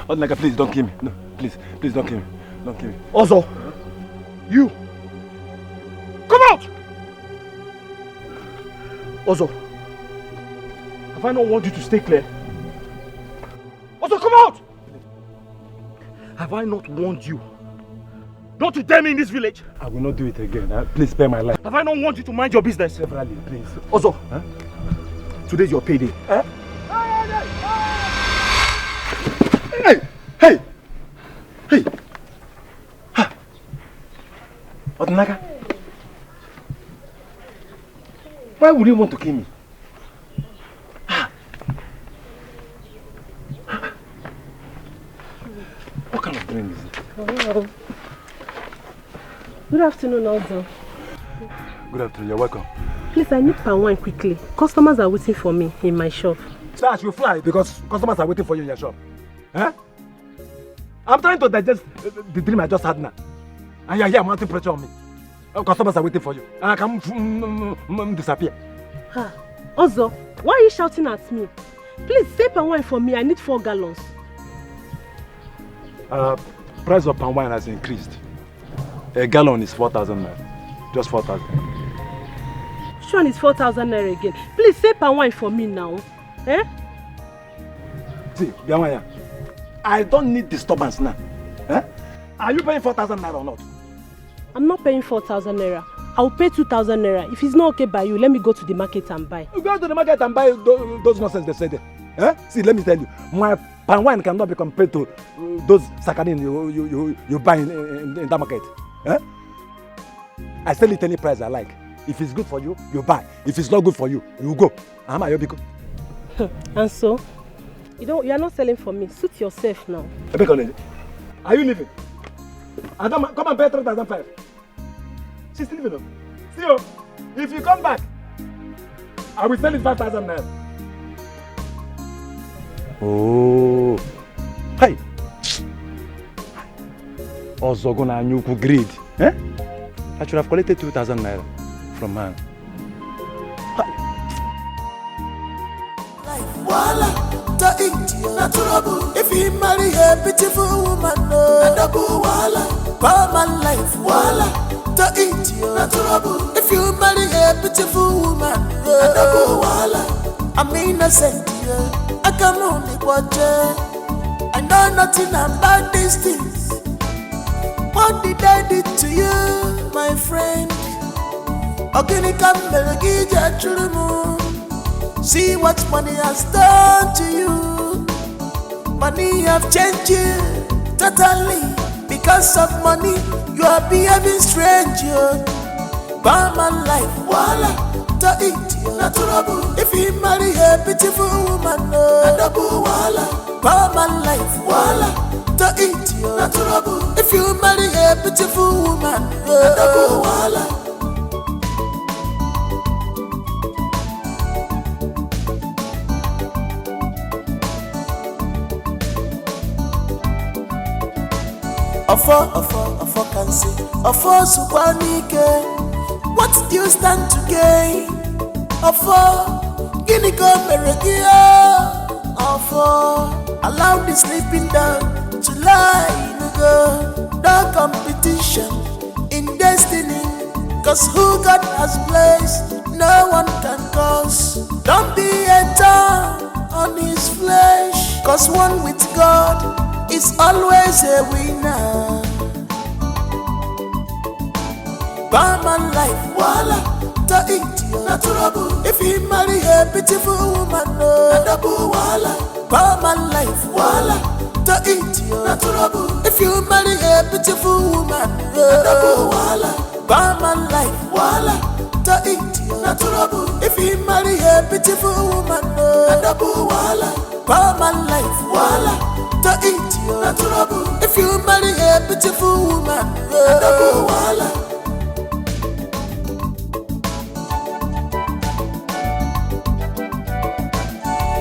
Odnaga, please don't kill me. No, please don't kill me. Don't kill me. Ozo, you, come out! Ozo, have I not warned you to stay clear? Ozo, come out! Have I not warned you not to dare me in this village? I will not do it again. Please spare my life. Have I not warned you to mind your business? Severally, please. Ozo, today's your payday. Hey! Odnaga, why would you want to kill me? What kind of brain is it? Oh. Good afternoon, Ozo. Good afternoon, you're welcome. Please, I need palm wine quickly. Customers are waiting for me in my shop. Stash, you fly because customers are waiting for you in your shop. Huh? I'm trying to digest the dream I just had now. And you're here mounting pressure on me. Customers are waiting for you. And I can disappear. Ozo, why are you shouting at me? Please, say palm wine for me. I need 4 gallons. Price of palm wine has increased. A gallon is 4,000 naira. Just 4,000. Which one is 4,000 naira again? Please, say palm wine for me now. Eh? See, Biamaya, I don't need disturbance now. Eh? Are you paying 4,000 naira or not? I'm not paying 4,000 naira. I'll pay 2,000 naira. If it's not okay by you, let me go to the market and buy. You go to the market and buy those nonsense they say there. Eh? See, let me tell you, my palm wine cannot be compared to those saccharin you buy in that market. Eh? I sell it any price I like. If it's good for you, you buy. If it's not good for you, you go. And so? You are not selling for me. Suit yourself now. Are you leaving? Adam, come and pay 3,500. She's still leaving. See you. If you come back, I will sell it 5,000 naira. Oh. Hey. Ozogona Nyuku greed. Eh? I should have collected 2,000 naira from her. If you marry a beautiful woman, no, common life, wala, to eat you, if you marry a beautiful woman, wala, I'm innocent, I can only watch I know nothing about these things. What did I do to you, my friend? See what money has done to you. Money have changed you totally. Because of money, you are behaving strange. Barman life, wala, to eat you. If you marry a beautiful woman, wala. Barman life, wala, to eat you. If you marry a beautiful woman, wala. Ofo can say, Ofo Subanike, what do you stand to gain? Ofo, Guinea go Meregia. Ofo, allow the sleeping dog to lie in the no competition in destiny. Cause who God has placed, no one can cause. Don't be a thorn on his flesh. Cause one with God is always a winner. Barman life, wala, to eat you. If you marry a beautiful woman, no, wala. Barman life, wala, to eat you. If you marry a beautiful woman, no, wala. Barman life, wala, to eat you. If you marry a beautiful woman, no, wala. wala. Power man life, wala. To eat you, not trouble. If you marry a beautiful woman, double wala.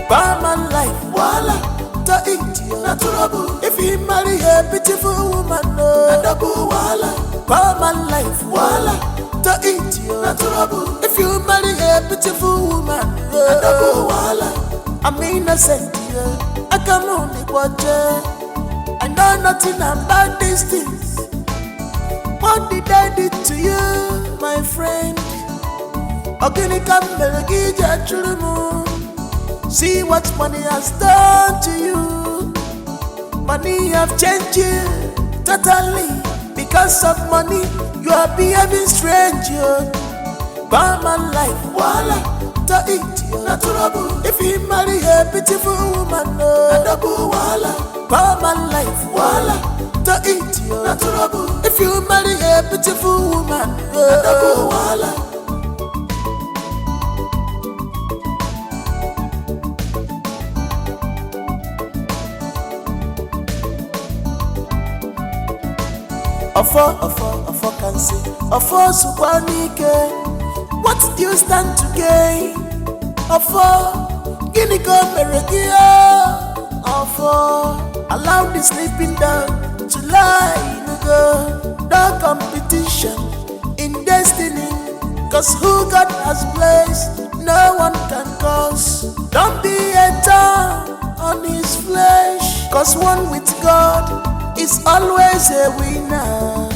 Power man life, wala. To eat you, not trouble. If you marry a beautiful woman, double wala. Power man life, wala. To eat you, not trouble. If you marry a beautiful woman, double wala. I'm innocent, yeah. I can only watch it. I know nothing about these things. What did I do to you, my friend? See what money has done to you. Money have changed you totally. Because of money, you are behaving strange. Barman life, wala. To eat you, not trouble. If you marry a beautiful woman, double wala. Barman life, wala. To eat you, not trouble. If you marry a beautiful woman, double wala. Ofo can say, Ofo Subanike. What do you stand to gain? Ofo, Guinea go Meregia. Ofo, allow the sleeping dog to lie in the no competition in destiny. Cause who God has placed, no one can cause. Don't be a thorn on his flesh. Cause one with God is always a winner.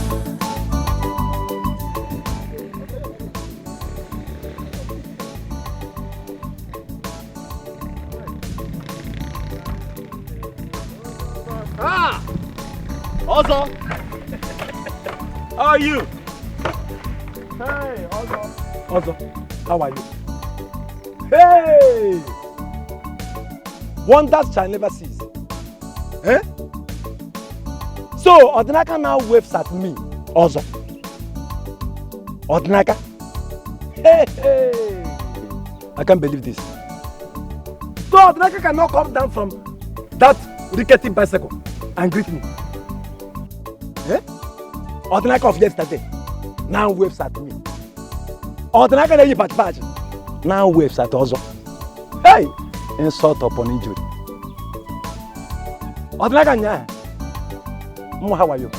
Ozo! How are you? Hey, Ozo, how are you? Hey! Wonders shall never cease. Eh? So, Odinaka now waves at me, Ozo. Odinaka? Hey! I can't believe this. So, Odinaka cannot come down from that rickety bicycle and greet me. Eh? Odinaka of yesterday now waves at me. Odinaka na patch now waves at Ozo. Hey! Insult upon injury. Odinaka nya. How are you?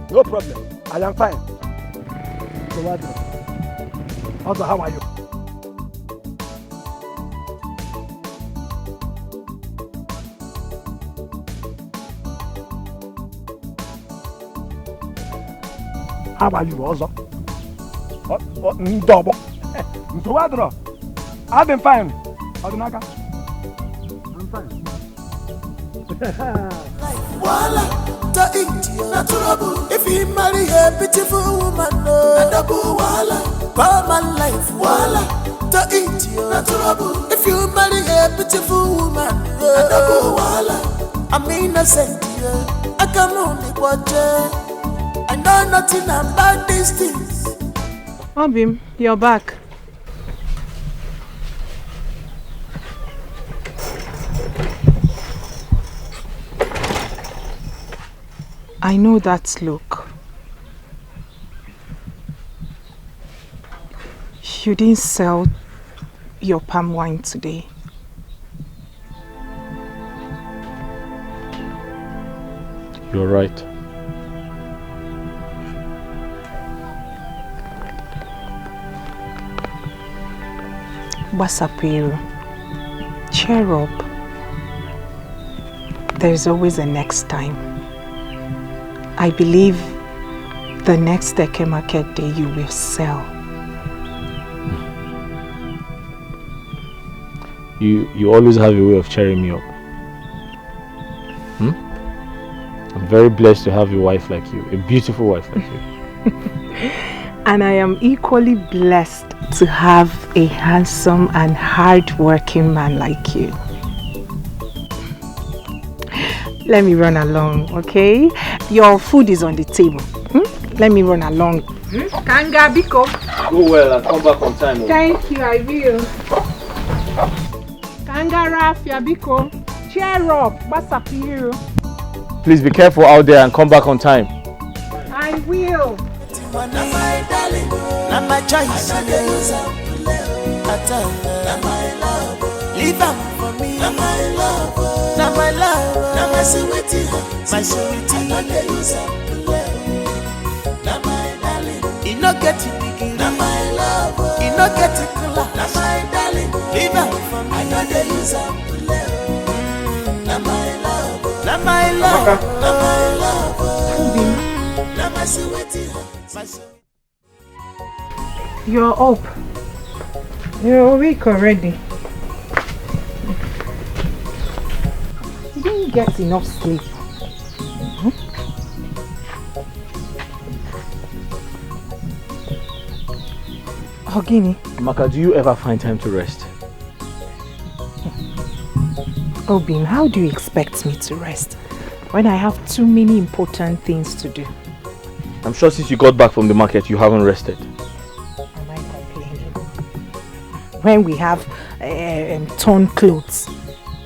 No problem. I am fine. So what? Ozo, how are you? How are you, Ozo? Ndobo. Ntowadro. I've been fine. Odinaka. I'm fine. Wala, to eat you, not trouble. If you marry a beautiful woman, double wala. Barman life, wala. To eat you, not trouble. If you marry a beautiful woman, double wala. I'm innocent, yeah. I can only watch it. I know nothing about these things. Obim, you're back. I know that look. You didn't sell your palm wine today. You're right. Wasapiro, cheer up. There's always a next time. I believe the next Dike market day you will sell. You always have a way of cheering me up. I'm very blessed to have a wife like you, a beautiful wife like you. And I am equally blessed to have a handsome and hard-working man like you. Let me run along, okay? Your food is on the table. Let me run along. Kanga Biko. Go well and come back on time. Thank you, I will. Kanga. Kangara Fiabiko. Cheer up, Basapiru. Please be careful out there and come back on time. I will. My darling, not my choice. Leave up for me. Not my love, not my love, not my sweetie, my sweetie. Not my darling, you no get it big. Not my love, you no get it color. Not my darling, leave up for me. I know they use up. Not my love, not my love, not my love, not my sweetie, my sweetie. You're up. You're awake already. You didn't get enough sleep. Ogini. Maka, do you ever find time to rest? Obim, how do you expect me to rest when I have too many important things to do? I'm sure since you got back from the market, you haven't rested. Am I complaining? When we have torn clothes,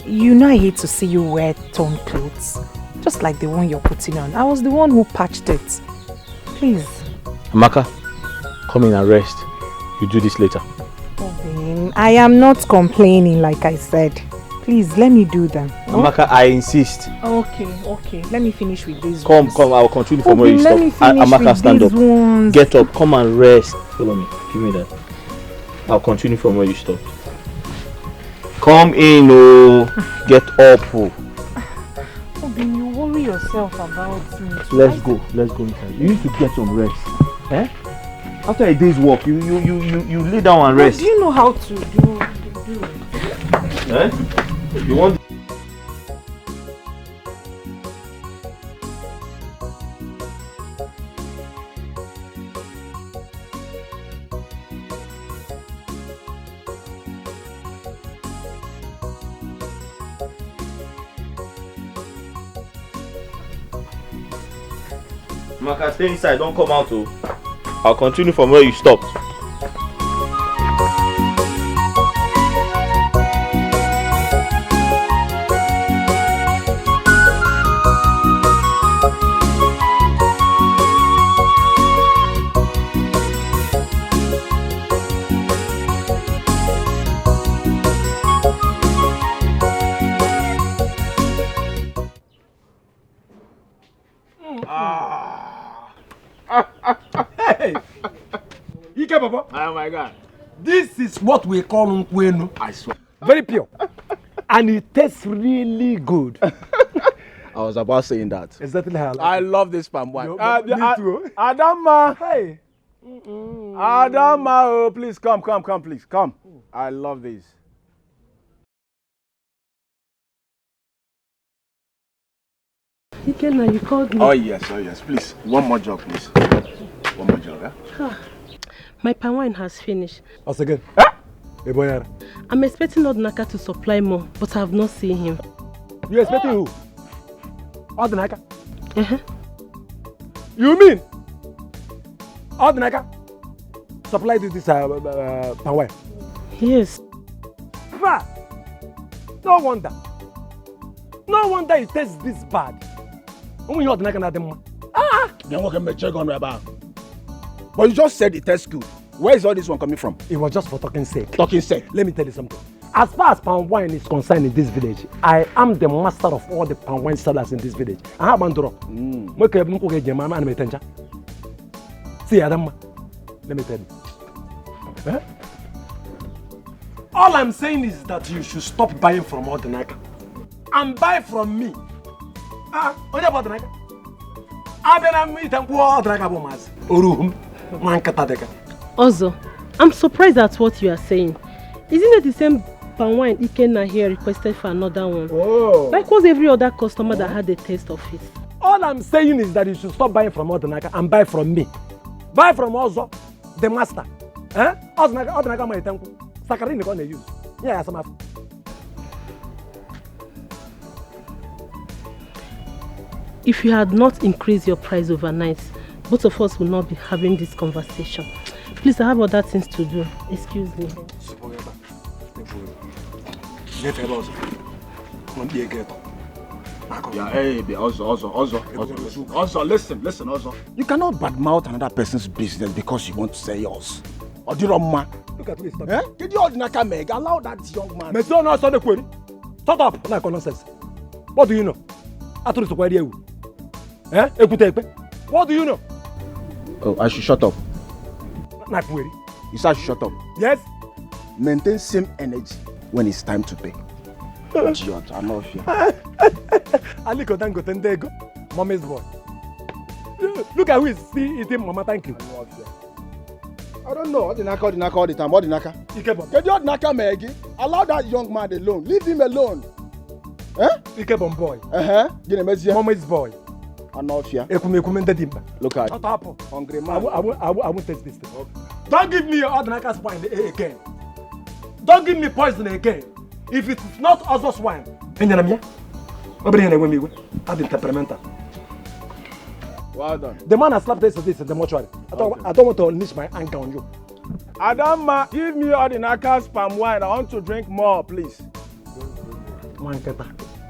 you know I hate to see you wear torn clothes. Just like the one you're putting on. I was the one who patched it. Please. Amaka, come in and rest. You do this later. Obim, I am not complaining like I said. Please, let me do them. Amaka, I insist. Okay. Let me finish with these Come, ones. I'll continue from where you let stop. me finish Amaka, with stand these up. Ones. Get up, come and rest. Follow me, give me that. I'll continue from where you stopped. Come in, oh. Get up, oh. Obim, you worry yourself about me. Let's go inside. You need to get some rest. Eh? After a day's work, you lay down and rest. Do you know how to do it? Eh? You want? Maka, stay inside, don't come out, oh. I'll continue from where you stopped. Hey! Ike Papa. Oh my God. This is what we call Nkwenu. I swear. Very pure. And it tastes really good. I was about saying that. Exactly how I love this palm wine. Me too. Adama. Hey. Adama, oh, please come, please. Come. I love this. Ike, now you called me. Oh yes, please. One more jug, please. One more jug, eh? My palm wine has finished. Us again. Eboyara. I'm expecting Odinaka to supply more, but I have not seen him. You expecting who? Odinaka? Uh-huh. You mean Odinaka supplied you this palm wine? Yes. No wonder it tastes this bad. When you Odinaka na dem. Then what can we check on about? But you just said it tastes good. Where is all this one coming from? It was just for talking sake. Talking sake. Let me tell you something. As far as palm wine is concerned in this village, I am the master of all the palm wine sellers in this village. I have Bandoro. See, Adam, let me tell you. Eh? All I'm saying is that you should stop buying from Odinaka and buy from me. What about Odinaka? Also, I'm surprised at what you are saying. Isn't it the same palm wine Ikenna here requested for another one? Oh. Like was every other customer that had a taste of it. All I'm saying is that you should stop buying from Odinaka and buy from me. Buy from Ozo, the master. Eh? Odinaka my tanku. Sakarini gonna use. Yeah, some. If you had not increased your price overnight, both of us would not be having this conversation. Please, I have other things to do. Excuse me. Get a boss. Don't be a ghetto. Yeah, hey, also, listen, also. You cannot badmouth another person's business because you want to say yours. Or do you know, Look at me, stop. eh? Did you ordinary make allow that young man? Me don't know the query. Shut up, like nonsense. What do you know? Artus to query you. Eh? What do you know? Oh, I should shut up. Like query. You said I should shut up. Yes? Maintain same energy when it's time to pay. Idiot, I love you. Aliko Dango Tendego, mommy's boy. Look at who is still eating Mama, thank you. I love you. I don't know. What the naka all the time? What the naka? Ikebom. Get your naka, Maggie. Allow that young man alone. Leave him alone. Eh? Ikebom boy. Get a message. Mommy's boy. I love you. Look at shut up. Hungry man. I won't taste this thing. Okay. Don't give me your Odinaka swine again. Don't give me poison again. If it's not other swine, I'm temperamental. Well done. The man has slapped this in the mortuary. I don't want to unleash my anger on you. Adama, give me all the Naka's palm wine. I want to drink more, please. Man, keta.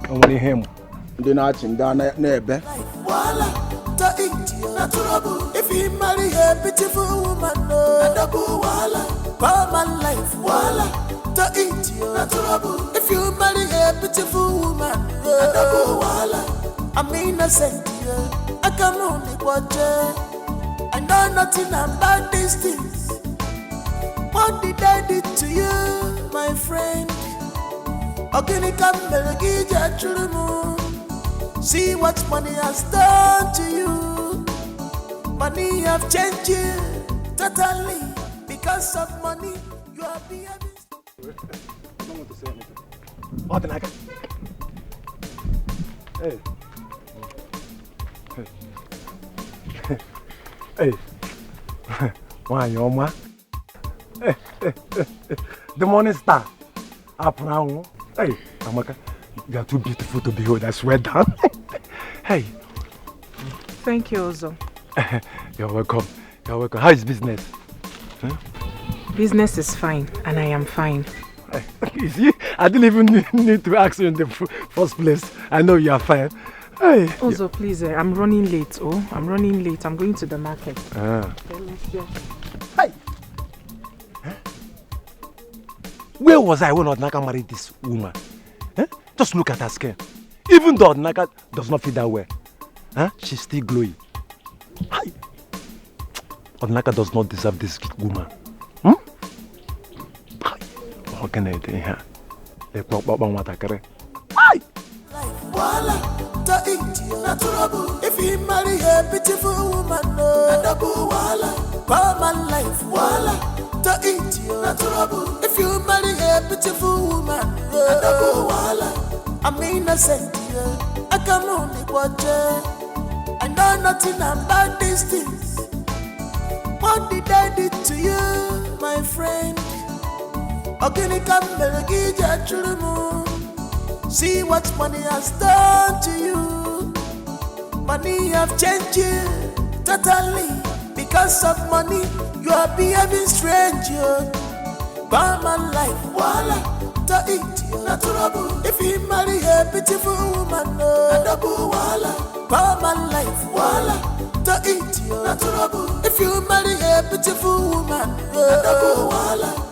I want him. Do not in Nnebe. If you marry a beautiful woman, no double wala. Palm life wala. To eat you, if you marry a beautiful woman, double wala. I'm innocent, I can only watch I know nothing about these things. What did I do to you, my friend? Okay, come see what money has done to you. Money have changed you totally. Because of money, you are being. I don't want to say anything. What the heck? Hey. Hey. Why, your ma? The morning star. Up now. Hey, Amaka, you are too beautiful to behold. I swear down. Hey. Thank you, Ozo. You're welcome. You're welcome. How is business? Huh? Business is fine, and I am fine. You see, I didn't even need to ask you in the first place. I know you are fine. Hey. Ozo, please, I'm running late. Oh, I'm running late. I'm going to the market. Hey. Huh? Where was I when Odnaka married this woman? Huh? Just look at her skin. Even though Odnaka does not fit that well, huh? She's still glowing. Hi. Odnaka does not deserve this woman. What can I do here? If you marry a beautiful woman, double wala. Palm life wala. To eat you, if you marry a beautiful woman, double wala. I'm innocent, I can only watch I know nothing about these things. What did I do to you, my friend? See what money has done to you. Money have changed you totally. Because of money, you are behaving strange. Barman life, wala. To eat you, if you marry a beautiful woman, double wala. Barman life, wala. To eat you, if you marry a beautiful woman, double wala.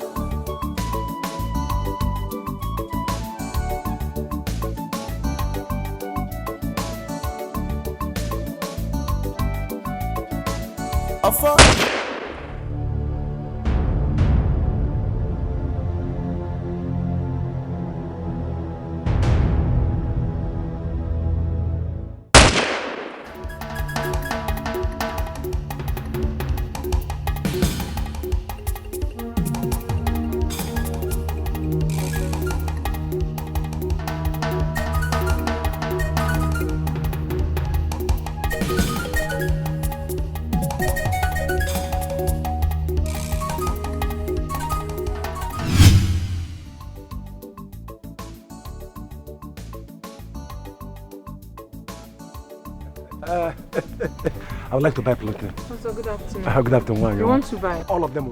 I would like to buy plantain. Also, good afternoon. Good afternoon. You want to buy? All of them.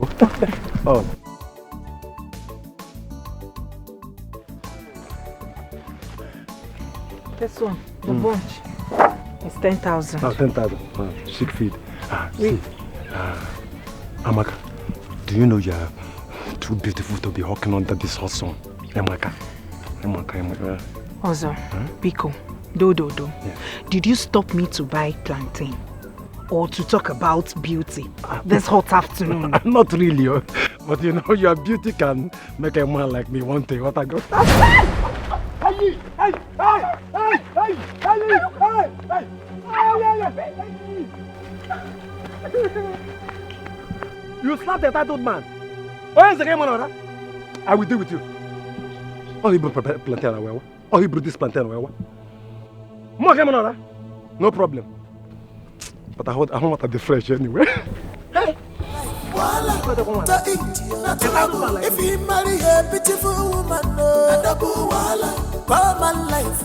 All. This one, the bunch. It's 10,000. Oh, 10,000. Sick feed. See, Amaka, do you know you're too beautiful to be hawking under this hot sun? Amaka. Ozo, Biko, Do. Yeah. Did you stop me to buy plantain? Or to talk about beauty this hot afternoon? Not really, but you know your beauty can make a man like me want to. What I got? You slapped a tattooed man. Where is the game on? I will deal with you. Oh, he brought plantain away. Oh, he brought this plantain away. More game on? No problem. But I don't want to be fresh anyway. If you marry a beautiful woman, life,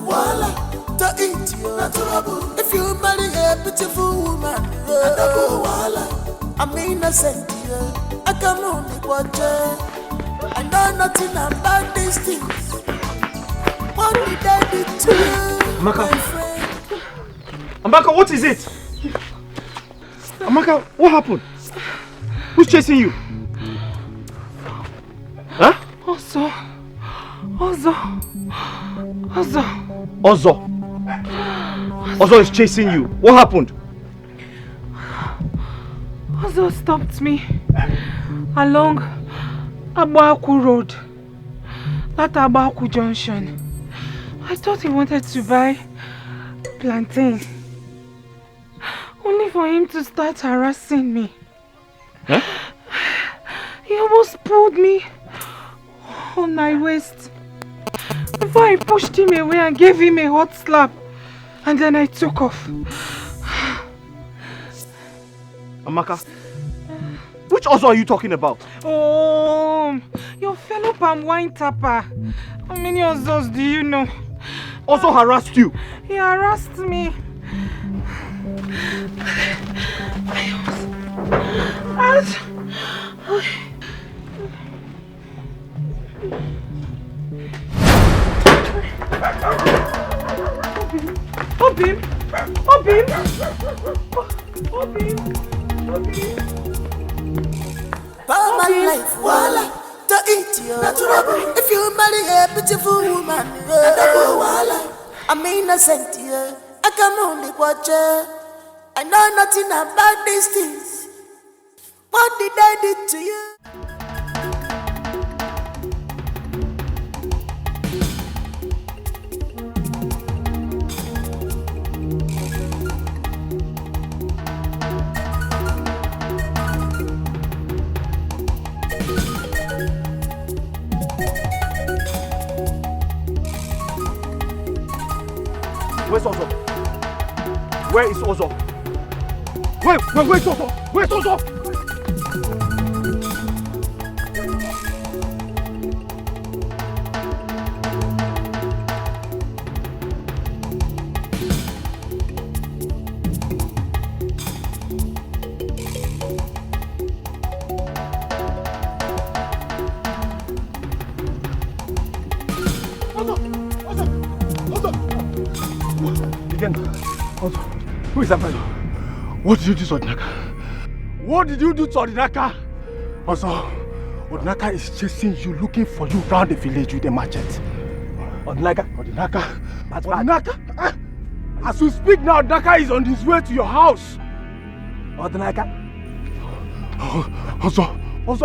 if you marry a beautiful woman, I'm innocent, I can only watch her. I know nothing about these things. What did I do to you, Amaka. my friend? Amaka, what is it? Amaka, what happened? Who's chasing you? Huh? Ozo is chasing you. What happened? Ozo stopped me along Abaku Road, that Abaku Junction. I thought he wanted to buy plantain, only for him to start harassing me. Huh? He almost pulled me on my waist before I pushed him away and gave him a hot slap, and then I took off. Amaka, which Ozo are you talking about? Oh, your fellow palm wine tapper. How many Ozos do you know? Ozo harassed you. He harassed me. Obim. My life, wala, to eat you. If you marry a beautiful woman, wala, I'm innocent, I can only watch her. I know nothing about these things. What did I do to you? Where's Ozo? Where is Ozo? Where's Ozo? Where's Ozo? Who is that man? What did you do to Odinaka? What did you do to Odinaka? Also, Odinaka is chasing you, looking for you around the village with a machete. Odinaka? As we speak now, Odinaka is on his way to your house. Odinaka? Also,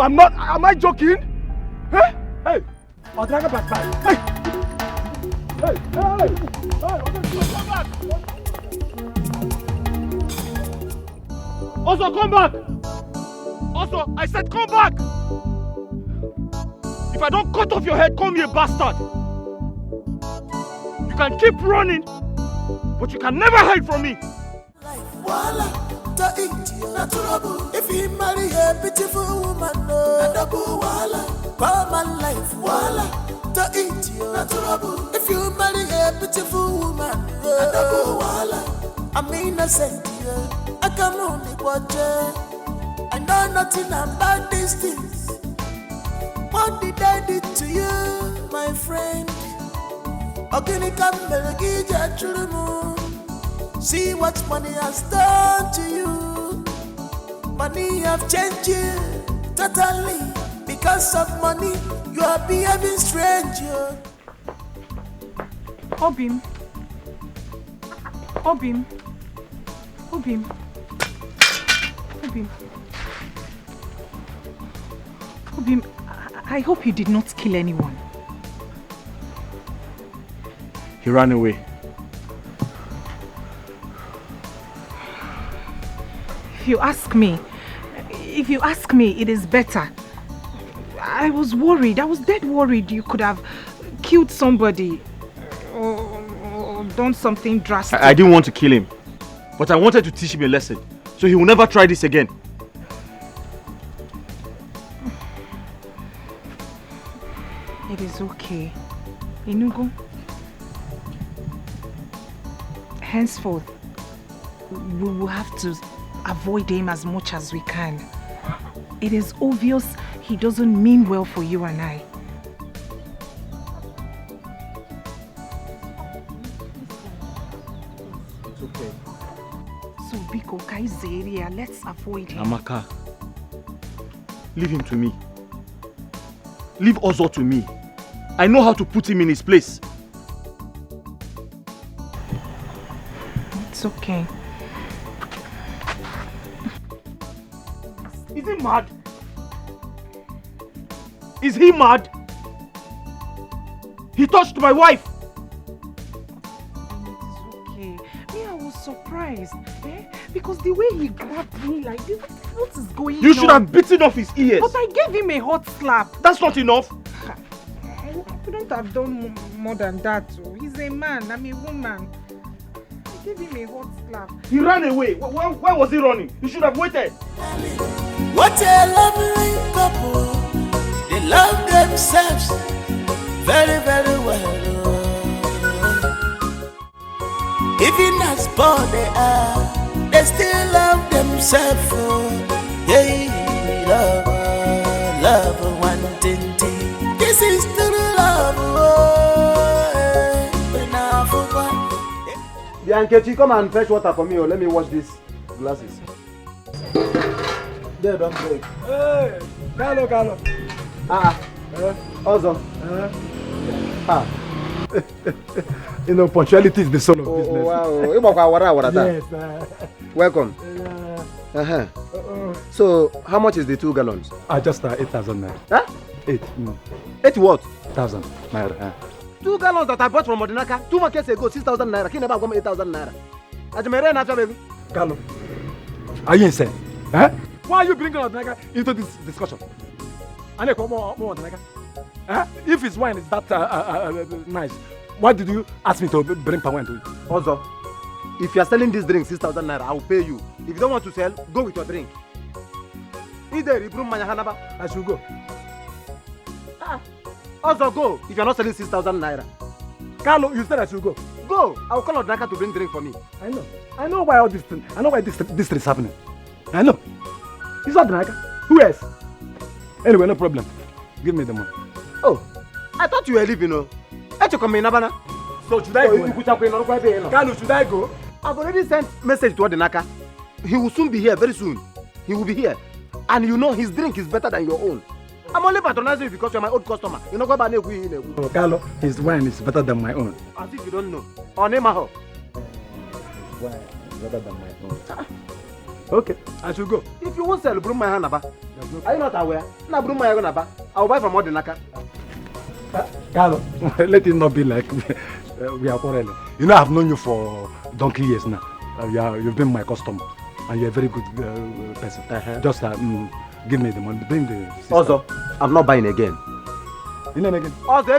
am I joking? Hey! Odinaka, hey! Odinaka, come back! Ozo, come back! Ozo, I said come back! If I don't cut off your head, call me a bastard! You can keep running, but you can never hide from me! If you marry a beautiful woman, if you marry a beautiful woman, I'm innocent, I can only watch her. I know nothing about these things. What did I do to you, my friend? See what money has done to you. Money have changed you totally. Because of money, you are behaving strange. Obim, I hope you did not kill anyone. He ran away. If you ask me, it is better. I was worried. I was dead worried you could have killed somebody or done something drastic. I didn't want to kill him, but I wanted to teach him a lesson, so he will never try this again. It is okay. Inugo. Henceforth, we will have to avoid him as much as we can. It is obvious he doesn't mean well for you and I. It's okay. So, Biko, Kaizeria, let's avoid him. Amaka, leave him to me. Leave Ozo to me. I know how to put him in his place. It's okay. Is he mad? Is he mad? He touched my wife. It's okay. Me, I was surprised. Because the way he grabbed me like this, what is going on? You should have bitten off his ears. But I gave him a hot slap. That's not enough. I couldn't have done more than that. He's a man, I'm a woman. I gave him a hot slap. He ran away. Why was he running? He should have waited. What a lovely couple. They love themselves very, very well. Even as poor they are, they still love themselves. Hey, love, one thing. This is true love. Bianchechi, come and fetch water for me, or let me wash these glasses. There, don't break. Hey, Carlo. Also. You know, punctuality is the soul of business. Wow. Yes. Welcome. So, how much is the 2 gallons? Just 8,000 naira. Huh? 8. 8 what? 1,000 naira. 2 gallons that I bought from Odinaka 2 months ago, 6,000 naira. He never got me 8,000 naira. Ajimere na baby. Carlo, are you insane? Huh? Why are you bringing Odinaka into this discussion? If his wine is that nice, why did you ask me to bring palm wine to it? Also, if you are selling this drink 6,000 naira, I will pay you. If you don't want to sell, go with your drink. Either you bring Hanaba, I should go. Also go if you are not selling 6,000 naira. Carlo, you said I should go. Go. I will call Odinaka to bring drink for me. I know why all this thing. I know why this thing is happening. I know. It's not Odinaka. Who else? Anyway, no problem. Give me the money. Oh, I thought you were leaving. So should I go? Carlo, should I go? I've already sent message to Odinaka. He will soon be here, very soon. He will be here. And you know his drink is better than your own. I'm only patronizing you because you're my old customer. You know what about Oh, Carlo, his wine is better than my own. As if you don't know. Onemaho. His wine is better than my own. Okay, I should go. If you won't sell, bring my Hanaba. Are you not aware? Now bring my Hanaba. I will buy from Odinaka. Carlo, let it not be like we are quarreling. You know, I've known you for donkey years now. You've been my customer, and you're a very good person. Just give me the money. Bring the sister. Also, I'm not buying again. You know again? Also,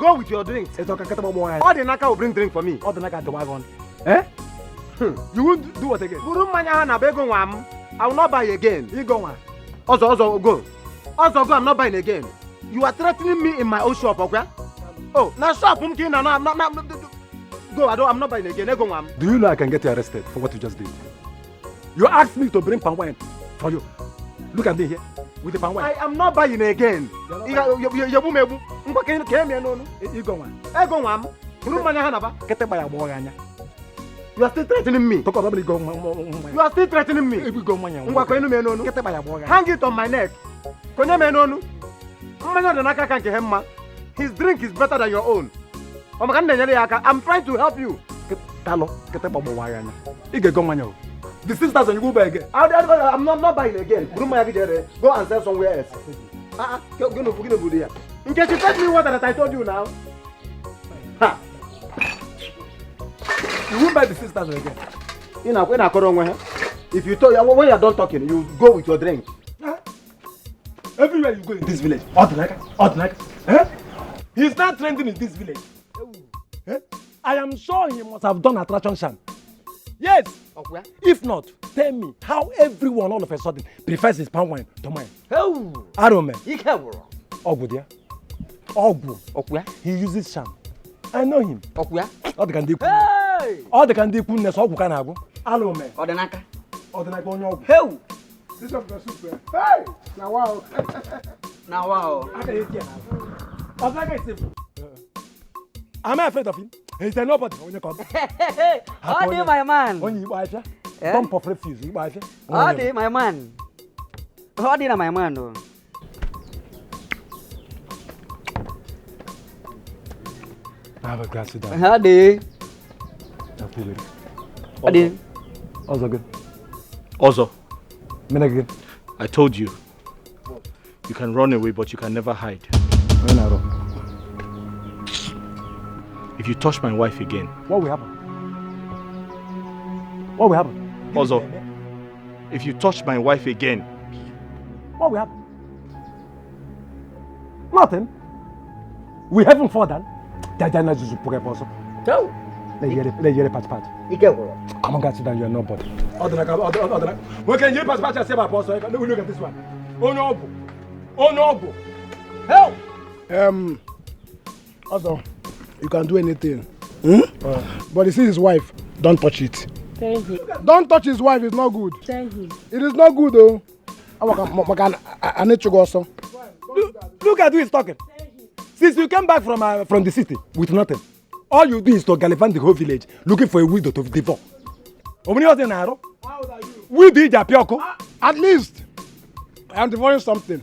go with your drinks. Odinaka will bring drink for me. Odinaka the wagon. Eh? You won't do what again? I will not buy again. You go on. Also, go. Also, go. I'm not buying again. You are threatening me in my own shop, okay? Oh, now shop. Go. I'm not buying again. Do you know I can get you arrested for what you just did? You asked me to bring palm wine for you. Look at me here. with the palm wine. I am not buying again. You mebu. Ngwa ke me no. Ego one. Ego one. Unu manya hanaba. Kete ba ya gbo anya. You are still threatening me. Talk about go. You are still threatening me. Ego manya. Ngwa ko enu me no no. Kete ba ya gbo anya. Hang it on my neck. Konye me no no. Mmanya de naka kan ke hemma. His drink is better than your own. I'm trying to help you. Talo, kete ba gbo anya. Ige go manya. The 6,000 you go buy again. I'm not buying again. Go and sell somewhere else. Go here. In case you tell me what that I told you now. Ha. You won't buy the 6,000 again. If you talk, when you are done talking, you go with your drink. Huh? Everywhere you go in this village, Odnaka. Eh? He's not trending in this village. Eh? I am sure he must have done attraction sham. Yes. Okay. If not, tell me how everyone all of a sudden prefers his palm wine to mine. Oh. I don't know. Ogu there. Ogu. Okay. He uses sham. I know him. Okay. All the candy. Hey. All the candy coolness. Ogu can have. Hello, man. Odnaka. Odnaka on your. Hey. This is the super. Hey. Now wow. Now wow. Odnaka is simple. Am I afraid of him? He said nobody when you come. How do my man? When you wife, dump of refuse, you wife. How do my man? How do my man? Have a glass of that. How do? How do? Also good. Also, Again. I told you, you can run away, but you can never hide. If you touch my wife again, what will happen? What will happen? Also, if you touch my wife again, what will happen? Nothing. We haven't fallen. Jajana Juzu Pokeposo. Go. Let you pat. Come on, guys, sit down. You are nobody. Odnaka. When can you pass by and say my boss? Look at this one. Oh no. Help! Also, you can do anything. But you see his wife, don't touch it. Thank you. Don't touch his wife, it's not good. Thank you. It is not good though. I need to go also. Look at who is talking. Since you came back from the city with nothing, all you do is to gallivant the whole village looking for a widow to divorce. How old are you? We did Japioko. At least, I am devouring something.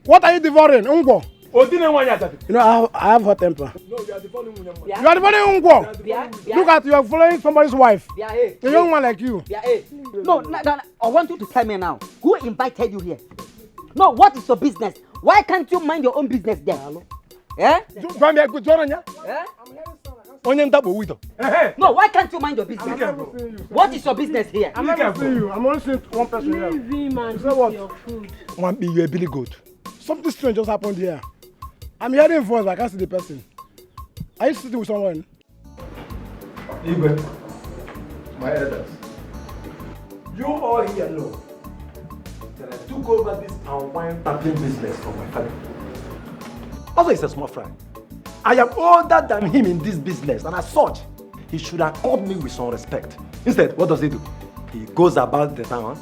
What are you devouring? Ungo. You know, I have hot temper. No, you are devouring Ungo. You are devouring Ungo. Look at you are following somebody's wife. A young man like you. No, I want you to tell me now. Who invited you here? No, what is your business? Why can't you mind your own business there? Eh? Eh? No, why can't you mind your business? What is your business here? I'm never seeing you. I'm only seeing one person here. Leave him and So what? your food. One be you a billy goat. Something strange just happened here. I'm hearing voice, but I can't see the person. Are you sitting with someone? Igwe, My elders. you all here know that I took over this palm wine tapping business from my father. Also, he's a small fry. I am older than him in this business, and as such, he should have called me with some respect. Instead, what does he do? He goes about the town,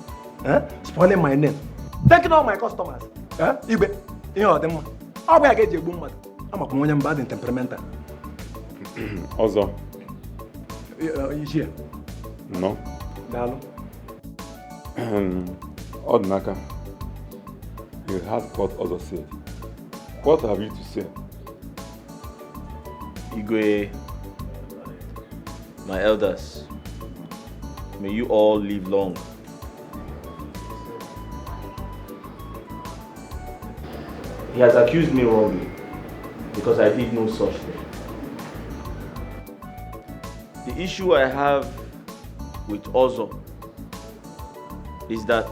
spoiling my name, taking all my customers. Igwe, you know them. How will I get you boom? I'm a communion bad and temperamental. Also, You here? no. Dalo. Odnaka, you heard what also said. What have you to say? Igwe, my elders, may you all live long. He has accused me wrongly because I did no such thing. The issue I have with Ozo is that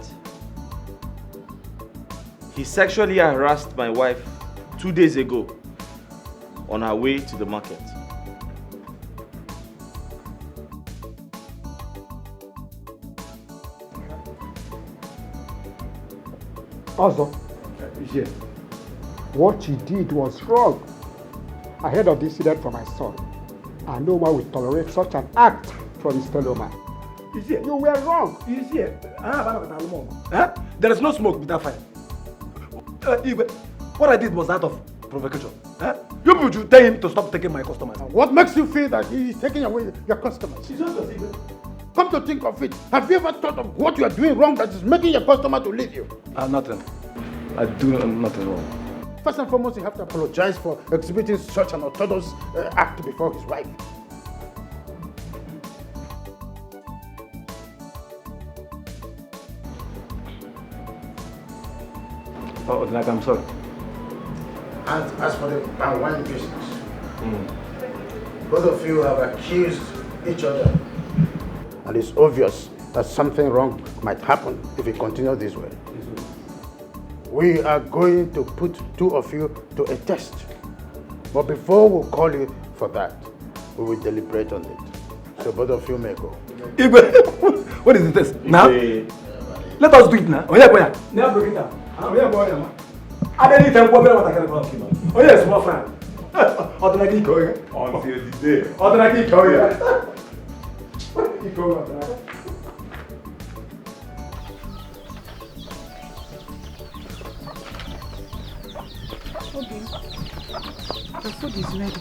he sexually harassed my wife 2 days ago on her way to the market. Also, Here. what she did was wrong. Ahead of the incident from my son, I no man will tolerate such an act from his fellow man. Here. You were wrong. There is no smoke without fire. Igwe, what I did was out of provocation. You people should tell him to stop taking my customers. What makes you feel that he is taking away your customers? Come to think of it, have you ever thought of what you are doing wrong that is making your customer to leave you? Nothing. I do nothing wrong. First and foremost, you have to apologize for exhibiting such an orthodox act before his wife. Oh, like I'm sorry. And as for the palm wine business, both of you have accused each other. And it's obvious that something wrong might happen if we continue this way. We are going to put two of you to a test. But before we call you for that, we will deliberate on it. So both of you may go. What is the test? Now? Let us do it now. Oh yeah, boy. Now break it down. Oh yeah, boy. I don't need to go what I can about him. Oh yes, my friend. Until the day. Okay. The food is ready.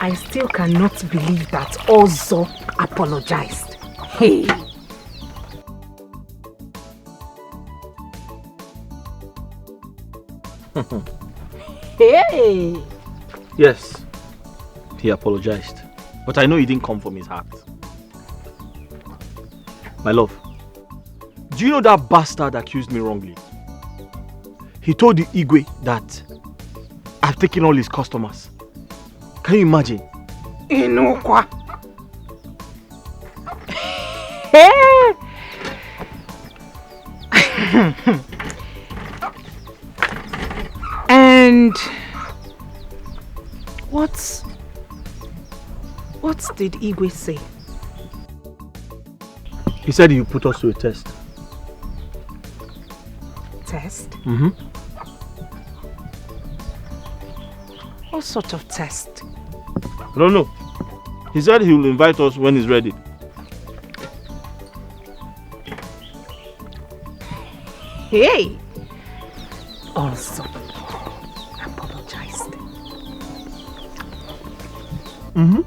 I still cannot believe that Ozo apologized. Hey! Hey! Yes, he apologized. But I know he didn't come from his heart. My love, do you know that bastard accused me wrongly? He told the Igwe that I've taken all his customers. Can you imagine? Inokwa. Hey! And what did Igwe say? He said he would put us to a test. Test? Mm-hmm. What sort of test? I don't know. He said he will invite us when he's ready. Hey! Also apologized. Mm-hmm.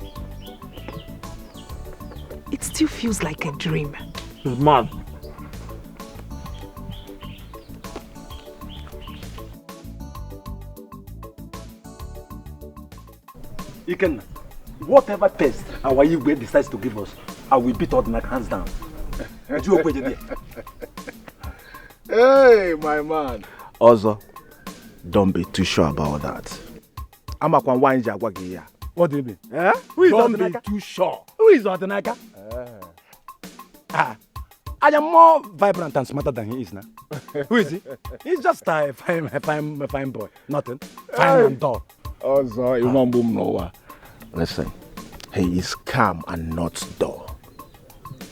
It still feels like a dream. He's mad. Iken, whatever test our Igwe decides to give us, I will beat Odinaka hands down. Hey, my man. Also, don't be too sure about that. I'm a one here. What do you mean? Who is Don't Odinaka? be too sure. Who is Odinaka? I am more vibrant and smarter than he is now. Who is he? He's just a fine boy. Nothing. Fine and dull. Also, you won't boom nowhere. Listen, he is calm and not dull.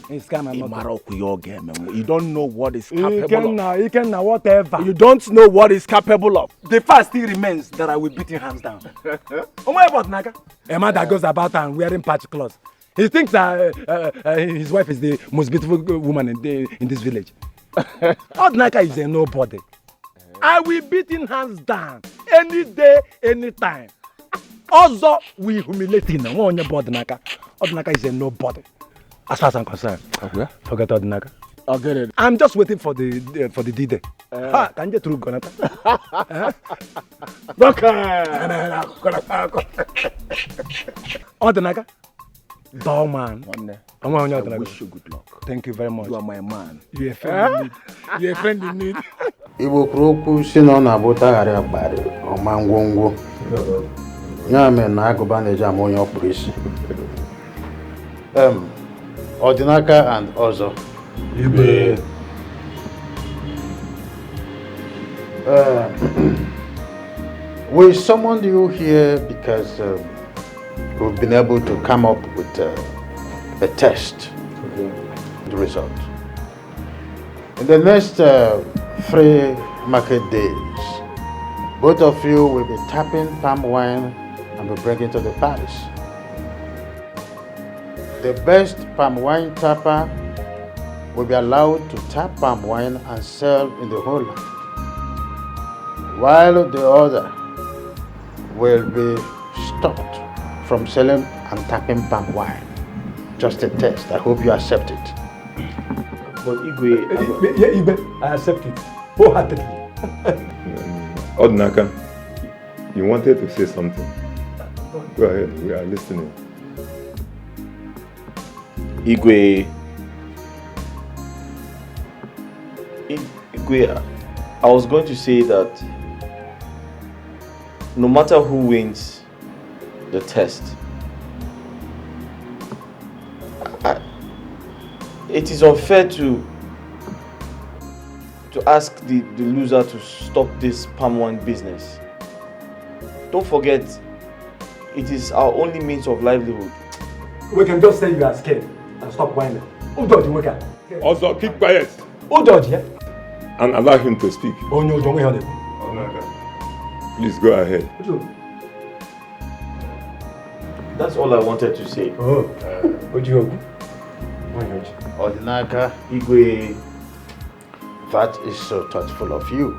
He's calm and not dull. You don't know what is capable of. He can whatever. You don't know what is capable of. The fact still remains that I will beat him hands down. What about Naga? A man that goes about and wearing patch clothes. He thinks his wife is the most beautiful woman in this village. Odinaka is a nobody. I will beat him hands down any day, anytime. Also, we humiliate him. Odinaka is a nobody. As far as I'm concerned, forget Odinaka. I'll get it. I'm just waiting for the D-Day. Can you through Gonata? Odinaka? Dull man. I wish you good luck. Thank you very much. You are my man. You're a friend in need. You're a friend in need. Igbo kwuru okwu si na ọ na-abụtagharị akparị ọma ngwongwo. Ya mere na agụba na-eji ama onye ọ kpụrụ isi. Odinaka and Ozo. Ibe. We summoned you here because we've been able to come up with a test. The result. In the next 3 market days. Both of you will be tapping palm wine and be bringing to the palace. The best palm wine tapper will be allowed to tap palm wine and sell in the whole land, while the other will be stopped from selling and tapping palm wine. Just a test. I hope you accept it. But Igwe... Yeah, Igwe, I accept it wholeheartedly. Odnaka, you wanted to say something. Go ahead, we are listening. Igwe, I was going to say that no matter who wins the test, it is unfair to ask the loser to stop this palm wine business. Don't forget, it is our only means of livelihood. We can just say you are scared and stop whining. Who does you Also, keep quiet. Who does you? And allow him to speak. Oh no, don't hear them. Please go ahead. That's all I wanted to say. Odinaka, Igwe, that is so thoughtful of you.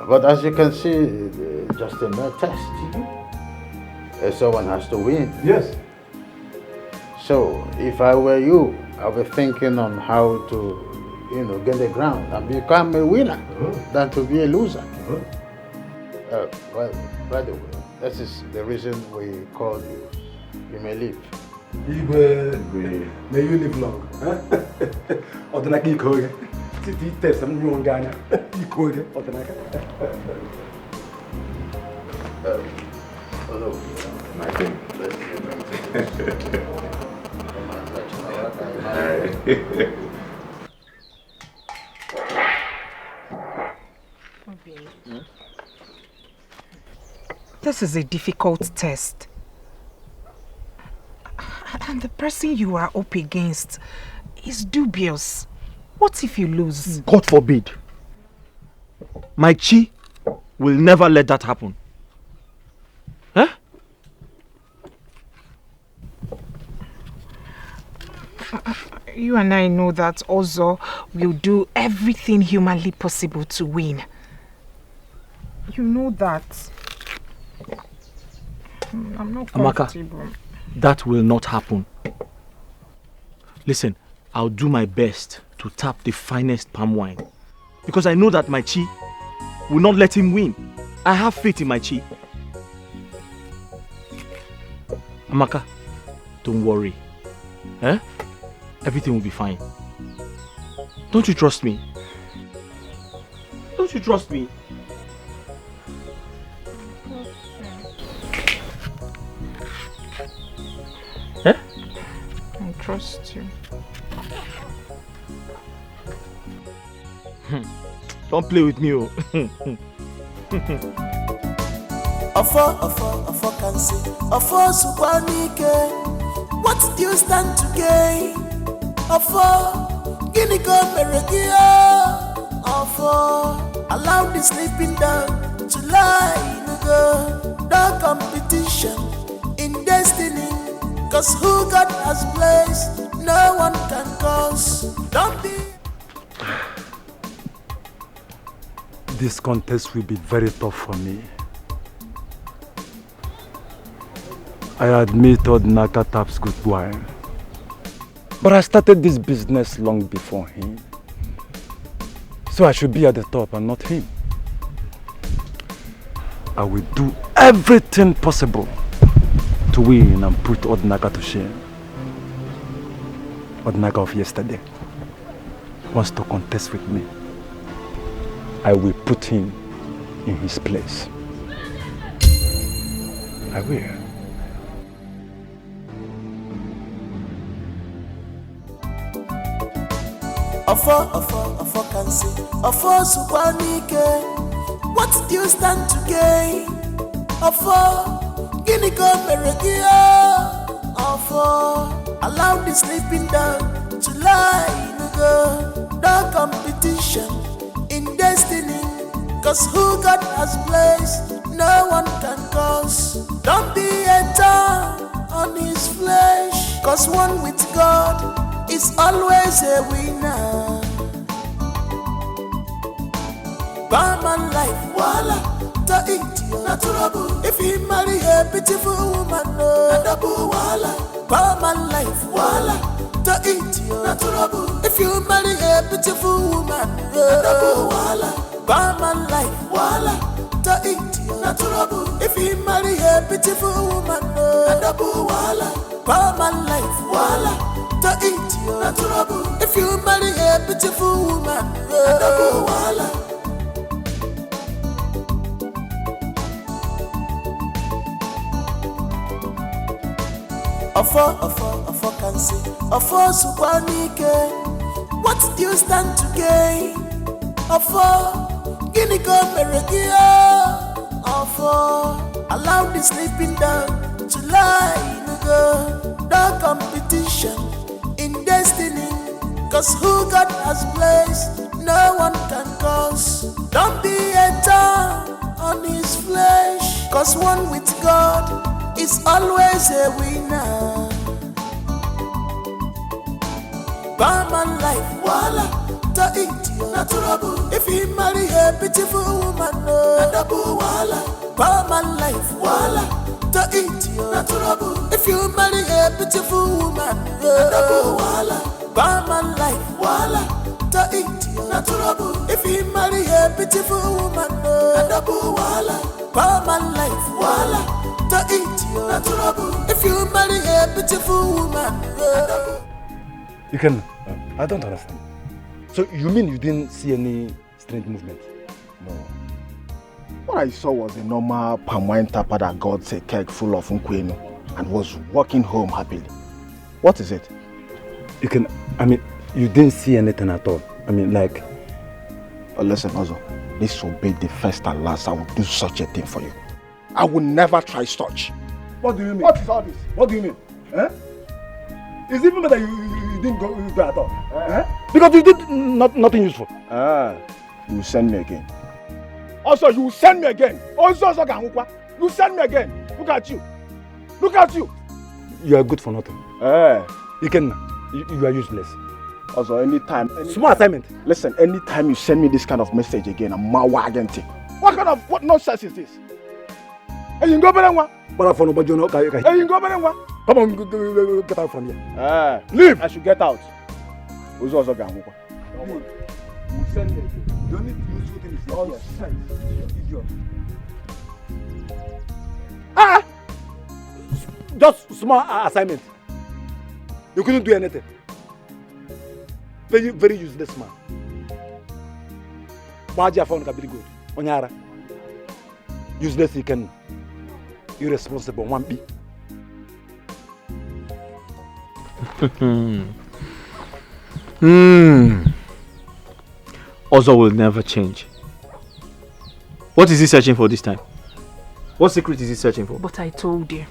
But as you can see, just a mere test. Someone has to win. Yes. So, if I were you, I would be thinking on how to, get the ground and become a winner than to be a loser. Well, by the way, this is the reason we called you. You may leave. Igwe, may you live long. Odinaka Ikoge. Titi test some new Ghana. Ikoge, Odinaka. Hello. My thing. This is a difficult test. And the person you are up against is dubious. What if you lose? God forbid. My Chi will never let that happen. Huh? You and I know that Ozo will do everything humanly possible to win. You know that. I'm not comfortable. Amaka, that will not happen. Listen, I'll do my best to tap the finest palm wine. Because I know that my Chi will not let him win. I have faith in my Chi. Amaka, don't worry. Eh? Everything will be fine. Don't you trust me? Don't you trust me? Eh? I trust you. Don't play with me, oh. Afo can say, Afo Subanike, what do you stand to gain? Afo, Guinea go Meregia. Afo, allow the sleeping dog to lie in the competition in destiny. Cause who God has placed, no one can cause. Don't be. This contest will be very tough for me. I admit Odinaka taps good wine. But I started this business long before him. So I should be at the top and not him. I will do everything possible to win and put Odinaka to shame. Odinaka of yesterday wants to contest with me. I will put him in his place. I will. Afo can say, Afo Subanike, what do you stand to gain? Afo, Guinea go Meregia. Afo, allow the sleeping dog to lie in the competition in the destiny. Cause who God has placed, no one can cause. Don't be a thorn on his flesh. Cause one with God is always a winner. Barman life, voila, to eat you, natural. If he marry a beautiful woman, no, double voila. Barman life, voila, to eat you, natural. If you marry a beautiful woman, no, double voila. Barman life, voila, to eat you, natural. If he marry a beautiful woman, no, double voila. Barman life, voila, to eat you, natural. If you marry a beautiful woman, no, double voila. Ofo can say, Ofo Subanike, what do you stand to gain? Ofo, Guinea go Meregia. Ofo, allow the sleeping dog to lie in go. No competition in destiny, cause who God has placed, no one can cause. Don't be a thorn on his flesh, cause one with God is always a winner. Barman life, voila, to eat you, natural. If he marry a beautiful woman, no, double voila. Barman life, voila, to eat you, natural. If you marry a beautiful woman, no, double voila. Barman life, voila, to eat you, natural. If he marry a beautiful woman, no, double voila. Barman life, voila, to eat you, natural. If you marry a beautiful woman, you can. I don't understand. So you mean you didn't see any strange movement? No. What I saw was a normal palm wine tapper that got a keg full of unkwenu and was walking home happily. What is it? You can. I mean, you didn't see anything at all. I mean, like. Listen, Ozo. This will be the first and last I will do such a thing for you. I will never try such. What do you mean? What is all this? What do you mean? Eh? It's even better you didn't go at all. Eh? Because you did nothing useful. You will send me again. Also, you will send me again. Also, you send me again. Look at you. Look at you. You are good for nothing. You are useless. Also, anytime. Small assignment. Listen, anytime you send me this kind of message again, I'm mawagenti. What nonsense is this? Hey, you go better one. But for nobody, you know. Hey, you go better one. Come on, get out from here. Leave. I should get out. Who's also going? You send me. You don't need to use something. Nonsense. Idiot. Just small assignment. You couldn't do anything. Very, very useless man. Baja found very good. Onyara. Useless you can. Irresponsible one B. Ozo will never change. What is he searching for this time? What secret is he searching for? But I told you.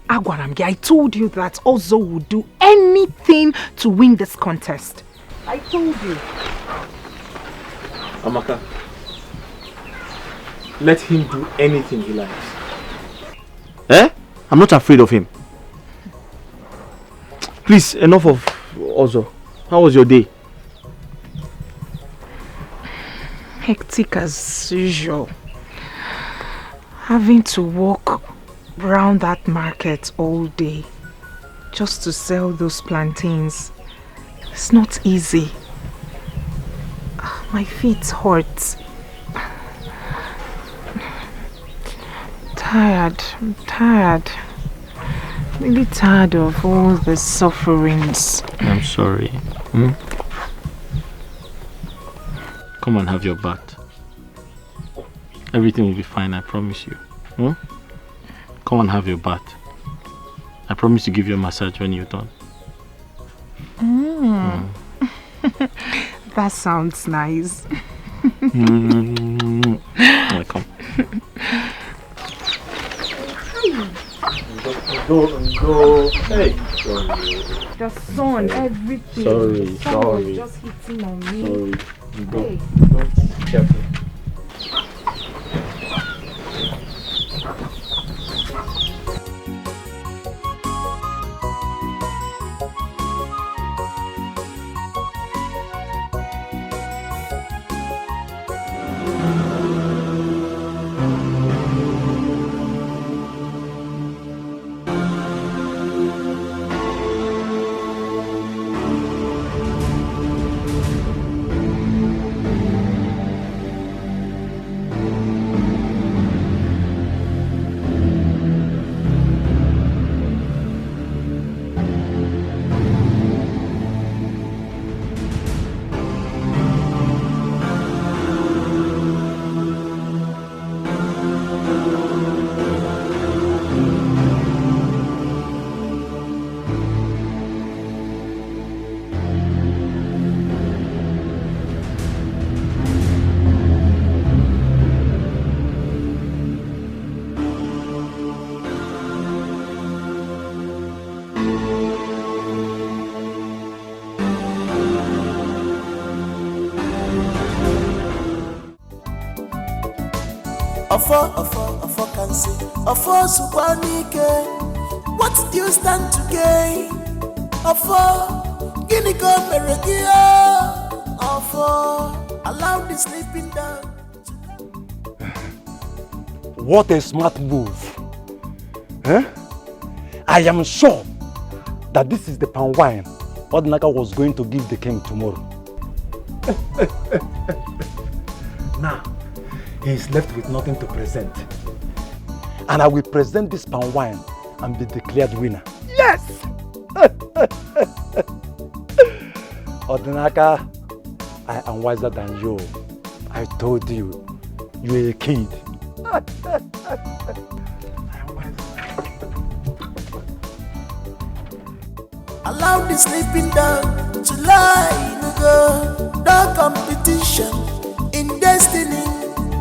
Agwaramgi, I told you that Ozo would do anything to win this contest. I told you. Amaka, let him do anything he likes. I'm not afraid of him. Please, enough of Ozo. How was your day? Hectic as usual. Having to walk around that market all day just to sell those plantains. It's not easy. My feet hurt. I'm tired. Really tired of all the sufferings. I'm sorry. Come and have your bath. Everything will be fine, I promise you. Come and have your bath. I promise to give you a massage when you're done. That sounds nice. Welcome. Go. Hey. Sorry. The sun, everything. Sorry. The sun was just hitting on me. Sorry. Go. Hey. careful. Ofo can say, Ofo Subanike, what do you stand to gain? Ofo, Guinea go Meregia, Ofo, allow the sleeping down. What a smart move. Huh? I am sure that this is the palm wine Odinaka was going to give the king tomorrow. Now, he is left with nothing to present. And I will present this palm wine and be declared winner. Yes! Odinaka, I am wiser than you. I told you, you're a kid. Allow the sleeping dog to lie in the competition in destiny.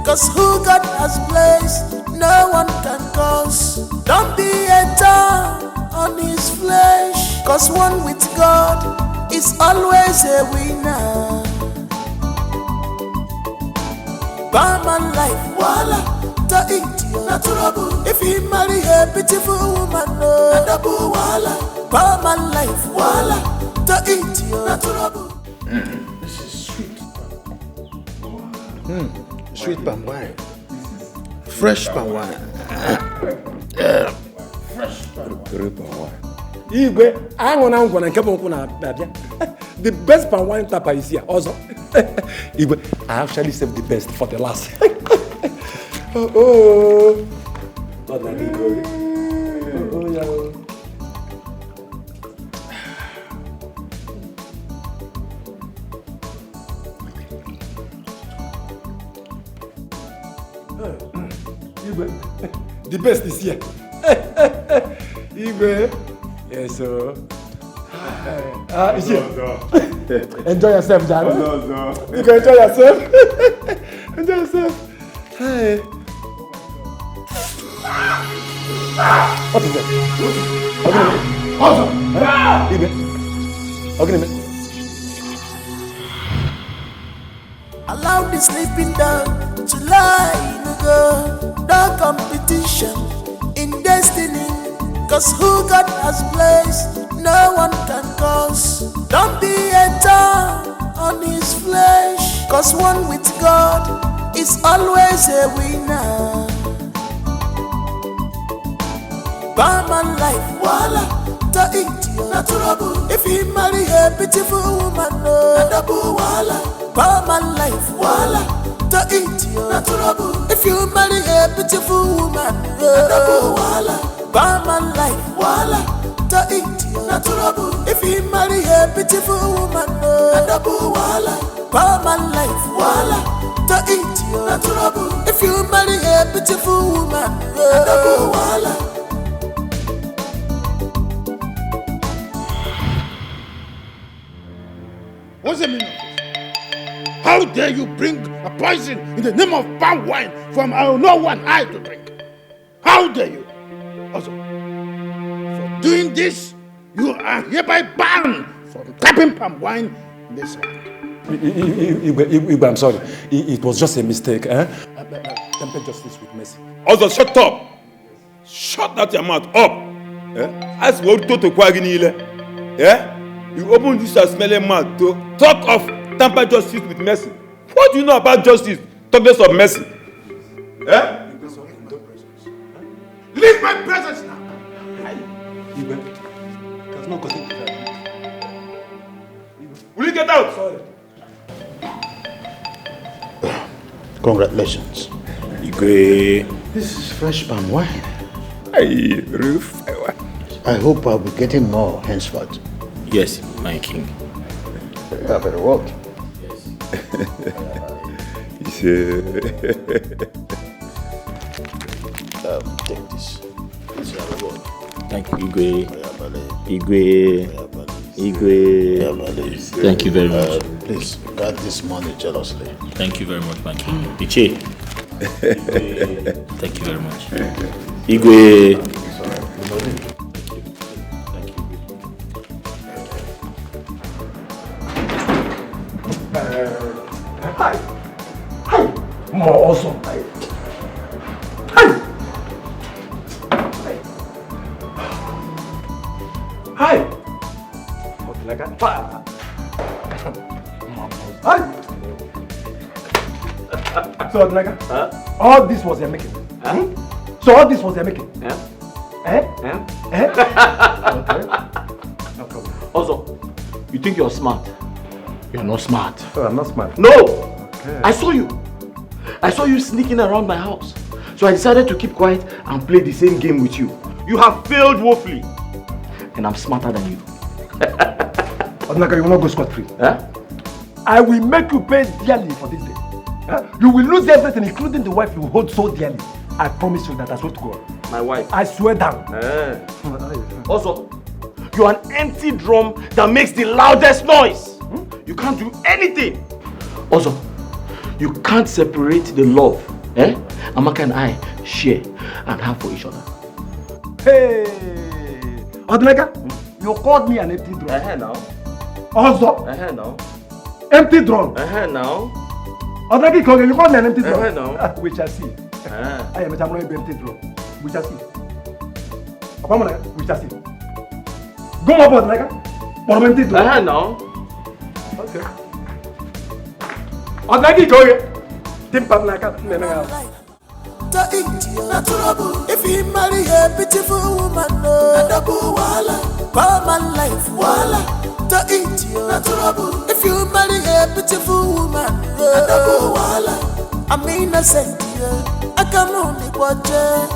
Cause who God has placed, no one can cause. Don't be a thorn on his flesh. Cause one with God is always a winner. Barman life, voila, to eat you, natural. If he marry a beautiful woman, no, double voila. Barman life, voila, to eat you, natural. This is sweet. Sweet palm wine. Fresh palm wine. Fresh palm wine. Igwe, I want to come on. The best palm wine tapper is here also. Igwe, I actually saved the best for the last. Oh. Not like Igwe. Oh, yeah. The best is here. Igwe. Yes, sir. It's here. Enjoy yourself, Dad. You can enjoy yourself. Enjoy yourself. Hi. What is that? Igwe. Okay. Allow the sleeping dog to lie in the competition in destiny. Cause who God has placed, no one can cause. Don't be a thorn on his flesh. Cause one with God is always a winner. Barman life, voila, to eat you, natural. If he marry a beautiful woman, no, double voila. Barman life, voila, to eat you, natural. If you marry a beautiful woman, no, double voila. Barman life, voila, to eat you, natural. If you marry a beautiful woman, no, double voila. Barman life, voila, to eat you, natural. If you marry a beautiful woman, no, double voila. What's the meaning of this? How dare you bring a poison in the name of palm wine from no one eye to drink? How dare you? Also, for doing this, you are hereby banned from tapping palm wine in this land. Igwe, I'm sorry. It was just a mistake. Temper justice with mercy. Also, shut up! Shut that your mouth up! As what to Quaginile. You open this smelling mouth to talk of temper justice with mercy. What do you know about justice? Talk less of mercy. Leave my presence now! Igwe, there's no gossip. Will you get out? Sorry. Congratulations. Igwe. This is fresh palm wine. Roof. I hope I'll be getting more henceforth. Yes, my king. You are very well. Take this. This is your reward. Thank you, Igwe. Thank you very much. Please guard this money jealously. Thank you very much, my king. Iche. Thank you very much. Igwe. Hi. More awesome. Hi. So, Odinaga, all this was your making. So all this was your making. Okay. No problem. Also, you think you're smart? You're not smart. Oh, I'm not smart. No! Okay. I saw you. I saw you sneaking around my house. So I decided to keep quiet and play the same game with you. You have failed woefully. And I'm smarter than you. Odinaga, you will not go scot-free. I will make you pay dearly for this day. You will lose everything, including the wife you hold so dearly. I promise you that. I swear to God. My wife? I swear down. Also, you're an empty drum that makes the loudest noise. You can't do anything. Also, you can't separate the love Amaka and I share and have for each other. Hey! Odinaga, you called me an empty drum. Now. Also? Now. Empty drum. Now. Odinaga, you called me an empty drum. Now. We shall see. I am a empty drum. We shall see. We shall see. Go up, Odinaga. For an empty drum. Now. Okay. Odinaga, go here. Timpa like if you marry a beautiful woman, no double wala, common life wala. To eat you, if you marry a beautiful woman, no double wala. I'm innocent, I can only watch her.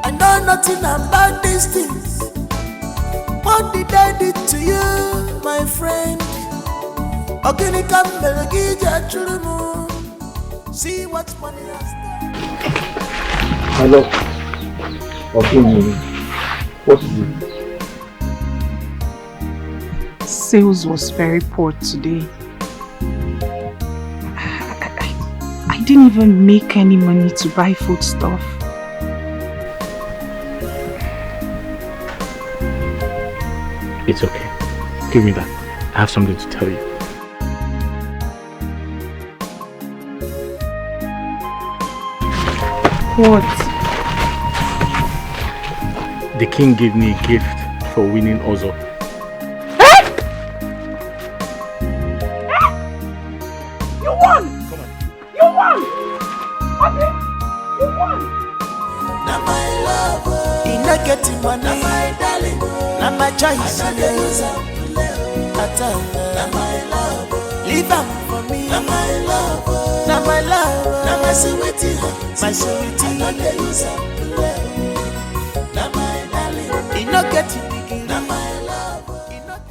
I know nothing about these things. What did I do to you, my friend? Organic see what money has done. Hello. Okay, what is it? Sales was very poor today. I didn't even make any money to buy food stuff. It's okay. Give me that. I have something to tell you. What? The king gave me a gift for winning Ozo. You won! Come on. You won! Okay? You won! Now my lover, in not getting money. Now my darling, now my choice. Now my lover, leave up for me. Now my lover, now my lover, now my sweetie, my sweetie. Now my darling, in not getting big. Now my lover, in not.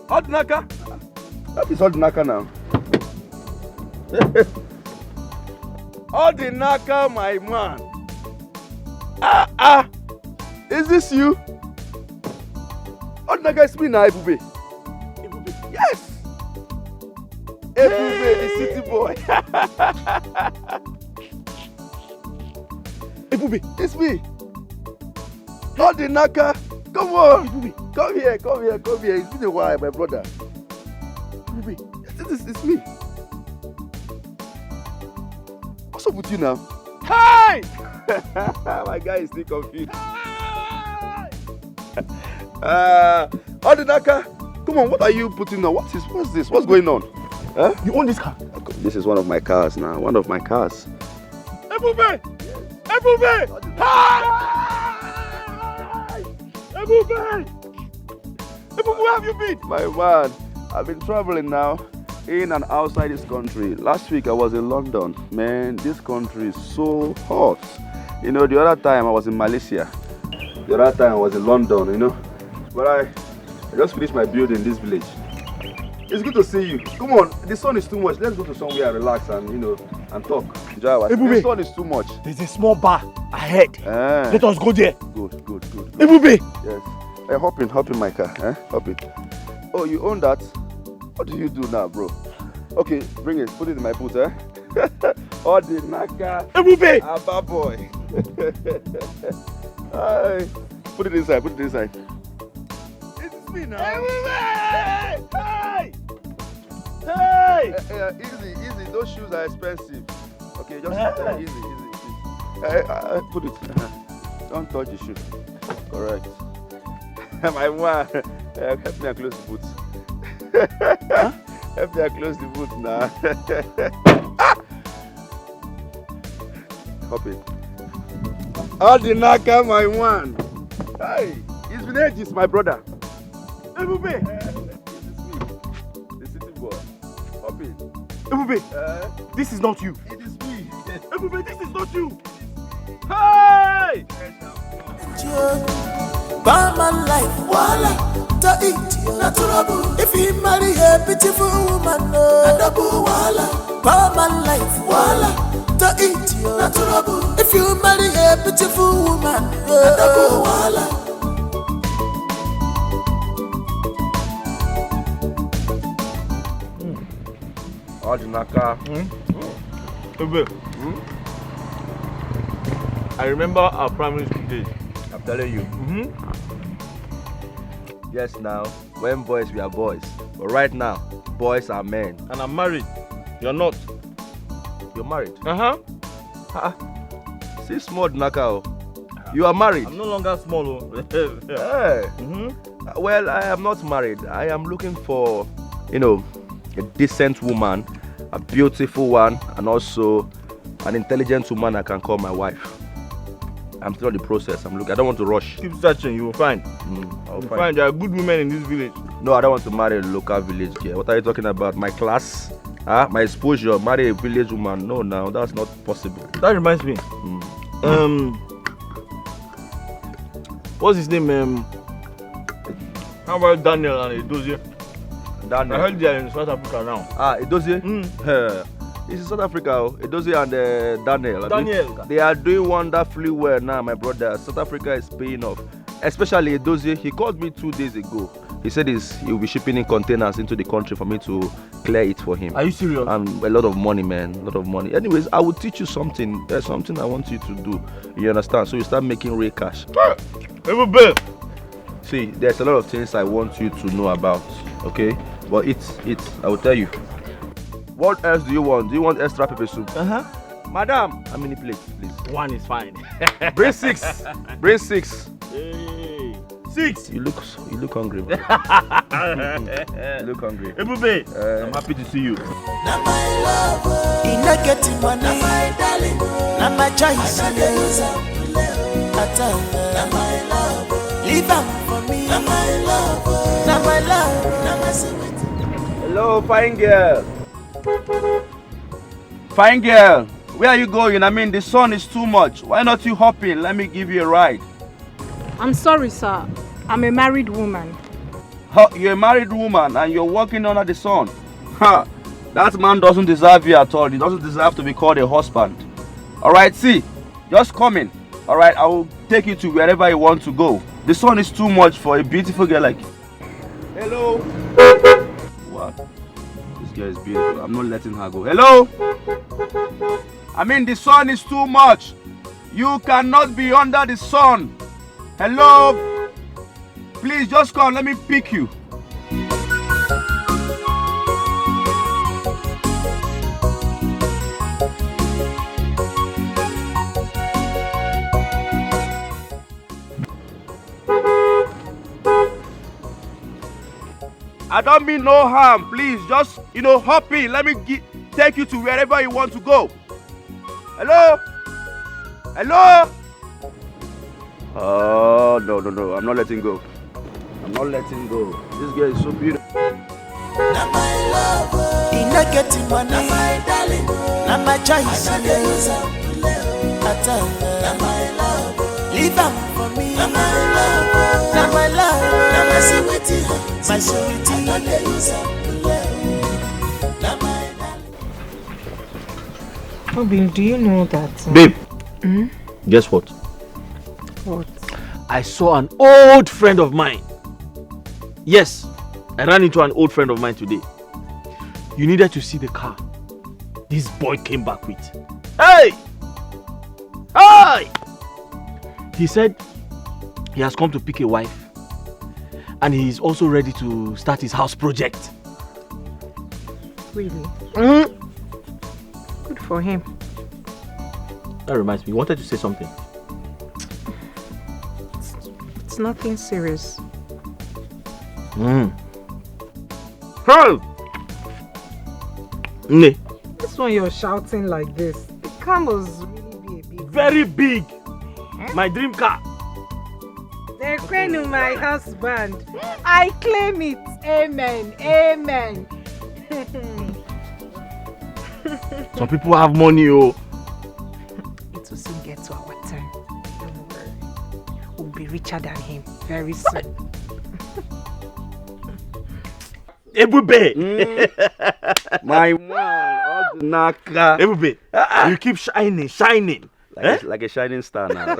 Odinaka? That is Odinaka now. Odinaka, my man. Is this you? Odinaka is me now, Ebube. Ebube? Yes! Ebube, the city boy. Ebube, it's me. Odinaka, come on. Ebube, Come here. It's been a while, my brother. It's me. What's up with you now? Hey! My guy is still confused. Odinaka, come on, what are you putting on? What's this? What's going on? Huh? You own this car? This is one of my cars now. One of my cars. Ebube! Ebube! Hi! Ebube! Ebube, where have you been? My man, I've been traveling now, in and outside this country. Last week I was in London. Man, this country is so hot. You know, the other time I was in Malaysia. The other time I was in London, you know. But I just finished my build in this village. It's good to see you. Come on, the sun is too much. Let's go to somewhere, relax and, you know, and talk. Jawa, the sun is too much. There's a small bar ahead. Let us go there. Good. Ebube! Yes. Hey, hop in my car. Hop in. Oh, you own that? What do you do now, bro? Okay, bring it. Put it in my boot, Oh, the naka. Ebube! Abba boy. Hi. Put it inside. It's me now. Ebube! Hey! Easy. Those shoes are expensive. Okay, just easy. Put it. Don't touch the shoe. Correct. My man, help me and close the boots. Help me and close the boots now. Hop it. Odinaka, my man. Hey, it's been ages, my brother. Ebube! The city boy. Hop it. Ebube! This is not you. It is me. Ebube, this is not you. Hey! Barman life, voila, to eat, not trouble. If you marry a beautiful woman, no double, voila. Barman life, voila, to eat, not trouble. If you marry a beautiful woman, no double, voila. Odinaka. Ebube. I remember our primary school days. I'm telling you. Yes, now, when boys we are boys. But right now, boys are men. And I'm married. You're not. You're married? See small Naka. You are married? I'm no longer small. Hey. Well, I am not married. I am looking for, you know, a decent woman, a beautiful one, and also an intelligent woman I can call my wife. I'm still in the process. I don't want to rush. Keep searching, you will find. I'll find. There are good women in this village. No, I don't want to marry a local village girl. What are you talking about? My class? My exposure? Marry a village woman? No, now that's not possible. That reminds me. What's his name? How about Daniel and Edozie? Daniel. I heard they are in South Africa now. Edozie? It's in South Africa. Edozie and Daniel. Daniel. They are doing wonderfully well now, my brother. South Africa is paying off. Especially Edozie. He called me 2 days ago. He said he will be shipping in containers into the country for me to clear it for him. Are you serious? A lot of money, man. A lot of money. Anyways, I will teach you something. There's something I want you to do. You understand? So you start making real cash. See, there's a lot of things I want you to know about. Okay? But I will tell you. What else do you want? Do you want extra pepper soup? Madam, how many plates, please? 1 is fine. Bring 6. Bring 6. Hey. 6. You look hungry. You look hungry. Ebube, I'm happy to see you. Now my love, in not getting money, now my darling, now my choice. Now my love, leave up for me. Now my love, now my love, now my sweet. Hello, fine girl. Fine girl, where are you going? I mean, the sun is too much. Why not you hop in? Let me give you a ride. I'm sorry, sir. I'm a married woman. You're a married woman and you're walking under the sun. That man doesn't deserve you at all. He doesn't deserve to be called a husband. Alright, see, just come in. Alright, I will take you to wherever you want to go. The sun is too much for a beautiful girl like you. Hello? What? This girl is beautiful. I'm not letting her go. Hello? I mean, the sun is too much. You cannot be under the sun. Hello? Please just come, let me pick you. I don't mean no harm. Please, just, hop in. Let me take you to wherever you want to go. Hello? Hello? Oh, no. I'm not letting go. I'm not letting go. This girl is so beautiful. Now my love, in not getting money. Now my darling, now my choice. I don't use now my love, leave them for me. Now my love, now my love, now my sweetie, my sweetie. I don't use now my darling. Obio, do you know that? Babe, guess what? What? I saw an old friend of mine. Yes, I ran into an old friend of mine today. You needed to see the car this boy came back with. Hey! Hey! He said he has come to pick a wife and he is also ready to start his house project. Really? Good for him. That reminds me, you wanted to say something. It's nothing serious. Hey! This one you're shouting like this. The car must really be a big. Very big. My dream car. They're calling my husband. I claim it. Amen. Amen. Some people have money, oh. It will soon get to our turn. Don't worry. We'll be richer than him very soon. Ebube! My man, Odinaka. Ebube, you keep shining. Like a shining star now.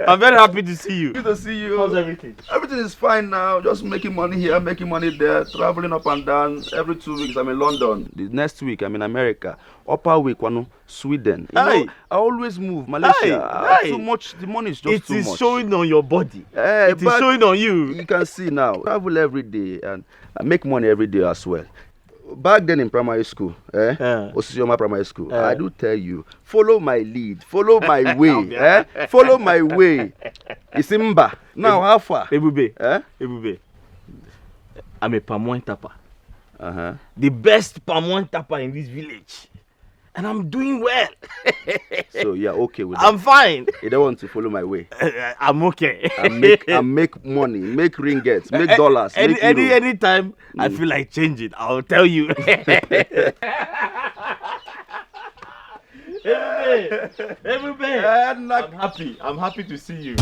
I'm very happy to see you. Good to see you. How's everything? Everything is fine now. Just making money here, making money there, traveling up and down. Every 2 weeks I'm in London. The next week I'm in America. Upper week, Sweden. You know, I always move. Malaysia. Too much. The money is just too much. It is showing on your body. It is showing on you. You can see now. Travel every day and I make money every day as well. Back then in primary school, Osisioma Primary School, I do tell you, follow my lead, follow my way, follow my way. Isimba. Now, how far? Ebube. I'm a palm wine tapper. The best palm wine tapper in this village. And I'm doing well. So you're okay with that? I'm fine. You don't want to follow my way? I'm okay. I make money, make ringgits, make dollars, make euros. Anytime I feel like changing, I'll tell you. Everybody, I'm happy to see you.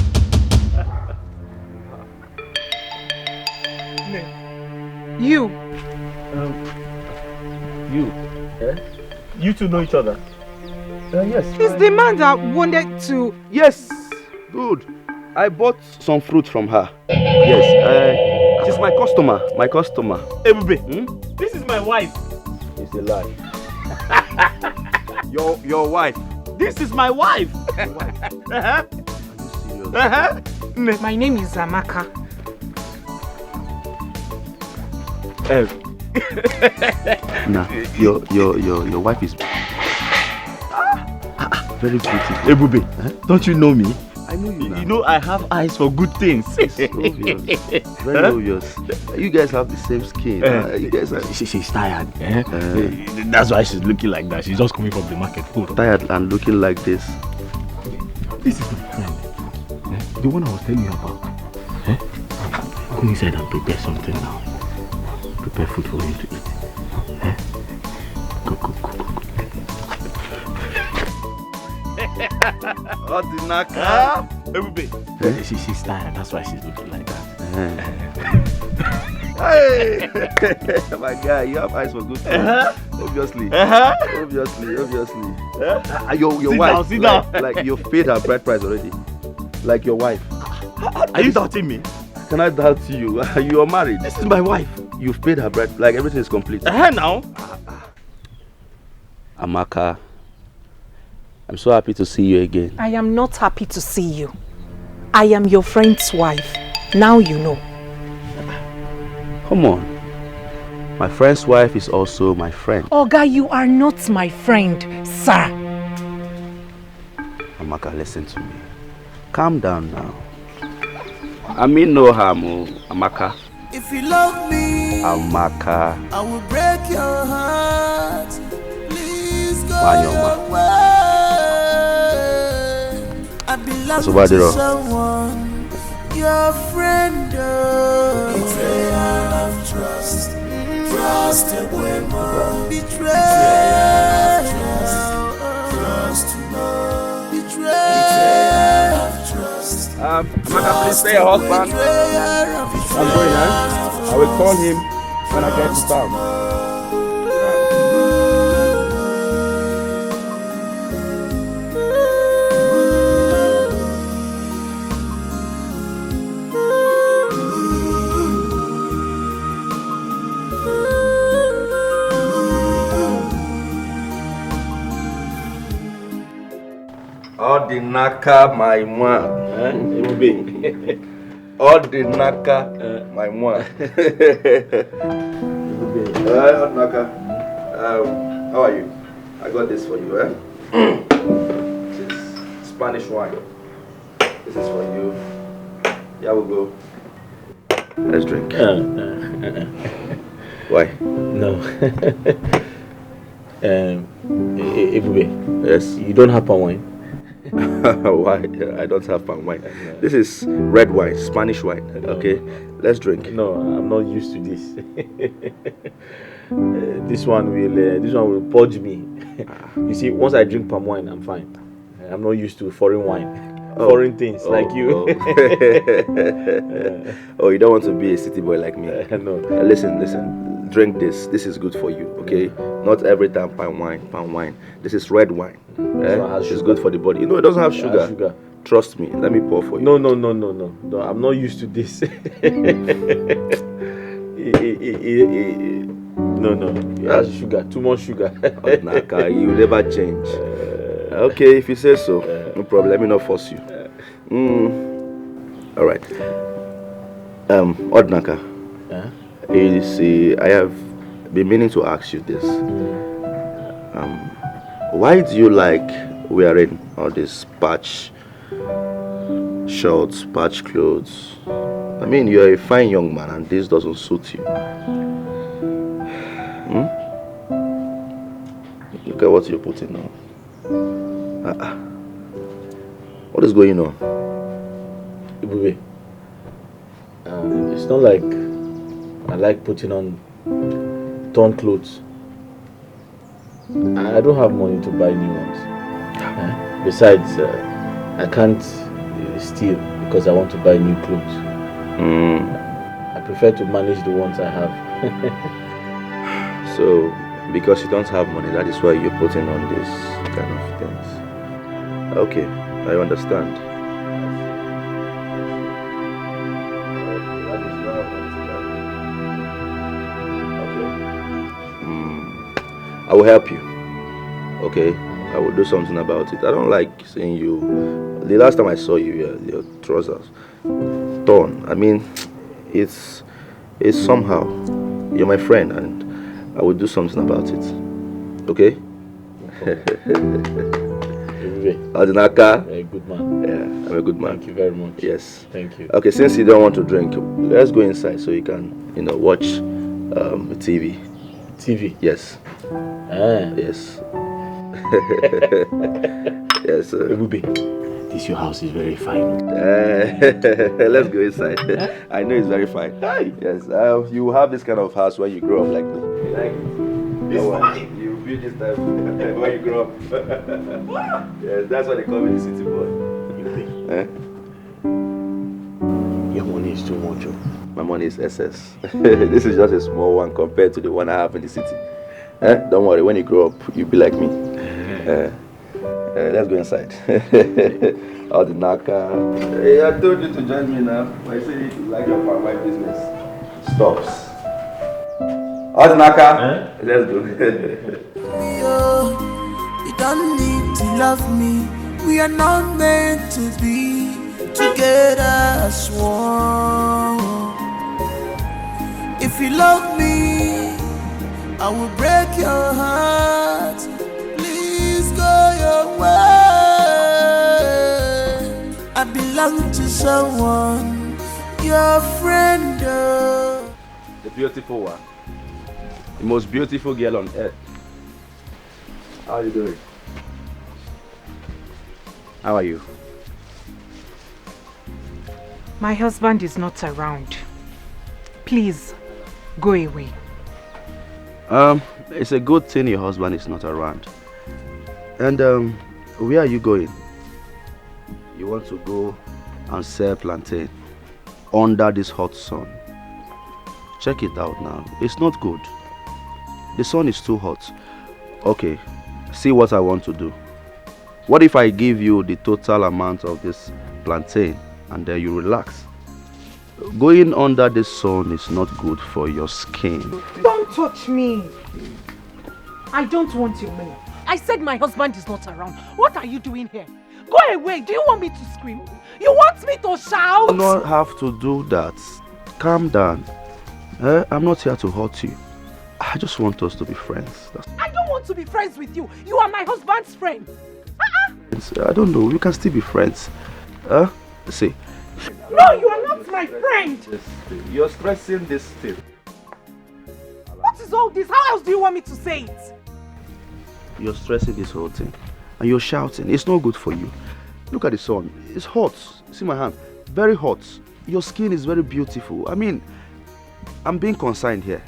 You. You two know each other? Yes. He's the man that wanted to... Yes. Good. I bought some fruit from her. Yes. She's my customer. Ebube, this is my wife. It's a lie. Your wife. This is my wife. Are you serious? My name is Amaka. Nah, your wife is very pretty. Ebube, don't you know me? I know you now. You know I have eyes for good things. It's obvious. Very obvious. You guys have the same skin. You guys are... She's tired. That's why she's looking like that. She's just coming from the market. Tired and looking like this. This is my friend. The one I was telling you about. Go inside and prepare something now. Prepare food for you to eat. Go. Odinaka. Ebube. She's tired. That's why she's looking like that. Hey, my guy, you have eyes for good things. Obviously. Your wife. Sit down. Like you've paid her bride price already. Like your wife. Are you doubting me? Can I doubt you? You are married. This is my wife. You've paid her bride. Like everything is complete. Now. Amaka, I'm so happy to see you again. I am not happy to see you. I am your friend's wife. Now you know. Come on. My friend's wife is also my friend. Oga, you are not my friend, sir. Amaka, listen to me. Calm down now. I mean no harm, Amaka. If you love me, Amaka. I will break your heart. Please go Wanyoma. your way. I belong to someone, your friend. Betrayal of trust. Trust a woman. Betrayal. Trust to know. Betrayal of trust. Amaka, please say your husband. I'm going, huh? I will call him when I get to town. All the naka, my man. All the naka, my man. All naka. How are you? I got this for you, eh? This is Spanish wine. This is for you. Here we go. Let's drink. Why? No. Ebube. Yes. You don't have palm wine? Why? I don't have palm wine. This is red wine, Spanish wine. Okay, let's drink. No, I'm not used to this. This one will purge me. You see, once I drink palm wine, I'm fine. I'm not used to foreign wine, foreign things like you. Oh, you don't want to be a city boy like me? No. Listen. Drink this. This is good for you. Okay. Not every time palm wine. This is red wine. It's good for the body. You know, it doesn't have sugar. Trust me. Let me pour for you. No. I'm not used to this. No. It has sugar. Too much sugar. Naka, you never change. Okay, if you say so, no problem. Let me not force you. All right. Odnaka. You see, I have been meaning to ask you this. Why do you like wearing all these patch shorts, patch clothes? I mean, you're a fine young man and this doesn't suit you. Look at what you're putting on. What is going on? Ibube, it's not like I like putting on torn clothes. I don't have money to buy new ones. Besides, I can't steal because I want to buy new clothes. I prefer to manage the ones I have. So, because you don't have money, that is why you're putting on this kind of things. Okay, I understand. I will help you. Okay, I will do something about it. I don't like seeing you. The last time I saw you, your trousers torn. I mean, it's somehow. You're my friend, and I will do something about it. Okay? Adinaka. A good man. Yeah, I'm a good man. Thank you very much. Yes. Thank you. Okay, since you don't want to drink, let's go inside so you can, watch TV. TV? Yes. Yes. Yes, sir. This your house is very fine. Let's go inside. I know it's very fine. Yes, you will have this kind of house when you grow up like me. Like this one. You build this type when you grow up. Yes, that's why they call me the city boy. Your money is too much. My money is SS. This is just a small one compared to the one I have in the city. Don't worry, when you grow up, you'll be like me. Let's go inside. All the naka. Hey, I told you to join me now. I said you like your my business. Stops. All the naka. Let's go. You don't need to love me. We are not meant to be. together as one. If you love me, I will break your heart. Please go your way. I belong to someone, your friend. The beautiful one. The most beautiful girl on earth. How are you doing? How are you? My husband is not around. Please, go away. It's a good thing your husband is not around. And where are you going? You want to go and sell plantain under this hot sun. Check it out now. It's not good. The sun is too hot. Okay, see what I want to do. What if I give you the total amount of this plantain and then you relax? Going under the sun is not good for your skin. Don't touch me. I don't want your money. I said my husband is not around. What are you doing here? Go away. Do you want me to scream? You want me to shout? You don't have to do that. Calm down. I'm not here to hurt you. I just want us to be friends. I don't want to be friends with you. You are my husband's friend. I don't know. We can still be friends. See. No, you are not my friend. You're stressing this thing. What is all this? How else do you want me to say it? You're stressing this whole thing. And you're shouting. It's not good for you. Look at the sun. It's hot. See my hand? Very hot. Your skin is very beautiful. I mean, I'm being concerned here.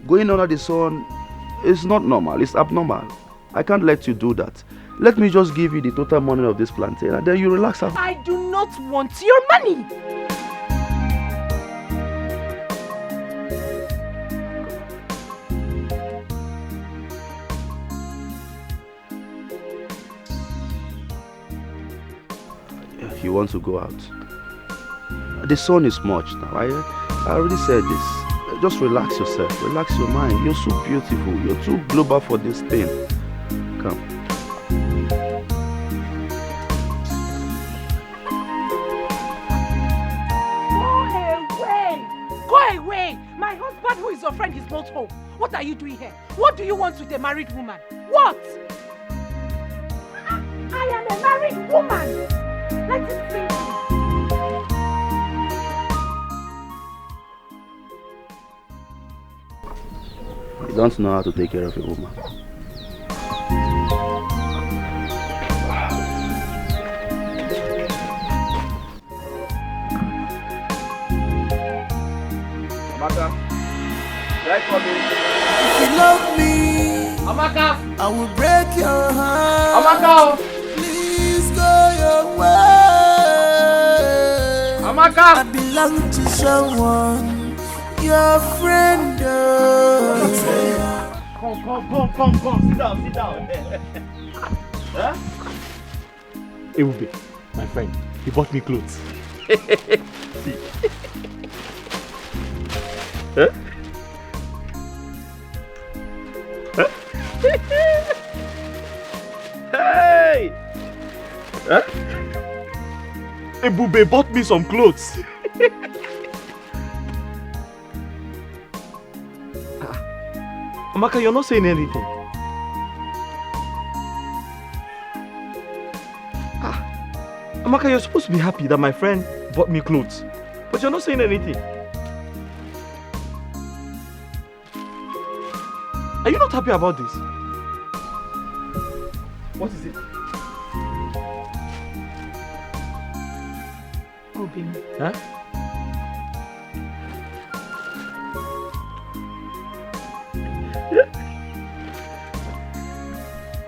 Going under the sun is not normal. It's abnormal. I can't let you do that. Let me just give you the total money of this plantain and then you relax. I do not want your money. You want to go out? The sun is much now. I already said this. Just relax yourself. Relax your mind. You're so beautiful. You're too global for this thing. Come. Go away! My husband, who is your friend, is not home. What are you doing here? What do you want with a married woman? What? I am a married woman! Let it sink in. You don't know how to take care of a woman. Amaka, if you love me, Amaka, I will break your heart. Amaka, please go your way. Amaka, I belong to someone, your friend. Come, sit down. Huh? Nnebe, my friend, he bought me clothes. See. Huh? Huh? Hey! Huh? Nnebe bought me some clothes. Amaka, you're not saying anything. Amaka, you're supposed to be happy that my friend bought me clothes, but you're not saying anything. Are you not happy about this? What is it? Obio. Huh?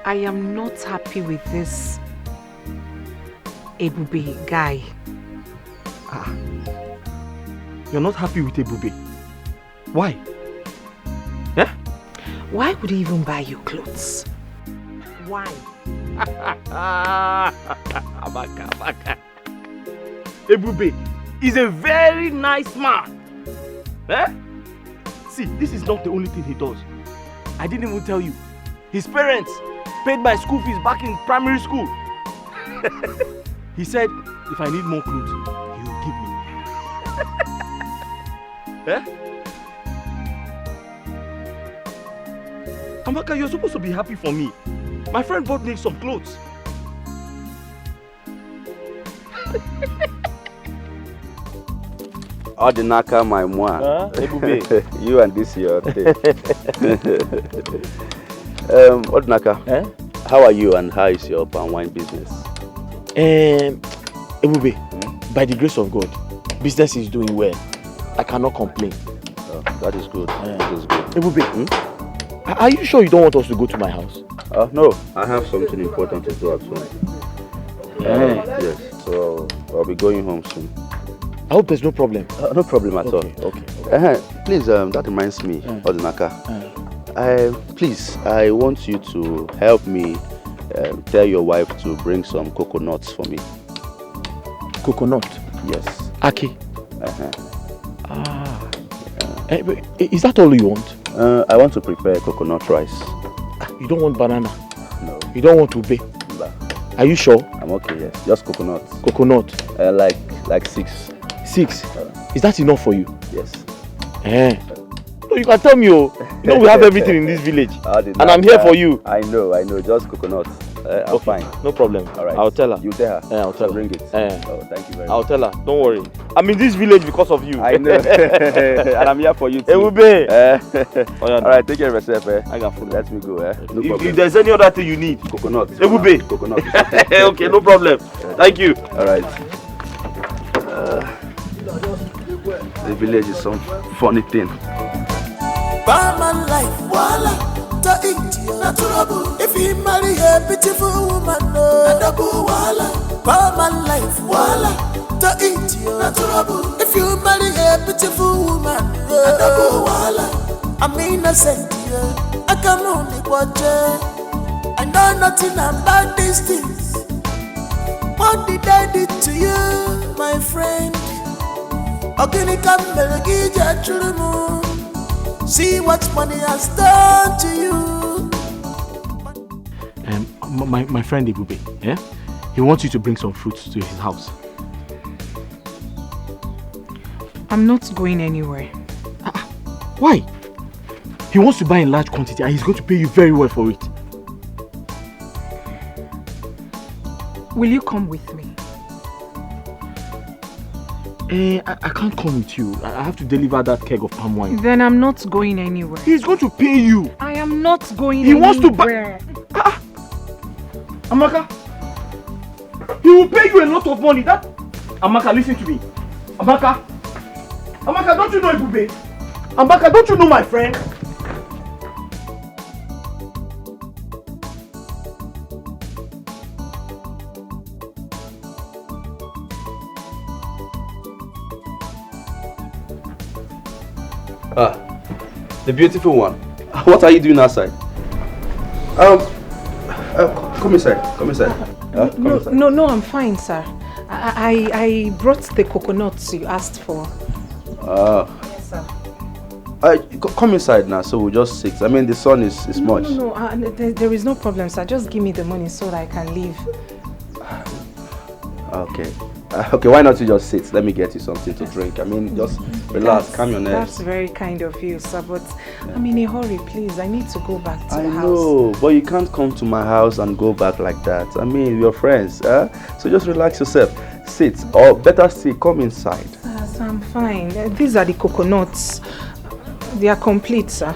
I am not happy with this Nnebe guy. You're not happy with Nnebe? Why? Yeah? Why would he even buy you clothes? Why? Amaka. Nnebe is a very nice man. Eh? See, this is not the only thing he does. I didn't even tell you. His parents paid my school fees back in primary school. He said If I need more clothes, you give me. Eh? Amaka, you're supposed to be happy for me. My friend bought me some clothes. Ordinaka, my moi. You and this your thing. Ordinaka, how are you and how is your palm wine business? Ebube, by the grace of God, business is doing well. I cannot complain. Oh, that is good. That is good. Ebube, are you sure you don't want us to go to my house? No, I have something important to do at home. Yes, so I'll be going home soon. I hope there's no problem. No problem at all. Okay. Please, that reminds me, Ordinaka. Please, I want you to help me tell your wife to bring some coconuts for me. Coconut? Yes. Aki? Is that all you want? I want to prepare coconut rice. You don't want banana? No. You don't want ube? No. Are you sure? I'm okay, yes. Just coconut. Coconut? Like 6. 6? Is that enough for you? Yes. No, you can tell me, we have everything in this village. And I'm here for you. I know. Just coconut. I'm fine. No problem. All right. I'll tell her. You tell her? I'll tell her. Bring it. Oh, thank you very much. I'll tell her. Don't worry. I'm in this village because of you. I know. And I'm here for you too. Ebube. All right, take care of yourself. I got food. Let me go. No problem. If there's any other thing you need. Coconut. Ebube. Coconut. Okay, no problem. Thank you. All right. The village is some funny thing. Barman life, voila, to India, natural. If you marry a beautiful woman, no, double voila. Barman life, voila, to India, natural. If you marry a beautiful woman, no, double voila. I'm innocent, I can only watch it. I know nothing about these things. What did I do to you, my friend? See what money has done to you. My friend Ebube, he wants you to bring some fruits to his house. I'm not going anywhere. Why? He wants to buy in large quantity and he's going to pay you very well for it. Will you come with me? I can't come with you. I have to deliver that keg of palm wine. Then I'm not going anywhere. He's going to pay you. I am not going He anywhere. wants to buy... Amaka, he will pay you a lot of money. Amaka, listen to me. Amaka, don't you know Ebube? Amaka, don't you know my friend? The beautiful one. What are you doing outside? Come inside. Come inside. No, I'm fine, sir. I brought the coconuts you asked for. Yes, sir. Come inside now, so we'll just sit. I mean, the sun is much. No, there is no problem, sir. Just give me the money so that I can leave. Okay. Okay, why not you just sit? Let me get you something to drink. I mean, just relax, calm your nerves. That's very kind of you, sir, but I'm in a hurry, please. I need to go back to the house. I know, but you can't come to my house and go back like that. I mean, we're friends, so just relax yourself. Sit, or better still, come inside. Sir, I'm fine. These are the coconuts. They are complete, sir.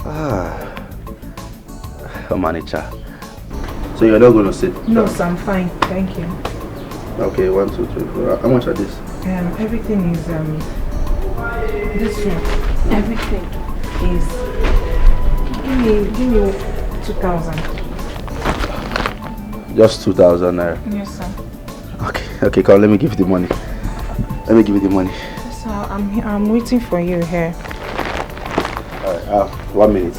Oh, manager. So you're not going to sit? No, sir, I'm fine. Thank you. Okay, 1, 2, 3, 4. How much are this? Everything is this one. Everything is. Give me 2,000. Just 2,000 naira. Yes, sir. Okay, come. Let me give you the money. Let me give you the money. Yes, sir. I'm waiting for you here. Alright, 1 minute.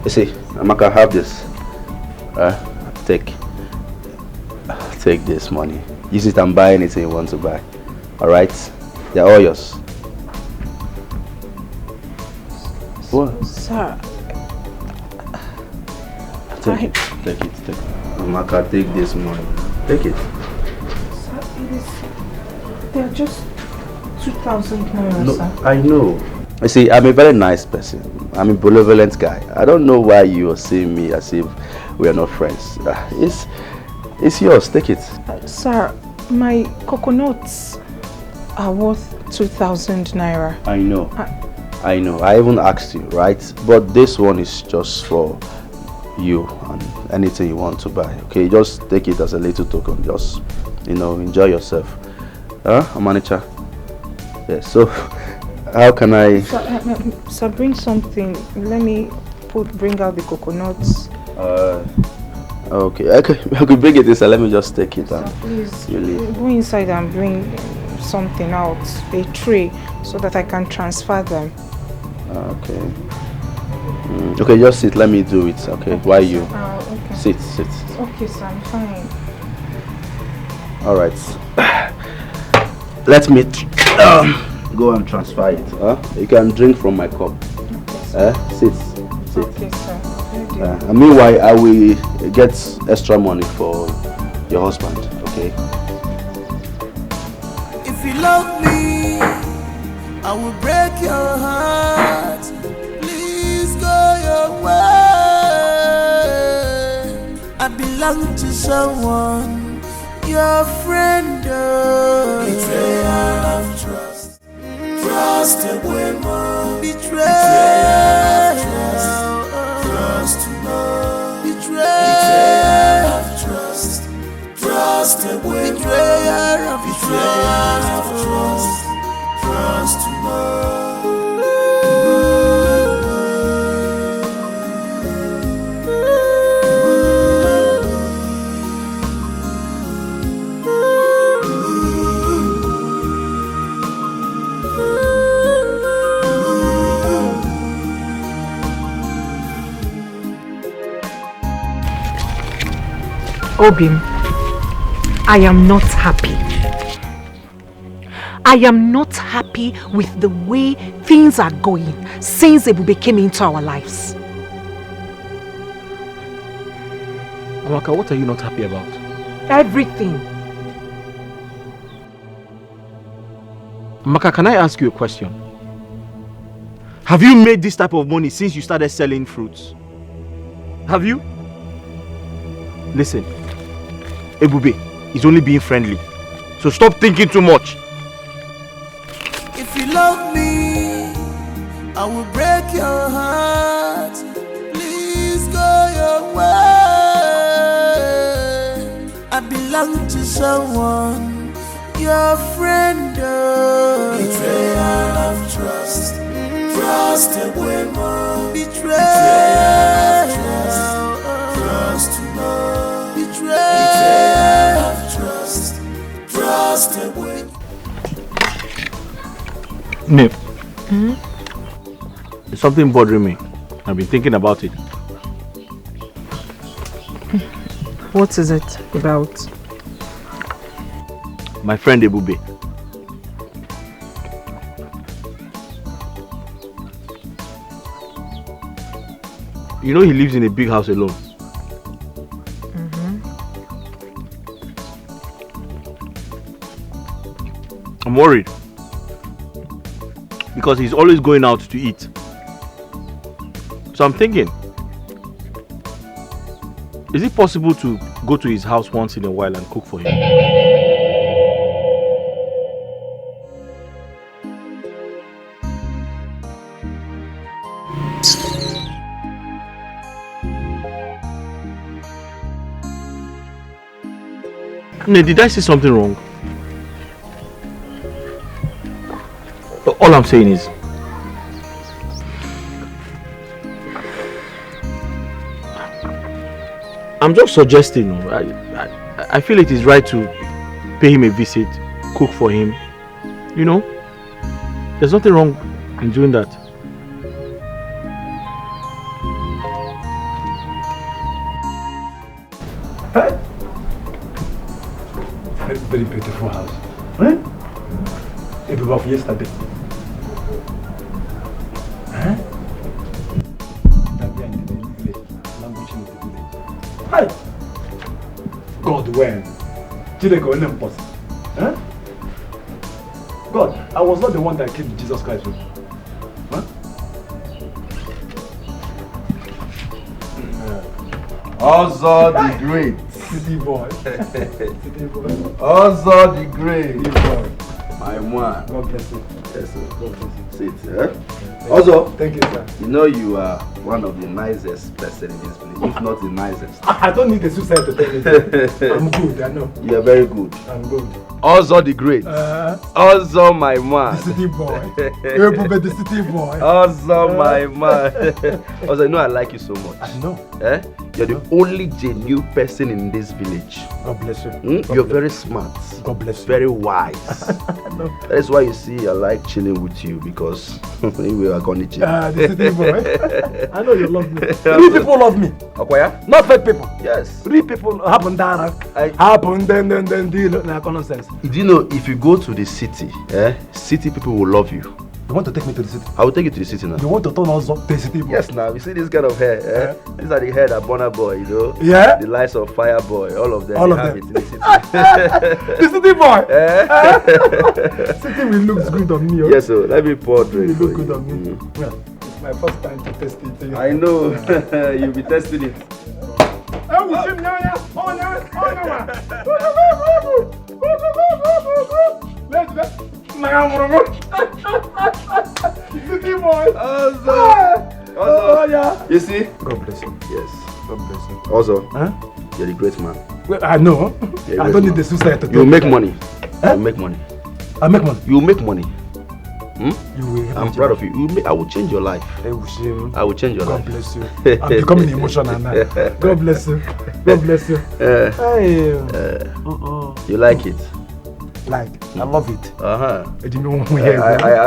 You see, Amaka, have this. Take this money. Use it and buy anything you want to buy. Alright? They're all yours. What? Sir. Take it. Amaka, take this money. Take it. Sir, they're just 2,000 naira, No, sir. I know. You see, I'm a very nice person. I'm a benevolent guy. I don't know why you are seeing me as if we are not friends. It's yours. Take it. Sir, my coconuts are worth 2,000 naira. I know. I know. I even asked you, right? But this one is just for you and anything you want to buy. Okay, just take it as a little token. Just, enjoy yourself. Amanicha? Yes. So, how can I? Sir, bring something. Let me bring out the coconuts. Okay. I could bring it inside. Let me just take it and Please, you leave. go inside and bring something out, a tray, so that I can transfer them. Okay. Okay, just sit. Let me do it. Okay. Why you? Okay. Sit. Okay, sir. I'm fine. All right. Let me go and transfer it. You can drink from my cup. Okay, Sit. Okay, sir. And meanwhile, I will get extra money for your husband. Okay. If you love me, I will break your heart. Please go your way. I belong to someone, your friend. Betrayal of trust. Trust a woman. Betrayal of trust. Trust to know. Betrayal of trust. Trust a woman. Betrayal of trust. Trust to know. Obim, I am not happy. I am not happy with the way things are going since Ebube came into our lives. Amaka, what are you not happy about? Everything. Amaka, can I ask you a question? Have you made this type of money since you started selling fruits? Have you? Listen, Ebube is only being friendly, so stop thinking too much. If you love me, I will break your heart. Please go your way. I belong to someone, your friend. Betrayal of trust. Trust a woman. Betrayal of trust to know. Betrayal of trust. Trust a woman. Nnebe, there's something bothering me. I've been thinking about it. What is it about? My friend Ebube. You know he lives in a big house alone. I'm worried. Because he's always going out to eat. So I'm thinking, is it possible to go to his house once in a while and cook for him? Did I say something wrong? All I'm saying is, I'm just suggesting, I feel it is right to pay him a visit, cook for him. You know, there's nothing wrong in doing that. Hey? Very, very beautiful house. Eh? It was of yesterday. Huh? That we are in the village, languishing in the village. Hey! God, when? Chideko, when impossible. Huh? God, I was not the one that killed Jesus Christ. Huh? Ozo the Great. City boy. City boy. Ozo the Great. City boy. My man. God bless you. Yes, sir. God bless you. Sit, eh? Ozo. Thank you, sir. You know you are one of the nicest person in this village, if not the nicest. I don't need a suicide to tell you that. I'm good, I know. You are very good. I'm good. Ozo the Great. Ozo my man. The city boy. The city boy. Ozo my man. Ozo, you know I like you so much. I know. Eh? You're the only genuine person in this village. God bless you. You're very smart. God bless you. Very wise. No. That is why you see I like chilling with you, because we are going to chill. The city boy. I know you love me. Real people love me. Okay. Not fake people. Yes. Real people happen there. Happen then deal. Nonsense. Do you know if you go to the city, city people will love you. You want to take me to the city? I will take you to the city now. You want to turn us up to the city boy? Yes, now you see this kind of hair. These are the hair that Mbunabo, you know. Yeah. The lights of Fire Boy, all of them. All of have them. it in the city. The city boy. City will look good on me. Yes, so let me pour drink. It will look good on me. Well, it's my first time to test it. I know. You'll be testing it. City boy. Yeah. You see? God bless you. Yes. God bless you. Also, you're the great man. Well, I know. I don't need the suicide to you make money. You make money. I make money. You make money. You will. I'm proud of you. I will change your life. I will change your life. God bless you. I'm becoming emotional now. God bless you. God bless you. You like it? Like, I love it. I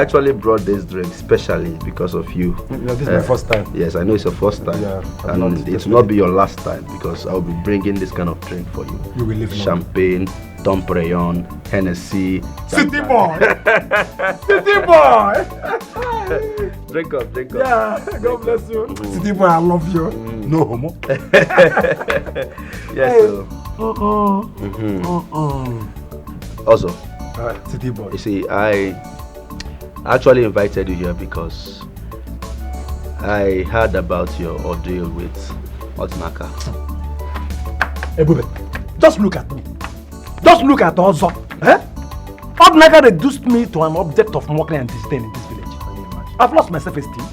actually brought this drink specially because of you. This is my first time. Yes, I know it's your first time. Yeah, and it will not be your last time, because I will be bringing this kind of drink for you. You will live champagne, Dom Perignon, Hennessy. City boy! City boy! Drink up. Yeah, God bless you. City boy, I love you. No homo. Yes, Also, City boy. You see, I actually invited you here because I heard about your ordeal with Odinaka. Hey, Bube, just look at me. Just look at Ozo. Odinaka reduced me to an object of mockery and disdain in this village. I've lost my self-esteem.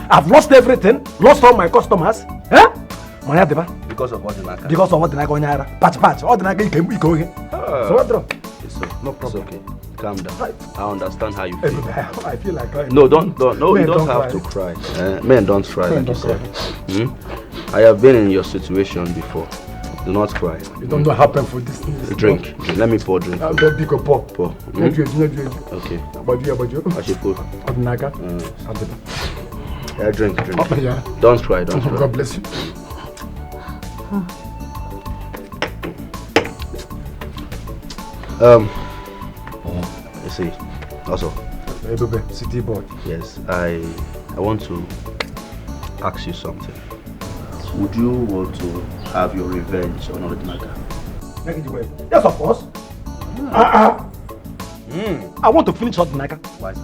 I've lost everything. Lost all my customers. Because of Odinaka. Because of Odinaka. Patch. Odinaka, you go here. So what drop? No problem. It's okay. Calm down. I understand how you feel. I feel like crying. No, don't. You don't have to cry. Men don't cry, like you said. I have been in your situation before. Do not cry. You don't know what happened for this. Drink. Let me pour drink. I'll get Dike pour. Okay. About you. I should pour. Odinaka. Yeah, drink. Oh, yeah. Don't cry. God bless you. You see, also, City boy. Yes, I want to ask you something. Would you want to have your revenge on Odinaka? Yes, of course. I want to finish Odinaka.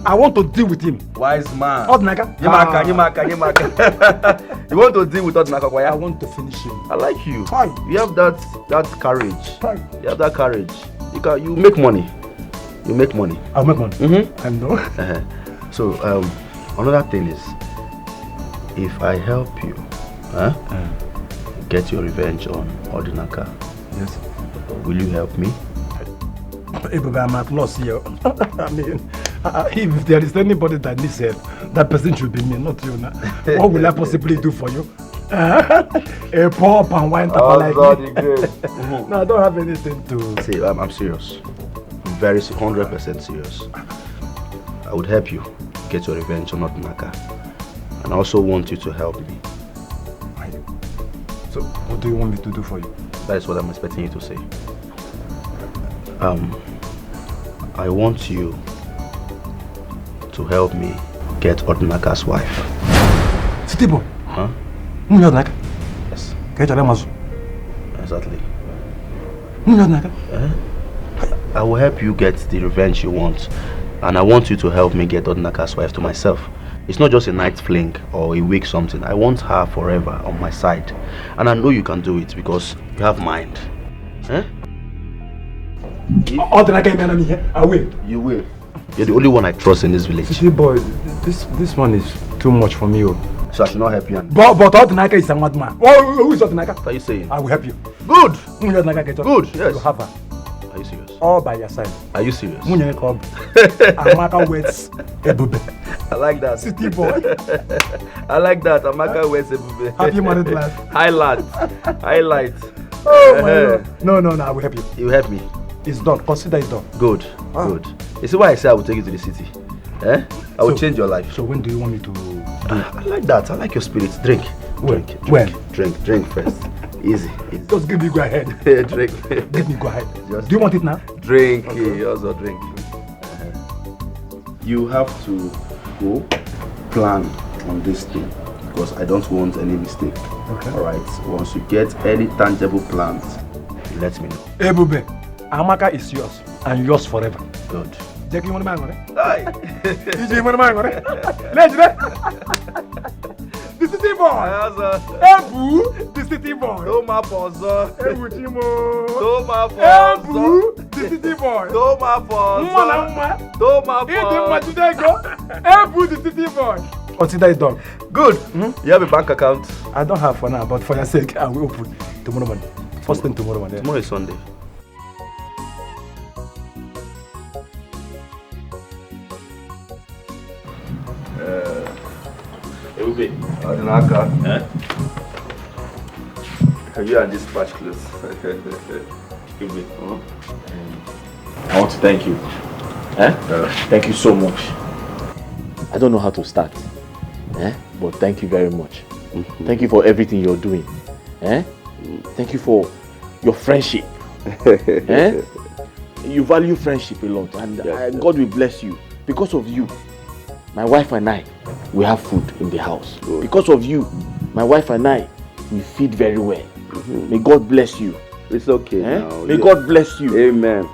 I want to deal with him. Wise man. Odinaka. Yimaka. You want to deal with Odinaka? I want to finish him. I like you. You have that courage. You have that courage. You make money. You make money. I'll make money. I know. So another thing is, if I help you, get your revenge on Odinaka, yes, will you help me? I'm at loss here. I mean, if there is anybody that needs help, that person should be me, not you. What will I possibly do for you? A poor and wine like me. No, I don't have anything to say. I'm serious. I'm very 100% serious. I would help you get your revenge on Odinaka, and I also want you to help me. So, what do you want me to do for you? That is what I'm expecting you to say. I want you to help me get Odinaka's wife. City boy? Huh? Odinaka? Yes. Exactly. I will help you get the revenge you want. And I want you to help me get Odinaka's wife to myself. It's not just a night fling or a week something. I want her forever on my side. And I know you can do it because you have mind. Eh? I will. You will. You're the only one I trust in this village. See, boy, this one is too much for me. So I should not help you. But Odinaka is a madman. Who is Odinaka? What are you saying? I will help you. Good. Good. Yes. You have her. Are you serious? All by your side. Are you serious? Amaka waits Ebube. I like that. City boy. I like that. Amaka waits Ebube. Happy married life. Highlight. Oh my God. No, I will help you. You help me. It's done. Consider it done. Good. Good. You see why I say I will take you to the city? Eh? I will change your life. So when do you want me to do it? I like that. I like your spirit. Drink. Drink first. Easy. Just give me go ahead. Drink. Give me go ahead. Do you want it now? Drink. Okay. Also drink. You have to go plan on this thing because I don't want any mistake. Okay. Alright. Once you get any tangible plans, let me know. Hey Bube, Amaka is yours and yours forever. Good. Jackie, you want to man? You want to man? Let's the city boy. Ebu, the city boy. No ma pozo. Ebu Timo. No ma pozo. Ebu, the city boy. No ma pozo. No ma pozo. Ebu, the city boy. Consider it done. Good. You have a bank account? I don't have for now, but for your sake, I will open tomorrow morning. First thing tomorrow morning. Tomorrow is Sunday. Nnebe, Odinaka. Can you and dispatch clothes? Nnebe, I want to thank you. Thank you so much. I don't know how to start, but thank you very much. Thank you for everything you're doing. Thank you for your friendship. You value friendship a lot, and God will bless you. Because of you, my wife and I, we have food in the house. Good. Because of you, my wife and I, we feed very well. May God bless you. It's okay now. May God bless you. Amen.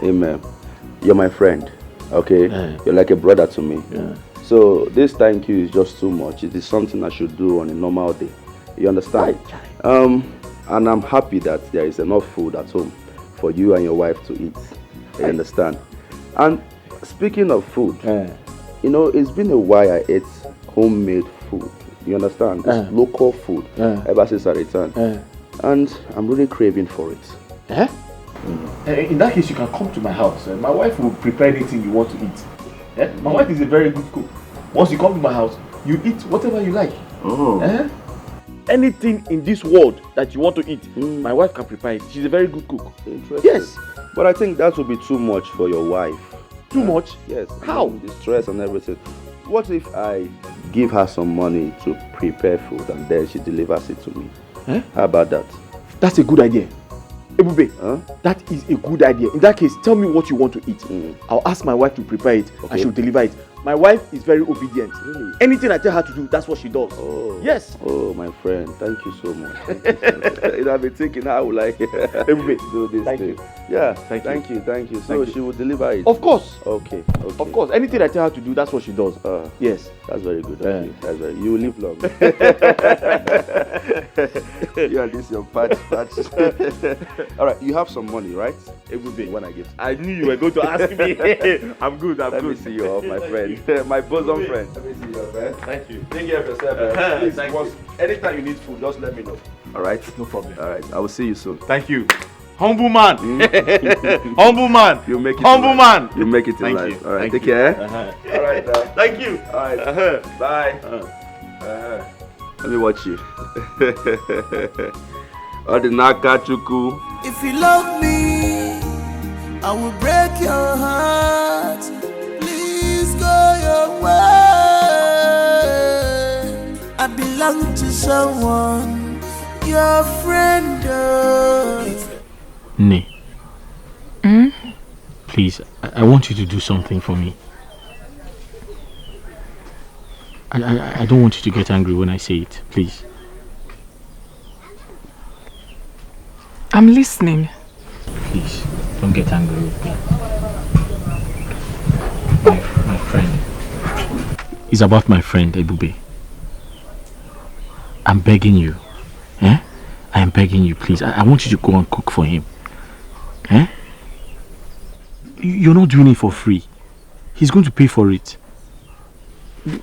Amen. You're my friend, okay? You're like a brother to me. So this thank you is just too much. It is something I should do on a normal day. You understand? And I'm happy that there is enough food at home for you and your wife to eat. You understand? And speaking of food, you know, it's been a while I ate homemade food. You understand? It's local food ever since I returned. And I'm really craving for it. In that case, you can come to my house. My wife will prepare anything you want to eat. My wife is a very good cook. Once you come to my house, you eat whatever you like. Anything in this world that you want to eat, my wife can prepare it. She's a very good cook. Interesting. Yes. But I think that will be too much for your wife. Too much? Yes. How? The stress and everything. What if I give her some money to prepare food and then she delivers it to me? How about that? That's a good idea. Ebube, that is a good idea. In that case, tell me what you want to eat. I'll ask my wife to prepare it and she'll deliver it. My wife is very obedient. Really? Anything I tell her to do, that's what she does. Yes. Oh, my friend, thank you so much. I've been thinking how will I do this thank thing. you. Yeah, thank you. So she will deliver it? Of course. Okay. Of course. Anything I tell her to do, that's what she does. Yes. That's very good. That's very. You will live long. Yeah, this is your patch. All right, you have some money, right? Ebube, when I give. I knew you were going to ask me. I'm good. Let me see you off, my friend. My bosom friend. Let me see you off, man. Thank you. Take care of yourself. Please, anytime you need food, just let me know. All right? No problem. All right, I will see you soon. Thank you. Humble man. Humble man. You make it. Humble man. You make it in Thank life. you. All right, Thank take you. care. All right. Thank you. All right. Bye. Let me watch you. Odinaka Chuku. If you love me, I will break your heart. Please go your way. I belong to someone. your friend. Nne. Please, I want you to do something for me. I don't want you to get angry when I say it, please. I'm listening. Please, don't get angry with me. My friend. It's about my friend, Ebube. I'm begging you. I am begging you, please. I want you to go and cook for him. You're not doing it for free. He's going to pay for it.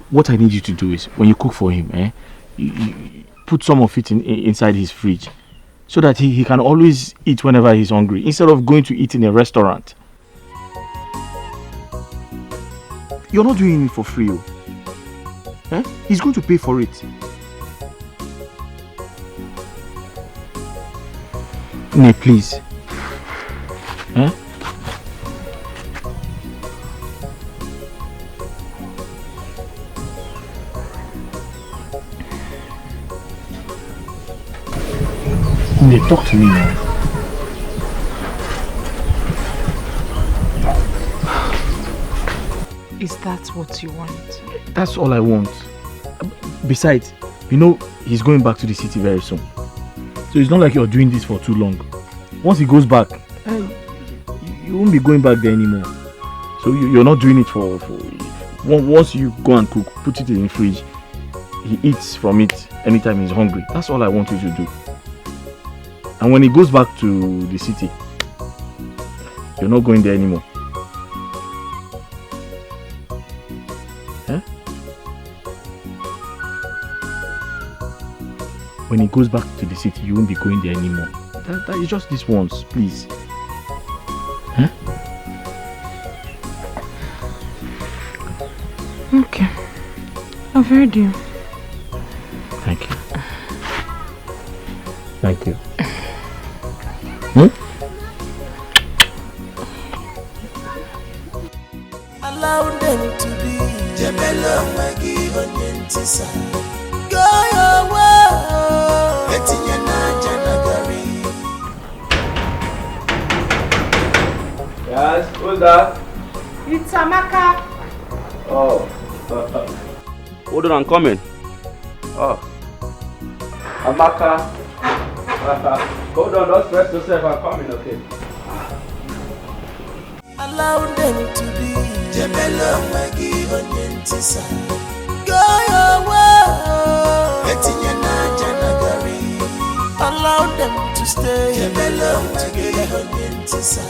What I need you to do is, when you cook for him, you put some of it inside his fridge, so that he can always eat whenever he's hungry, instead of going to eat in a restaurant. You're not doing it for free. He's going to pay for it. Nne, please. Nne, talk to me now. Is that what you want? That's all I want. Besides, you know he's going back to the city very soon. So it's not like you're doing this for too long. Once he goes back, you won't be going back there anymore. So you're not doing it for once you go and cook, put it in the fridge, he eats from it anytime he's hungry. That's all I want you to do. And when he goes back to the city, you're not going there anymore. When he goes back to the city, you won't be going there anymore. That is just this once, please. Okay. I've heard you. Thank you. Thank you. Allow them to be. Jebelo magi onyentisa. Go your way. Etinye na janagari. Yes, who's that? It's Amaka. Oh. Hold on, I'm coming. Oh. Amaka. Hold on, don't stress yourself, I'm coming, okay? Allow them to be. Jebelo magi onyentisa. Go your way. Etinye na janagari. Allow them to stay. Jebelo magi onyentisa.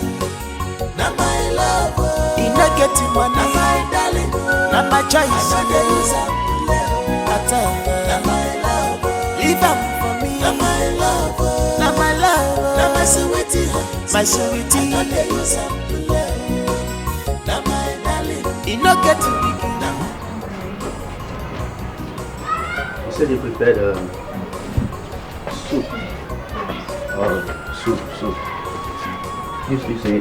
Na my lover. Ina get him one. Na my darling. Na my choice. Na my lover. Leave him for me. Na my lover. Na my lover. Na my sweetie. My sweetie. I know they use him. Na my darling. Ina get him. You said you prepared soup. Oh, soup. Please say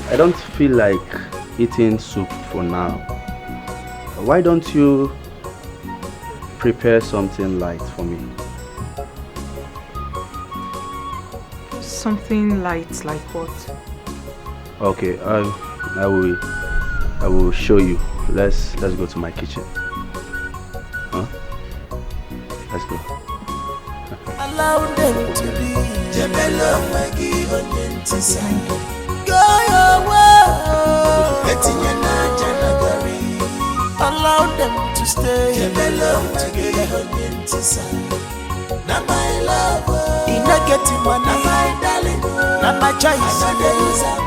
I don't feel like eating soup for now. Why don't you prepare something light for me? Something light like what? Okay, I will show you. Let's go to my kitchen. Let's go. Allow them to be. Jebelo magi onyentisa. Go your way. Etinye na janagari. Allow them to stay. Jebelo magi onyentisa. Na my lover. Ina get him one. Na my darling. Na my choice. I know they use him.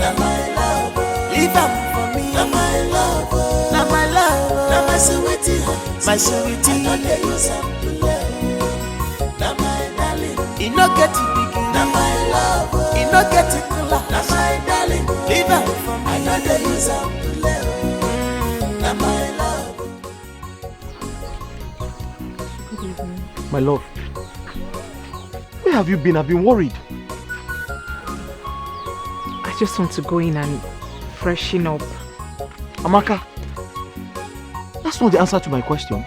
Na my lover. Leave him for me. Na my lover. Na my lover. Na my sweetie. My sweetie. I know they use him. Na my darling. He no get it big. Na my lover. He no get it cooler. Na my darling. Leave him for me. I know they use him. Na my love. Good evening. My love, where have you been? I've been worried. I just want to go in and freshen up. Amaka, that's not the answer to my question.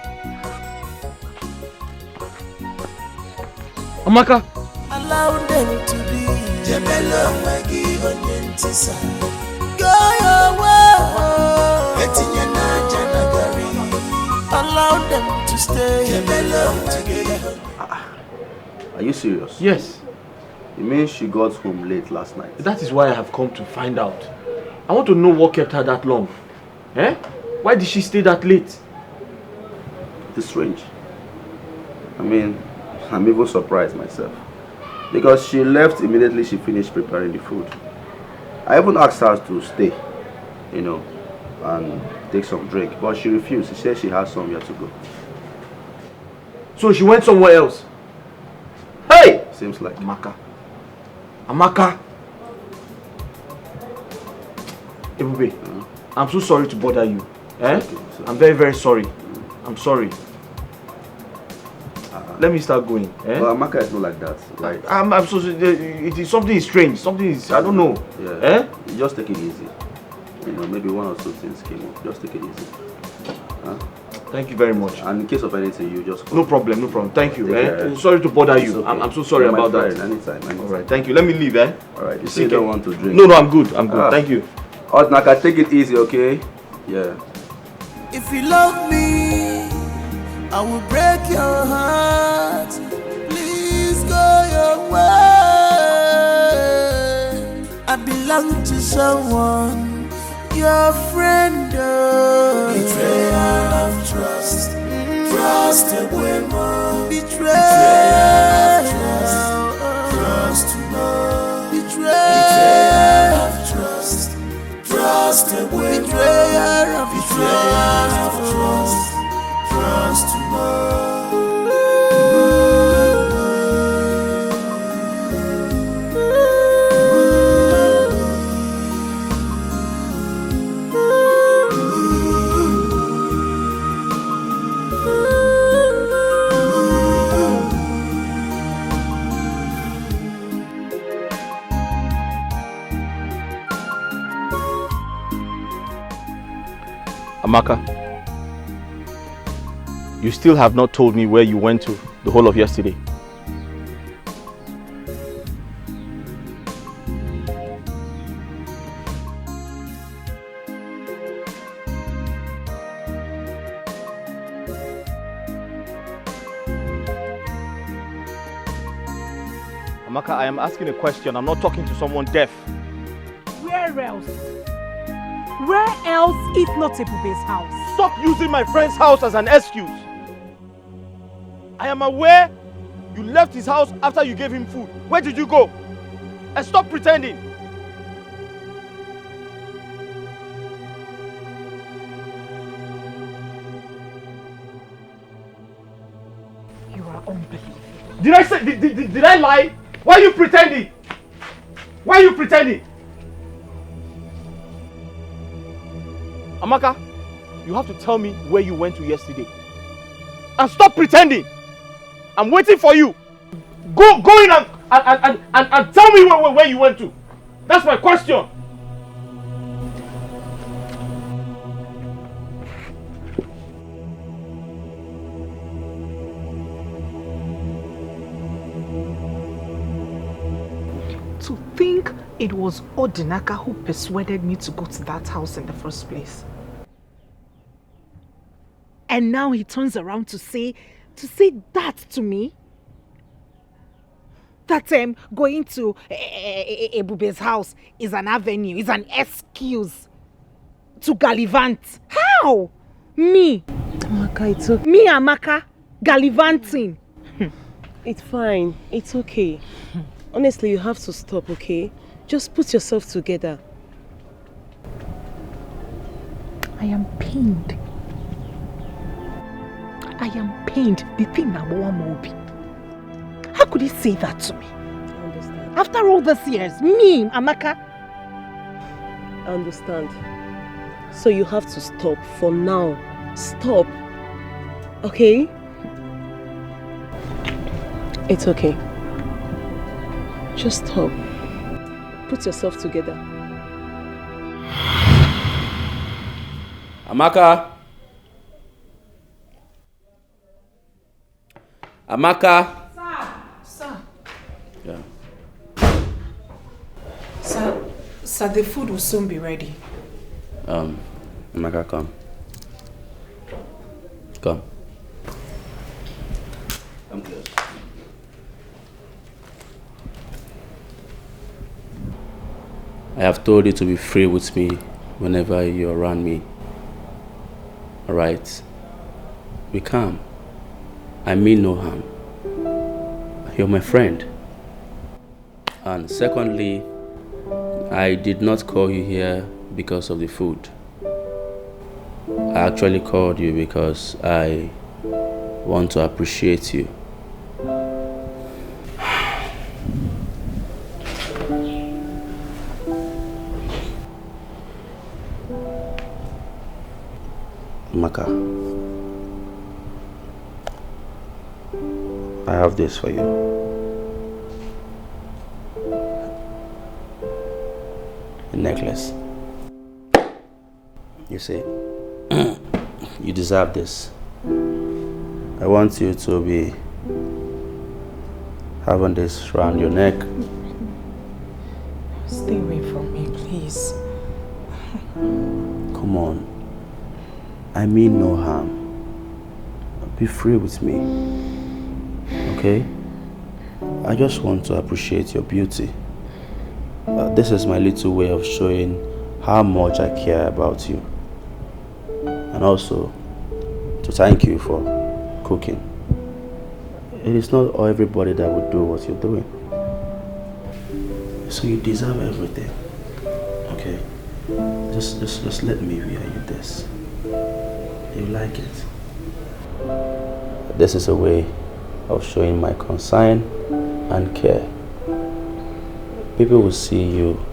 Amaka! Allow them to be. Jebelo magi onyentisa. Go your way. Etinye na janagari. Allow them to stay. Jebelo together. Are you serious? Yes. You mean she got home late last night? That is why I have come to find out. I want to know what kept her that long. Eh? Why did she stay that late? It's strange. I mean, I'm even surprised myself. Because she left immediately she finished preparing the food. I even asked her to stay, you know, and take some drink. But she refused. She said she has somewhere to go. So she went somewhere else? Hey! Seems like. Amaka! Ebube, I'm so sorry to bother you. Eh? Okay. I'm very, very sorry. I'm sorry. Let me start going. Eh? Well, Amaka is not like that, right? I'm so sorry. It is something is strange. Something is, I don't know. Yeah. Eh? You just take it easy. You know, maybe one or two things came up. Just take it easy. Huh? Thank you very much. And in case of anything, you just call. No problem, no problem. Thank you. Eh? Sorry to bother you. Okay. I'm so sorry about that. Anytime. Alright, thank you. Let me leave, eh? Alright, you say you don't want to drink. No, I'm good. I'm good. Thank you. Naka, take it easy, okay? Yeah. If you love me, I will break your heart. Please go your way. I belong to someone, your friend. Betrayal of trust. Trust a woman. Betrayal of trust. Trust to know. Betrayal of trust. Trust a woman. Betrayal of trust. Trust to know. Amaka, you still have not told me where you went to the whole of yesterday. Amaka, I am asking a question. I'm not talking to someone deaf. Where else? Where else if not Ebube's house? Stop using my friend's house as an excuse. I am aware you left his house after you gave him food. Where did you go? And stop pretending. You are unbelievable. Did I say, did I lie? Why are you pretending? Why are you pretending? Amaka, you have to tell me where you went to yesterday. And stop pretending. I'm waiting for you. Go in and tell me where you went to. That's my question. To think it was Odinaka who persuaded me to go to that house in the first place. And now he turns around to say that to me? That going to Ebube's house is an avenue, is an excuse to gallivant. How? Me? Amaka, it's okay. Me, Amaka, gallivanting. It's fine. It's okay. Honestly, you have to stop, okay? Just put yourself together. I am pained. I am pained. The thing number one Mobi. How could he say that to me? I understand. After all these years, me, Amaka. I understand. So you have to stop for now. Stop. Okay? It's okay. Just stop. Put yourself together. Amaka. Amaka. Sir. Sir, the food will soon be ready. Amaka, come. Come. Come close. I have told you to be free with me whenever you're around me. Alright? Be calm. I mean no harm. You're my friend. And secondly, I did not call you here because of the food. I actually called you because I want to appreciate you. Maka, I have this for you. A necklace. You see, you deserve this. I want you to be having this around your neck. Stay away from me, please. Come on. I mean no harm. Be free with me. Okay? I just want to appreciate your beauty. This is my little way of showing how much I care about you. And also to thank you for cooking. It is not everybody that would do what you're doing. So you deserve everything. Okay? Just let me wear you this. You like it? This is a way of showing my concern and care. People will see you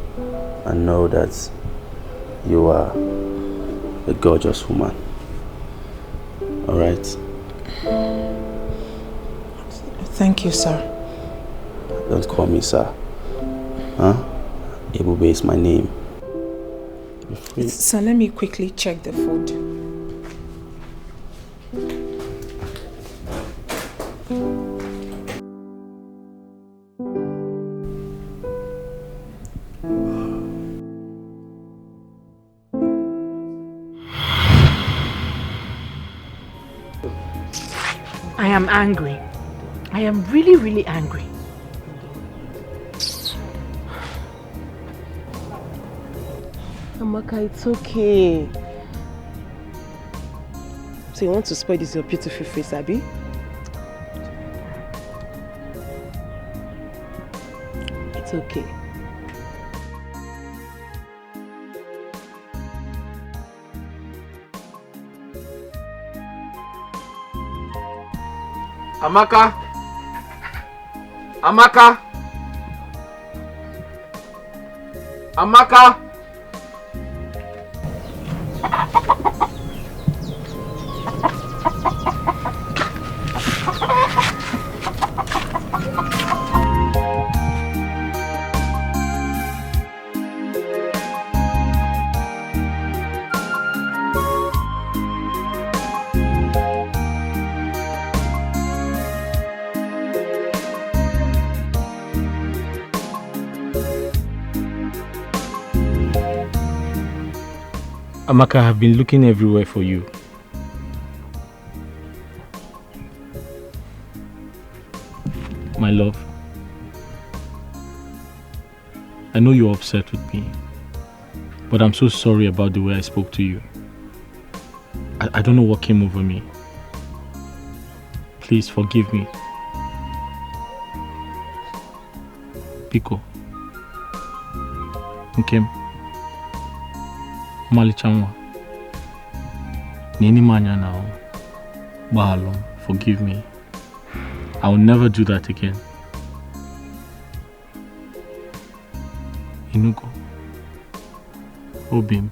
and know that you are a gorgeous woman. Alright? Thank you, sir. Don't call me sir. Huh? Ebube is my name. So let me quickly check the food. I am angry. I am really, really angry. Amaka, it's okay. So you want to spoil this your beautiful face, Abby? It's okay. Amaka! Amaka! Amaka! Amaka, I have been looking everywhere for you. My love, I know you're upset with me, but I'm so sorry about the way I spoke to you. I don't know what came over me. Please forgive me. Pico. Okay. Malichanwa. Nini manya now. Bahalo, forgive me. I will never do that again. Inugo. Obim.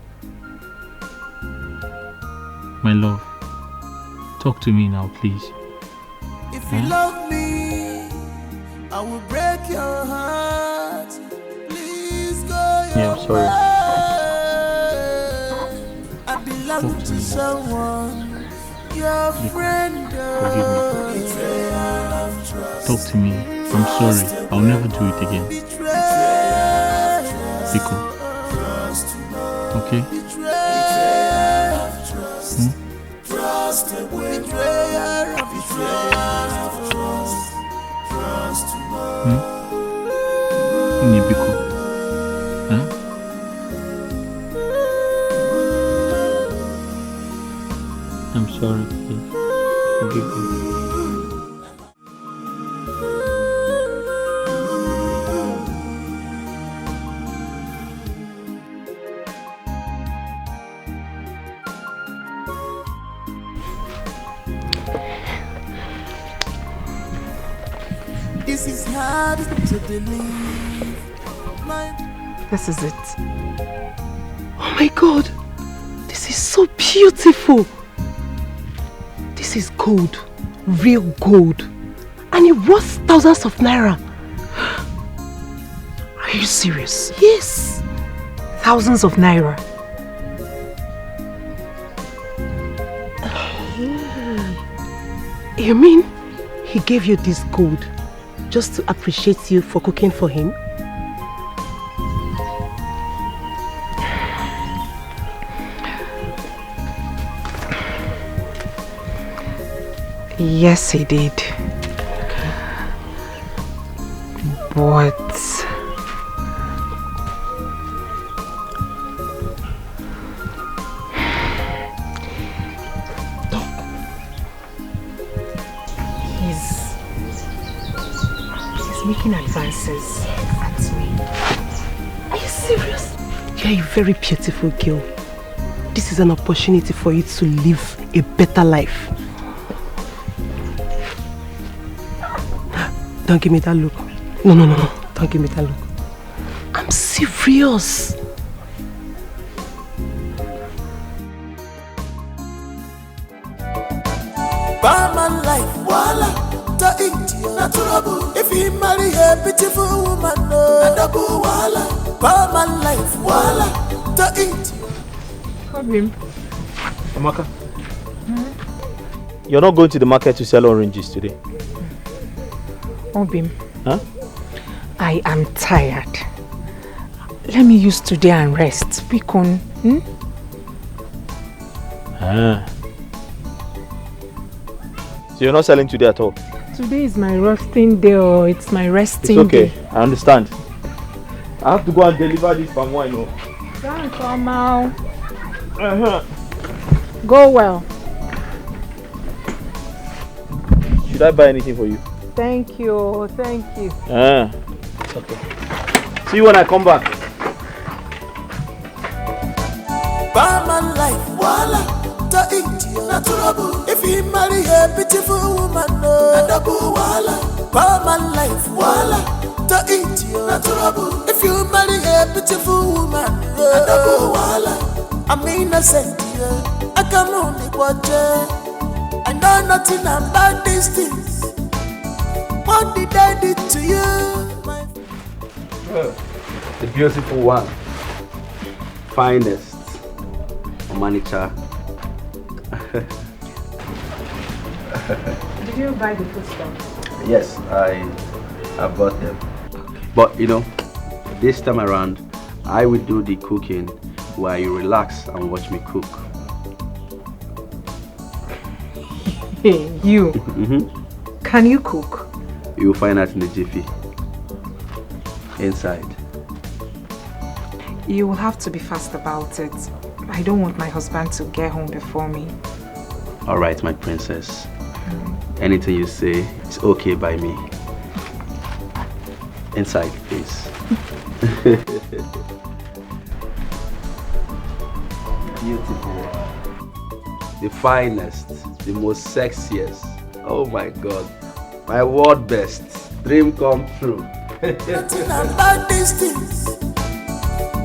My love. Talk to me now, please. If you love me, I will break your heart. Please go your Yeah, I'm sorry. way. I belong to someone, your friend. Forgive me. Talk to me. I'm sorry. I'll never do it again. Etiko. Okay? Nnebe. Huh? I'm sorry, please. Forgive me. This is hard to believe. This is it. Oh my God, this is so beautiful. This is gold, real gold, and it worth thousands of naira. Are you serious? Yes. Thousands of naira. You mean he gave you this gold just to appreciate you for cooking for him? Yes, he did. But he's making advances at me. Are you serious? You're a very beautiful girl. This is an opportunity for you to live a better life. Don't give me that look. No. Don't give me that look. I'm serious. Barman life, voila, to India, natural. If you marry a beautiful woman, no, double voila. Barman life, voila, to India. Obio. Amaka, you're not going to the market to sell oranges today? Obim, huh? I am tired. Let me use today and rest. Bikon, So you're not selling today at all? Today is my resting day, or it's my resting It's okay, day. I understand. I have to go and deliver this palm wine. Don't come out. Go well. Should I buy anything for you? Thank you, thank you. Okay. See you when I come back. Barman life, voila, to India, natural. If you marry a beautiful woman, no, double voila. Barman life, voila, to India, natural. If you marry a beautiful woman, no, double voila. I'm innocent, I can only watch it. I know nothing about these things. What did I do to you, my The beautiful one, finest, manager. Did you buy the food stuff? Yes, I bought them. But you know, this time around, I will do the cooking while you relax and watch me cook. Hey, you. Can you cook? You will find out in the jiffy. Inside. You will have to be fast about it. I don't want my husband to get home before me. Alright, my princess. Anything you say is okay by me. Inside, please. Beautiful. The finest, the most sexiest. Oh my God. My world best. Dream come true. nothing about these things?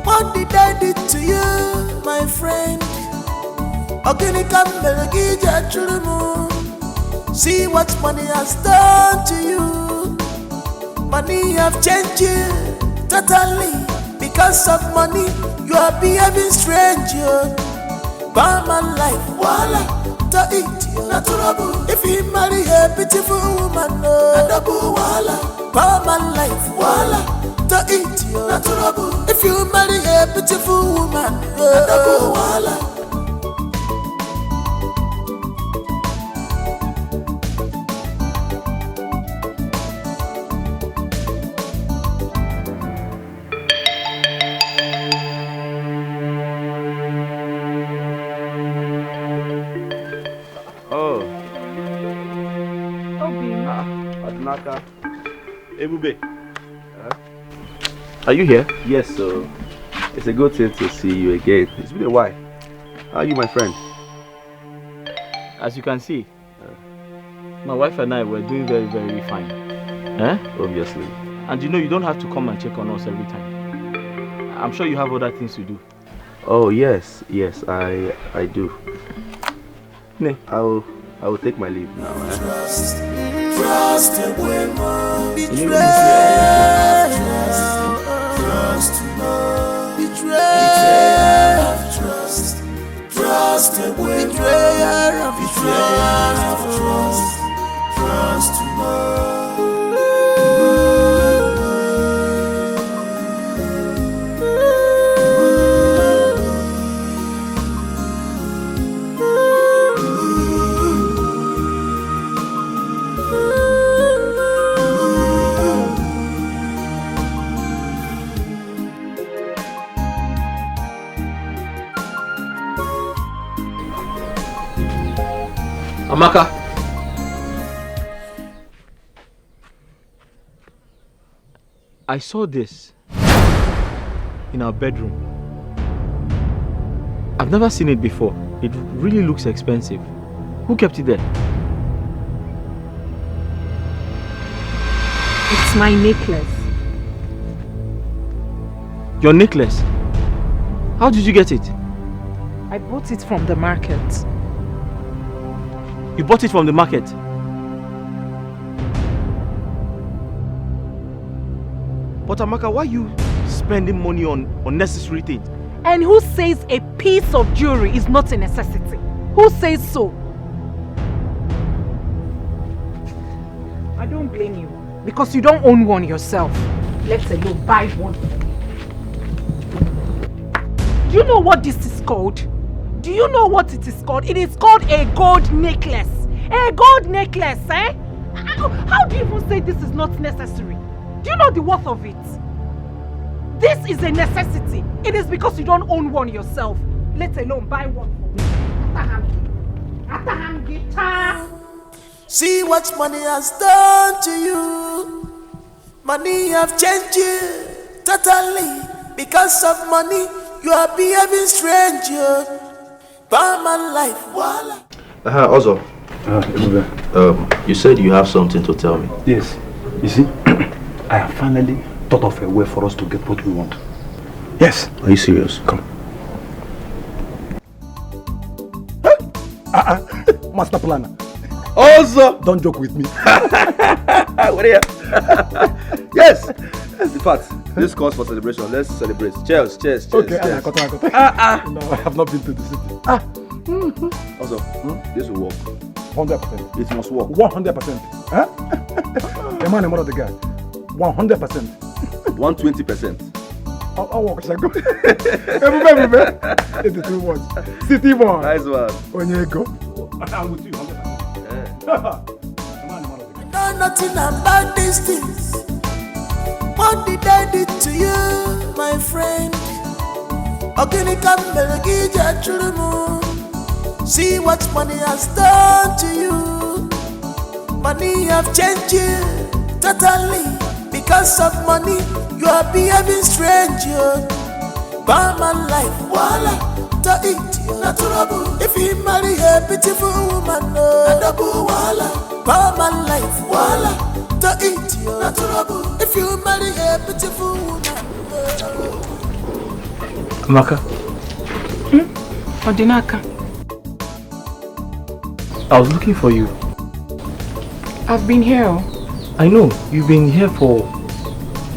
What did I do to you, my friend? See what money has done to you. Money have changed you totally. Because of money, you are behaving strange. Barman life, voila, to eat natural. If you marry a beautiful woman, no, double voila. Barman life, voila, to eat you. Not trouble. If you marry a beautiful woman, double wala. Ebube. Are you here? Yes, so it's a good thing to see you again. It's been a while. How are you, my friend? As you can see, my wife and I were doing very, very fine. Obviously. And you know, you don't have to come and check on us every time. I'm sure you have other things to do. Oh, yes, I do. Ne? I will take my leave now. Trust a woman, betrayal. Trust to know, betrayal of trust. Trust a woman, betrayal of trust. Trust to know. Amaka. I saw this in our bedroom. I've never seen it before. It really looks expensive. Who kept it there? It's my necklace. Your necklace? How did you get it? I bought it from the market. You bought it from the market? But Amaka, why are you spending money on unnecessary things? And who says a piece of jewelry is not a necessity? Who says so? I don't blame you. Because you don't own one yourself. Let alone buy one. Do you know what this is called? Do you know what it is called? It is called a gold necklace. A gold necklace, eh? How do you even say this is not necessary? Do you know the worth of it? This is a necessity. It is because you don't own one yourself. Let alone buy one for me. See what money has done to you. Money have changed you totally. Because of money, you are behaving strange. Barman life, voila. Also, you said you have something to tell me. Yes. You see, I have finally thought of a way for us to get what we want. Yes. Are you serious? Come. Master planner. Also, don't joke with me. What are you? Yes. In fact, this calls for celebration. Let's celebrate. Cheers, cheers, cheers. Okay, cheers. No, I have not been to the city. Also, this will work. 100%. It must work. 100%. Huh? A man, a mother, the guy. 100%. 120%. I'll walk. Shall I go? Everybody. 82 words. City boy. Nice one. When you go, I'm with you. 100%. Know nothing about these things. What did I do to you, my friend? See what money has done to you. Money have changed you totally. Because of money, you are behaving strange. Barman life, voila, to eat you. Not trouble. If you marry a beautiful woman, double voila. Barman life, voila, to eat you. Not trouble. If you marry a beautiful woman, Amaka. Odinaka. I was looking for you. I've been here. I know, you've been here for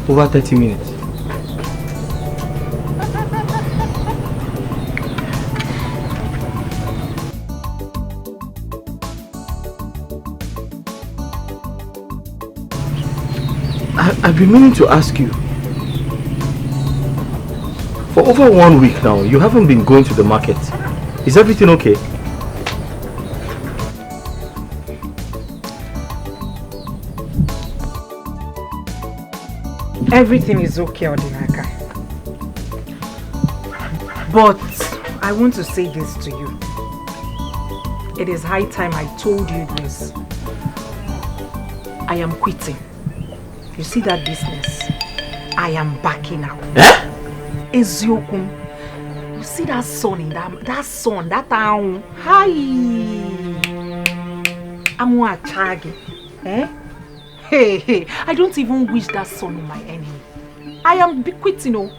over 30 minutes. I've been meaning to ask you, For over 1 week now, you haven't been going to the market. Is everything okay? Everything is okay, Odinaka. But I want to say this to you. It is high time I told you this. I am quitting. You see that business? I am backing out. Eziokum. You see that sun in that town? Hi. I'm a chagi. Hey, I don't even wish that son on my enemy. I am quitting,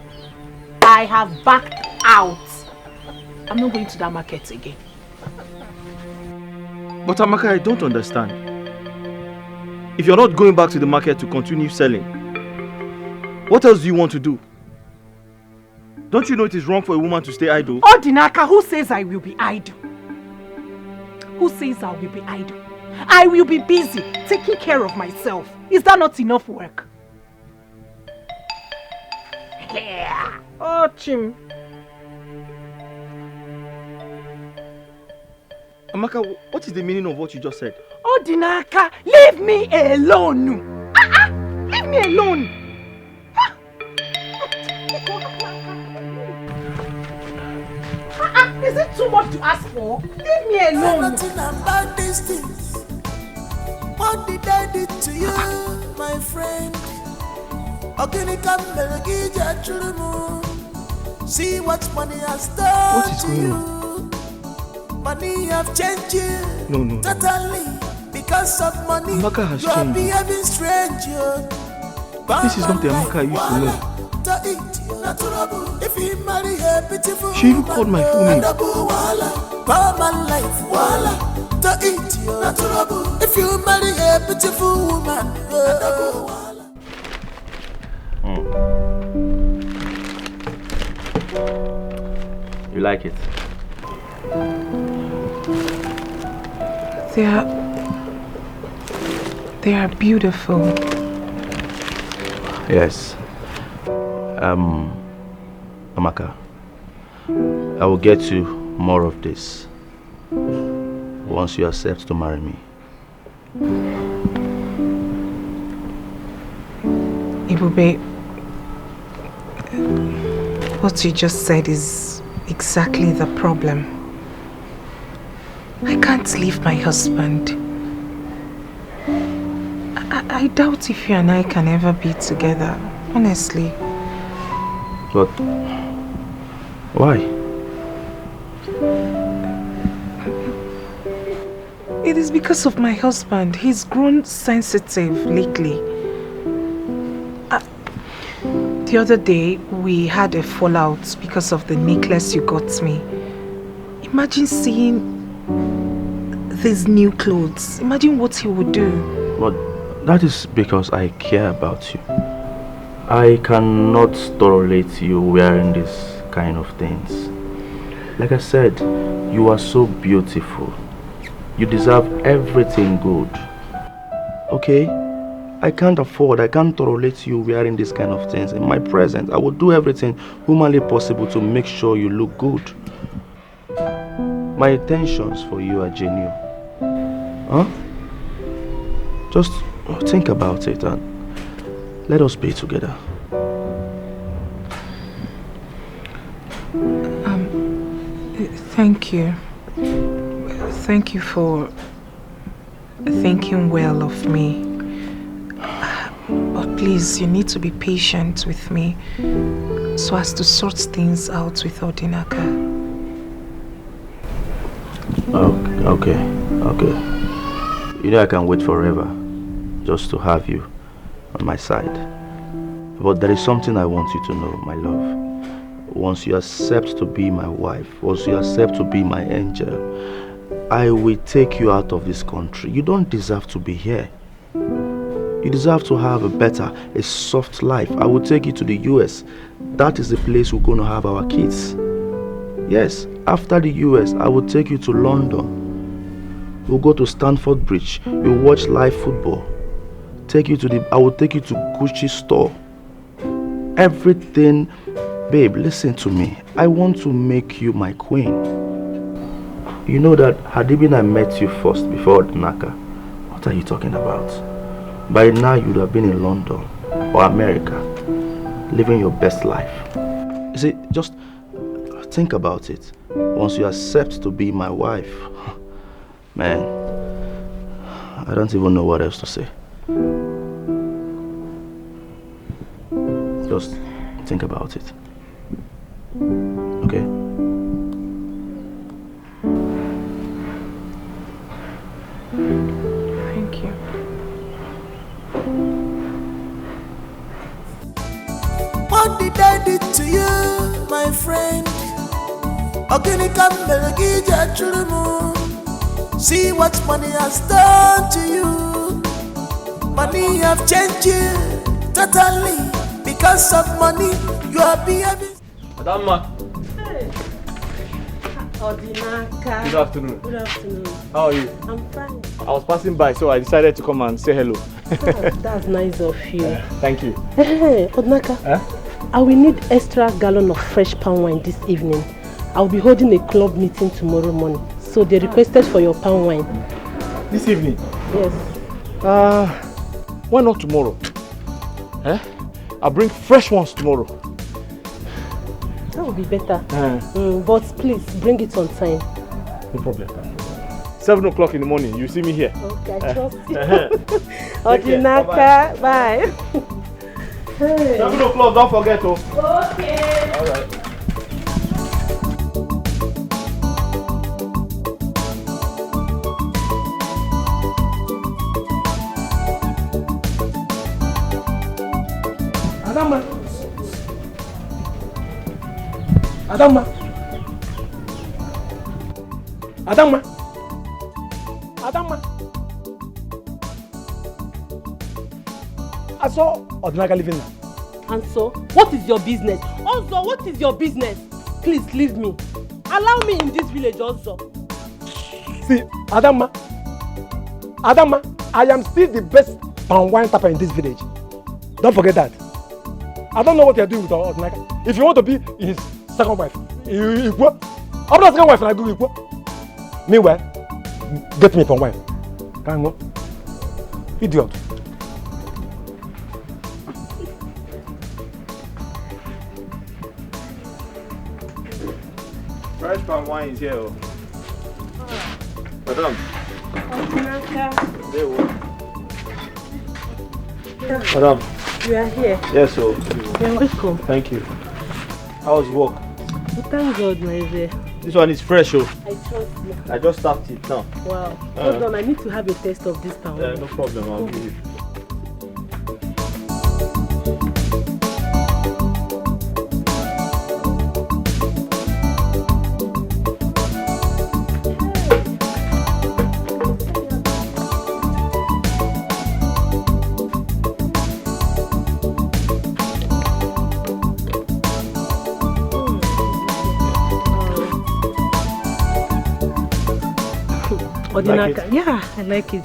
I have backed out. I'm not going to that market again. But Amaka, I don't understand. If you're not going back to the market to continue selling, what else do you want to do? Don't you know it is wrong for a woman to stay idle? Odinaka, who says I will be idle? Who says I will be idle? I will be busy taking care of myself. Is that not enough work? Yeah. Oh, Chim. Amaka, what is the meaning of what you just said? Odinaka, leave me alone. Leave me alone. Is it too much to ask for? Leave me alone. Nothing about these things. What did I do to you, my friend? See what money has done to you. Money have changed you. No. Totally. Because of money, Amaka has you are changed. behaving strange. This is not the Amaka I used to know. If you marry a beautiful She even called my full name. If you marry a beautiful woman, You like it? They are beautiful. Yes. Amaka, I will get you more of this once you accept to marry me. Ibube, what you just said is exactly the problem. I can't leave my husband. I doubt if you and I can ever be together, honestly. But why? It is because of my husband. He's grown sensitive lately. The other day, we had a fallout because of the necklace you got me. Imagine seeing these new clothes. Imagine what he would do. But that is because I care about you. I cannot tolerate you wearing this kind of things. Like I said, you are so beautiful. You deserve everything good. Okay? I can't tolerate you wearing this kind of things in my presence. I will do everything humanly possible to make sure you look good. My intentions for you are genuine. Huh? Just think about it and let us be together. Thank you. Thank you for thinking well of me. But please, you need to be patient with me so as to sort things out with Odinaka. Okay. You know I can wait forever just to have you on my side. But there is something I want you to know, my love. Once you accept to be my wife, once you accept to be my angel, I will take you out of this country. You don't deserve to be here. You deserve to have a soft life. I will take you to the US. That is the place we're going to have our kids. Yes, after the US, I will take you to London. We'll go to Stamford Bridge. We'll watch live football. I will take you to Gucci store. Everything Babe, listen to me. I want to make you my queen. You know that had it been I met you first before Naka, what are you talking about? By now you would have been in London or America, living your best life. You see, just think about it. Once you accept to be my wife, man, I don't even know what else to say. Just think about it. Okay? Thank you. What did I do to you, my friend? See what money has done to you. Money have changed you totally. Because of money, you are behaving. Madam. Hey. Odinaka. Good afternoon. Good afternoon. How are you? I'm fine. I was passing by, so I decided to come and say hello. That's nice of you. Thank you. Hey, Odinaka. I will need extra gallon of fresh palm wine this evening. I'll be holding a club meeting tomorrow morning. So they requested for your palm wine. This evening? Yes. Why not tomorrow? I'll bring fresh ones tomorrow. That would be better. But please, bring it on time. No problem. 7 o'clock in the morning, you see me here. Okay, I trust you. Odinaka, bye. Hey. 7 o'clock, don't forget. Okay. All right. Adama. I saw Odinaka living now. And so, what is your business? Also, what is your business? Please leave me. Allow me in this village also. See, Adama, I am still the best palm wine tapper in this village. Don't forget that. I don't know what you're doing with Odinaka. If you want to be his second wife, you go. I'm not second wife, and I go equal. Meanwhile, get me palm wine. Can you go? Idiot. Fresh palm wine is here. Madam. Madam. You are here. Yes, sir. You're welcome. Thank you. How was work? Thank God, my dear. This one is fresh, oh. I trust you. I just tapped it now. Wow. Hold on, I need to have a taste of this palm wine. No problem, I'll give you. Odinaka, like yeah, I like it.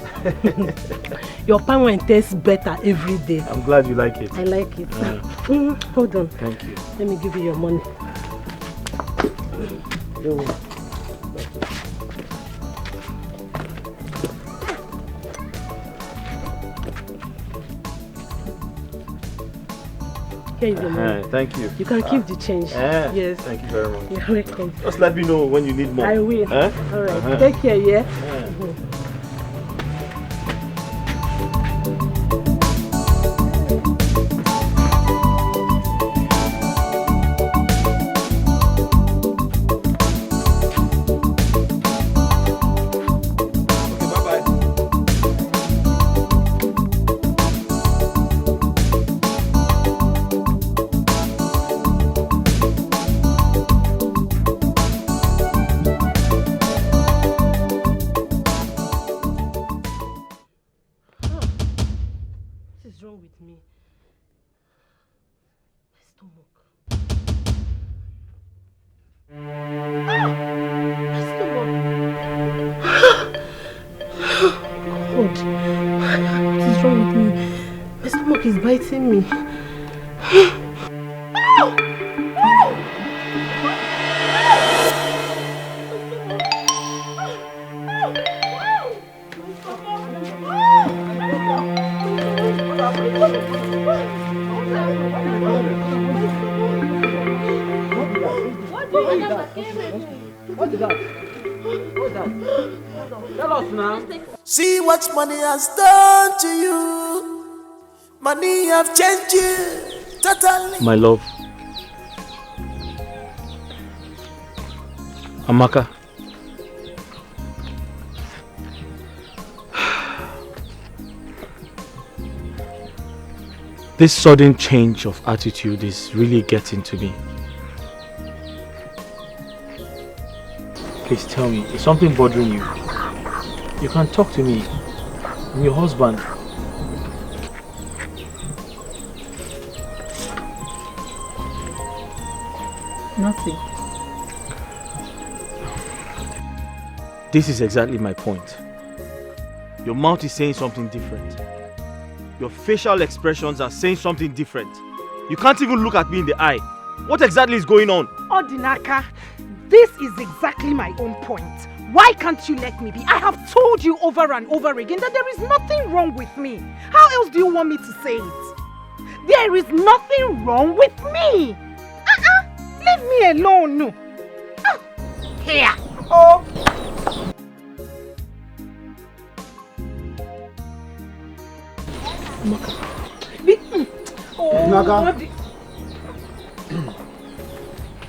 Your palm wine tastes better every day. I'm glad you like it. I like it. Hold on. Thank you. Let me give you your money. Here is your money. Thank you. You can keep the change. Yes. Thank you very much. You're welcome. Just let me know when you need more. I will. All right. Take care, yeah? Biting me. What is that? What's that? Tell us now. See what money has done to you. Money have changed you totally. My love. Amaka. This sudden change of attitude is really getting to me. Please tell me, is something bothering you? You can talk to me. I'm your husband. Nothing. This is exactly my point. Your mouth is saying something different. Your facial expressions are saying something different. You can't even look at me in the eye. What exactly is going on? Odinaka, this is exactly my own point. Why can't you let me be? I have told you over and over again that there is nothing wrong with me. How else do you want me to say it? There is nothing wrong with me. Leave me alone. Here. Oh.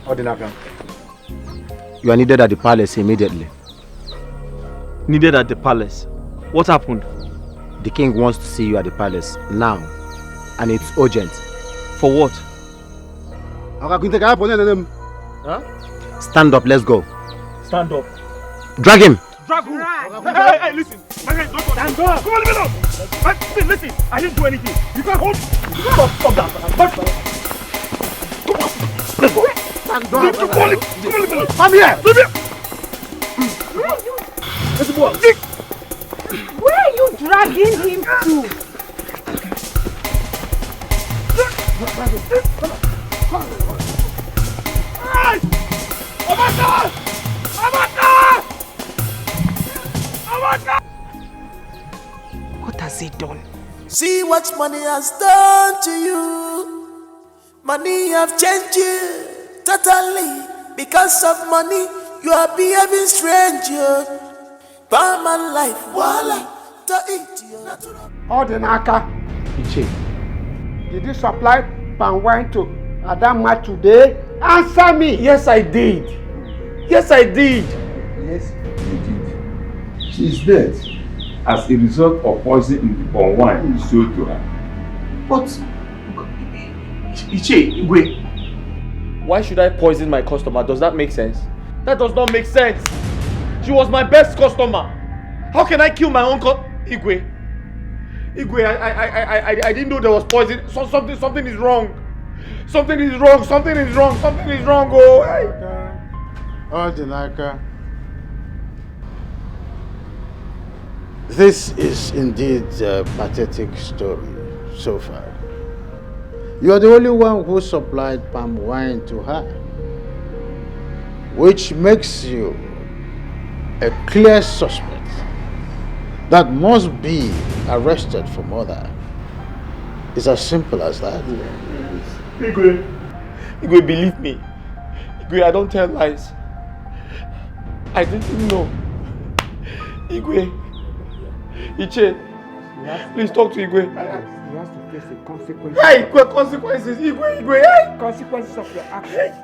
Odinaka, you are needed at the palace immediately. Needed at the palace? What happened? The king wants to see you at the palace now, and it's urgent. For what? Huh? Stand up, let's go. Stand up. Drag him. Drag who? Hey, listen. Stand up. Come on, leave me alone. Listen, I didn't do anything. You can't hold. Stop that. Come on. Let's go. Stand up. Come on, leave me alone. Come here. Leave me. Let's go. Where are you dragging him to? What has he done? See what money has done to you. Money have changed you totally. Because of money, you are behaving strange. By my life, voila, to eat you. Odinaka, did you supply palm wine to Adama today? Answer me. Yes, I did. Yes, I did. Yes, you did. She's dead as a result of poison in the palm wine you sold to her. But, wait. Why should I poison my customer? Does that make sense? That does not make sense. She was my best customer. How can I kill my own Igwe, I didn't know there was poison. Something is wrong. Something is wrong. Oh, hey. Odinaka, this is indeed a pathetic story so far. You are the only one who supplied palm wine to her, which makes you a clear suspect that must be arrested for murder. It's as simple as that. Igwe, believe me. Igwe, I don't tell lies. I didn't know. Igwe, Iche, please talk to Igwe. He has to face the consequences. Hey, consequences, Igwe, hey! Consequences of your actions.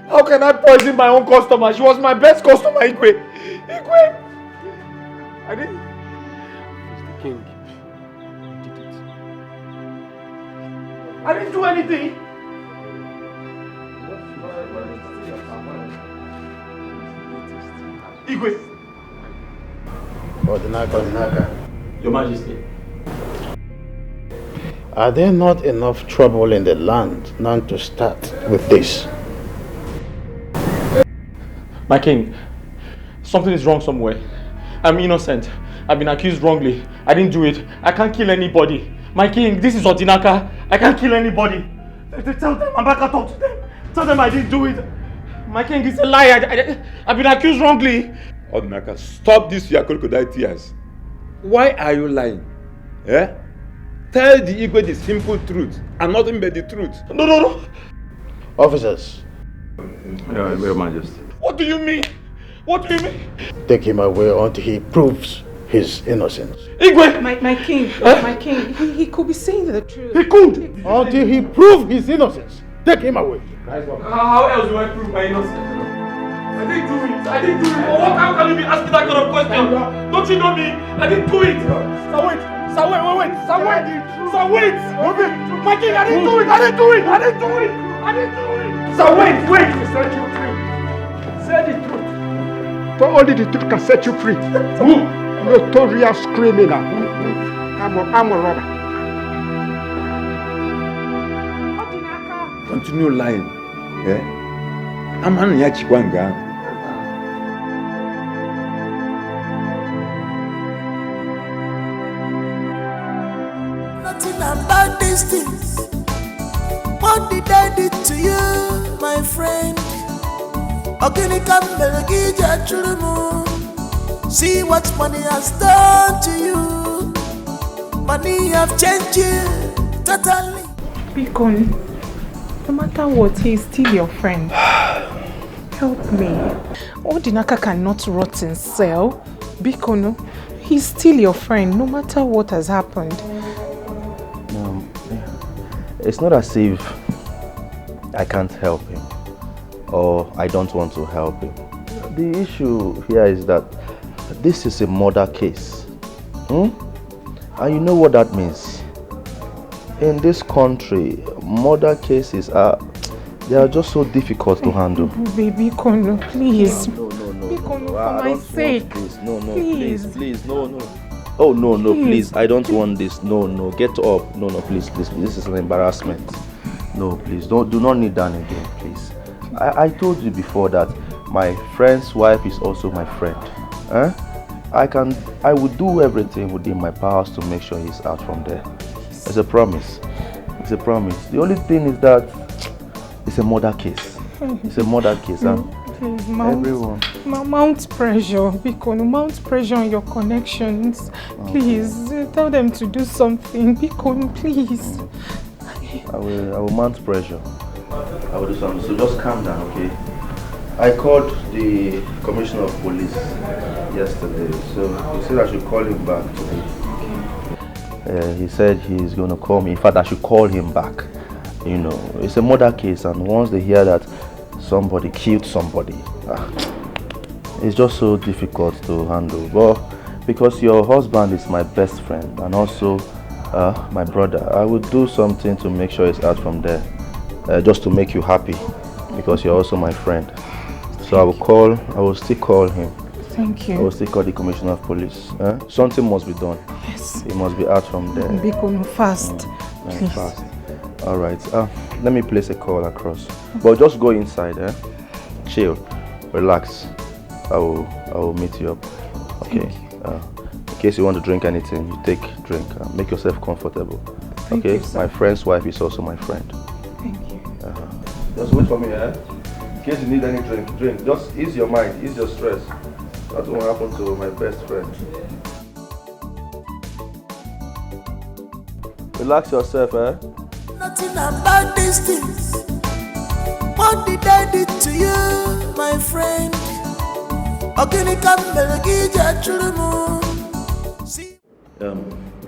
How can I poison my own customer? She was my best customer, Igwe. I didn't. He's the king. He did it. I didn't do anything. Igwe. Odinaka. Your Majesty. Are there not enough trouble in the land now to start with this? My king, something is wrong somewhere. I'm innocent. I've been accused wrongly. I didn't do it. I can't kill anybody. My king, this is Odinaka. I can't kill anybody. Tell them, I'm back to talk to them. Tell them I didn't do it. My king, it's a lie. I've been accused wrongly. Odinaka, stop this your crocodile tears. Why are you lying? Eh? Tell the Igwe the simple truth and nothing but the truth. No. Officers. Your Majesty. What do you mean? What do you mean? Take him away until he proves his innocence. Igwe! My king, my king, he could be saying the truth. He could! Until he proves his innocence. Take him away. How else do I prove my innocence? I didn't do it. How can you be asking that kind of question? Don't you know me? I didn't do it. Sir, wait. My king, I didn't do it. Sir, wait. Say the truth. But only the truth can set you free. Who? Notorious criminal. I'm a robber. Continue lying. I'm an Yachikwanga. Nothing about these things. What did I do to you, my friend? See what money has done to you. Money have changed you totally. Bikon, no matter what, he is still your friend. Help me. Odinaka cannot rot in cell. Bikon, he's still your friend, no matter what has happened. No, it's not as if I can't help him or I don't want to help him. The issue here is that this is a murder case. And you know what that means? In this country, murder cases they are just so difficult to handle. Baby Kono, please. No. Bikono, for my sake. Please, no. Oh, no, please. I don't want this. No, get up. No, please. This is an embarrassment. No, please. Do not kneel down again, please. I told you before that my friend's wife is also my friend. I will do everything within my powers to make sure he's out from there. It's a promise. The only thing is that it's a murder case. Please, mount pressure. Bikono, mount pressure on your connections. Please, tell them to do something. Bikono, please. I will mount pressure. I will do something. So just calm down, okay? I called the commissioner of police yesterday, so he said I should call him back today. He said he's going to call me. In fact, I should call him back. You know, it's a murder case, and once they hear that somebody killed somebody, it's just so difficult to handle. But because your husband is my best friend and also my brother, I would do something to make sure he's out from there, just to make you happy, because you're also my friend. So I will still call him. Thank you. I will still call the commissioner of police. Something must be done. Yes. He must be out from there. Bikono, fast. Please. Fast. All right. Let me place a call across. But just go inside. Chill. Relax. I will meet you up. Okay. In case you want to drink anything, you take drink. Make yourself comfortable. Thank okay. You, my friend's wife is also my friend. Thank you. Just wait for me, In case you need any drink. Just ease your mind, ease your stress. That's what happened to my best friend. Relax yourself, Nothing about these things. What did I do to you, my friend?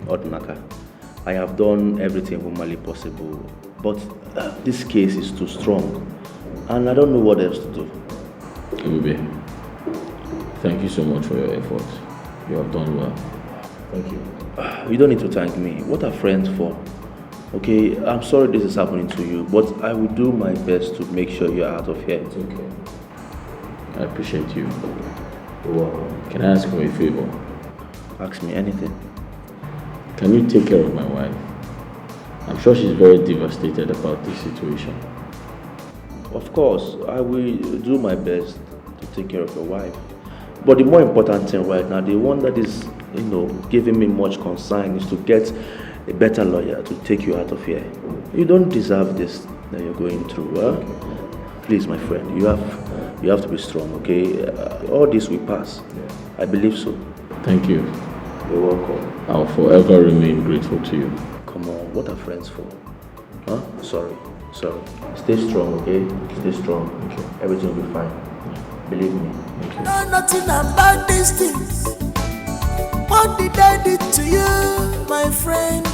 Odinaka, I have done everything humanly possible, but this case is too strong, and I don't know what else to do. Nnebe, thank you so much for your efforts. You have done well. Thank you. You don't need to thank me. What are friends for? Okay, I'm sorry this is happening to you, but I will do my best to make sure you're out of here. It's okay. I appreciate you. Can I ask you a favor? Ask me anything. Can you take care of my wife? I'm sure she's very devastated about this situation. Of course, I will do my best to take care of your wife. But the more important thing right now, the one that is, giving me much concern is to get a better lawyer to take you out of here. You don't deserve this that you're going through. Please, my friend, you have to be strong, okay? All this will pass. I believe so. Thank you. You're welcome. I'll forever remain grateful to you. come on, what are friends for? Huh? Sorry. Stay strong, okay? Stay strong. Okay. Everything will be fine. Believe me. Okay. Know nothing about these things. What did I do to you, my friend?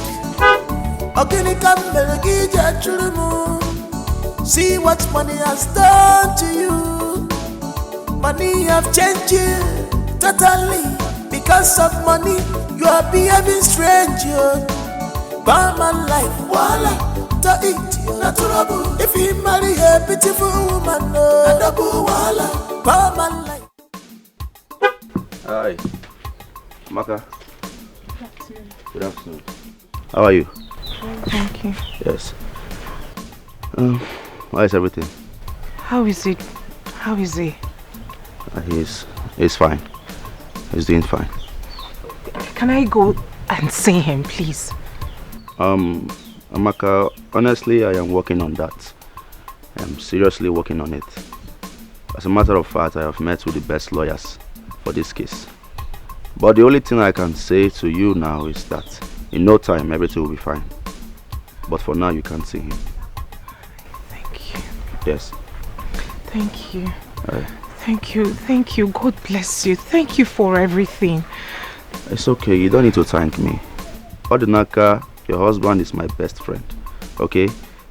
See what money has done to you. Money have changed you totally. Because of money, you are behaving strange. Barman life, voila, to eat, natural. If you marry a beautiful woman, double voila, barman life. Hi, Maka. Good afternoon. How are you? Thank you. Yes. How is everything? How is it? How is he? He's fine. He's doing fine. Can I go and see him, please? Amaka, honestly, I am working on that. I am seriously working on it. As a matter of fact, I have met with the best lawyers for this case. But the only thing I can say to you now is that in no time, everything will be fine. But for now, you can't see him. Thank you. Yes. Thank you. Thank you. God bless you. Thank you for everything. It's okay. You don't need to thank me. Odinaka, your husband is my best friend. Okay?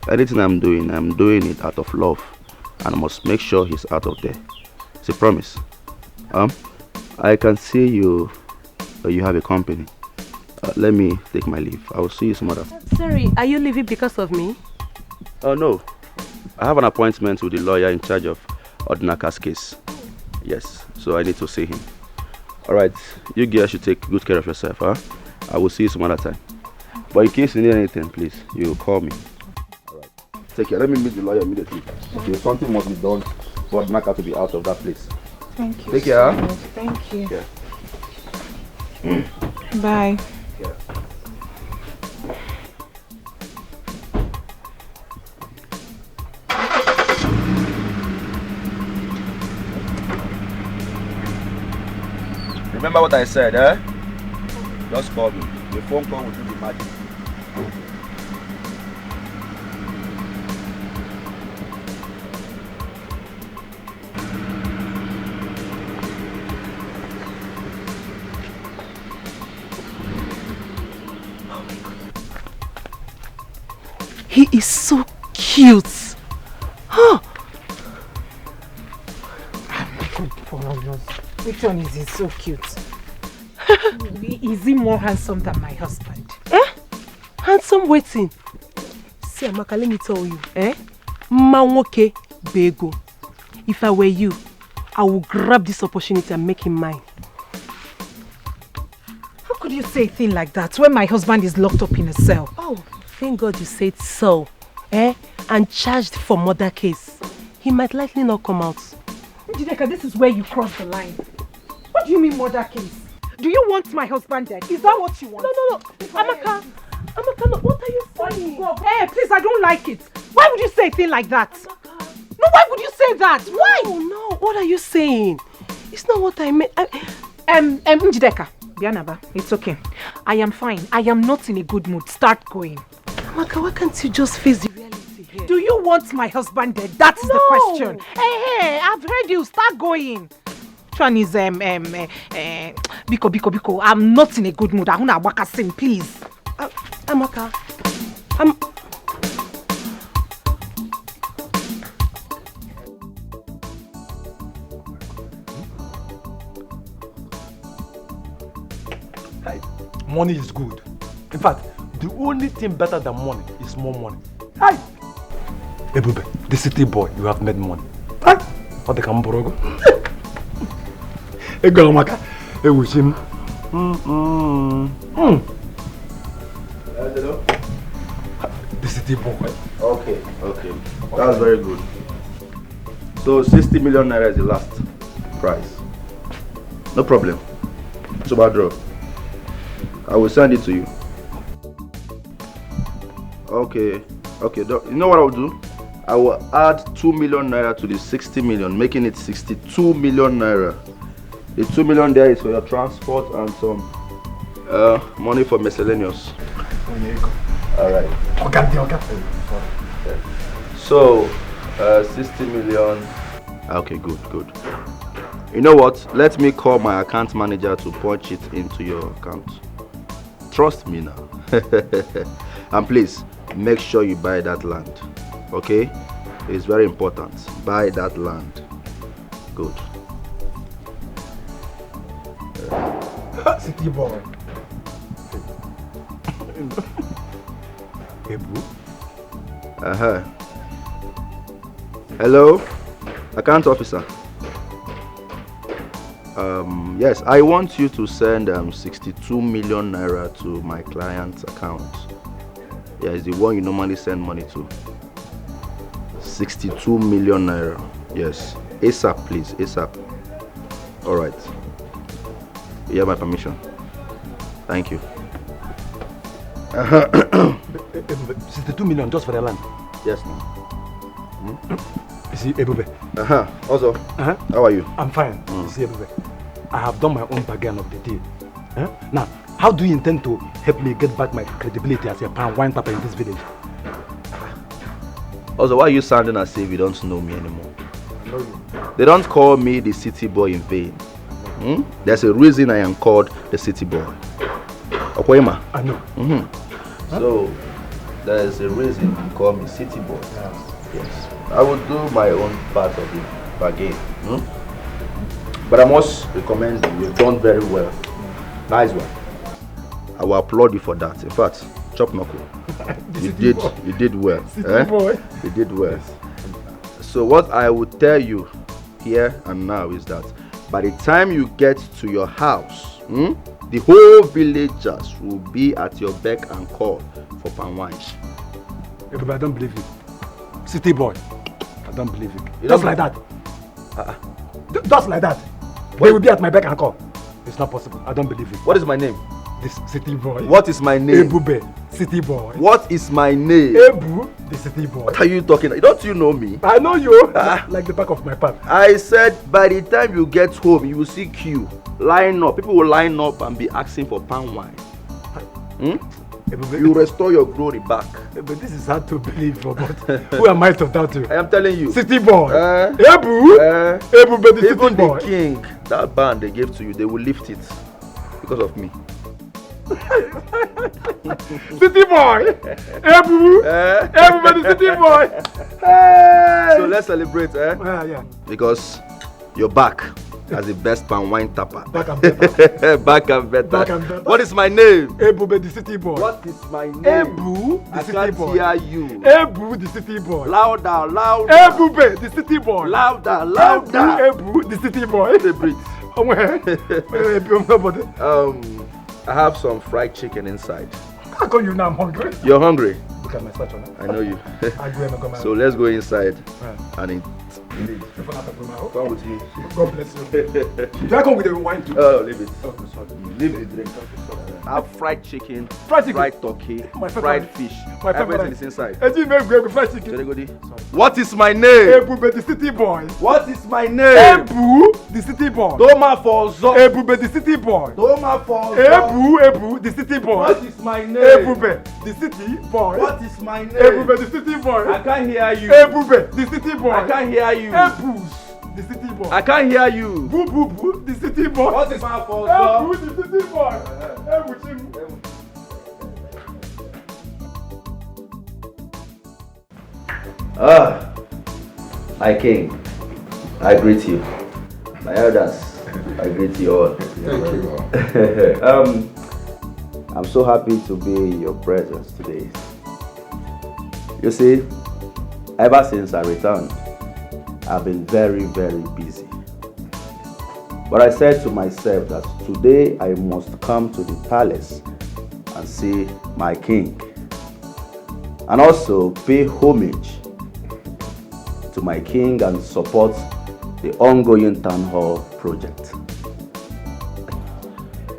Anything I'm doing it out of love. And I must make sure he's out of there. It's a promise. I can see you have a company. Let me take my leave. I will see you some other time. Sorry, are you leaving because of me? Oh no. I have an appointment with the lawyer in charge of Odinaka's case. Yes, so I need to see him. Alright, you guys should take good care of yourself, huh? I will see you some other time. But in case you need anything, please, you call me. Alright. Take care. Let me meet the lawyer immediately. Okay, something must be done for Odinaka to be out of that place. Thank you. Take care, huh? Thank you. Yeah. Bye. Yeah. Remember what I said, eh? Just call me. The phone call will do the magic. He is so cute. Huh? Which one is he so cute? Is he more handsome than my husband? Handsome waiting. See, Amaka, let me tell you. Manwoke bego. If I were you, I would grab this opportunity and make him mine. How could you say a thing like that when my husband is locked up in a cell? Oh, thank God you said so. And charged for murder case. He might likely not come out. Dike, this is where you cross the line. What do you mean murder case? Do you want my husband dead? Is that what you want? No. Amaka, no, what are you saying? Hey, please, I don't like it. Why would you say a thing like that? Amaka. No, why would you say that? Why? No, what are you saying? It's not what I meant. Njideka, Bianaba, it's okay. I am fine. I am not in a good mood. Start going. Amaka, why can't you just face the reality here? Do you want my husband dead? That is the question. Hey, I've heard you. Start going. Which one is Biko. I'm not in a good mood. Ahuna wakasim, please. Amaka. Money is good. In fact, the only thing better than money is more money. Hi! Ebube, the city boy, you have made money. Hi! What the Kamborogo? Ego Amaka, Ewushim. Hello? The city boy. Okay. That's very good. So 60 million naira is the last price. No problem. So bad draw. I will send it to you. Okay. You know what I will do? I will add 2 million naira to the 60 million, making it 62 million naira. The 2 million there is for your transport and some money for miscellaneous. All right. Okay. So, 60 million. Okay, good. You know what? Let me call my account manager to punch it into your account. Trust me now. And please, make sure you buy that land. Okay? It's very important. Buy that land. Good. City boy. Hey, bro. Hello? Account officer. Yes, I want you to send 62 million naira to my client's account. Yeah, it's the one you normally send money to. 62 million naira. Yes. ASAP, please. ASAP. All right. You have my permission. Thank you. 62 million just for the land? Yes, ma'am. You see, Ebube. Also, how are you? I'm fine. You see, Ebube, I have done my own bargain of the deal. Now, how do you intend to help me get back my credibility as a pan wine tapper in this village? Also, why are you sounding as if you don't know me anymore? I know you. They don't call me the city boy in vain. There's a reason I am called the city boy. Okoyema? I know. So, there's a reason you call me city boy. Yes. I will do my own part of the bargain. But I must recommend you. You've done very well. Nice one. I will applaud you for that. In fact, chop knuckle. You did well. City boy. You did well. So what I would tell you here and now is that by the time you get to your house, the whole villagers will be at your beck and call for palm wine. Yeah, but I don't believe you. City boy. I don't believe it. Just like that. Just like that. They will be at my beck and call. It's not possible. I don't believe it. What is my name? This city boy. What is my name? Ebube, city boy. What is my name? Ebu, the city boy. What are you talking? Don't you know me? I know you. Like the back of my palm. I said by the time you get home, you will see queue. Line up. People will line up and be asking for palm wine. You restore your glory back. But this is hard to believe, but who am I to doubt you? I am telling you. City boy. Ebu. Ebu, but the city boy. Even the king, that band they gave to you, they will lift it because of me. City boy. Ebu. Ebu, but the city boy. Hey. So let's celebrate, yeah. Because you're back as the best palm wine tapper. Back and better. Back and better. Back and better. What is my name? Ebu, the city boy. What is my name? Ebu, the city boy. I can't hear you. Ebu, the city boy. Louder, louder. Ebu, the city boy. Louder, louder. Ebu, the city boy. The breathe. I have some fried chicken inside. How come you now I'm hungry? You're hungry? Look at my statue. I know you. So let's go inside and eat. Come with me. God bless you. Do I come with the wine too? Oh, leave it. Okay, sorry. Leave the drink. I have fried chicken, fried turkey, fried fish. Everything is inside. Fried chicken. What is my name? Ebu, the city boy. What is my name? Ebu, the city boy. Doma for Zo. Ebu, the city boy. Doma for Zo. Ebu, the city boy. What is my name? Ebu, the city boy. What is my name? Ebu, the city boy. I can't hear you. Ebu, the city boy. I can't hear you. Ebu, the city boy. I can't hear you. Boo, boo, boo, the city boy. What is my for Ebu, the city boy. Ebu, Chimu. My king, I greet you. My elders, I greet you all. Thank you. I'm so happy to be in your presence today. You see, ever since I returned, I've been very, very busy. But I said to myself that today I must come to the palace and see my king, and also pay homage to my king and support the ongoing town hall project.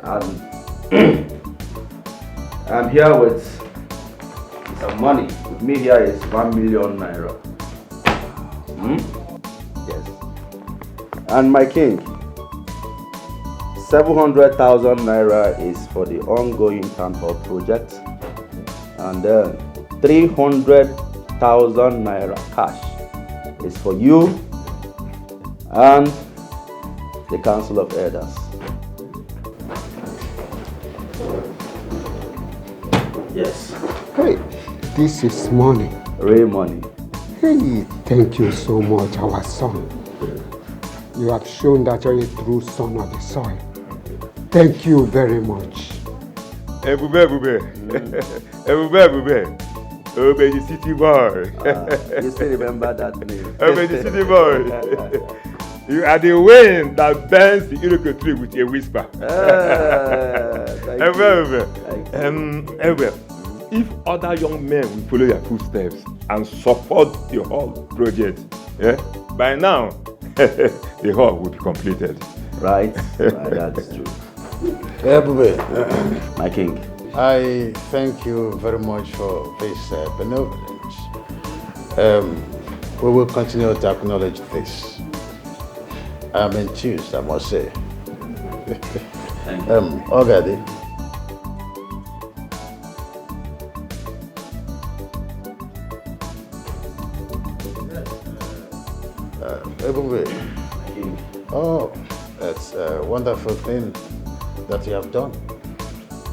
And I'm here with some money. With me here is 1 million naira. Yes. And my king, 700,000 naira is for the ongoing town hall project. And then 300,000 naira cash is for you and the Council of Elders. Yes. Hey, this is money. Real money. Hey, thank you so much, our son. You have shown that you're a true son of the soil. Thank you very much. Ebube. Obey the city boy. You still remember that name? Obey the city boy. You are the wind that bends the Etiko tree with a whisper. If other young men will follow your footsteps and support the whole project, by now the whole will be completed. Right, that's true. My king. I thank you very much for this benevolence. We will continue to acknowledge this. I'm enthused, I must say. Ogadi. Oh, that's a wonderful thing that you have done.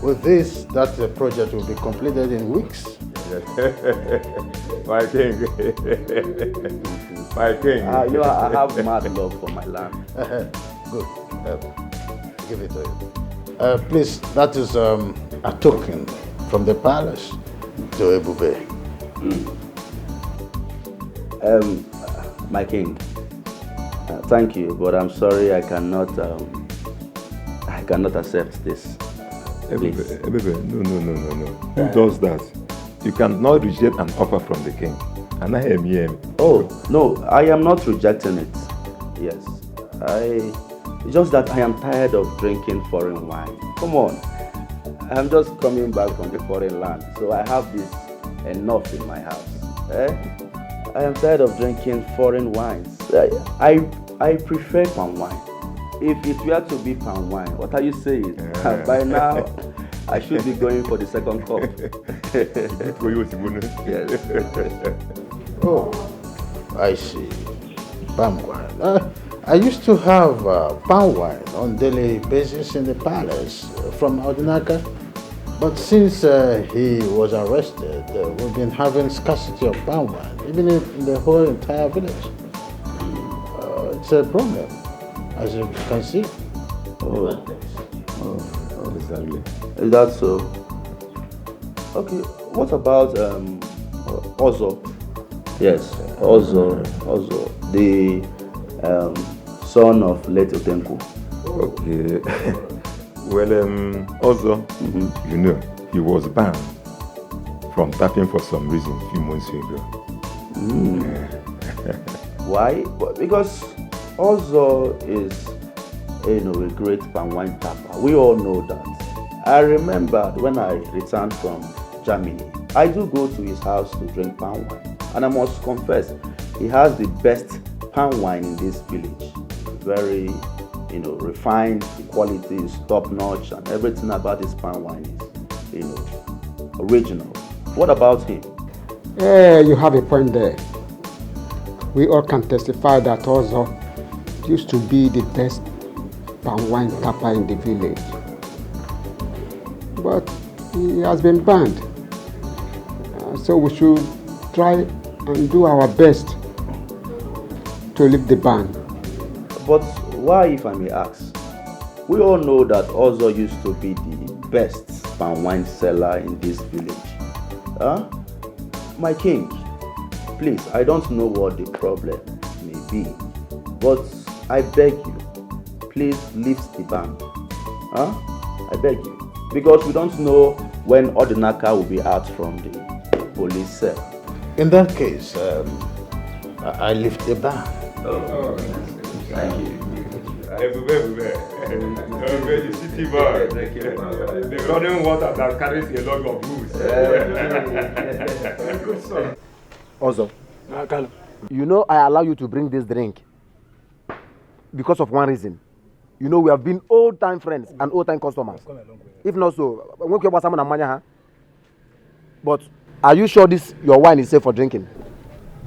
With this, that project will be completed in weeks. My king. My king. I have mad love for my land. Good. Give it to you. Please, that is a token from the palace to Ebube. My king. Thank you, but I'm sorry I cannot accept this. Ebebe, no. Who does that? You cannot reject an offer from the king. And I am here. Oh, no, I am not rejecting it. Yes. It's just that I am tired of drinking foreign wine. Come on. I'm just coming back from the foreign land, so I have this enough in my house. I am tired of drinking foreign wines. I prefer palm wine. If it were to be palm wine, what are you saying? By now, I should be going for the second cup. Yes. Oh, I see. Palm wine. I used to have palm wine on daily basis in the palace from Odinaka. But since he was arrested, we've been having scarcity of palm wine, even in the whole entire village. It's a problem, as you can see. Oh, exactly. Is that so? Okay, what about Ozo? Yes, Ozo, the son of late Okonkwo. Okay. Well, Ozo, you know, he was banned from tapping for some reason a few months ago. Why? Because Ozo is, a great palm wine tapper. We all know that. I remember when I returned from Germany, I do go to his house to drink palm wine. And I must confess, he has the best palm wine in this village. Very, refined, the quality is top notch, and everything about his palm wine is, original. What about him? You have a point there. We all can testify that Ozo used to be the best palm wine tapper in the village. But he has been banned. So we should try and do our best to lift the ban. But why, if I may ask? We all know that Ozo used to be the best palm wine seller in this village. My king, please, I don't know what the problem may be, but I beg you, please lift the ban. I beg you. Because we don't know when Odinaka will be out from the police cell. In that case, I lift the ban. Oh, thank you. The city boy. The running water that carries a log of goods. Also, you know I allow you to bring this drink because of one reason. You know we have been old-time friends and old-time customers. If not so, when you But are you sure this your wine is safe for drinking?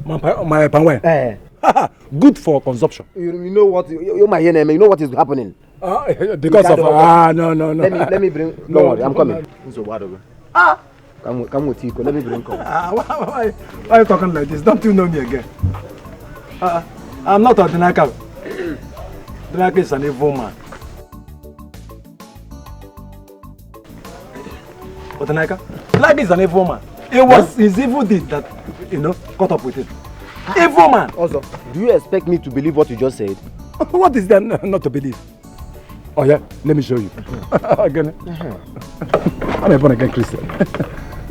My palm wine? Good for consumption. You know what? You my name. You know what is happening? Because of no. Let me bring. Don't worry, I'm coming. Come with Etiko. Let me bring. Why are you talking like this? Don't you know me again? I'm not a Dike. Dike is an evil man. But Dike is an evil man. It was his evil deed that, caught up with him. Evil man. Also, do you expect me to believe what you just said? What is there not to believe? Oh yeah, let me show you. Again. I'm a born again Christian.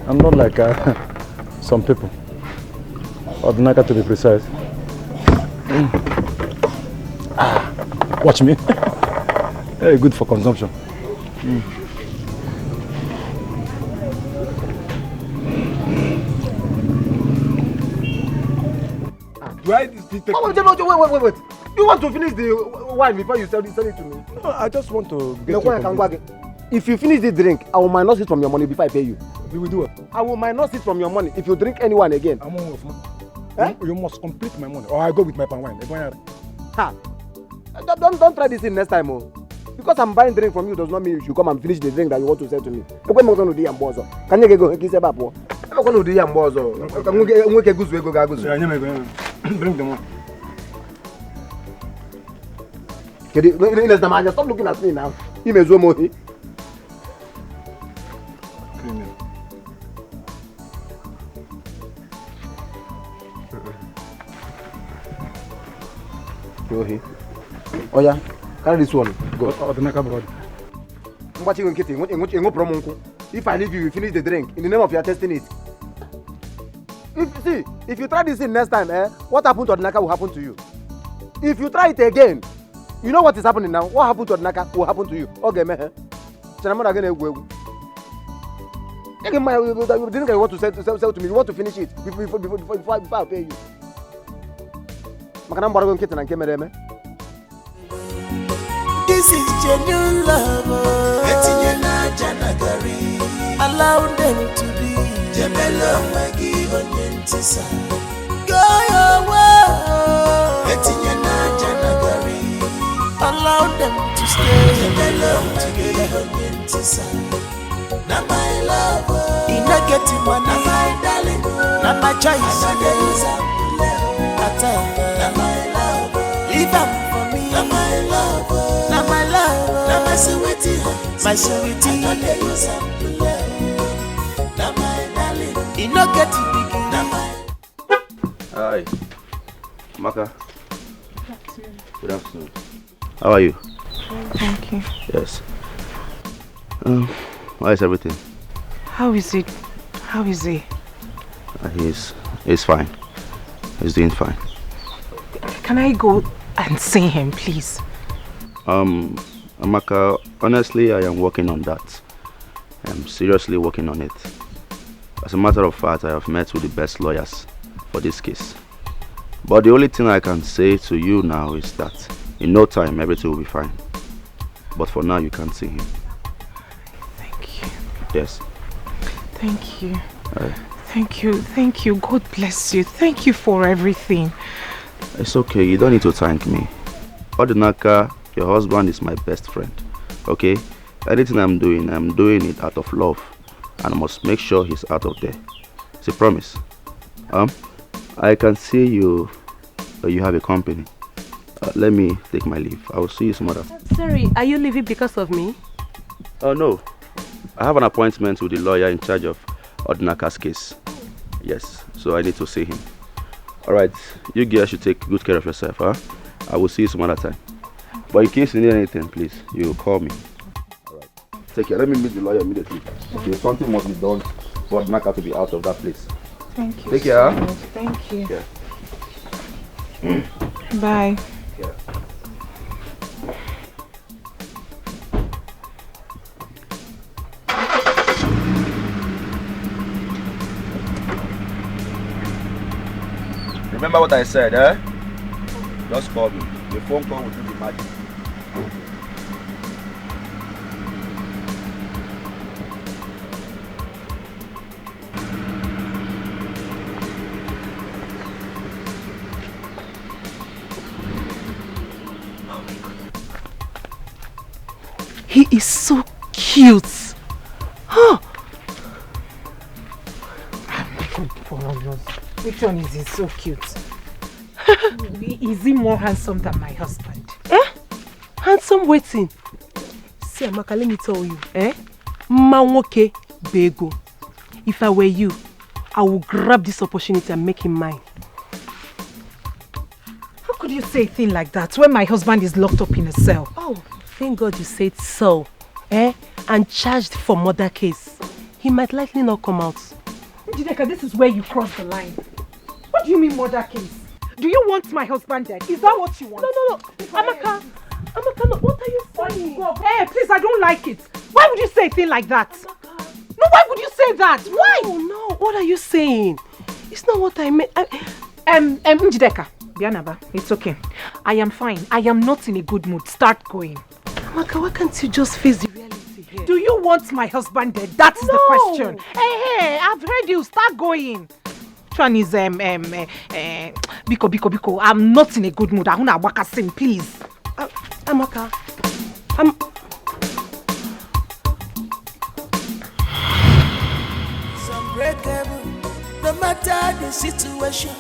I'm not like some people. Or Dike to be precise. Watch me. Very good for consumption. Do I take... Wait. You want to finish the wine before you sell it to me? No, I just want to get you. If you finish the drink, I will minus it from your money before I pay you. You will do it? I will minus it from your money if you drink any wine again. I'm on with money. You must complete my money, or I go with my palm wine. Ha! Don't try this thing next time, oh. Because I'm buying drink from you does not mean you should come and finish the drink that you want to sell to me. Can you go? Kiss about what? I'm not going to do Yambozo. Bring them on. Stop looking at me now. You may zoom money. Oh yeah, carry this one. Go. If I leave you, you finish the drink. In the name of your testing it. If you try this thing next time, what happened to Naka will happen to you. If you try it again, you know what is happening now. What happened to Naka will happen to you. Okay, man. The drink you want to sell to me, you want to finish it before I pay you. This is genuine love. Allow them to be. Go your way. Allow them to stay. Now my love, in a getting one, my darling, not my choice. Now my love, leave them for me. Now my love, now my sweetie, now my darling, in a getting big. Hi, Maka. Good afternoon. How are you? Thank you. Yes. How is everything? How is it? How is he? He's fine. He's doing fine. Can I go and see him, please? Amaka, honestly, I am working on that. I'm seriously working on it. As a matter of fact, I have met with the best lawyers for this case. But the only thing I can say to you now is that in no time, everything will be fine. But for now, you can't see him. Thank you. Yes. Thank you. Thank you. God bless you. Thank you for everything. It's okay. You don't need to thank me. Odinaka, your husband is my best friend. Okay? Anything I'm doing it out of love. And I must make sure he's out of there. It's a promise. I can see you have a company. Let me take my leave. I will see you some other. Sorry, are you leaving because of me? No. I have an appointment with the lawyer in charge of Odinaka's case. Yes, so I need to see him. Alright, you guys should take good care of yourself, huh? I will see you some other time. But in case you need anything, please, you call me. Alright. Take care. Let me meet the lawyer immediately. Okay, something must be done for Odinaka to be out of that place. Thank you. Take care, huh? Thank you. Yeah. Bye. Yeah. Remember what I said, eh? Just call me. The phone call will do the magic. He is so cute. Huh? Which one is he so cute? Is he more handsome than my husband? Handsome waiting. See, Amaka, let me tell you. Manwoke bego. If I were you, I will grab this opportunity and make him mine. How could you say a thing like that when my husband is locked up in a cell? Oh, thank God you said so. And charged for murder case. He might likely not come out. Dike, this is where you cross the line. What do you mean murder case? Do you want my husband dead? Is that what you want? No. Amaka, no, what are you saying? Hey, please, I don't like it. Why would you say a thing like that? No, why would you say that? Why? No, what are you saying? It's not what I meant. Njideka, Bianaba, it's okay. I am fine. I am not in a good mood. Start going. Amaka, why can't you just face the reality here? Do you want my husband dead? That is the question. Hey, I've heard you. Start going. One is Biko. I'm not in a good mood. I want to waka sim, please. Amaka, Some breakable, no matter the situation,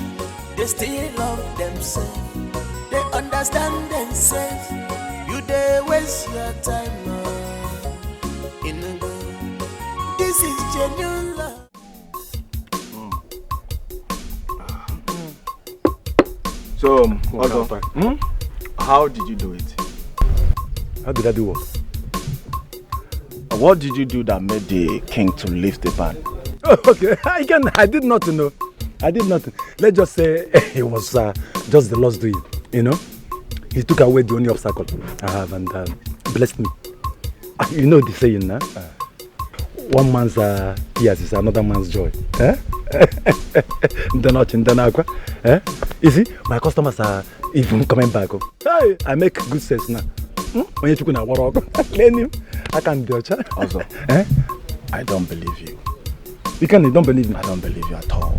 they still love themselves. They understand themselves. You they waste your time in the good. This is genuine love. So, also, how did you do it? How did I do what? What did you do that made the king to lift the ban? Oh, okay, I did nothing, no. I did nothing. Let's just say it was just the Lord's doing, you know. He took away the only obstacle I have and blessed me. You know the saying, nah? One man's tears is another man's joy. You see, my customers are even coming back. Hey, I make good sense now. When you took in a walk, I can't do it. Also, I don't believe you. You don't believe me? I don't believe you at all.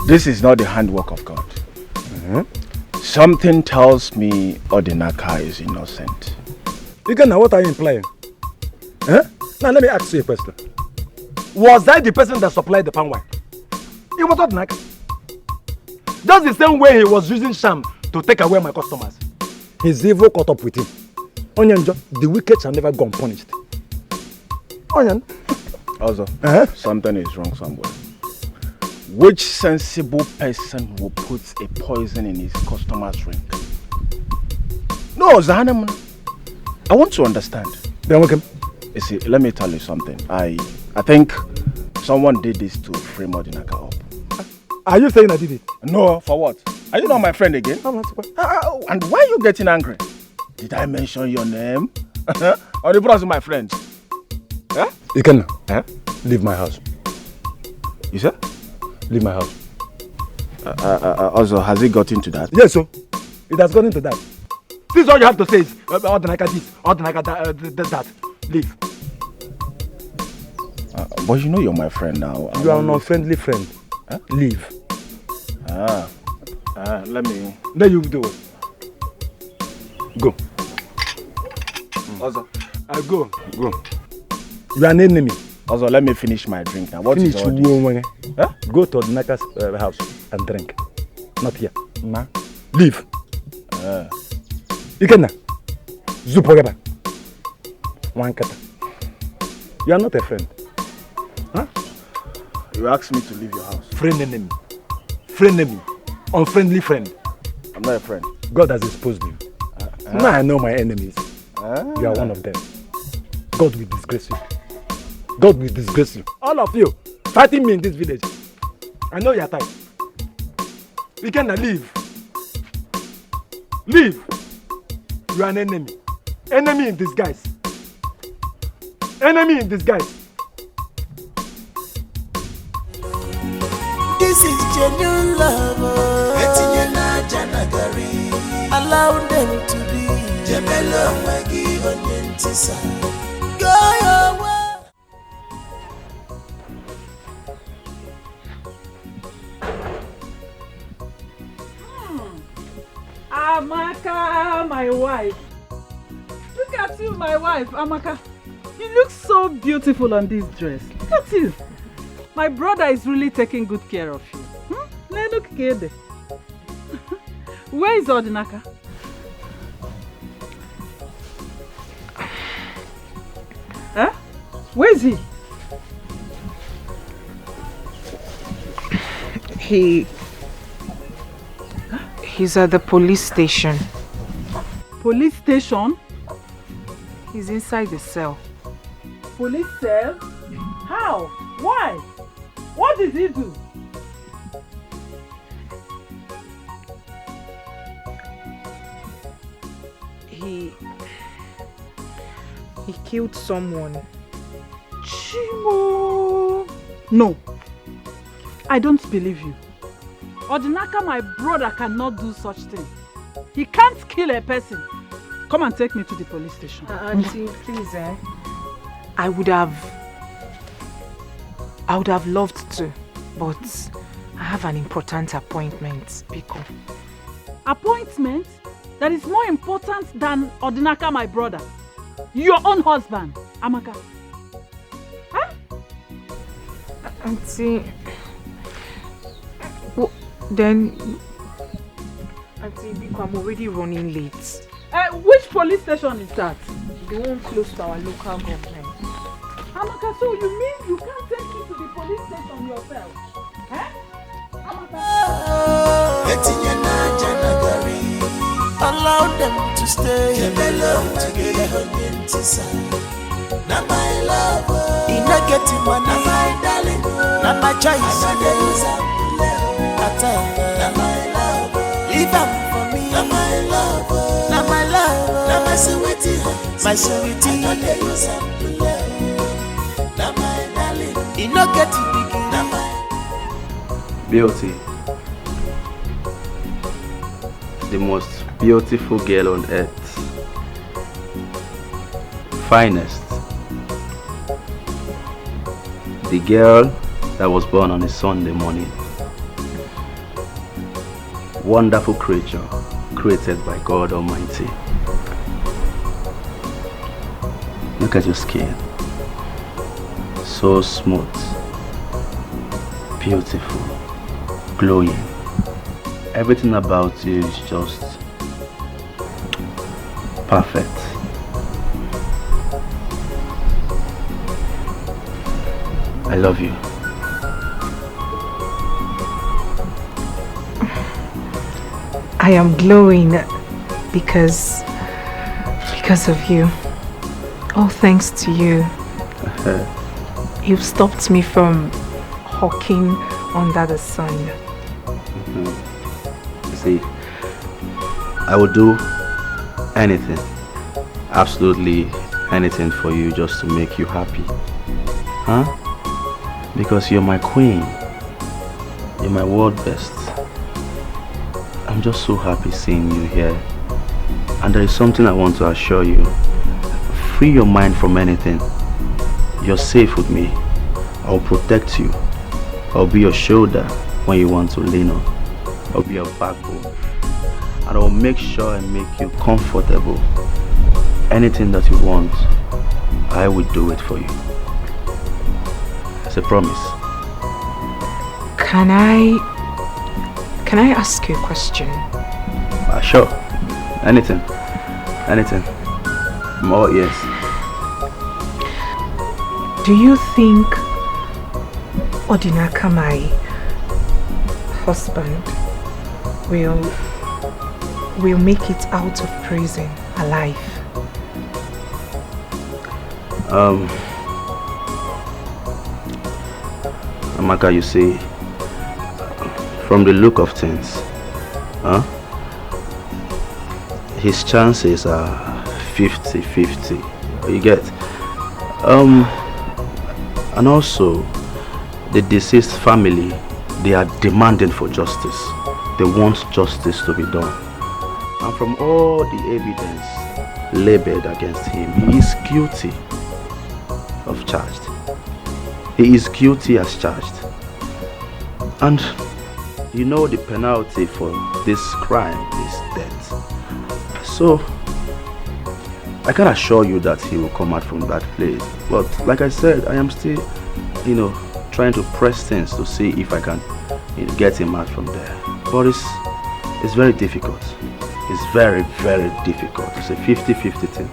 This is not the handwork of God. Something tells me Odinaka is innocent. What are you implying? Now let me ask you a question. Was I the person that supplied the palm wine? It was Odinaka. Just the same way he was using sham to take away my customers. His evil caught up with him. Onyanjo, the wicked shall never go unpunished. Onyan. Also, something is wrong somewhere. Which sensible person will put a poison in his customer's drink? No, Zahanam. I want to understand. Then welcome. You see, let me tell you something. I think someone did this to frame Odinaka up. Are you saying I did it? No, for what? Are you not my friend again? And why are you getting angry? Did I mention your name? Or the brother my friend? You can leave my house. You said? Leave my house. Also, has it got into that? Yes, so it has got into that. This is all you have to say is Odinaka this, Odinaka that. Leave. But you know you're my friend now. You are an unfriendly friend. Leave. Let me. Then you do it. Go. Also, go. You are an enemy. Also, let me finish my drink now. What is all this? Go to Odinaka's house and drink. Not here. Leave. You can Zupogaba. One kata. You are not a friend. You asked me to leave your house. Friend enemy. Friend enemy. Unfriendly friend. I'm not a friend. God has exposed you. Now I know my enemies. You are one of them. God will disgrace you. God will disgrace you. All of you fighting me in this village. I know you are tired. You cannot leave. Leave. You are an enemy. Enemy in disguise. Enemy in disguise. This is genuine love. Allow them to be. Go your way. Amaka, my wife. Look at at you, my wife, Amaka. You look so beautiful on this dress. Look at you. My brother is really taking good care of you. Look at Where is Odinaka? Huh? Where is he? He's at the police station. Police station? He's inside the cell. Police cell? How? Why? What did he do? He killed someone. Chimo! No. I don't believe you. Odinaka, my brother, cannot do such thing. He can't kill a person. Come and take me to the police station. Auntie, please, I would have loved to, but I have an important appointment, Biko. Appointment? That is more important than Odinaka, my brother. Your own husband, Amaka. Huh? Auntie, then, Auntie Biko, I'm already running late. Which police station is that? The one close to our local government. Amaka, so you mean you can't take me to the police station yourself? Eh? Allow them to stay together. Now my love, in a getting one, now my darling, now my choice. Now my love, leave them for me. Now my love, now my love, now my sweetie, my sweetie. Now my darling, in a getting big. Now my Beauty. The most beautiful girl on earth. Finest. The girl that was born on a Sunday morning. Wonderful creature created by God Almighty. Look at your skin. So smooth, beautiful, glowing. Everything about you is just perfect. I love you. I am glowing because of you. All thanks to you. You've stopped me from hawking under the sun. See, I would do anything, absolutely anything for you just to make you happy. Huh? Because you're my queen. You're my world best. I'm just so happy seeing you here. And there is something I want to assure you. Free your mind from anything. You're safe with me. I'll protect you. I'll be your shoulder when you want to lean on. I'll be your backbone. And I'll make sure I make you comfortable. Anything that you want, I will do it for you. It's a promise. Can I ask you a question? Sure. Anything. Anything. I'm all ears. Do you think Odinaka, my husband, will make it out of prison alive? Amaka, you see, from the look of things, his chances are 50-50. You get? And also, the deceased family, they are demanding for justice. They want justice to be done. And from all the evidence labeled against him, he is guilty of charged. He is guilty as charged. And you know the penalty for this crime is death. So, I can assure you that he will come out from that place. But like I said, I am still, trying to press things to see if I can get him out from there. But it's very difficult. It's very, very difficult. It's a 50-50 thing.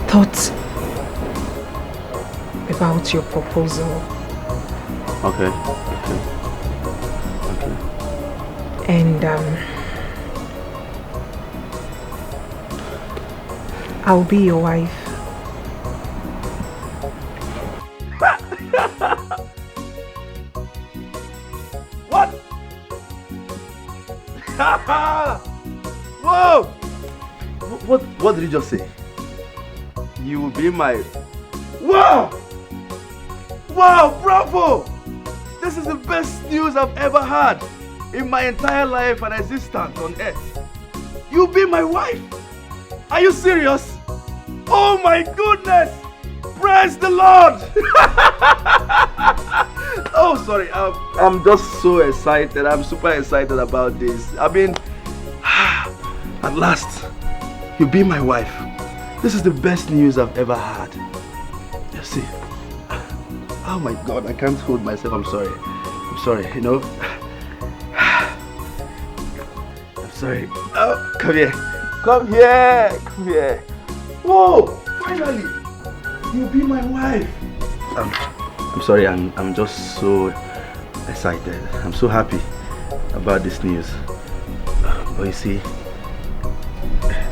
Thought about your proposal. Okay. And I'll be your wife. What? Whoa! What did you just say? You will be my... Wow! Wow, bravo! This is the best news I've ever had in my entire life and existence on earth. You'll be my wife! Are you serious? Oh my goodness! Praise the Lord! Oh, sorry. I'm just so excited. I'm super excited about this. I mean, at last, you'll be my wife. This is the best news I've ever had. You see? Oh my God, I can't hold myself. I'm sorry. I'm sorry, I'm sorry. Oh, come here. Come here. Come here. Whoa! Finally! You'll be my wife. I'm sorry, I'm just so excited. I'm so happy about this news. But you see,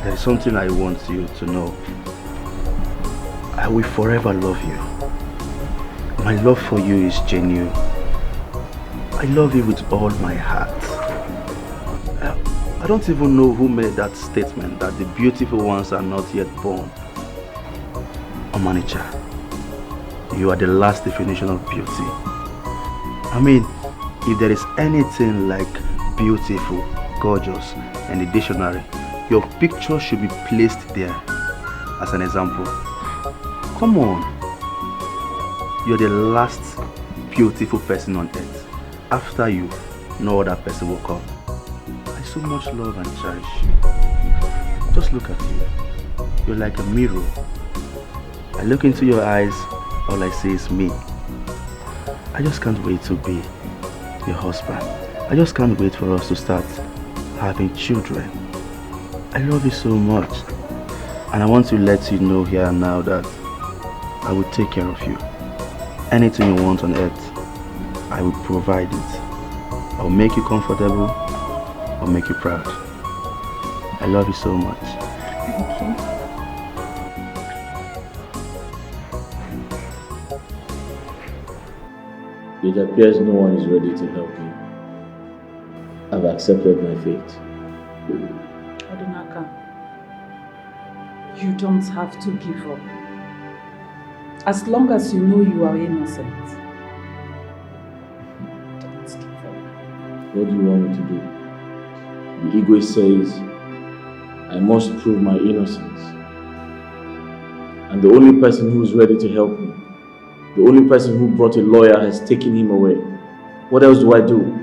there is something I want you to know. I will forever love you. My love for you is genuine. I love you with all my heart. I don't even know who made that statement that the beautiful ones are not yet born. Omanicha, you are the last definition of beauty. I mean, if there is anything like beautiful, gorgeous in the dictionary, your picture should be placed there as an example. Come on. You're the last beautiful person on earth. After you, no other person will come. I so much love and cherish you. Just look at you. You're like a mirror. I look into your eyes, all I see is me. I just can't wait to be your husband. I just can't wait for us to start having children. I love you so much. And I want to let you know here and now that I will take care of you. Anything you want on earth, I will provide it. I'll make you comfortable. I'll make you proud. I love you so much. Thank you. It appears no one is ready to help me. I've accepted my fate. Odinaka, you don't have to give up. As long as you know you are innocent, don't give up. What do you want me to do? The egoist says I must prove my innocence. And the only person who is ready to help me, the only person who brought a lawyer, has taken him away. What else do I do?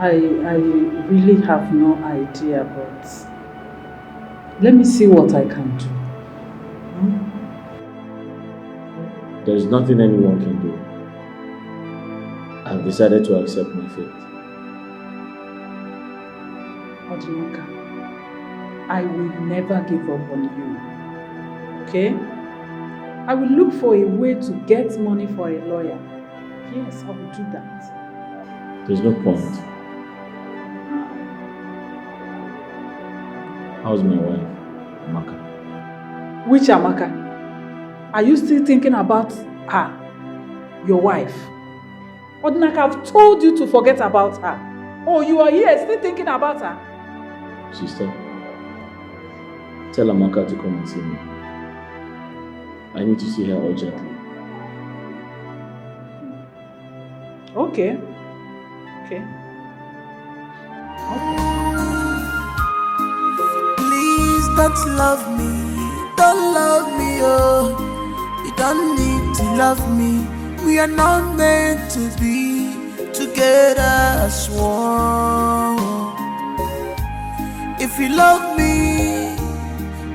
I really have no idea, but let me see what I can do. There is nothing anyone can do. I've decided to accept my fate. Odinaka, I will never give up on you. Okay? I will look for a way to get money for a lawyer. Yes, I will do that. There's no point. How's my wife, Amaka? Which Amaka? Are you still thinking about her? Your wife? Odinaka, I've told you to forget about her. Oh, you are here still thinking about her? Sister, tell Amaka to come and see me. I need to see her urgently. Okay. Okay. Please don't love me, oh. You don't need to love me. We are not meant to be together as one. If you love me,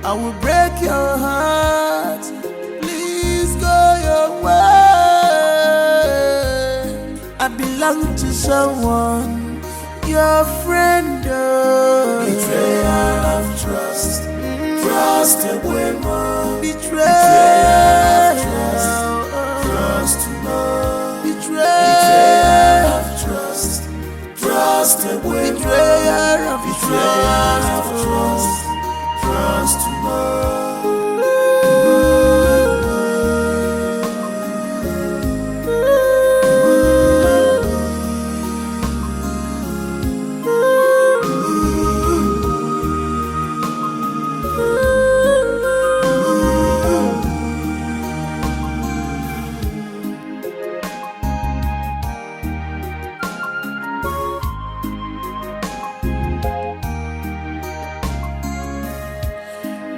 I will break your heart. Please go your way. I belong to someone, your friend. Oh. Betrayal of trust, trust away more. Betrayal of trust to more. Betrayal of trust, trust away more. Betrayal of trust, trust to more.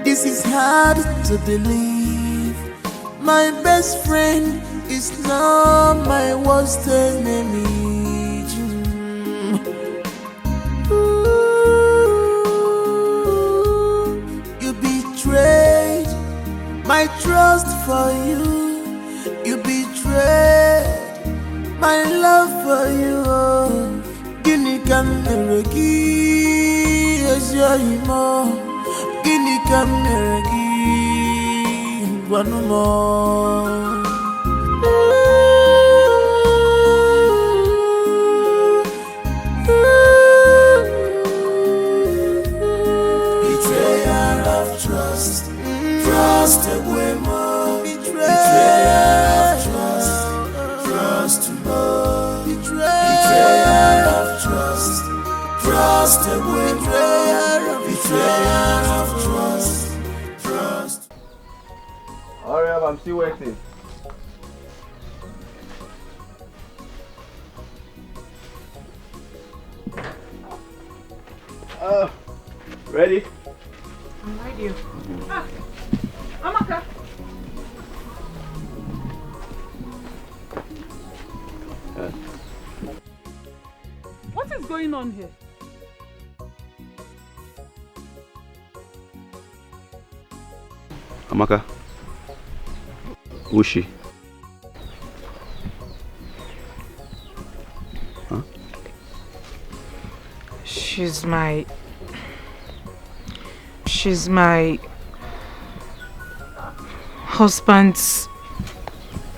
This is hard to believe. My best friend is now my worst enemy. You betrayed my trust for you. You betrayed my love for you. Guinea can never give as your Guinea can never give one more. Betrayal of trust, trust away more. Betrayal of trust, trust more. Betrayal of trust, trust away more. Betrayal of trust, trust. Hurry up, I'm still waiting. Ready? I'm ready. Amaka. What is going on here? Amaka, who's she? Huh? She's my husband's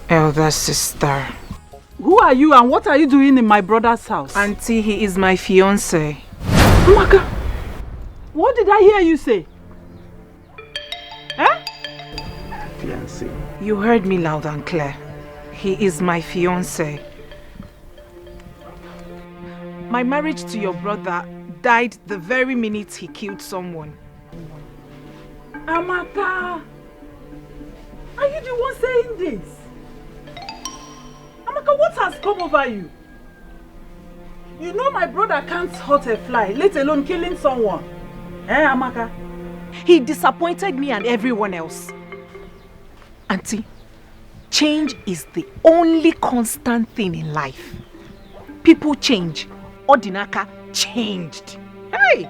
elder sister. Who are you and what are you doing in my brother's house? Auntie, he is my fiancé. Amaka, what did I hear you say? Fiancé. You heard me loud and clear. He is my fiancé. My marriage to your brother died the very minute he killed someone. Amaka, are you the one saying this? Amaka, what has come over you? You know my brother can't hurt a fly, let alone killing someone. Amaka? He disappointed me and everyone else. Auntie, change is the only constant thing in life. People change. Odinaka changed. Hey!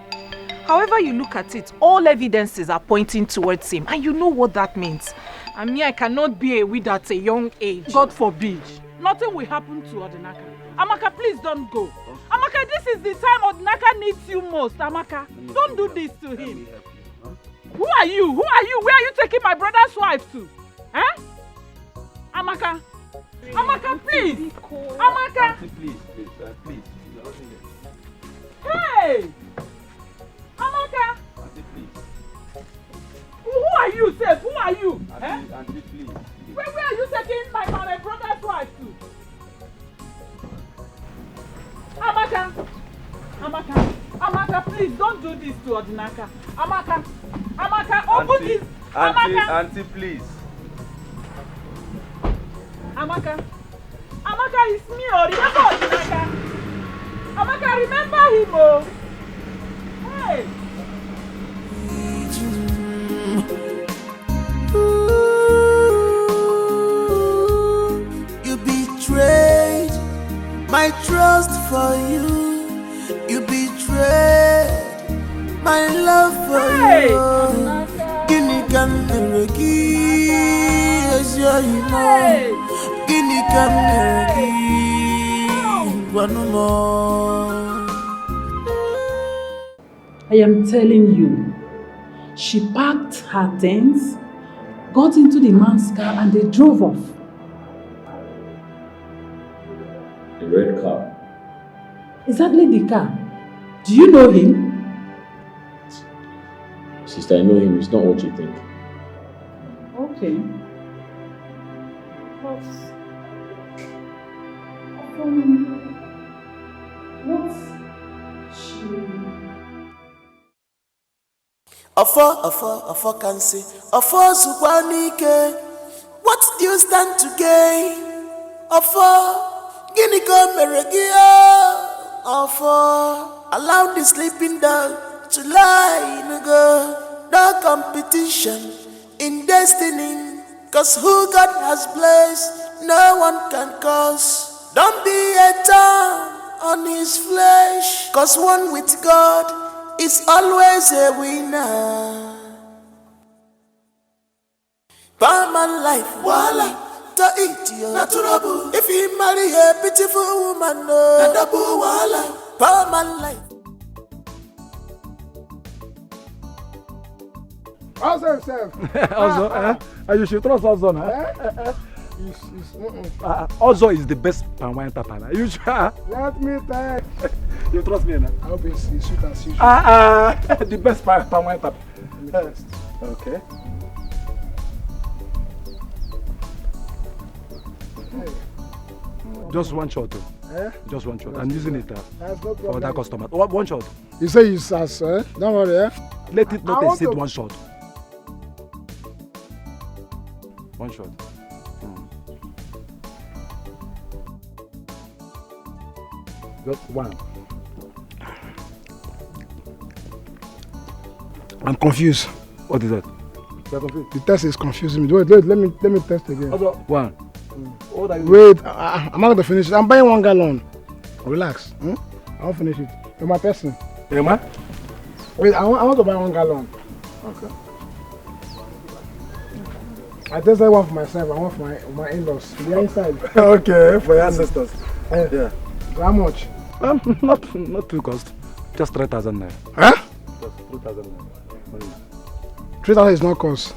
However you look at it, all evidences are pointing towards him. And you know what that means. I mean, I cannot be a widow at a young age. God forbid. Nothing will happen to Odinaka. Amaka, please don't go. Amaka, this is the time Odinaka needs you most. Amaka, don't do this to him. Who are you? Who are you? Where are you taking my brother's wife to? Amaka. Amaka, please. Amaka. Please, please. Hey! Amaka! Auntie, please. Who are you, Seth? Who are you? Auntie, please. Where are you taking my brother's wife to? Amaka! Amaka! Amaka, please don't do this to Odinaka. Amaka! Amaka, open this! Amaka! Auntie, please. Amaka! Amaka, it's me, oh, remember Odinaka? Amaka, remember him, oh! You betrayed my trust for you. You betrayed my love for you. Guinea can never give as your Guinea can never give one more. I am telling you, she packed her things, got into the man's car, and they drove off. The red car. Exactly the car. Do you know him? Sister, I know him. It's not what you think. Okay. But what she... Afo can say, Afo Subanike, what do you stand to gain? Afo, Guinea come Meregia. Afo, allow the sleeping dog to lie in a girl. No competition in destiny, cause who God has blessed, no one can curse. Don't be a thorn on his flesh, cause one with God is always a winner. Palman life, wala, to eat you, naturable. If you marry a beautiful woman, no, double wala, Palman life. Also himself. Also, you should trust Ozo now. Ozo is the best pan wine tapa. You should. Let me tell you. Trust me now. I hope it's sweet as usual. The best pan wine tapa. Okay. Just one shot. Just one shot. I'm using it for that customer. One shot. You say you sass, Don't worry, Let it not exceed one shot. One shot. Just one. I'm confused. What is that? You're confused. The test is confusing me. Wait, let me test again. One. Wait, I'm not going to finish it. I'm buying 1 gallon. Relax. I won't finish it. You're my person. Emma? Wait, I want to buy 1 gallon. Okay. I tested one for myself and one for my in-laws. The inside. Okay, for your ancestors. Yeah. So how much? Not too cost. Just 3,000 naira. Huh? Just 3,000 naira. 3,000 is not cost.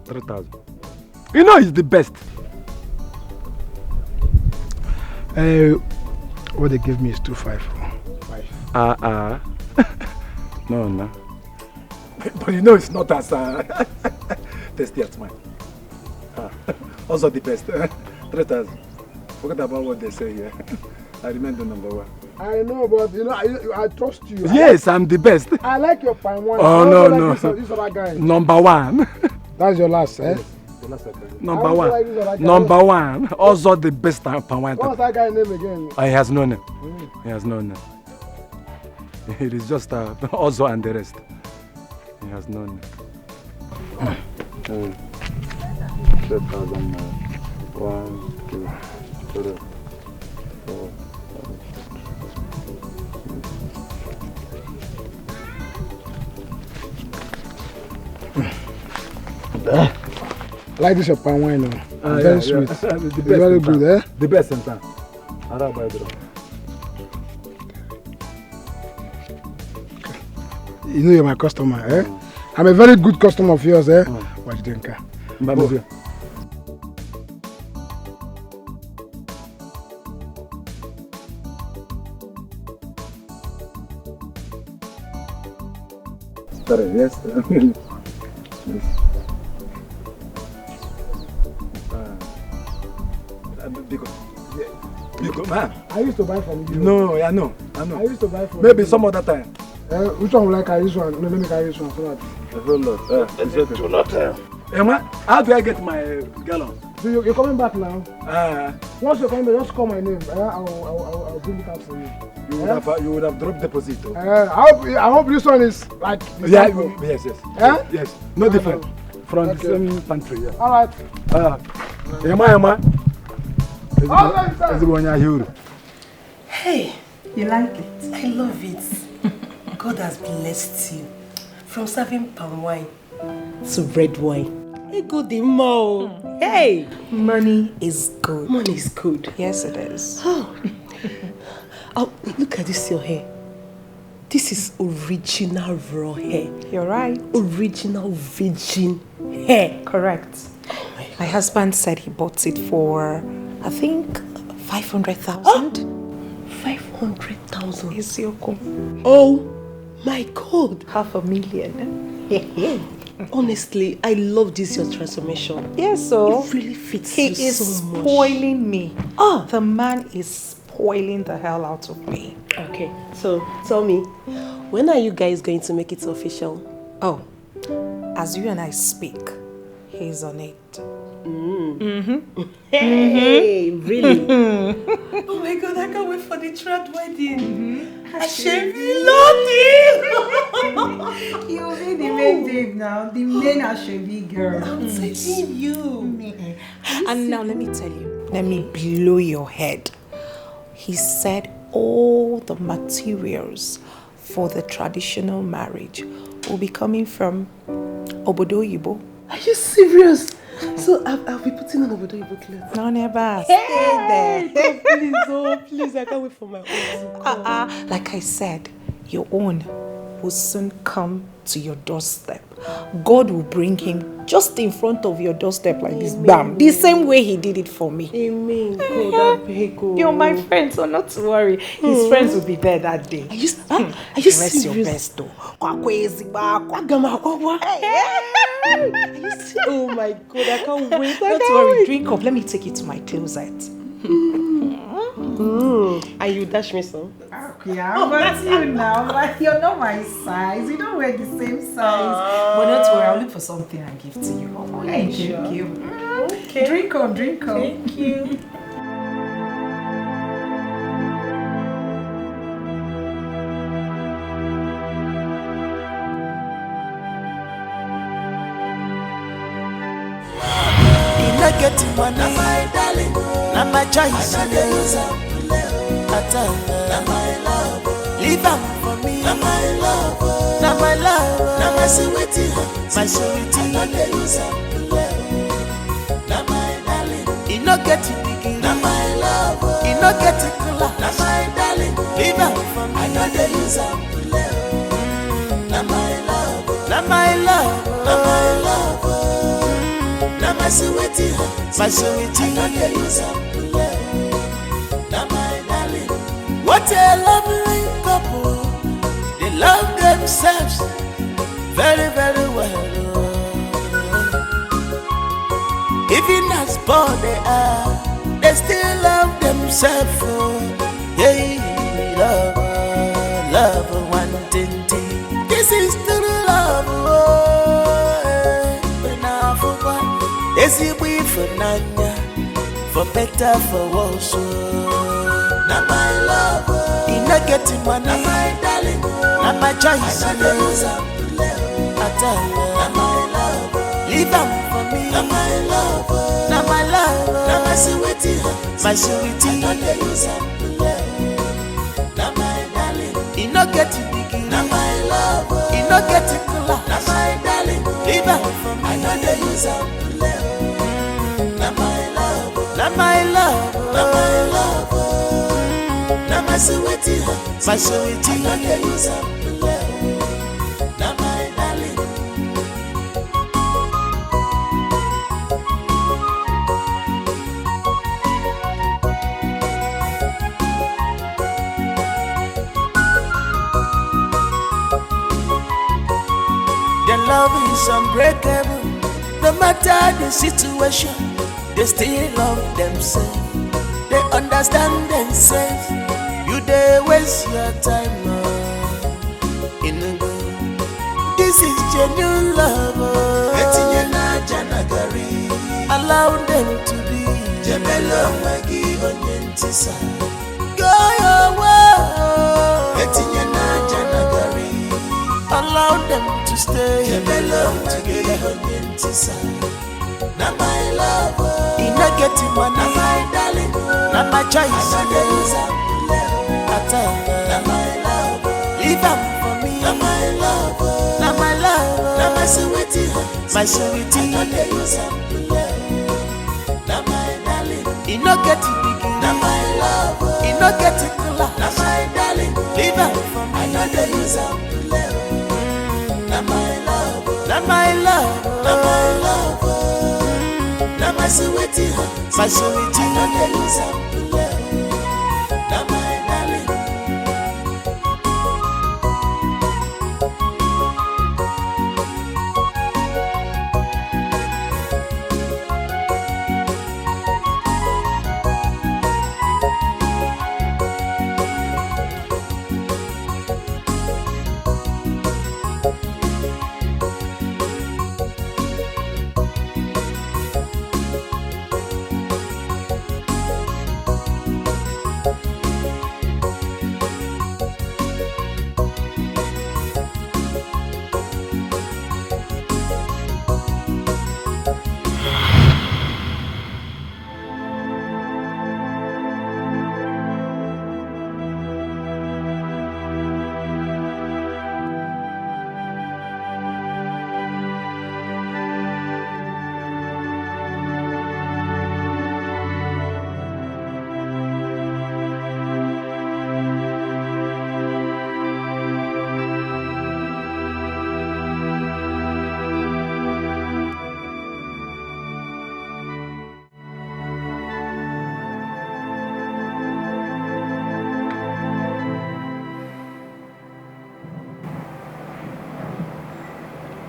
3,000. You know it's the best. What they give me is 254. No. But you know it's not as tasty as mine. Also the best. 3,000. Forget about what they say here. I remember number one. I know, but you know, I trust you. Yes, I'm the best. I like your pan wine. Oh, no. This other guy. Number one. That's your last, eh? Yes, the last Number one. Like number one. Also the best pan wine. What's that guy's name again? He has no name. He has no name. It is just Ozo and the rest. He has no name. 3,000. 1, 2, 3, 4. I like this your pan wine now. Very sweet. The best very good, eh? The best in town. You know you're my customer, eh? I'm a very good customer of yours, eh? What you think? Sorry, yes. Because, man. I used to buy from you. No, I know. I used to buy from maybe you. some other time. Which one will I carry this one? No, let me carry this one so that. Emma, how do I get my gallon? So you're coming back now? Once you're coming back, just call my name. I'll bring it out for you. You would have dropped deposit. I hope this one is like... Yes. Yes. No different. From the same country. Yeah. Alright. Emma. Hey, you like it? I love it. God has blessed you. From serving palm wine to red wine. Hey, good mo. Hey, money is good. Money is good. Yes, it is. Oh, look at this, your hair. This is original raw hair. You're right. Original virgin hair. Correct. My husband said he bought it for, I think, 500,000. 500,000. Etiko. Oh my God. 500,000. Honestly, I love this your transformation. Yes, so it really fits he you is so much. spoiling me. The man is spoiling the hell out of me. Okay, so tell me, when are you guys going to make it official? Oh, as you and I speak, he's on it. Hey, really? Oh my God, I can't wait for the third wedding. Ashebi Lodi! You'll be the main babe now, the main Ashebi girl. I'm taking you. And now let me tell you, let me blow your head. He said all the materials for the traditional marriage will be coming from Obodo Yibo. Are you serious? So I'll be putting on Obodo Yibo clothes. No, never. Stay there. Please, I can't wait for my own. Like I said, your own will soon come to your doorstep. God will bring him just in front of your doorstep like this. Bam. The same way he did it for me. Amen. You're my friend, so not to worry. His friends will be there that day. Are you Rest serious? your best though. Oh my God, I can't wait. Don't worry, drink up. Let me take you to my closet. And you dash me some? Yeah, but you now, but you're not my size. You don't wear the same size. But don't worry, I'll look for something and give to you. Oh, thank you. Okay. Drink up. Thank you. Getting money, my darling, not my choice. Not my love, leave them for me. Not my love, not my love, not my sweetie, my sweetie. Not the use of not my darling, you not get it big. Not my love, you not get it cool. Not my darling, leave them for me. Not the use of not my love, not my love, not my love. My sweetie, I know the use of love. Now my darling, what a lovely couple. They love themselves very, very well. Even as poor they are, they still love themselves. Yeah, love, one thing. This is true love. Easy way for Nanya, for better, for worse. Now my love, in not getting money, now my darling, now my choice. I know use up now my love, leave them for me. Now my love, now my sweetie, my sweetie. I know they use up now my darling, in not getting big, now my love, in not getting cooler. Now my darling, leave them for me. I know they use up. Now my love, now my sweetie, my sweetie. I know the use of love. Now my darling. Their love is unbreakable, no matter the situation. They still love themselves. They understand themselves. You they waste your time in the good. This is genuine love. Allow them to ntisa. Go your way. Etinye na janagari. Allow them to stay. Belong together. Ntisa. Na my love. Ina get one. Na my darling. Na my choice. Na my love. Leave them for me. Na my love. Na my love. Na my sweetie. My sweetie. Na my darling. You no get it big. Na my love. You no get it cool. Na my darling. Leave them for me. I know they use up. Na my love. Na my love. Na my love. Na my sweetie. My sweetie. I know they use up. Na my darling.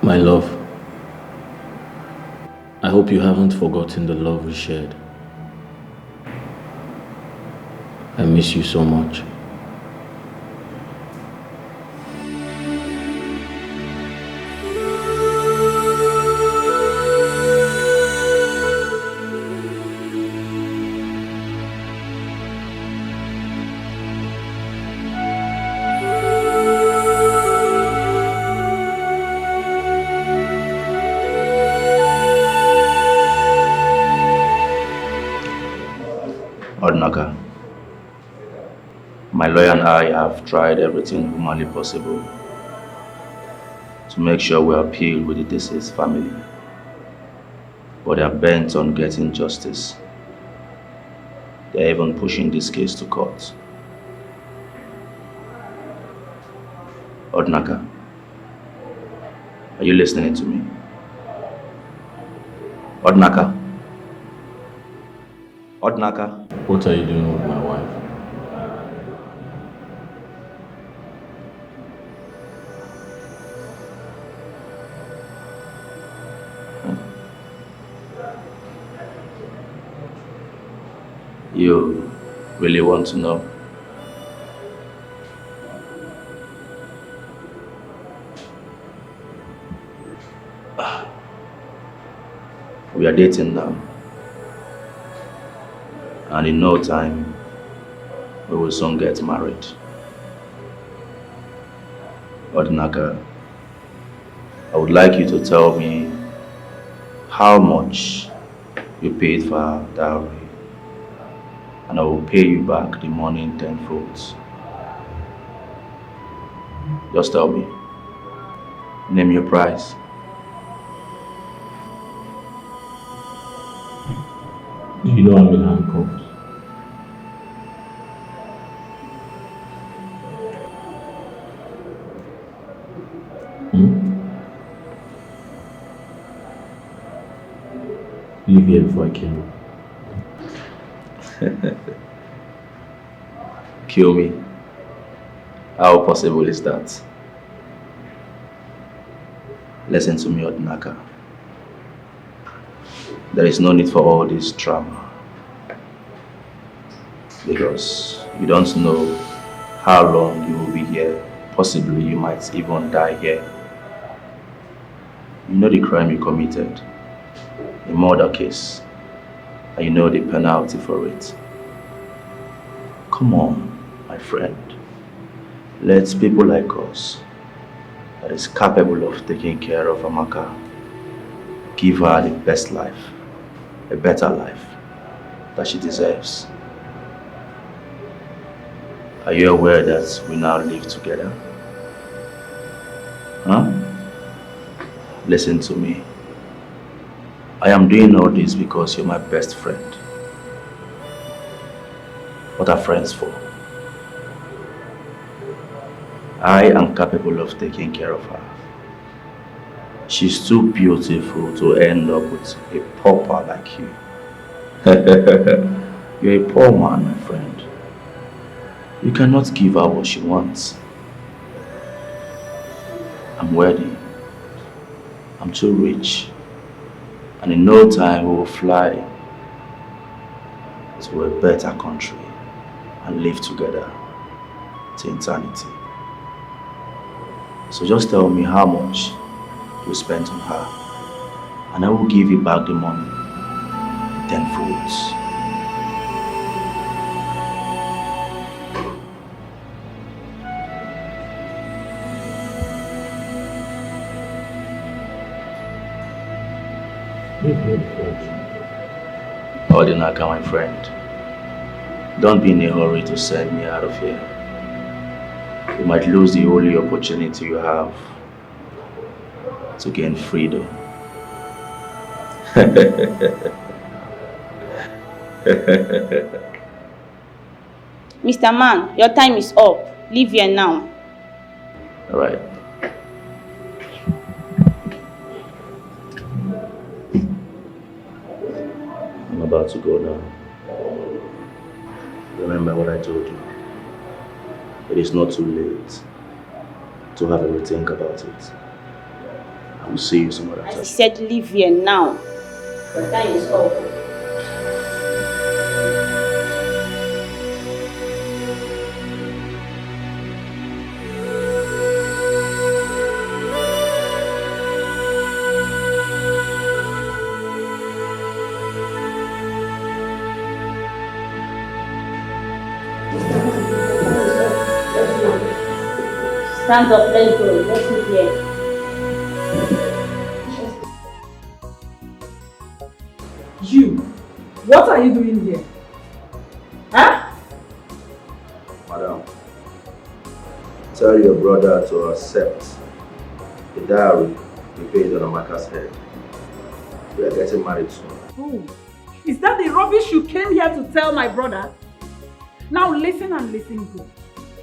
My love, I hope you haven't forgotten the love we shared. I miss you so much. My lawyer and I have tried everything humanly possible to make sure we appeal with the deceased family, but they are bent on getting justice. They are even pushing this case to court. Odnaka, are you listening to me? Odnaka? Odnaka? What are you doing with my wife? You really want to know? We are dating now, and in no time we will soon get married. Odnaka, I would like you to tell me how much you paid for our dowry, and I will pay you back the money in tenfold. Just tell me. Name your price. Do you know I'm in handcuffs? Leave here before I kill you. Kill me? How possible is that? Listen to me, Odnaka. There is no need for all this drama, because you don't know how long you will be here. Possibly you might even die here. You know the crime you committed, a murder case, and you know the penalty for it. Come on, my friend. Let people like us, that is capable of taking care of Amaka, give her the best life, a better life that she deserves. Are you aware that we now live together? Huh? Listen to me. I am doing all this because you're my best friend. What are friends for? I am capable of taking care of her. She's too beautiful to end up with a pauper like you. You're a poor man, my friend. You cannot give her what she wants. I'm wealthy. I'm too rich. And in no time we will fly to a better country and live together to eternity. So just tell me how much you spent on her, and I will give you back the money tenfold. Odinaka, my friend, don't be in a hurry to send me out of here. You might lose the only opportunity you have to gain freedom. Mr. Man, your time is up. Leave here now. All right. I'm about to go now. Remember what I told you. It is not too late to have a rethink about it. I will see you some other time. I said leave here now. Your time is up. Stand up, let's go. Let's sit here. You, what are you doing here? Huh? Madam, tell your brother to accept the dowry we paid on Amaka's head. We are getting married soon. Oh, is that the rubbish you came here to tell my brother? Now listen and listen good.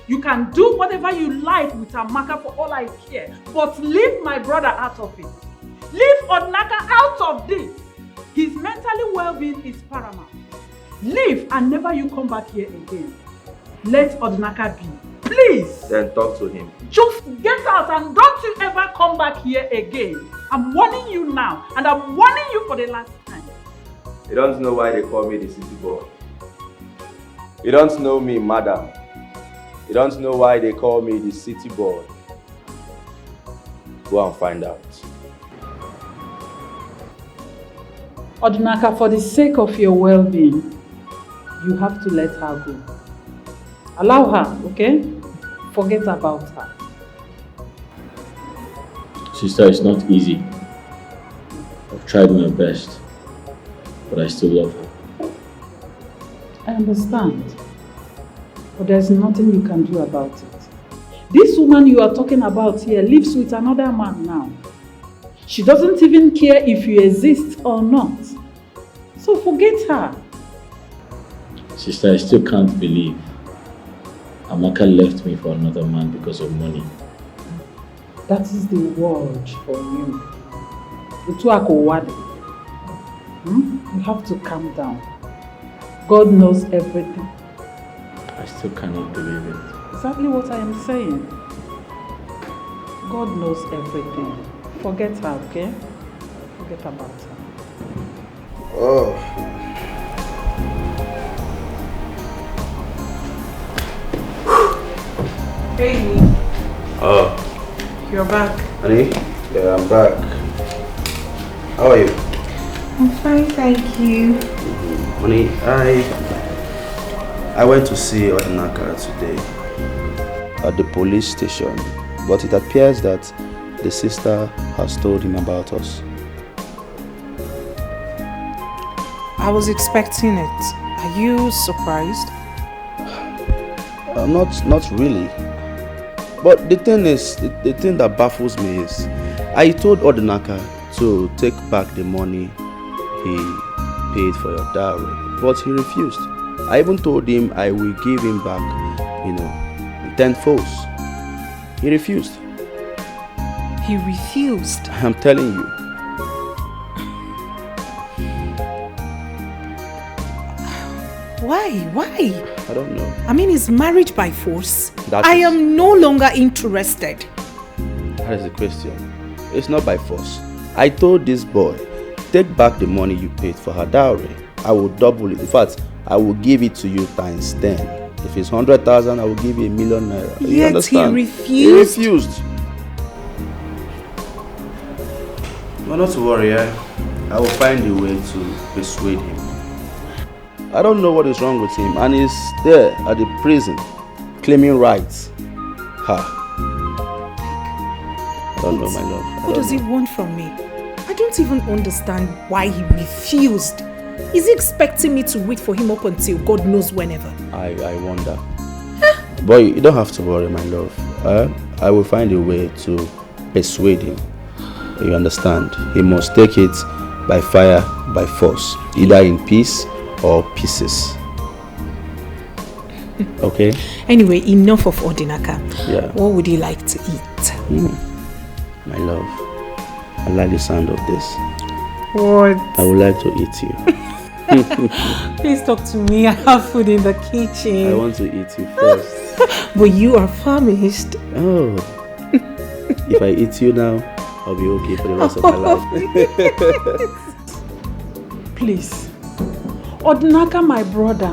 You can do whatever you like with Amaka for all I care, but leave my brother out of it. Leave Odinaka out of this. His mentally well-being is paramount. Leave and never you come back here again. Let Odinaka be. Please. Then talk to him. Just get out and don't you ever come back here again. I'm warning you now, and I'm warning you for the last time. You don't know why they call me the city boy. You don't know me, madam. You don't know why they call me the city boy. Go and find out. Odinaka, for the sake of your well-being, you have to let her go. Allow her, okay? Forget about her. Sister, it's not easy. I've tried my best, but I still love her. I understand. But there's nothing you can do about it. This woman you are talking about here lives with another man now. She doesn't even care if you exist or not. So forget her. Sister, I still can't believe Amaka left me for another man because of money. That is the word for you. You have to calm down. God knows everything. I still cannot believe it. Exactly what I am saying. God knows everything. Forget her, okay? Forget about her. Oh. Hey. Oh. You're back. Honey? Yeah, I'm back. How are you? I'm fine, thank you. Honey, I went to see Odinaka today at the police station, but it appears that the sister has told him about us. I was expecting it. Are you surprised? Not really. But the thing is, the thing that baffles me is, I told Odinaka to take back the money he paid for your dowry, but he refused. I even told him I will give him back, 10-fold. He refused. He refused? I'm telling you. Why? I don't know. I mean, is marriage by force? That I is- am no longer interested. That is the question. It's not by force. I told this boy, take back the money you paid for her dowry. I will double it. In fact, I will give it to you times 10. If it's 100,000, I will give you 1,000,000 naira. You Yet understand? he refused? He refused. No, not to worry. I will find a way to persuade him. I don't know what is wrong with him, and he's there at the prison claiming rights. I don't know, my love. What does he want from me? I don't even understand why he refused. Is he expecting me to wait for him up until God knows whenever? I wonder. Boy, you don't have to worry, my love. I will find a way to persuade him. You understand? He must take it by fire, by force, either in peace or pieces. Okay? Anyway, enough of Odinaka. Yeah. What would you like to eat? My love, I like the sound of this. What? I would like to eat you. Please talk to me. I have food in the kitchen. I want to eat you first. But you are famished. Oh. If I eat you now, I'll be okay for the rest of my life. Please. Odinaka, my brother,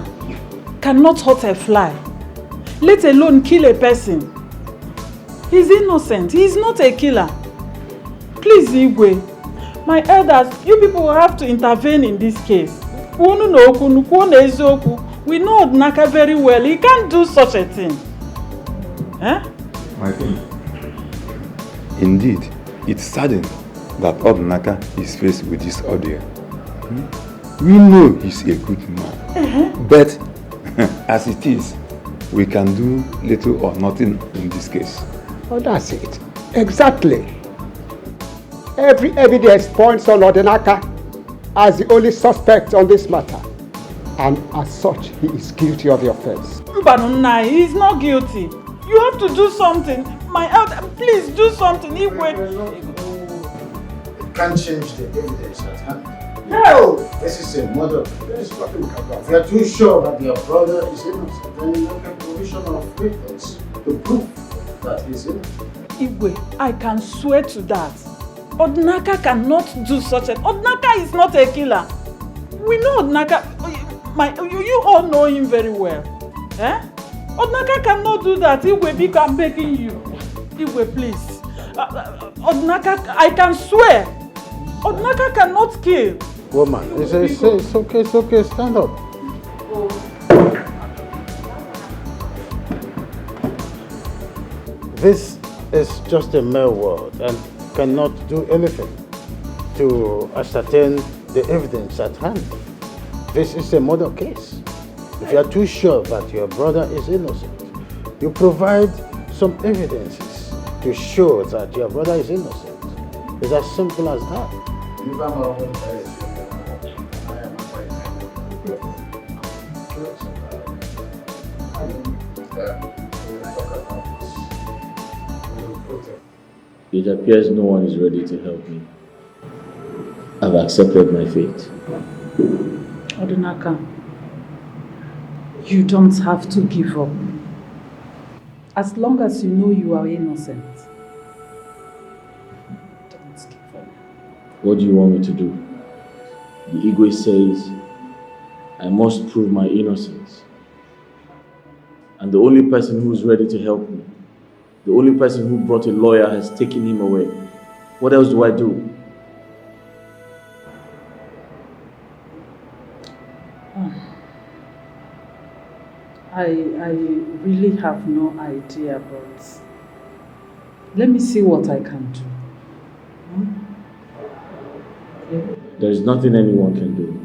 cannot hurt a fly, let alone kill a person. He's innocent. He's not a killer. Please, Igwe, my elders, you people will have to intervene in this case. We know Odinaka very well. He can't do such a thing. My king, indeed, it's saddening that Odinaka is faced with this ordeal. We know he's a good man, but as it is, we can do little or nothing in this case. Oh, that's it. Exactly. Every evidence points on Odinaka as the only suspect on this matter. And as such, he is guilty of the offense. Mbanunai, he's not guilty. You have to do something. My elder, please do something. Igwe. It can't change the evidence at hand. No! This is a murder. There is nothing we can do. If you are too sure that your brother is innocent, then you make a provision of witness to prove that he is innocent. Igwe, I can swear to that. Odinaka cannot do such a... Odinaka is not a killer. We know Odinaka... You all know him very well. Odinaka cannot do that. Igwe, I'm begging you. Igwe, please. Odinaka, I can swear. Odinaka cannot kill. Woman, it's okay, stand up. This is just a mere word and cannot do anything to ascertain the evidence at hand. This is a murder case. If you are too sure that your brother is innocent, you provide some evidences to show that your brother is innocent. It's as simple as that. It appears no one is ready to help me. I've accepted my fate. Odinaka, you don't have to give up. As long as you know you are innocent, don't give up. What do you want me to do? The Igwe says I must prove my innocence. And the only person who is ready to help me, the only person who brought a lawyer has taken him away. What else do I do? I really have no idea, but let me see what I can do. Okay? There is nothing anyone can do.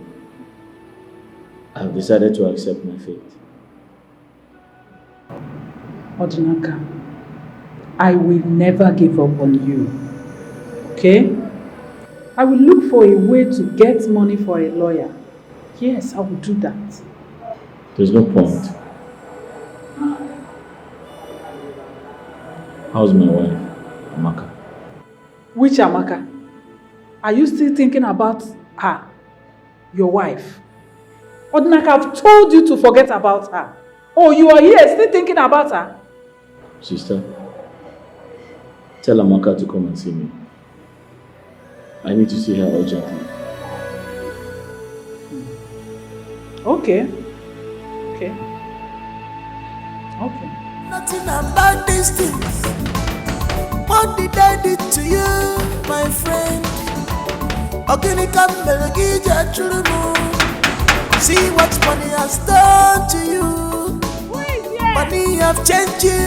I have decided to accept my fate. Odinaka, I will never give up on you. Okay? I will look for a way to get money for a lawyer. Yes, I will do that. There's no point. How's my wife, Amaka? Which Amaka? Are you still thinking about her? Your wife? Odinaka, I've told you to forget about her. Oh, you are here still thinking about her? Sister, tell Amaka to come and see me. I need to see her urgently. Okay. Okay. Okay. Nothing about these things. What did I do to you, my friend? See what money has done to you. Money have changed you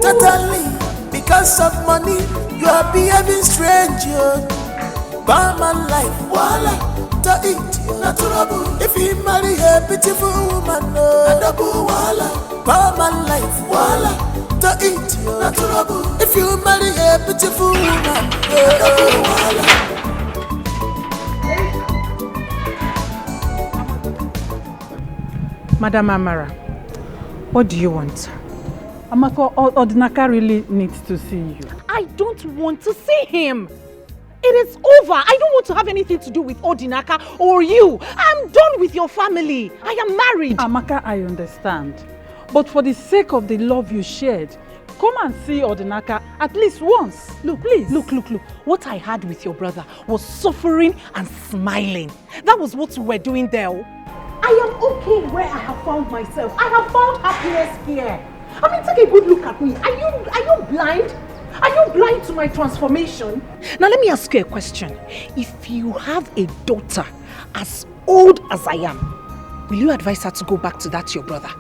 totally. Because of money, you are behaving strange. Buy my life, voila, to eat natural. If you marry a beautiful woman, double voila. Buy my life, voila, to eat natural. If you marry a beautiful woman, double voila. Madam Amara, what do you want? Amaka, Odinaka really needs to see you. I don't want to see him. It is over. I don't want to have anything to do with Odinaka or you. I'm done with your family. I am married. Amaka, I understand. But for the sake of the love you shared, come and see Odinaka at least once. Look, please. Look. What I had with your brother was suffering and smiling. That was what we were doing there. I am okay where I have found myself. I have found happiness here. I mean, take a good look at me. Are you blind? Are you blind to my transformation? Now let me ask you a question. If you have a daughter as old as I am, will you advise her to go back to that your brother?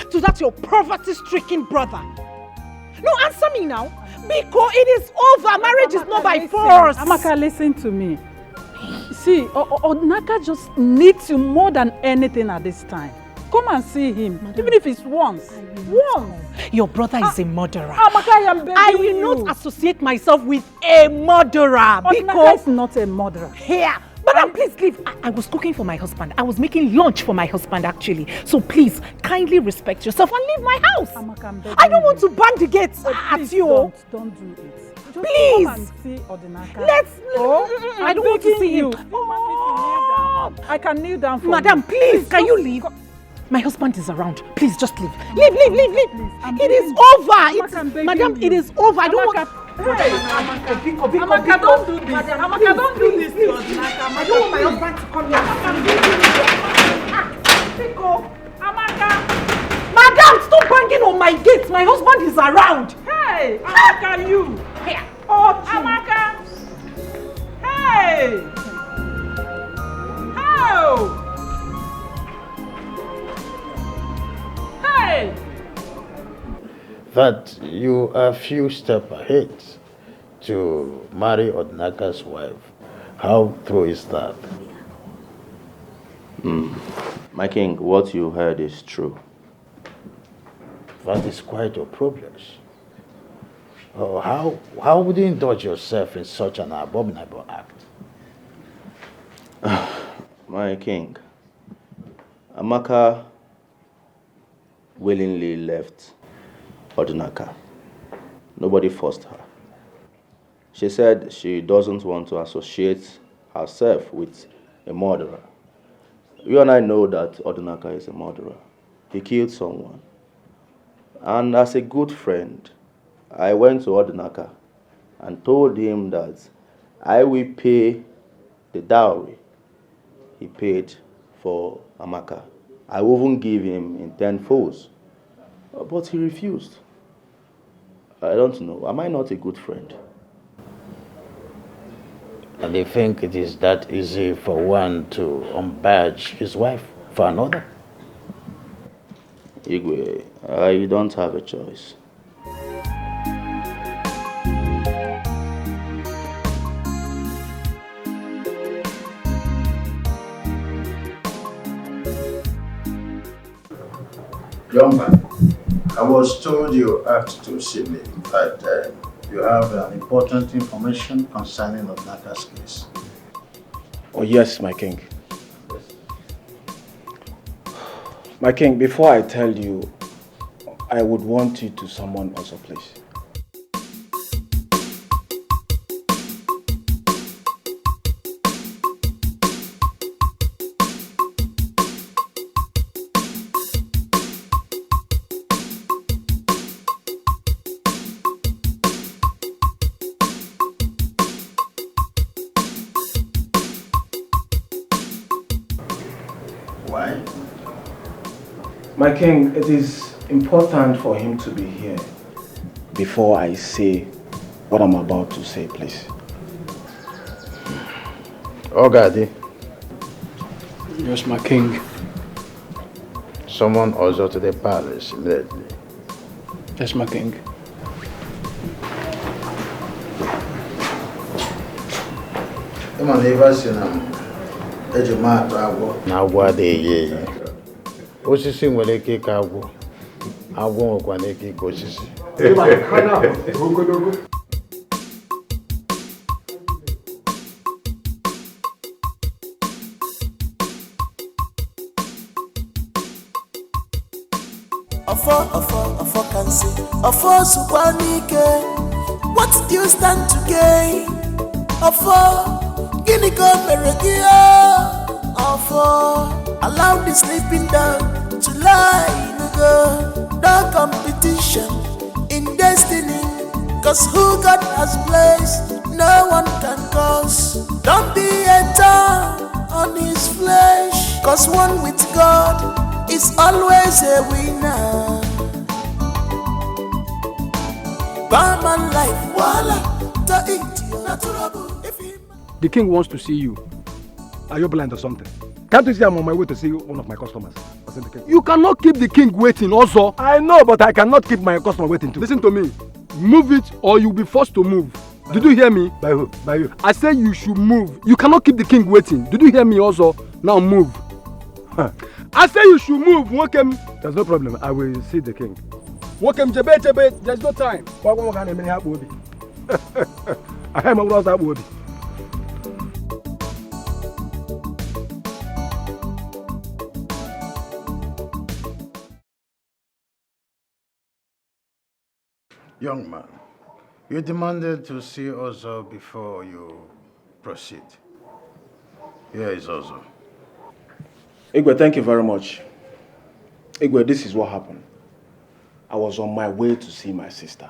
To that your poverty-stricken brother? No, answer me now. Because it is over. Marriage is not by force. Amaka, listen to me. See, Odinaka just needs you more than anything at this time. Come and see him, Madam, even if it's once. Your brother is a murderer. Amaka, I am begging I will not associate myself with a murderer. Odinaka is not a murderer. Here. Madam, please leave. I was cooking for my husband. I was making lunch for my husband, actually. So please, kindly respect yourself and leave my house. Amaka, I don't want to bang the gates at you. Don't do it. Just please. Come and see Odinaka. I don't want to see him. I can kneel down for Madam, please, can you leave? My husband is around. Please, just leave. Leave. It is over. Madam, it is over. I don't want... Amaka, don't do this. Amaka, don't do this. I don't want my husband to come here. Amaka. Madam, stop banging on my gate. My husband is around. Hey, Amaka, you. Here. Oh, Amaka. Hey. How? Hey. That you are a few steps ahead to marry Odinaka's wife. How true is that? My king, what you heard is true. That is quite a problem. Oh, how would you indulge yourself in such an abominable act? My king, Amaka willingly left Odinaka. Nobody forced her. She said she doesn't want to associate herself with a murderer. You and I know that Odinaka is a murderer. He killed someone. And as a good friend, I went to Odinaka and told him that I will pay the dowry he paid for Amaka. I wouldn't give him in 10 folds. But he refused. I don't know. Am I not a good friend? And they think it is that easy for one to unbadge his wife for another? Igwe, you don't have a choice. Young man, I was told you asked to see me, but you have important information concerning Odnaka's case. Oh yes, my king. My king, before I tell you, I would want you to summon also, please. Why? My king, it is important for him to be here before I say what I'm about to say, please. Ogadi. Yes, my king. Summon also to the palace immediately. Yes, my king. Come never seen him. Ejima agwo na agwo adịghị osisi nwere ike ịka agwo agwo nwekwana ike ịka osisi Ofo can say Ofo Subanike. What do you stand to gain? Ofo Guinea come allow the sleeping dog to lie in no competition in destiny. Cause who God has placed, no one can cause. Don't be a thorn on his flesh. Cause one with God is always a winner. Barman life, voila, to eat natural. The king wants to see you. Are you blind or something? Can't you see I'm on my way to see one of my customers? You cannot keep the king waiting also. I know, but I cannot keep my customer waiting too. Listen to me. Move it or you'll be forced to move. Did you hear me? By who? By you. I said you should move. You cannot keep the king waiting. Did you hear me also? Now move. Huh. I said you should move. Welcome. There's no problem. I will see the king. Welcome, Jebe. There's no time. I am about that word. Young man, you demanded to see Ozo before you proceed. Here is Ozo. Igwe, thank you very much. Igwe, this is what happened. I was on my way to see my sister.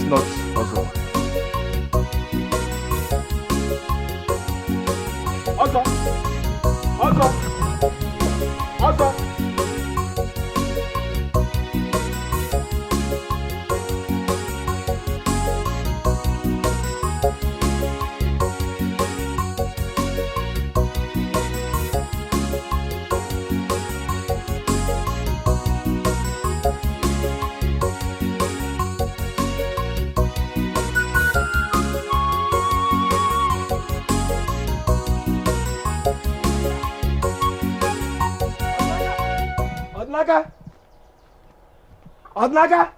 Not Ozo. Ozo. Odnaga?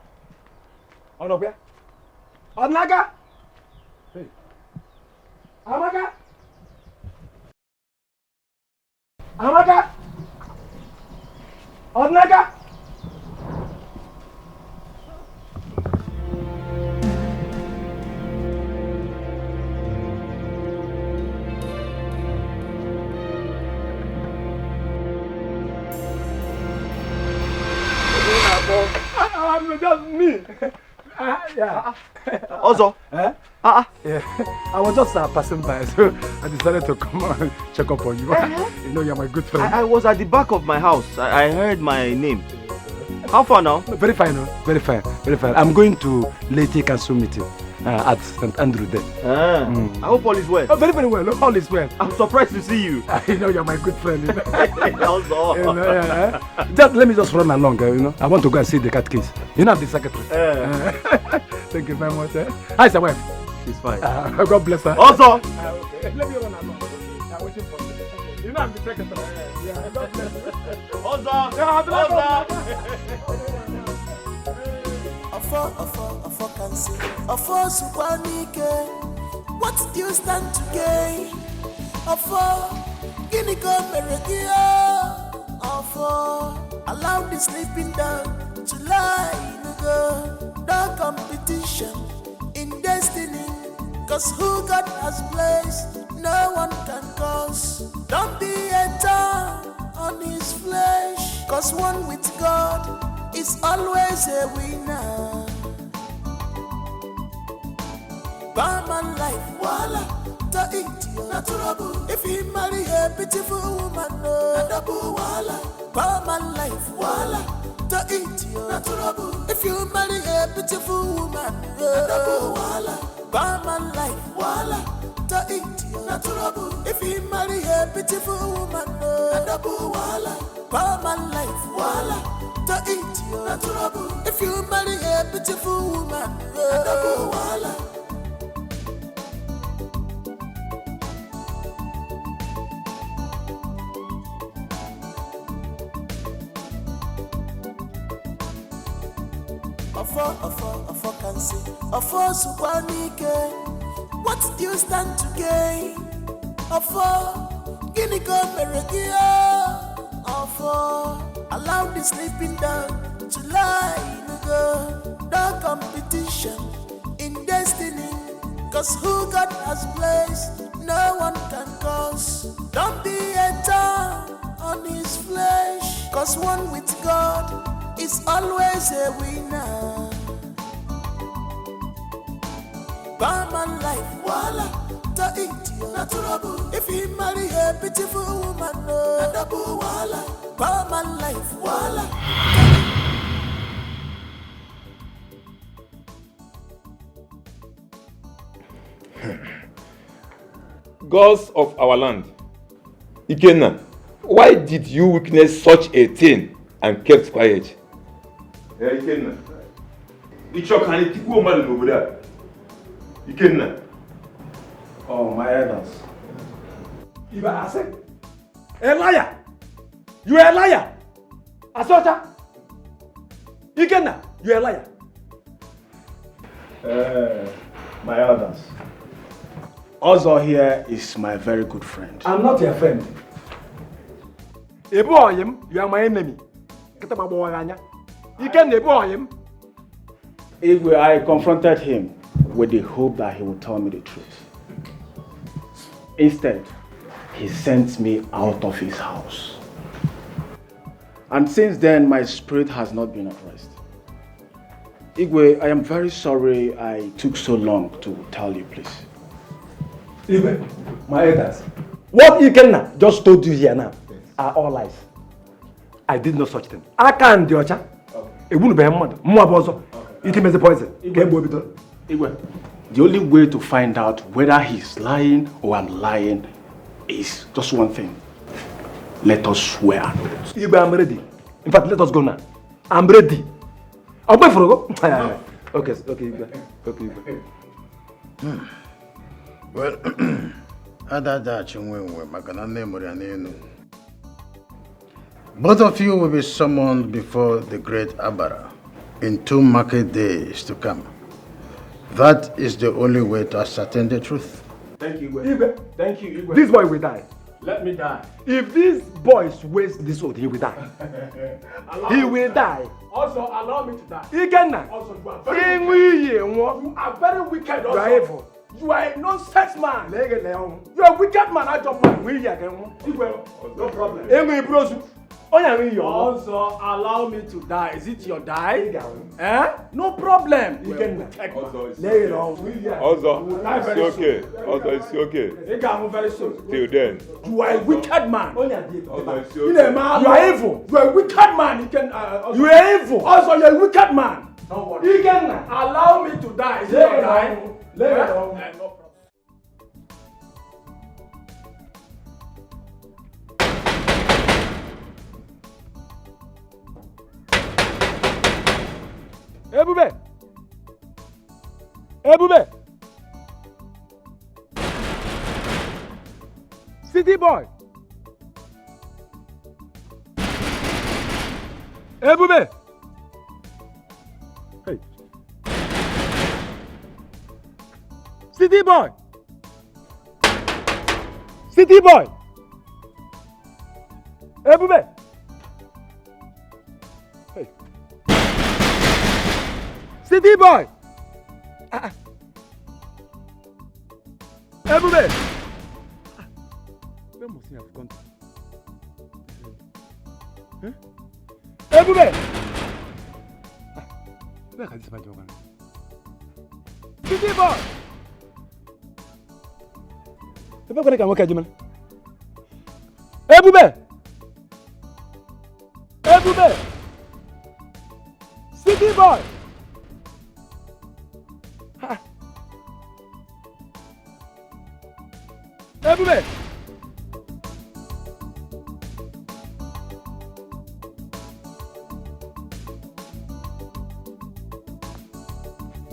Onopia? Odnaga? Hey. Amaka? Amaka? Odnaga? Just me. Yeah. Also? Yeah. I was just passing by, so I decided to come and check up on you. You know, you're my good friend. I was at the back of my house. I heard my name. How far now? Very fine, very fine, very fine. I'm going to Leonard Council meeting at St. Andrew there. I hope all is well. Oh, very, very well. All is well. I'm surprised to see you. You know, you're my good friend. You know? Also. You know, just, let me just run along, you know. I want to go and see the cat case. You know, the secretary. Thank you very much. How's your wife? She's fine. God bless her. Also. Okay. Let me run along. I'm waiting for you. You know, I'm the secretary. Yeah, God bless you. Also. What do you stand to gain? Allow the sleeping dog to lie. No competition in destiny. Cause who God has placed, no one can cause. Don't be a thorn on his flesh. Cause one with God is always a winner. Barman life, voila, to eat you, naturable. If you marry a beautiful woman, no, double voila. Barman life, voila, to eat you, naturable. If you marry a beautiful woman, no, double voila. Barman life, voila, to eat you, naturable. If you marry a beautiful woman, no, double voila. Barman life, voila, to eat you, naturable. If you marry a beautiful woman, no, double voila. What do you stand to gain? Allow the sleeping dog to lie. No competition in destiny. Cause who God has placed, no one can cause. Don't be a thorn on his flesh. Cause one with God is always a winner. Barman life, voila, to eat you, naturable. If you marry a beautiful woman, no, double voila. Barman life, voila. Gods of our land, Ikenna, why did you witness such a thing and kept quiet? Ikenna, Ikenna. Oh, my elders. You are a liar. You are a liar. Asota. Ikenna, you are a liar. My elders. Ozo here is my very good friend. I'm not your friend. You are my enemy. I confronted him with the hope that he would tell me the truth. Instead, he sent me out of his house. And since then, my spirit has not been at rest. Igwe, I am very sorry I took so long to tell you, please. Igwe, my elders, what Ikenna just told you here now are all lies. I did no such thing. I can't do it. It wouldn't be a mother. It is a poison. Igwe, the only way to find out whether he's lying or I'm lying is just one thing. Let us swear an oath. Igwe, I'm ready. In fact, let us go now. I'm ready. I'll wait for you. Okay, Igwe. Well, both of you will be summoned before the great Abara in 2 market days to come. That is the only way to ascertain the truth. Thank you, Igwe. Thank you, Igwe. This boy will die. Let me die. If this boy waste this oath, he will die. He will die. Also, allow me to die. Ikenna. Also, you are very wicked. You are evil. You are a nonsense man. You are a wicked man. I jump man. No problem. Also, allow me to die. Is it your die? No problem. You can lay it on. Also, it's okay. Also, it's okay. Very soon. Till then. You are a wicked man. Also, it's okay. You are evil. You are a wicked man. You are evil. Also, you are a wicked man. You can allow me to die. Is it your die? Lay it on. No problem. Ebube! Ebube! City boy! Ebube! Hey! City boy! City boy! Ebube! Hey! City boy! Ebube! Where must he have gone to? Ebube! Where can this man go? City boy! Ebube can work at Jiman. Ebube! Ebube! City boy! Ebube!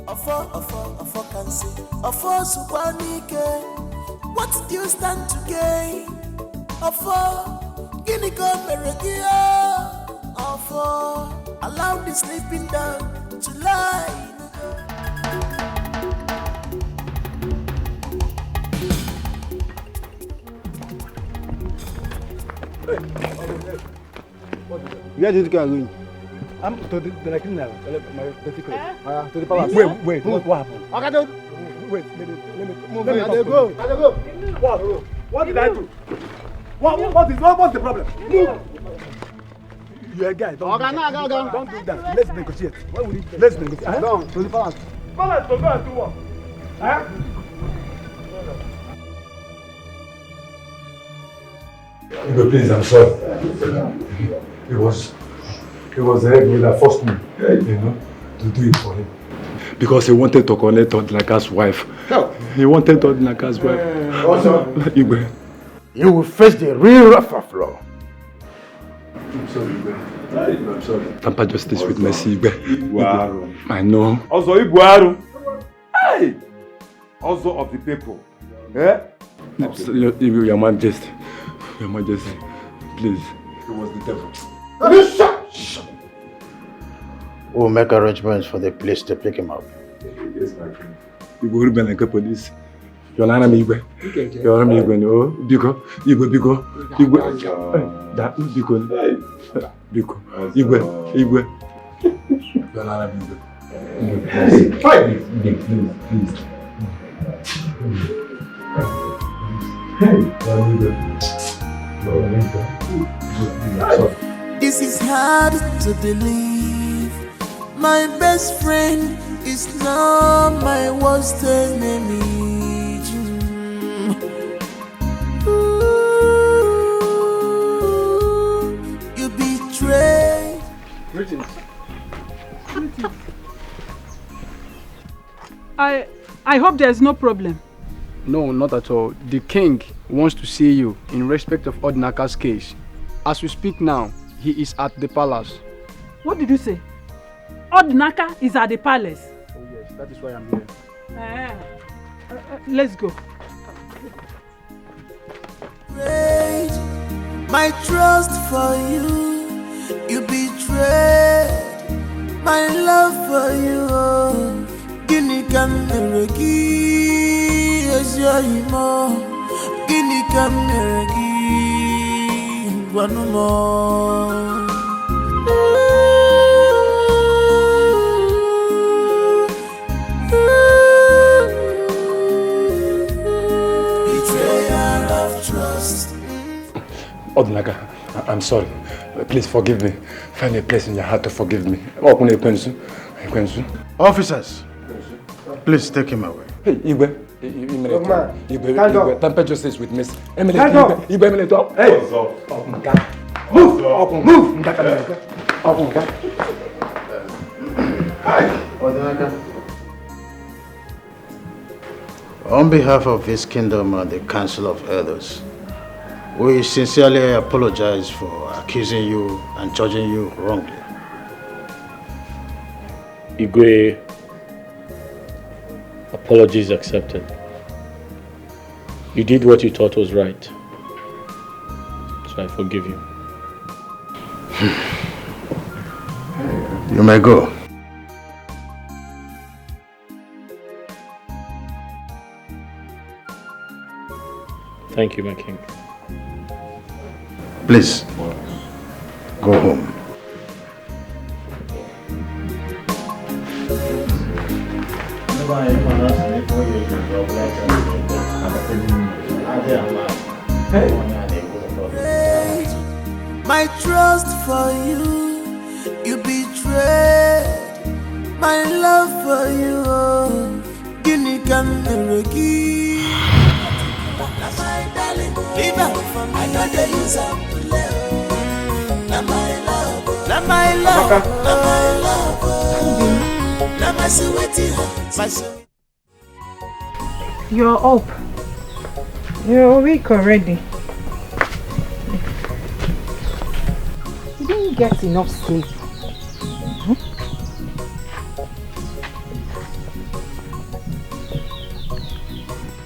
Ofo can say, Ofo Supanike, what do you stand to gain? Ofo, Guinea come Ofo, allow the sleeping dog to lie. Where did you go? I'm to the criminal, my Etiko. To the palace. Wait, what happened? Okay, wait, let me go. What did I do? What's the problem? You're a guy. Don't do that. Let's negotiate. Let's negotiate. Down to the palace. Palace, go and do what? But please, I'm sorry. It was Nnebe that forced me, to do it for him. Because he wanted to connect Odinaka's wife. No. He wanted Odinaka's wife. Also, Igwe. You will face the real wrath of law. I'm sorry, Igwe. I'm sorry. Tamper justice with mercy, Igwe. I know. Also, Igwe. Hey! Also of the people. Your Majesty. Your Majesty. Please. It was the devil. Shut! We'll make arrangements for the police to pick him up. Yes, my friend. You go to like a police. You're not a Igwe. You're a Igwe, no? Biko. That Biko. Igwe. You're not a Igwe. Please. This is hard to believe. My best friend is now my worst enemy. You betrayed. Greetings. I hope there's no problem. No, not at all. The king wants to see you in respect of Odinaka's case. As we speak now, he is at the palace. What did you say? Odinaka is at the palace? Oh yes, that is why I'm here. Let's go. My trust for you, you betrayed my love for you. Guinea can meregi, Guinea can meregi, one more. Odinaka, I'm sorry. Please forgive me. Find a place in your heart to forgive me. Officers, please take him away. Hey, Igwe. Igwe, temper justice with Miss Emily. Igwe, talk. Hey! Move! Move! On behalf of this kingdom and the Council of Elders, we sincerely apologize for accusing you and judging you wrongly. Igwe, apologies accepted. You did what you thought was right, so I forgive you. You may go. Thank you, my king. Please, go home. My trust for you, you betrayed. My love for you, Guinea can never my darling, leave her for me. I know they use up to live. Not my love, not my love, not my love. Not my sweetie, my sweetie. You're up. You're awake already. You didn't get enough sleep.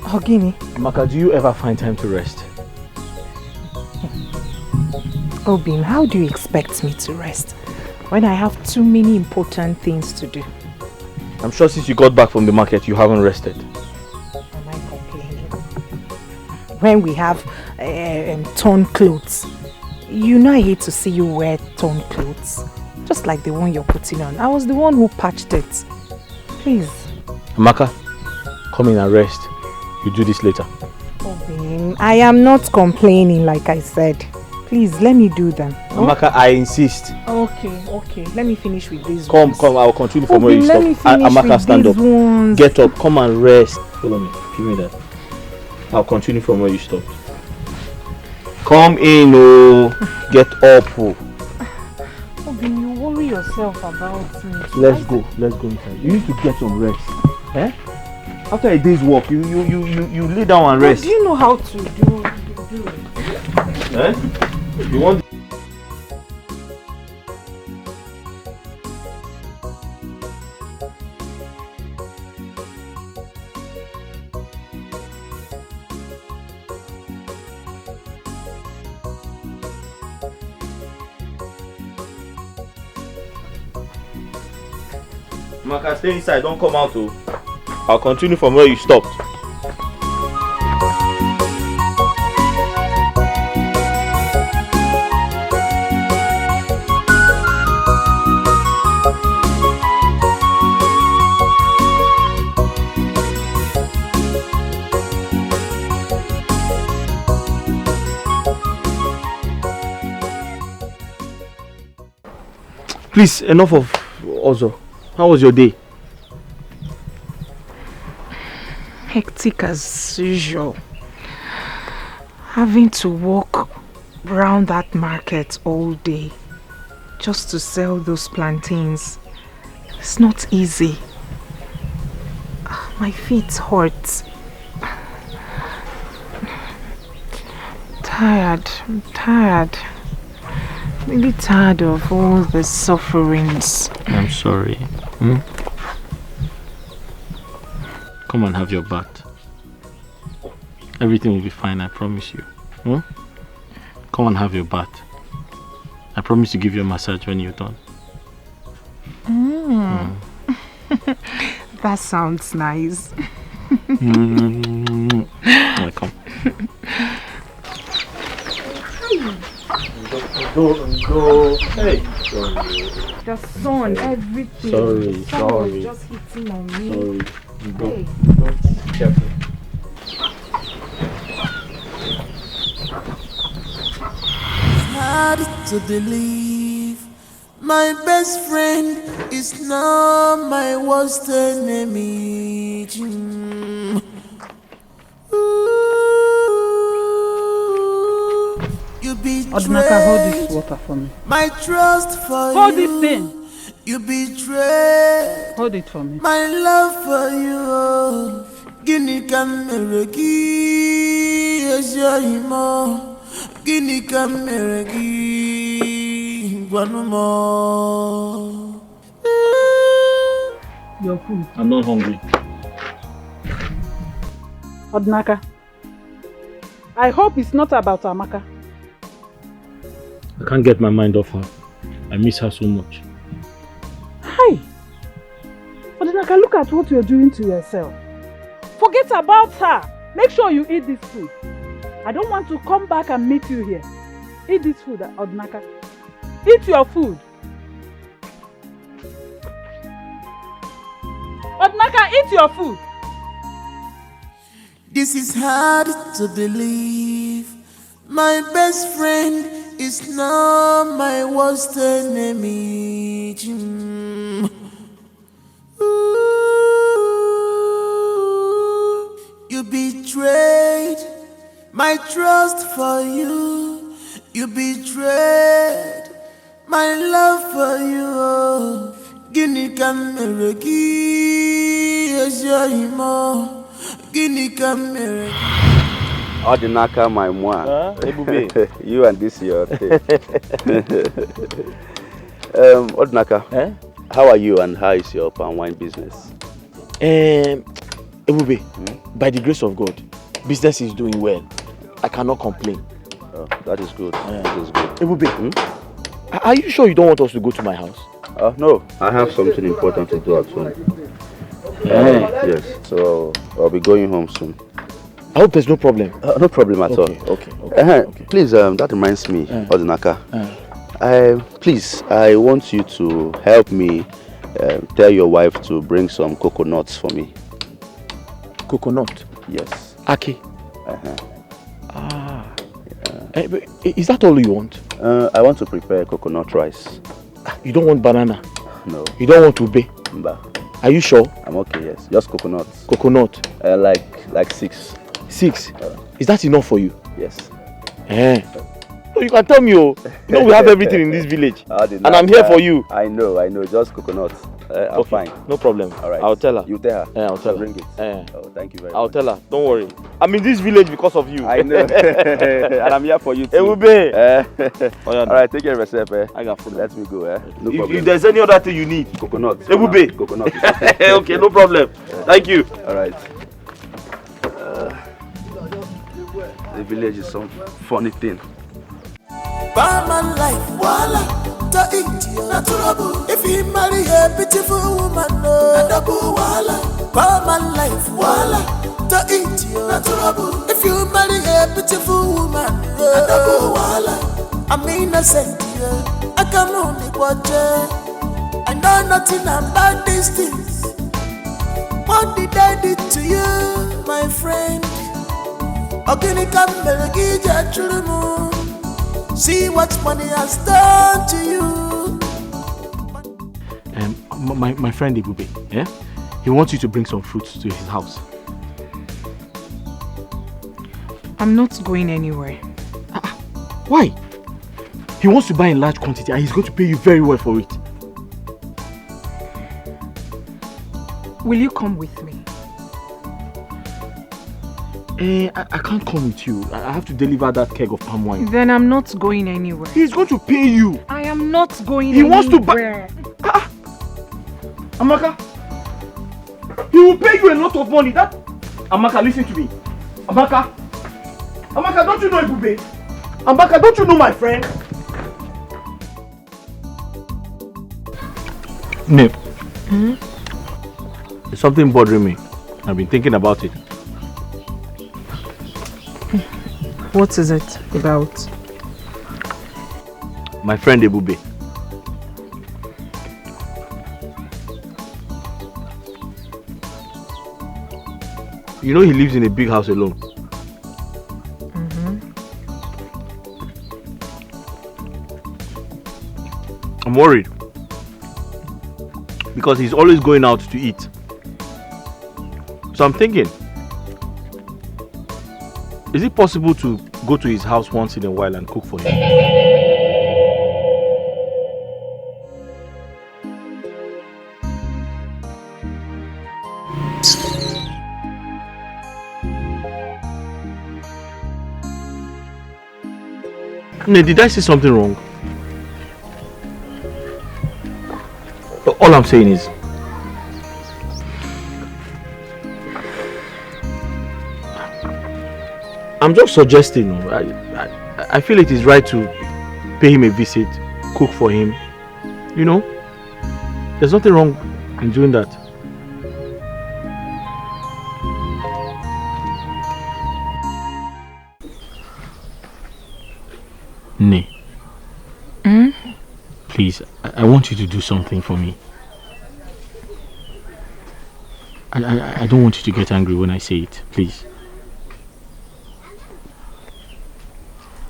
Ogini. Maka, do you ever find time to rest? Obim, how do you expect me to rest when I have too many important things to do? I'm sure since you got back from the market, you haven't rested. Am I complaining? When we have torn clothes, you know I hate to see you wear torn clothes. Just like the one you're putting on. I was the one who patched it. Please. Amaka, come in and rest. You do this later. Obim, I am not complaining like I said. Please, let me do them. Amaka, I insist. Okay. Let me finish with these Come, ones. I'll continue from where you let stop. me finish Amaka, with stand these up. Ones. Get up, come and rest. Follow me, give me that. I'll continue from where you stopped. Come in, get up. Obim, you worry yourself about me. Let's go inside. You need to get some rest. Eh? After a day's work, you lay down and rest. Do you know how to do it? Eh? You want? Maka, stay inside, don't come out. I'll continue from where you stopped. Please, enough of Ozo. How was your day? Hectic as usual. Having to walk around that market all day just to sell those plantains. It's not easy. My feet hurt. I'm tired. Really tired of all the sufferings. I'm sorry. Come and have your bath. Everything will be fine, I promise you. Come and have your bath. I promise to give you a massage when you're done. That sounds nice. Welcome. Go. Hey. The sun, everything. Sorry. Was just hitting on me. Sorry. Go. Hey. Careful. to believe my best friend is now my worst enemy. You betrayed Odinaka, hold this water for me. my trust for Hold you. this thing. You betrayed Hold it for me. my love for you. Gini kameregi ejoimo. Gini kameregi guanumo. Your food. I'm not hungry. Odinaka, I hope it's not about Amaka. I can't get my mind off her. I miss her so much. Hi! Odinaka, look at what you're doing to yourself. Forget about her. Make sure you eat this food. I don't want to come back and meet you here. Eat this food, Odinaka. Eat your food. Odinaka, eat your food. This is hard to believe. My best friend is now my worst enemy. You betrayed my trust for you. You betrayed my love for you. Gini kameregi ejoimo. Gini kameregi. Odinaka, my moi. You and this your thing. Odinaka, how are you and how is your palm wine business? Ebube, by the grace of God, business is doing well. I cannot complain. Oh, that is good. That is good. Ebube, are you sure you don't want us to go to my house? No, I have something important to do at home. Yes, so I'll be going home soon. I hope there's no problem. No problem at all. Okay. Please, that reminds me, Odinaka. Please, I want you to help me tell your wife to bring some coconuts for me. Coconut? Yes. Aki? Is that all you want? I want to prepare coconut rice. You don't want banana? No. You don't want ube? Mba. Are you sure? I'm okay, yes. Just coconuts. Coconut? Like 6. 6? Is that enough for you? Yes. No, you can tell me, you know we have everything in this village. And I'm here for you. I know. Just coconuts. I'm fine. No problem. All right. I'll tell her. You tell her? I'll tell her. Bring it. Oh, thank you very much. I'll tell her. Don't worry. I'm in this village because of you. I know. And I'm here for you too. Ewube. All right, take care of yourself. I got food. Let me go. No problem. If there's any other thing you need. Coconut. Ewube. Coconut. Okay, no problem. Thank you. All right. The village is some funny thing. Barman life, voila, to India, na trouble. If you marry a beautiful woman, no, double voila. Barman life, voila, to India, na trouble. If you marry a beautiful woman, no, double voila. I'm innocent, I can only watch it. I know nothing about these things. What did I do to you, my friend? See what money has done to you. My friend Ebube, he wants you to bring some fruits to his house. I'm not going anywhere. Why? He wants to buy in large quantity and he's going to pay you very well for it. Will you come with me? I can't come with you. I have to deliver that keg of palm wine. Then I'm not going anywhere. He's going to pay you. I am not going He anywhere. wants to buy. Amaka, he will pay you a lot of money. Amaka, listen to me. Amaka, don't you know Ebube? Amaka, don't you know my friend? Nnebe, there's something bothering me. I've been thinking about it. What is it about? My friend Ebube. You know he lives in a big house alone. I'm worried. Because he's always going out to eat. So I'm thinking, is it possible to go to his house once in a while and cook for him? Did I say something wrong? All I'm saying is, I'm just suggesting. I feel it is right to pay him a visit, cook for him. You know, there's nothing wrong in doing that. Nne. Please, I want you to do something for me. I don't want you to get angry when I say it, please.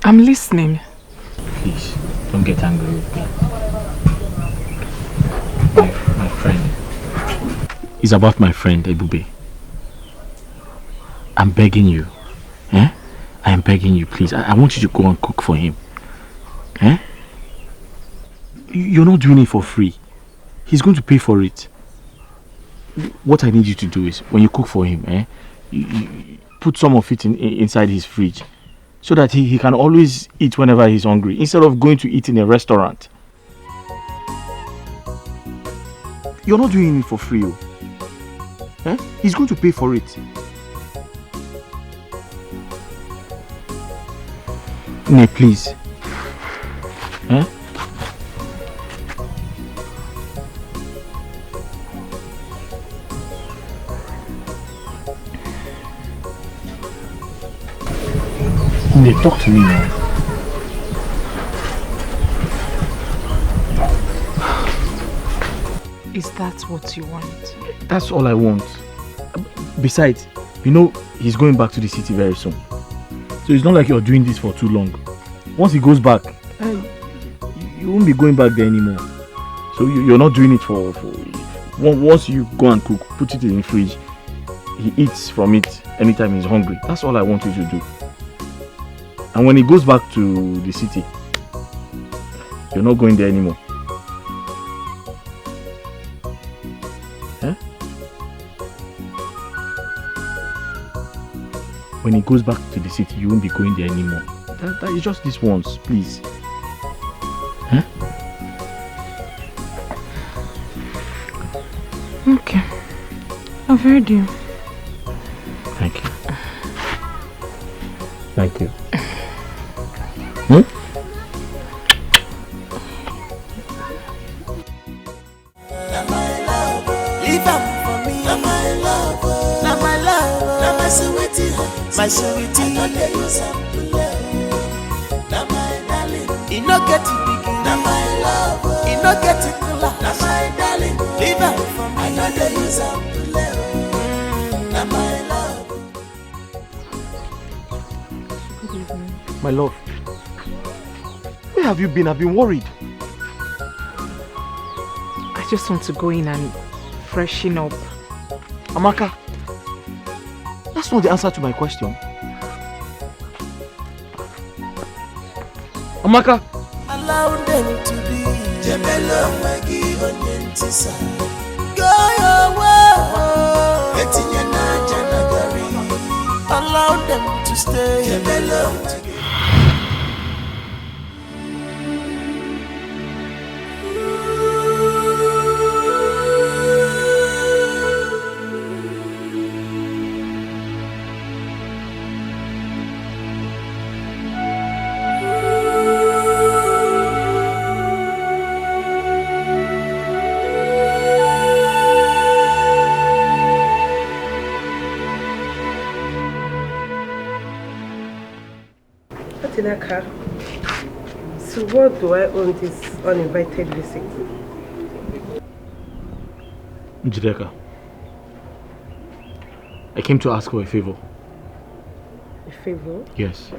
I'm listening. Please, don't get angry with me. My friend. It's about my friend, Ebube. I'm begging you. I am begging you, please. I want you to go and cook for him. You're not doing it for free. He's going to pay for it. What I need you to do is, when you cook for him, you put some of it inside his fridge, so that he can always eat whenever he's hungry, instead of going to eat in a restaurant. You're not doing it for free. He's going to pay for it. Nne, please. Nne, talk to me now. Is that what you want? That's all I want. Besides, you know he's going back to the city very soon. So it's not like you're doing this for too long. Once he goes back, you won't be going back there anymore. So you're not doing it for once you go and cook, put it in the fridge, he eats from it anytime he's hungry. That's all I want you to do. And when he goes back to the city, you're not going there anymore. When he goes back to the city, you won't be going there anymore. That is just this once, please. Okay. I've heard you. Thank you. Thank you. My sweetie, I know they use up to love. Now my darling, you no get it big. Now my love, you no get it cool. Now my darling, leave her for me. I know they use up to love. Now my love. Good evening. My love, where have you been? I've been worried. I just want to go in and freshen up. Amaka, that's not the answer to my question. Amaka. Allow them to be. Jebelo magi onyentisa. Go your way. Etinye na janagari. Allow them to stay. Jebelo to be. So what do I owe this uninvited visit? Njideka, I came to ask for a favor. A favor? Yes.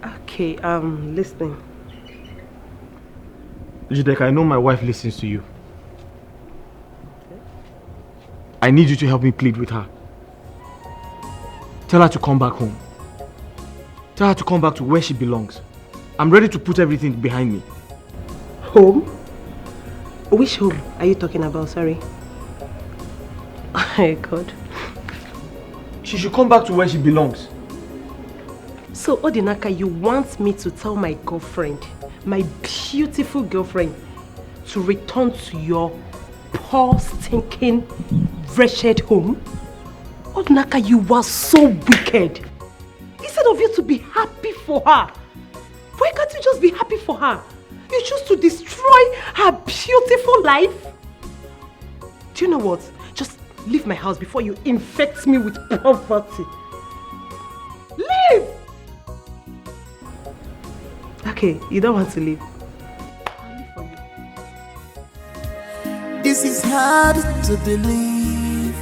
Okay, listening. Dike, I know my wife listens to you. I need you to help me plead with her. Tell her to come back home. Tell her to come back to where she belongs. I'm ready to put everything behind me. Home? Which home are you talking about? Sorry. Oh my God. She should come back to where she belongs. So, Odinaka, you want me to tell my girlfriend, my beautiful girlfriend, to return to your poor, stinking, wretched home? Odinaka, you are so wicked. Instead of you to be happy for her, why can't you just be happy for her? You choose to destroy her beautiful life. Do you know what? Just leave my house before you infect me with poverty. Leave! Okay, you don't want to leave. This is hard to believe.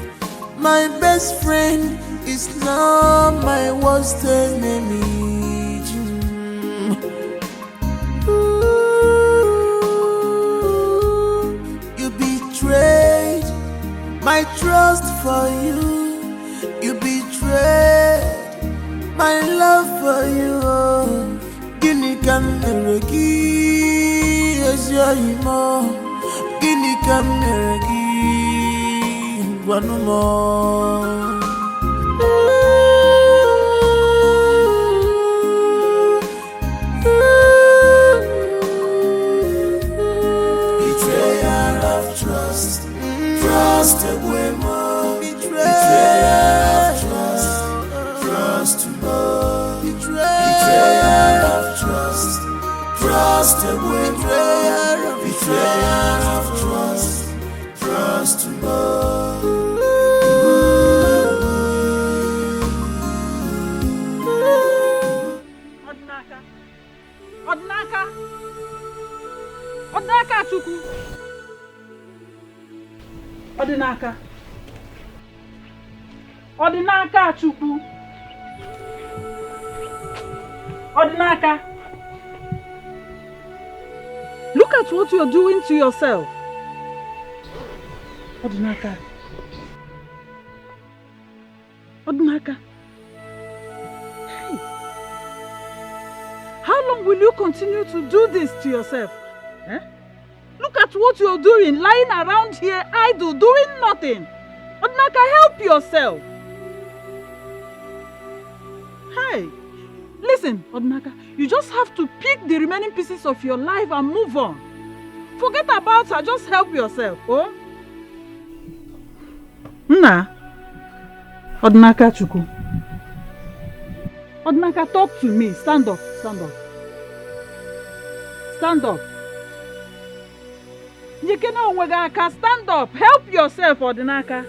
My best friend is now my worst enemy. You betrayed my trust for you. You betrayed my love for you. Gini kameregi esyimo. Gini kameregi wanumo. Betrayal of trust. Trust away more. Betrayal of trust. Trust more. Betrayal of trust. Trust away more. Betrayal of trust. Trust more. Odinaka Chukwu. Odinaka. Odinaka Chukwu. Odinaka. Look at what you're doing to yourself. Odinaka. Odinaka. Hey. How long will you continue to do this to yourself? Eh? Look at what you're doing, lying around here idle, doing nothing. Odinaka, help yourself. Hey, listen, Odinaka, you just have to pick the remaining pieces of your life and move on. Forget about her, just help yourself, oh? Nna, Odinaka Chukwu. Odinaka, talk to me. Stand up, stand up. Stand up. Njikena onwega, stand up. Help yourself, Odinaka.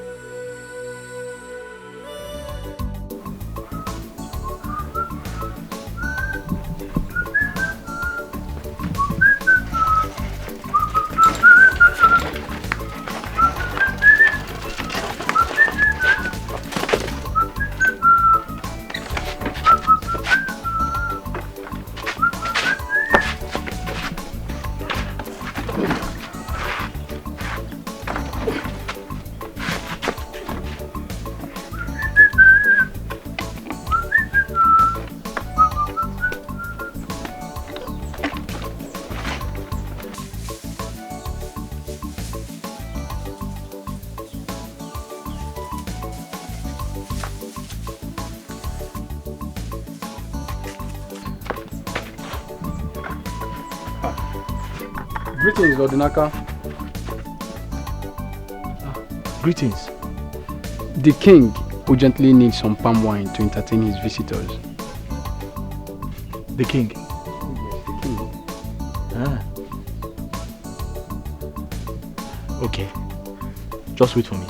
Greetings, Odinaka. Greetings. The king urgently needs some palm wine to entertain his visitors. The king? Yes, the king. Ah. Okay. Just wait for me.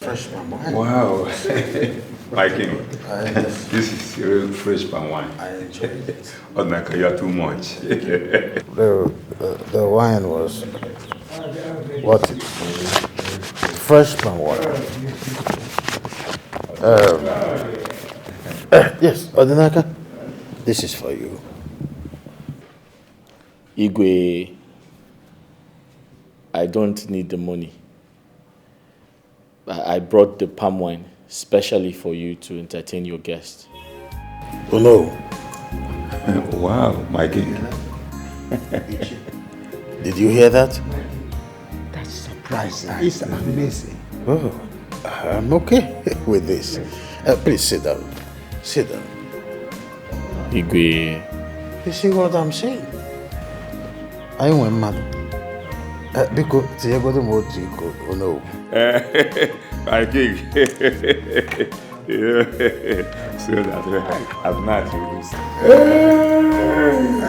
Fresh palm wine. Wow. My king. This is real fresh palm wine. I enjoy it. Odnaka, you are too much. The wine was what? Fresh palm wine. Yes, Odinaka, this is for you. Igwe, I don't need the money. I brought the palm wine specially for you to entertain your guests. Oh no. Wow, my king. Did you hear that? That's surprising. It's amazing. Oh, I'm okay with this. Please sit down. Sit down. Igwe. You see what I'm saying? I went mad. Because Diego the Motico, oh no. My king. So that I've not used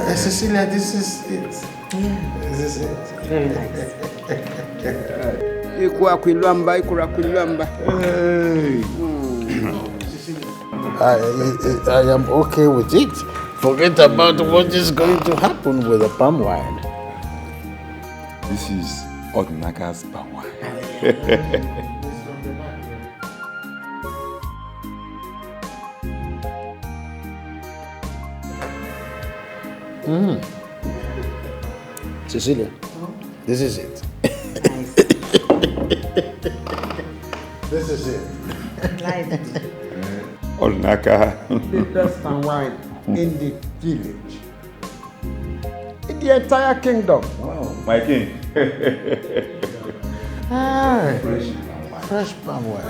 this. Cecilia, this is it. Yeah. This is it. Very nice. I am okay with it. Forget about what is going to happen with the palm wine. This is Odinaka's palm wine. Cecilia, this is it. This is it. Odinaka. The best palm wine in the village. In the entire kingdom. Wow, my king. Fresh palm wine.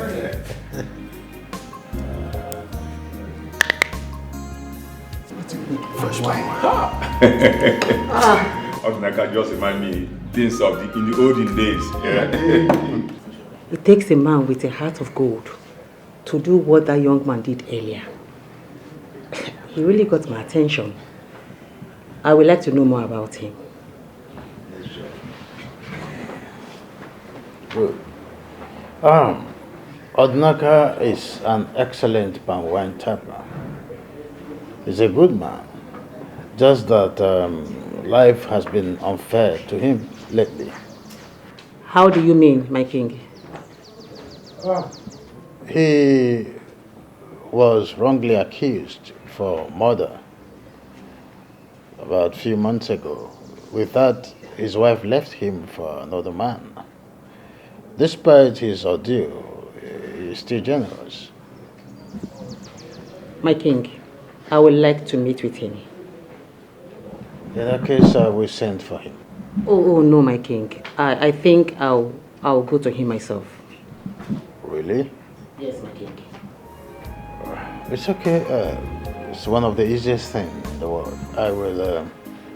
Fresh palm wine. Odinaka just remind me things of in the olden days. Yeah. It takes a man with a heart of gold to do what that young man did earlier. He really got my attention. I would like to know more about him. Good. Odnaka is an excellent palm wine tapper. He's a good man. Just that life has been unfair to him lately. How do you mean, my king? He was wrongly accused for murder about a few months ago. With that, his wife left him for another man. Despite his ordeal, he is still generous. My king, I would like to meet with him. In that case, I will send for him. Oh no, my king. I think I'll go to him myself. Really? Yes, my king. It's okay. It's one of the easiest things in the world. I will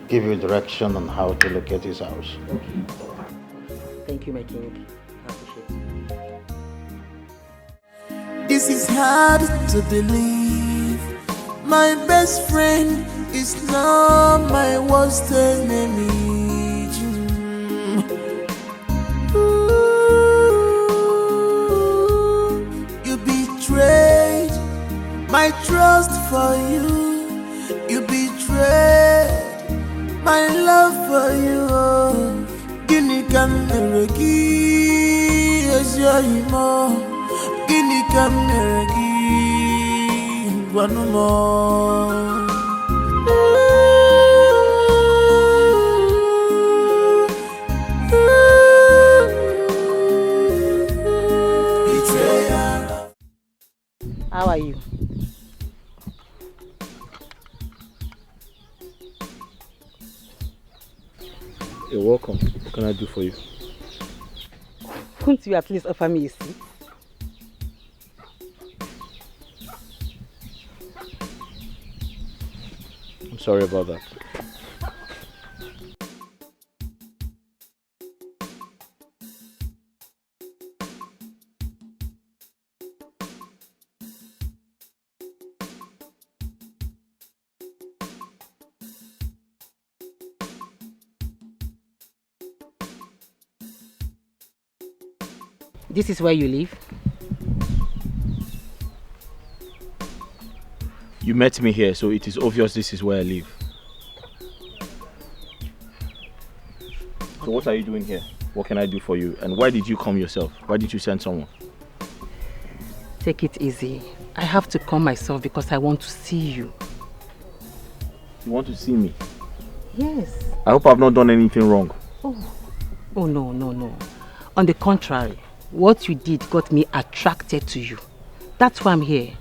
give you direction on how to locate his house. Okay. Thank you, my king. I appreciate it. This is hard to believe. My best friend is now my worst enemy. You betrayed my trust for you. You betrayed my love for you. Guinea can never give as your emo. Guinea can never give one more. How are you? You're welcome. What can I do for you? Won't you at least offer me a seat? I'm sorry about that. This is where you live? You met me here, so it is obvious this is where I live. So what are you doing here? What can I do for you? And why did you come yourself? Why did you send someone? Take it easy. I have to come myself because I want to see you. You want to see me? Yes. I hope I've not done anything wrong. Oh no, no, no. On the contrary, what you did got me attracted to you. That's why I'm here.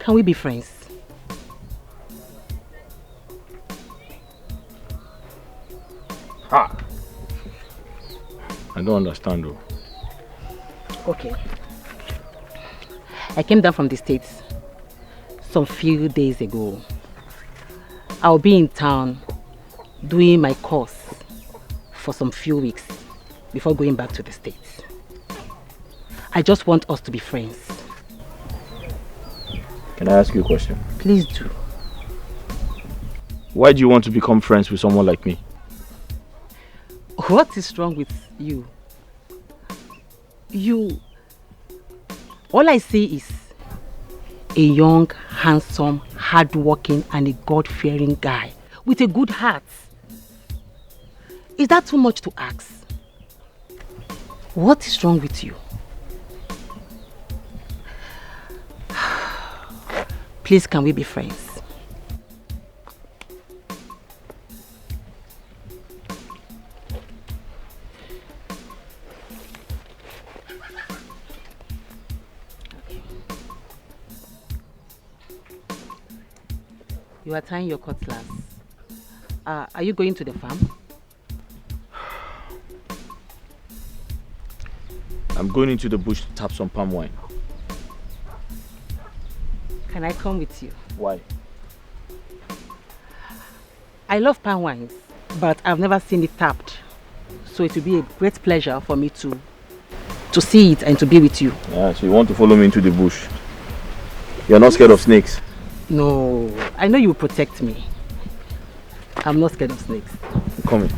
Can we be friends? Ha! I don't understand though. Okay. I came down from the States some few days ago. I'll be in town doing my course for some few weeks before going back to the States. I just want us to be friends. Can I ask you a question? Please do. Why do you want to become friends with someone like me? What is wrong with you? All I see is a young, handsome, hardworking and a God-fearing guy with a good heart. Is that too much to ask? What is wrong with you? Please, can we be friends? You are tying your cutlass. Are you going to the farm? I'm going into the bush to tap some palm wine. Can I come with you? Why? I love palm wines, but I've never seen it tapped. So it will be a great pleasure for me to see it and to be with you. Yeah, so you want to follow me into the bush? You're not scared of snakes? No, I know you will protect me. I'm not scared of snakes. Come in.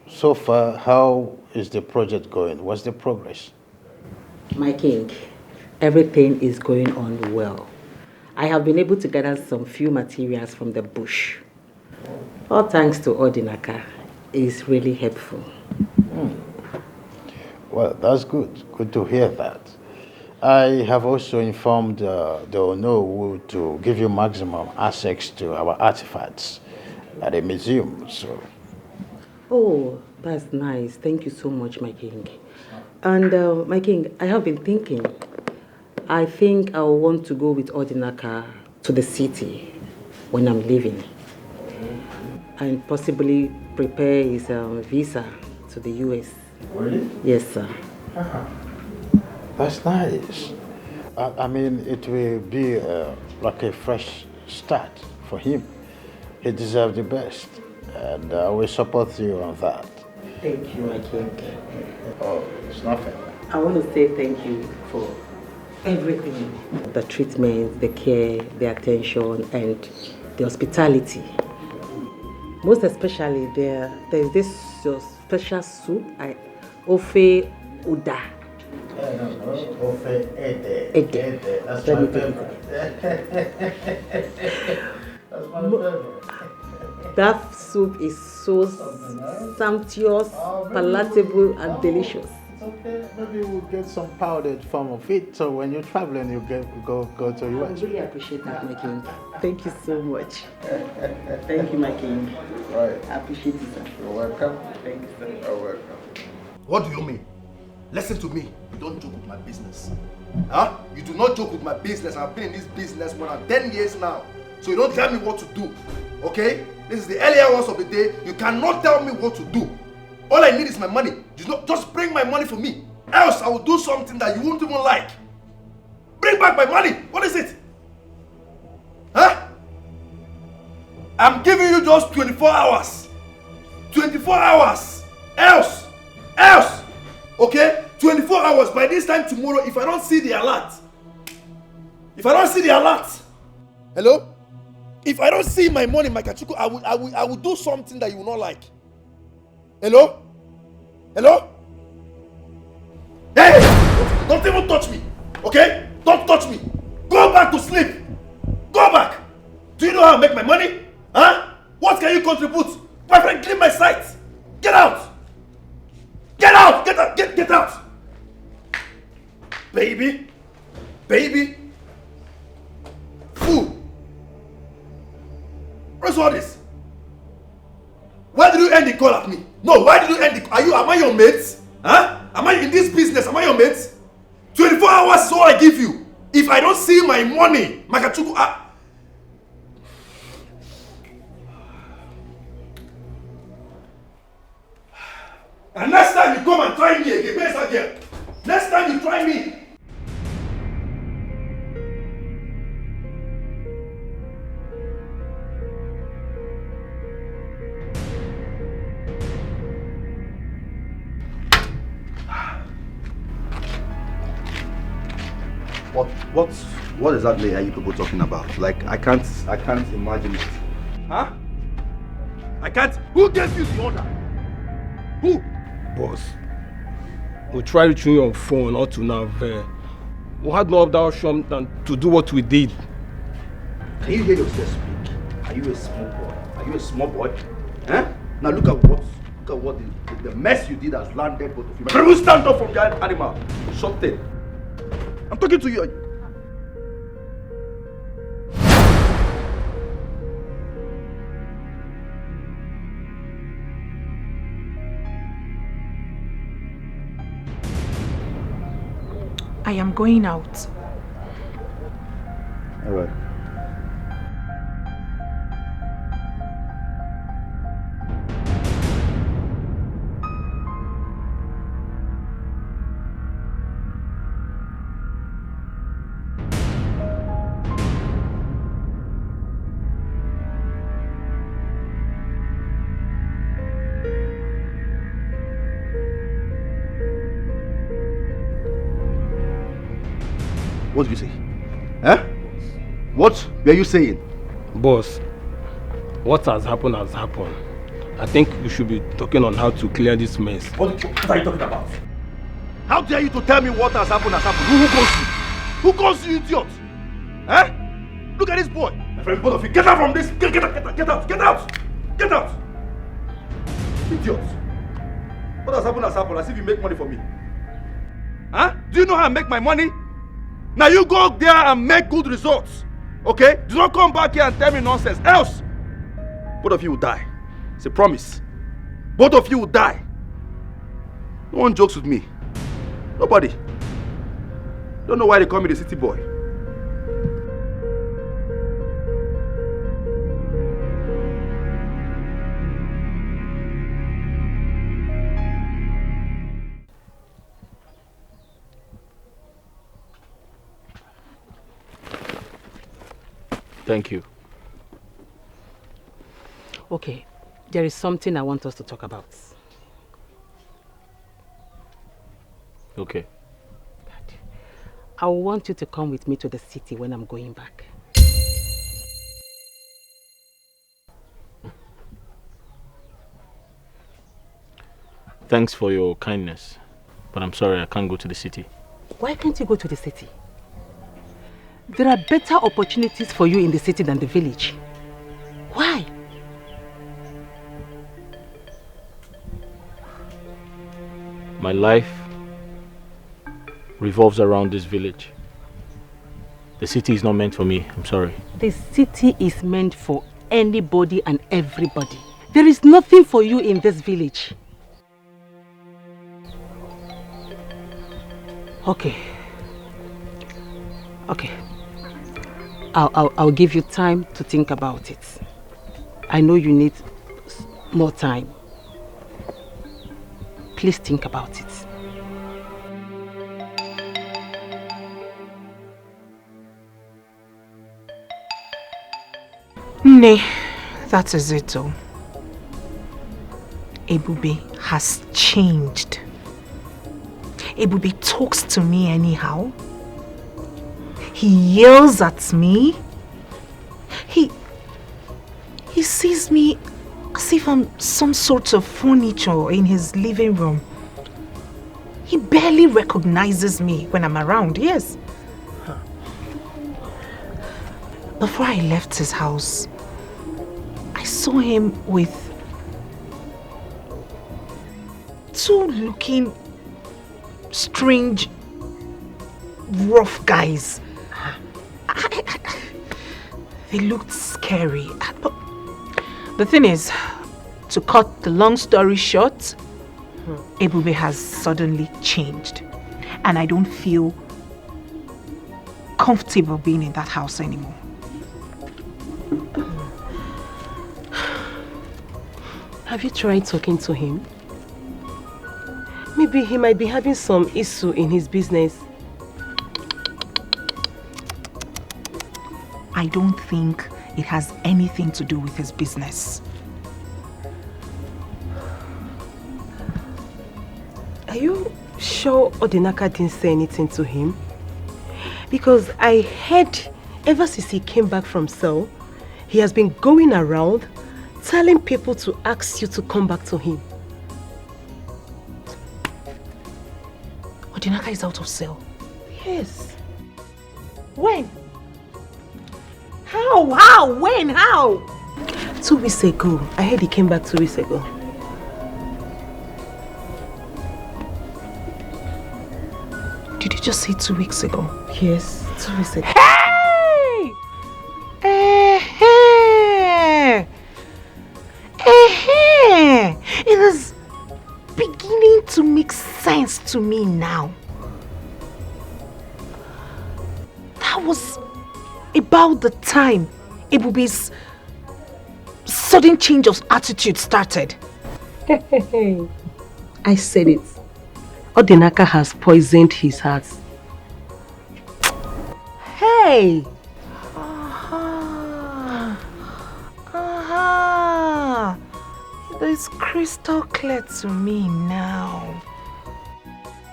So far, how is the project going? What's the progress? My king, everything is going on well. I have been able to gather some few materials from the bush. All thanks to Odinaka. It's really helpful. Well, that's good. Good to hear that. I have also informed the Onowu to give you maximum access to our artifacts at the museum. So. Oh, that's nice. Thank you so much, my king. And my king, I have been thinking. I think I will want to go with Odinaka to the city when I'm leaving. And possibly prepare his visa to the US. Really? Yes, sir. That's nice. I mean, it will be like a fresh start for him. He deserves the best. And I will support you on that. Thank you, my king. Oh, it's nothing. I want to say thank you for everything. The treatment, the care, the attention, and the hospitality. Most especially, there's this special soup, Ofe Uda. Ofe Ede. Ede. That's my favorite. That's my favorite. That soup is so sumptuous, palatable, and delicious. It's okay. Maybe we'll get some powdered form of it. So when you're traveling, you go to US. I really appreciate that, my king. Thank you so much. Thank you, my king. Right. I appreciate it, sir. You're welcome. Thank you, sir. You're welcome. What do you mean? Listen to me. You don't joke with my business. Huh? You do not joke with my business. I've been in this business more than 10 years now. So you don't tell me what to do. Okay? This is the earlier hours of the day. You cannot tell me what to do. All I need is my money. Just bring my money for me. Else I will do something that you won't even like. Bring back my money. What is it? Huh? I'm giving you just 24 hours. 24 hours. Else. Okay? 24 hours. By this time tomorrow, if I don't see the alert, If I don't see the alert, hello? If I don't see my money, my kachuku, I will do something that you will not like. Hello? Hello? Hey! Don't even touch me, okay? Don't touch me. Go back to sleep. Go back. Do you know how I make my money? Huh? What can you contribute? My friend, clean my sight. Get out. Get out. Get out. Get out. Baby. Baby. Fool. What's all this? Why did you end the call at me? No, why did you end the call? Am I your mate? Huh? Am I in this business? Am I your mate? 24 hours is all I give you. If I don't see my money, Makachuku, and next time you come and try me again, where's that girl? Next time you try me. What exactly are you people talking about? Like, I can't imagine it. Huh? I can't. Who gave you the order? Who? Boss, we tried reaching you on phone up to now. We had no other option than to do what we did. Can you hear yourself speak? Are you a small boy? Are you a small boy? Huh? Now look at what the mess you did has landed both of you. Can you stand up from the animal? Something. I'm talking to you. I am going out. All right. What did you say? Huh? What were you saying? Boss, what has happened has happened. I think you should be talking on how to clear this mess. What are you talking about? How dare you to tell me what has happened has happened? Who calls you? Who calls you idiot? Huh? Look at this boy. My friend, both of you, get out from this. Get out. Idiot. What has happened as if you make money for me. Huh? Do you know how I make my money? Now you go there and make good results. Okay? Do not come back here and tell me nonsense. Else, both of you will die. It's a promise. Both of you will die. No one jokes with me. Nobody. Don't know why they call me the city boy. Thank you. Okay, there is something I want us to talk about. Okay. I want you to come with me to the city when I'm going back. Thanks for your kindness, but I'm sorry I can't go to the city. Why can't you go to the city? There are better opportunities for you in the city than the village. Why? My life revolves around this village. The city is not meant for me, I'm sorry. The city is meant for anybody and everybody. There is nothing for you in this village. Okay. I'll give you time to think about it. I know you need more time. Please think about it. Nay, that is it all. Ebube has changed. Ebube talks to me anyhow. He yells at me. He sees me as if I'm some sort of furniture in his living room. He barely recognizes me when I'm around, yes. Before I left his house, I saw him with 2 looking strange, rough guys. They looked scary. But the thing is, to cut the long story short, Ebube has suddenly changed. And I don't feel comfortable being in that house anymore. Have you tried talking to him? Maybe he might be having some issue in his business. I don't think it has anything to do with his business. Are you sure Odinaka didn't say anything to him? Because I heard ever since he came back from cell, he has been going around telling people to ask you to come back to him. Odinaka is out of cell. Yes. When? How? When? How? 2 weeks ago. I heard he came back 2 weeks ago. Did you just say 2 weeks ago? Yes, 2 weeks ago. Hey! It is beginning to make sense to me now. That was about the time Ebube's sudden change of attitude started. I said it. Odinaka has poisoned his heart. Hey! It is crystal clear to me now.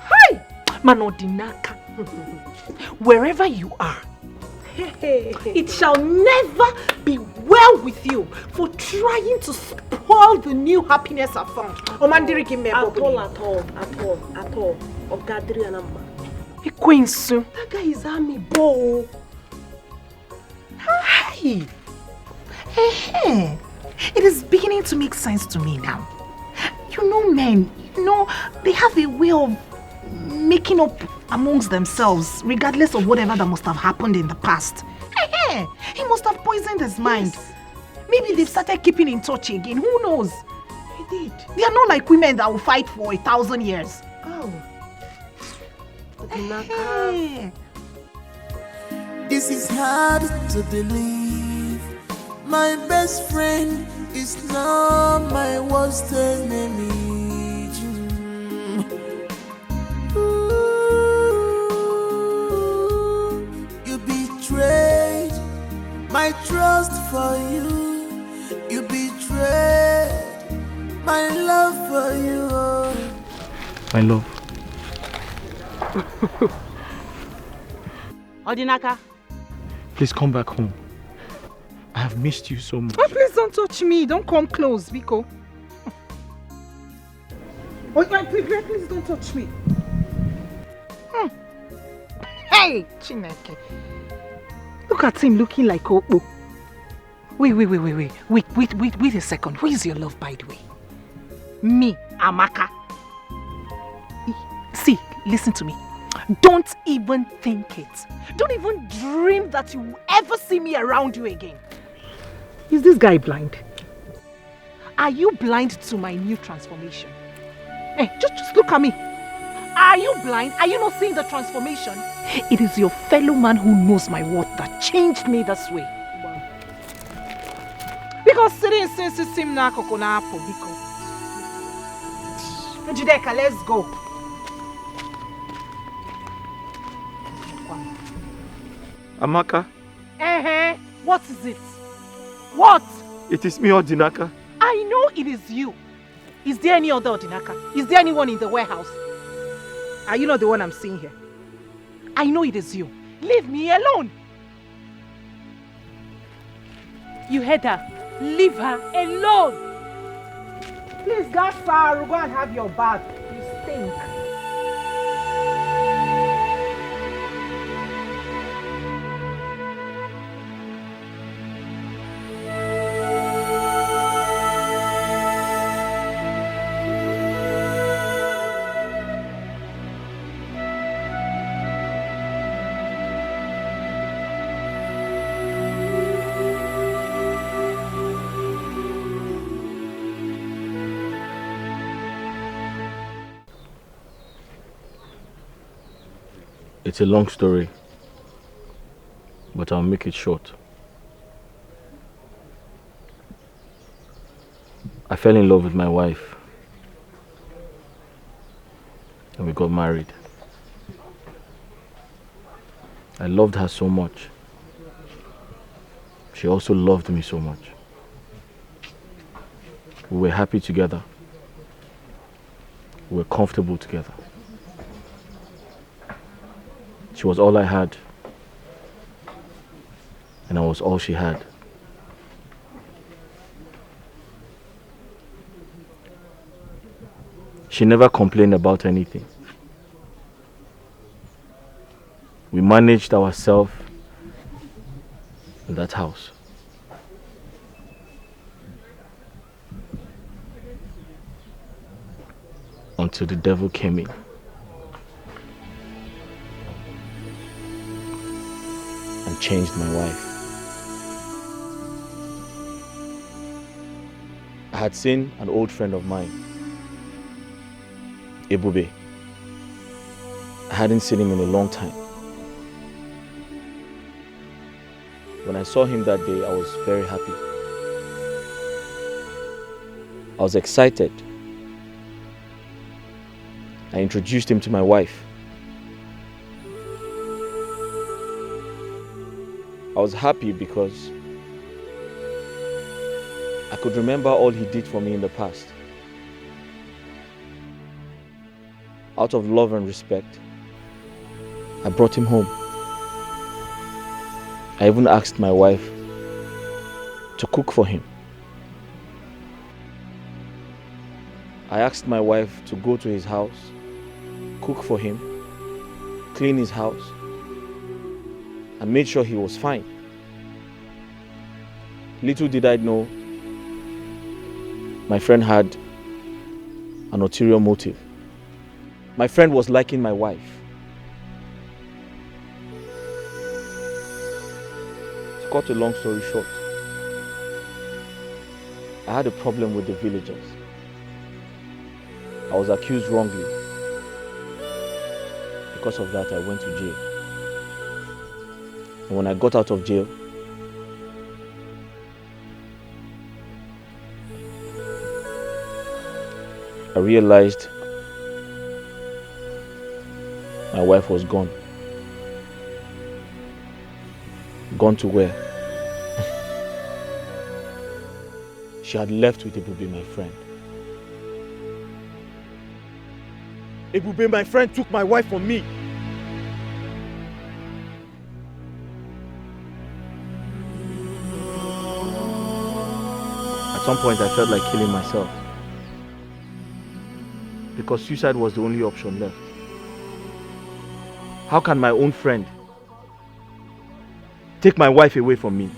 Hi! Man Odinaka, wherever you are, it shall never be well with you for trying to spoil the new happiness I found. At all. That guy is army boy. Hey! It is beginning to make sense to me now. You know, men, they have a way of making up amongst themselves, regardless of whatever that must have happened in the past. He must have poisoned his mind. Yes. Maybe they've started keeping in touch again. Who knows? He did. They are not like women that will fight for 1,000 years. Oh. This is hard to believe. My best friend is now my worst enemy. You betrayed my trust for you. You betrayed my love for you. My love. Odinaka, Please come back home. I have missed you so much. Oh, please don't touch me. Don't come close, Biko. Oh, please don't touch me. Hey, Chinenye. Look at him looking like Opo. Wait a second. Who is your love, by the way? Me, Amaka. See, listen to me. Don't even think it. Don't even dream that you will ever see me around you again. Is this guy blind? Are you blind to my new transformation? Hey, just look at me. Are you blind? Are you not seeing the transformation? It is your fellow man who knows my worth that changed me this way. Because sitting since sim na kokona apple, because Judeka, let's go. Amaka, What is it? What? it is me, Odinaka. I know it is you. Is there any other Odinaka? Is there anyone in the warehouse? Are you not the one I'm seeing here? I know it is you. Leave me alone. You heard her. Leave her alone. Please, Gaspar, go and have your bath. You stink. It's a long story, but I'll make it short. I fell in love with my wife, and we got married. I loved her so much. She also loved me so much. We were happy together. We were comfortable together. She was all I had, and I was all she had. She never complained about anything. We managed ourselves in that house. Until the devil came in. And changed my wife. I had seen an old friend of mine, Ebube. I hadn't seen him in a long time. When I saw him that day, I was very happy. I was excited. I introduced him to my wife. I was happy because I could remember all he did for me in the past. Out of love and respect, I brought him home. I even asked my wife to cook for him. I asked my wife to go to his house, cook for him, clean his house, and made sure he was fine. Little did I know, my friend had an ulterior motive. My friend was liking my wife. To cut a long story short, I had a problem with the villagers. I was accused wrongly. Because of that, I went to jail. And when I got out of jail, I realized my wife was gone. Gone to where? She had left with Ebube, my friend. Ebube, my friend, took my wife from me. At some point, I felt like killing myself. Because suicide was the only option left. How can my own friend take my wife away from me?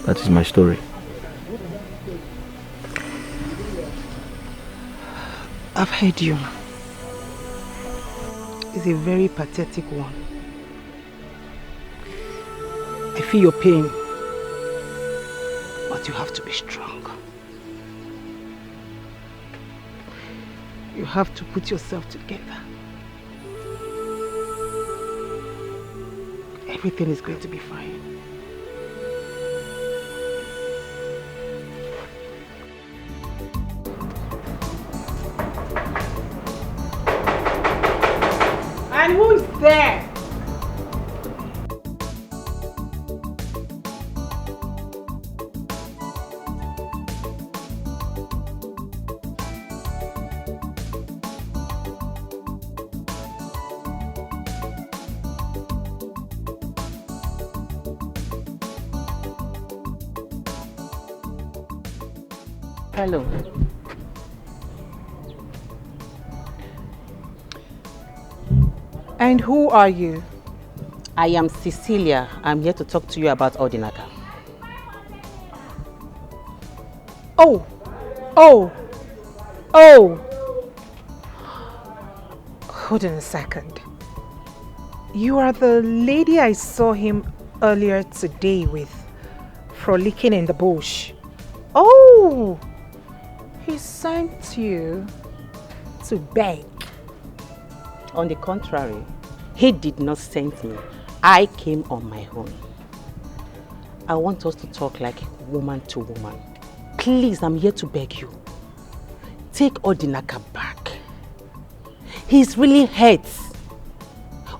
That is my story. I've heard you. It's a very pathetic one. I feel your pain, but you have to be strong. You have to put yourself together. Everything is going to be fine. And who is there? Hello. And who are you? I am Cecilia. I'm here to talk to you about Odinaka. Oh! Hold on a second. You are the lady I saw him earlier today with, frolicking in the bush. Oh! He sent you to beg. On the contrary, he did not send me. I came on my own. I want us to talk like woman to woman. Please, I'm here to beg you. Take Odinaka back. He's really hurt.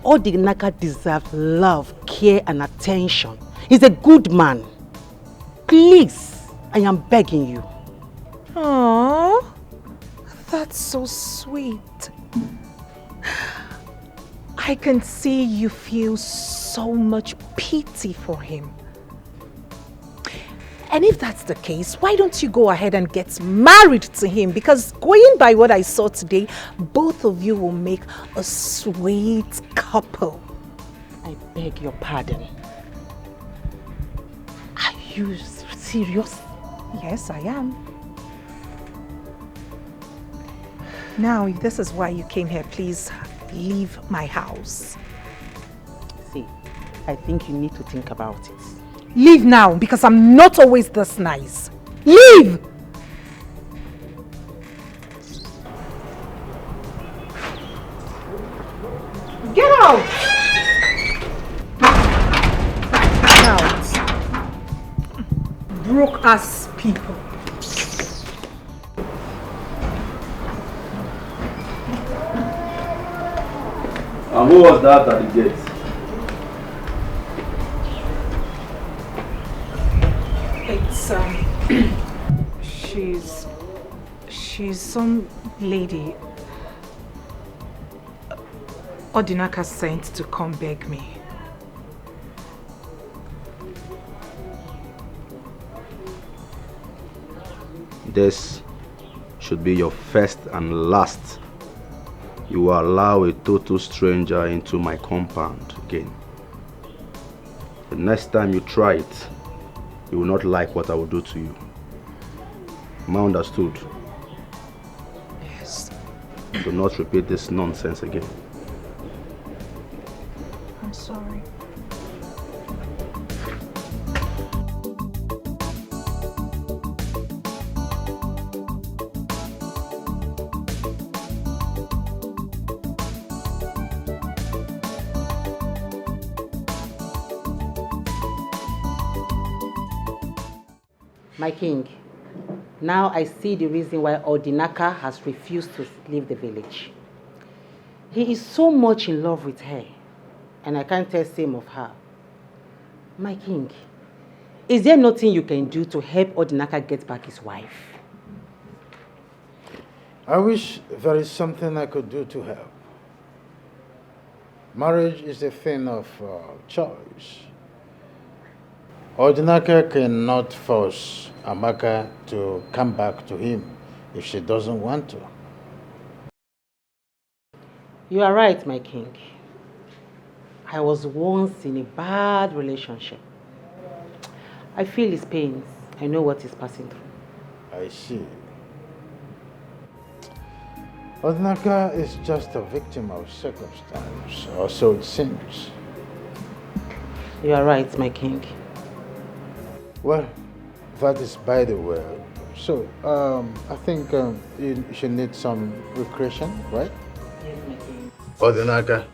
Odinaka deserves love, care and attention. He's a good man. Please, I am begging you. Aww, that's so sweet. I can see you feel so much pity for him. And if that's the case, why don't you go ahead and get married to him? Because going by what I saw today, both of you will make a sweet couple. I beg your pardon. Are you serious? Yes, I am. Now, if this is why you came here, please leave my house. See, I think you need to think about it. Leave now, because I'm not always this nice. Leave! Get out! Out. Broke-ass people. And who was that at the gate? It's, she's some lady Odinaka sent to come beg me. This should be your first and last. You will allow a total stranger into my compound again. The next time you try it, you will not like what I will do to you. Am I understood? Yes. Do not repeat this nonsense again. I'm sorry. My king, now I see the reason why Odinaka has refused to leave the village. He is so much in love with her, and I can't tell same of her. My king, is there nothing you can do to help Odinaka get back his wife? I wish there is something I could do to help. Marriage is a thing of choice. Odinaka cannot force Amaka to come back to him if she doesn't want to. You are right, my king. I was once in a bad relationship. I feel his pains. I know what he's passing through. I see. Odinaka is just a victim of circumstance, or so it seems. You are right, my king. Well, that is by the way. So, I think you should need some recreation, right? Yes, my king. Odinaka,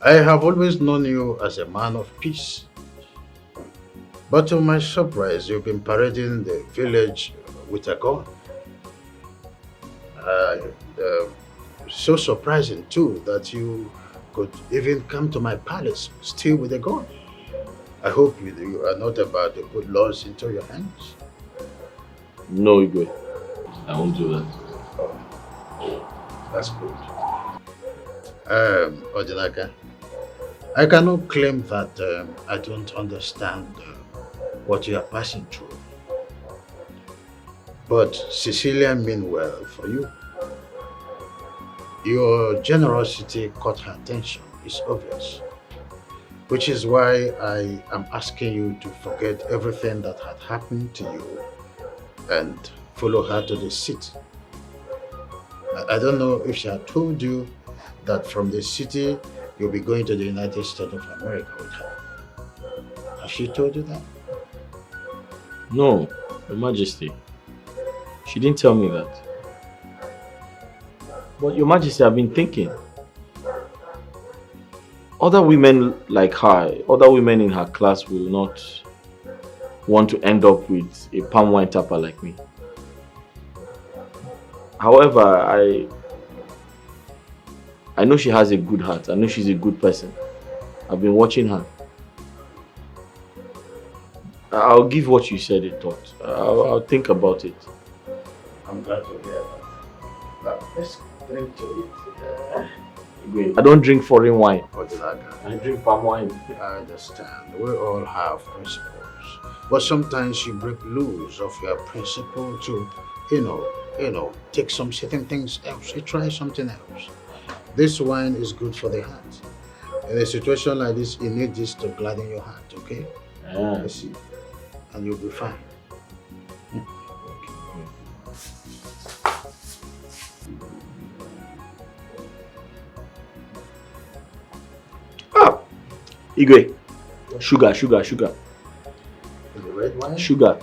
I have always known you as a man of peace. But to my surprise, you've been parading the village with a gun. So surprising too that you could even come to my palace still with a gun. I hope you are not about to put laws into your hands. No, Igwe. I won't do that. That's good. Odinaka, I cannot claim that I don't understand what you are passing through. But Cecilia meant well for you. Your generosity caught her attention, it's obvious. Which is why I am asking you to forget everything that had happened to you and follow her to the city. I don't know if she had told you that from the city you'll be going to the United States of America with her. Has she told you that? No, Your Majesty. She didn't tell me that. But Your Majesty, I've been thinking. Other women like her, other women in her class will not want to end up with a palm wine tapper like me. However, I know she has a good heart. I know she's a good person. I've been watching her. I'll give what you said a thought. I'll think about it. I'm glad to hear that. But let's drink to it. I don't drink foreign wine. I drink palm wine. I understand. We all have principles. But sometimes you break loose of your principle to, take some certain things else. You try something else. This wine is good for the heart. In a situation like this, you need this to gladden your heart, okay? I see. And you'll be fine. Igwe, sugar. In the red wine? Sugar.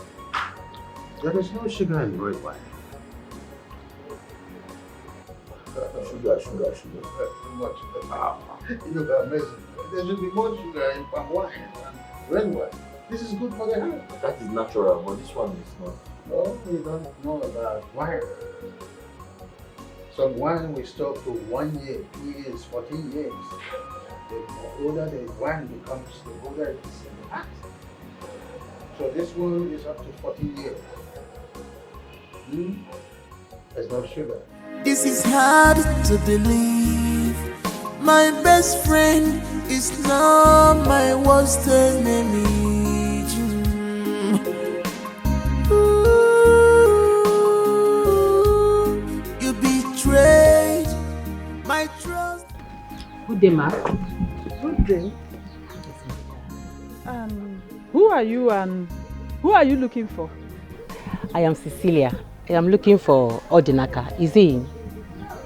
There is no sugar in red wine. Sugar. Much. You're amazing. There should be more sugar in palm wine than red wine. This is good for the heart. That is natural, but this one is not. Oh, you don't know about wine. Some wine we store to 1 year, 2 years, 14 years. The older the wine becomes, the older it is in the heart. So this one is up to 14 years. There's no sugar. This is hard to believe. My best friend is now my worst enemy. You betrayed my trust. Good day, ma. Good day. Who are you and who are you looking for? I am Cecilia. I am looking for Odinaka. Is he in?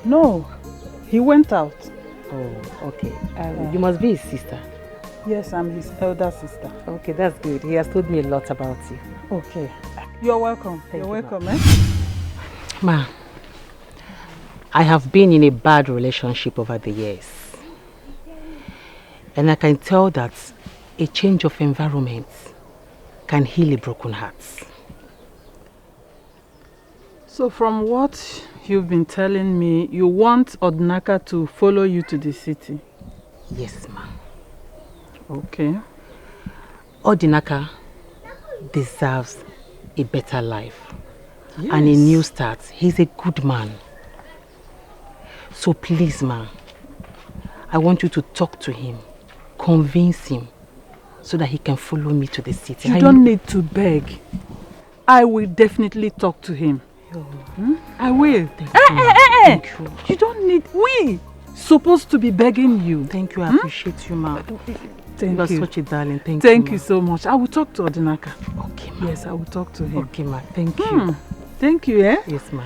No, he went out. Oh, okay. You must be his sister. Yes, I'm his elder sister. Okay, that's good. He has told me a lot about you. Okay. You're welcome. Thank You're you, welcome, eh? Ma, I have been in a bad relationship over the years. And I can tell that a change of environment can heal a broken heart. So from what you've been telling me, you want Odinaka to follow you to the city? Yes, ma. Okay. Odinaka deserves a better life. Yes. And a new start. He's a good man. So please, ma, I want you to talk to him, convince him, so that he can follow me to the city. You don't need to beg. I will definitely talk to him. I will. Thank you. You don't need. We supposed to be begging you. Thank you. I appreciate you, ma. Thank you. Are you. Such a darling. Thank you so much. I will talk to Odinaka. Okay, ma. Yes, I will talk to him. Okay, ma. Thank you. Thank you, eh? Yes, ma.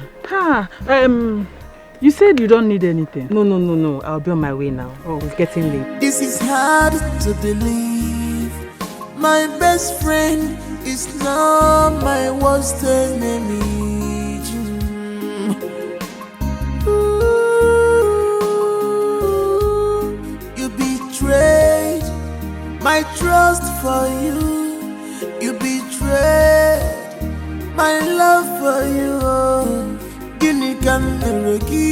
You said you don't need anything. No. I'll be on my way now. Oh, it's getting late. This is hard to believe. My best friend is now my worst enemy. You betrayed my trust for you. You betrayed my love for you. Gini kameregi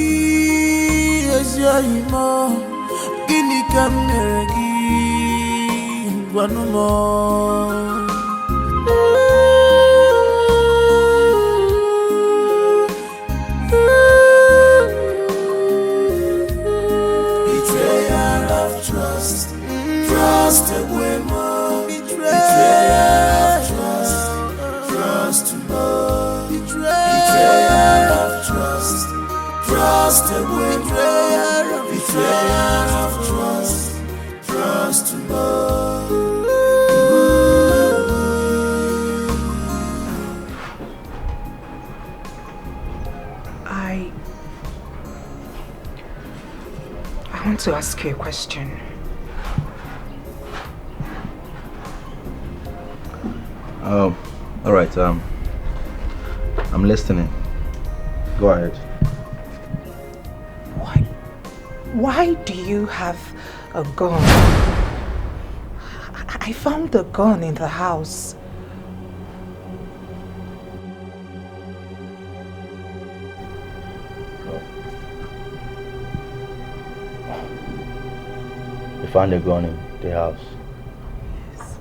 esyimo. Gini kameregi wanumo. Betrayal of trust. Trust away more. Betrayal of trust. Trust more. Betrayal. trust, trust away, betrayal of trust, trust to love. I want to ask you a question. All right. I'm listening. Go ahead. Why do you have a gun? I found the gun in the house. You found a gun in the house. Yes.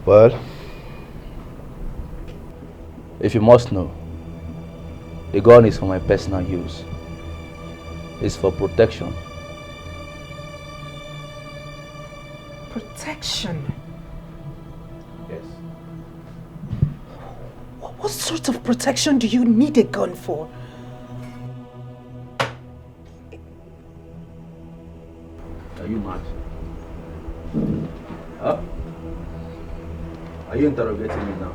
Well, if you must know, the gun is for my personal use. It's for protection. Protection? Yes. What sort of protection do you need a gun for? Are you mad? Huh? Are you interrogating me now?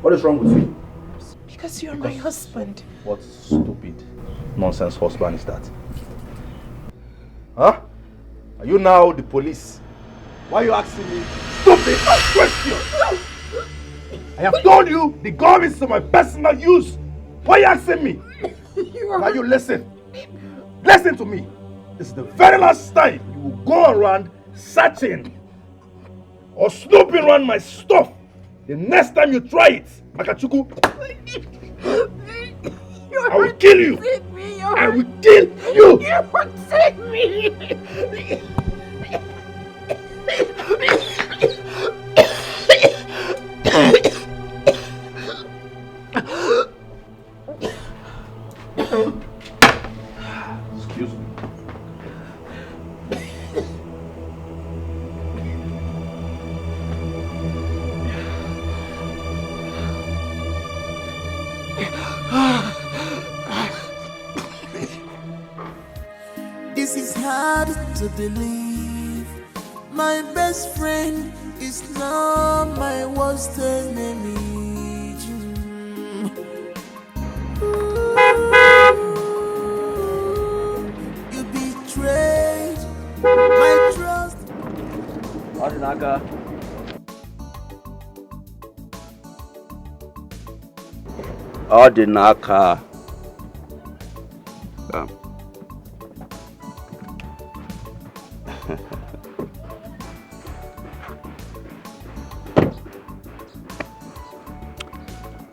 What is wrong with you? Because you're my husband. What stupid nonsense husband is that? Huh? Are you now the police? Why are you asking me stupid questions? I have told you the gun is for my personal use. Why are you asking me? Now you listen. Listen to me. This is the very last time you will go around searching or snooping around my stuff. The next time you try it, Makachuku, I will kill you. I will kill you. You protect me. Excuse me. This is hard to believe. My best friend is now my worst enemy. You betrayed my trust. Odinaka. Odinaka.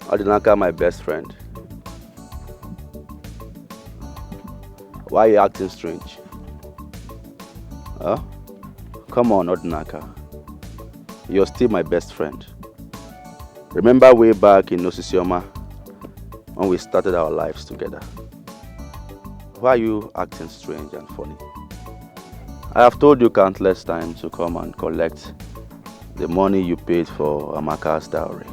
Odinaka, my best friend. Why are you acting strange? Huh? Come on, Odinaka. You're still my best friend. Remember way back in Osisioma when we started our lives together? Why are you acting strange and funny? I have told you countless times to come and collect the money you paid for Amaka's dowry.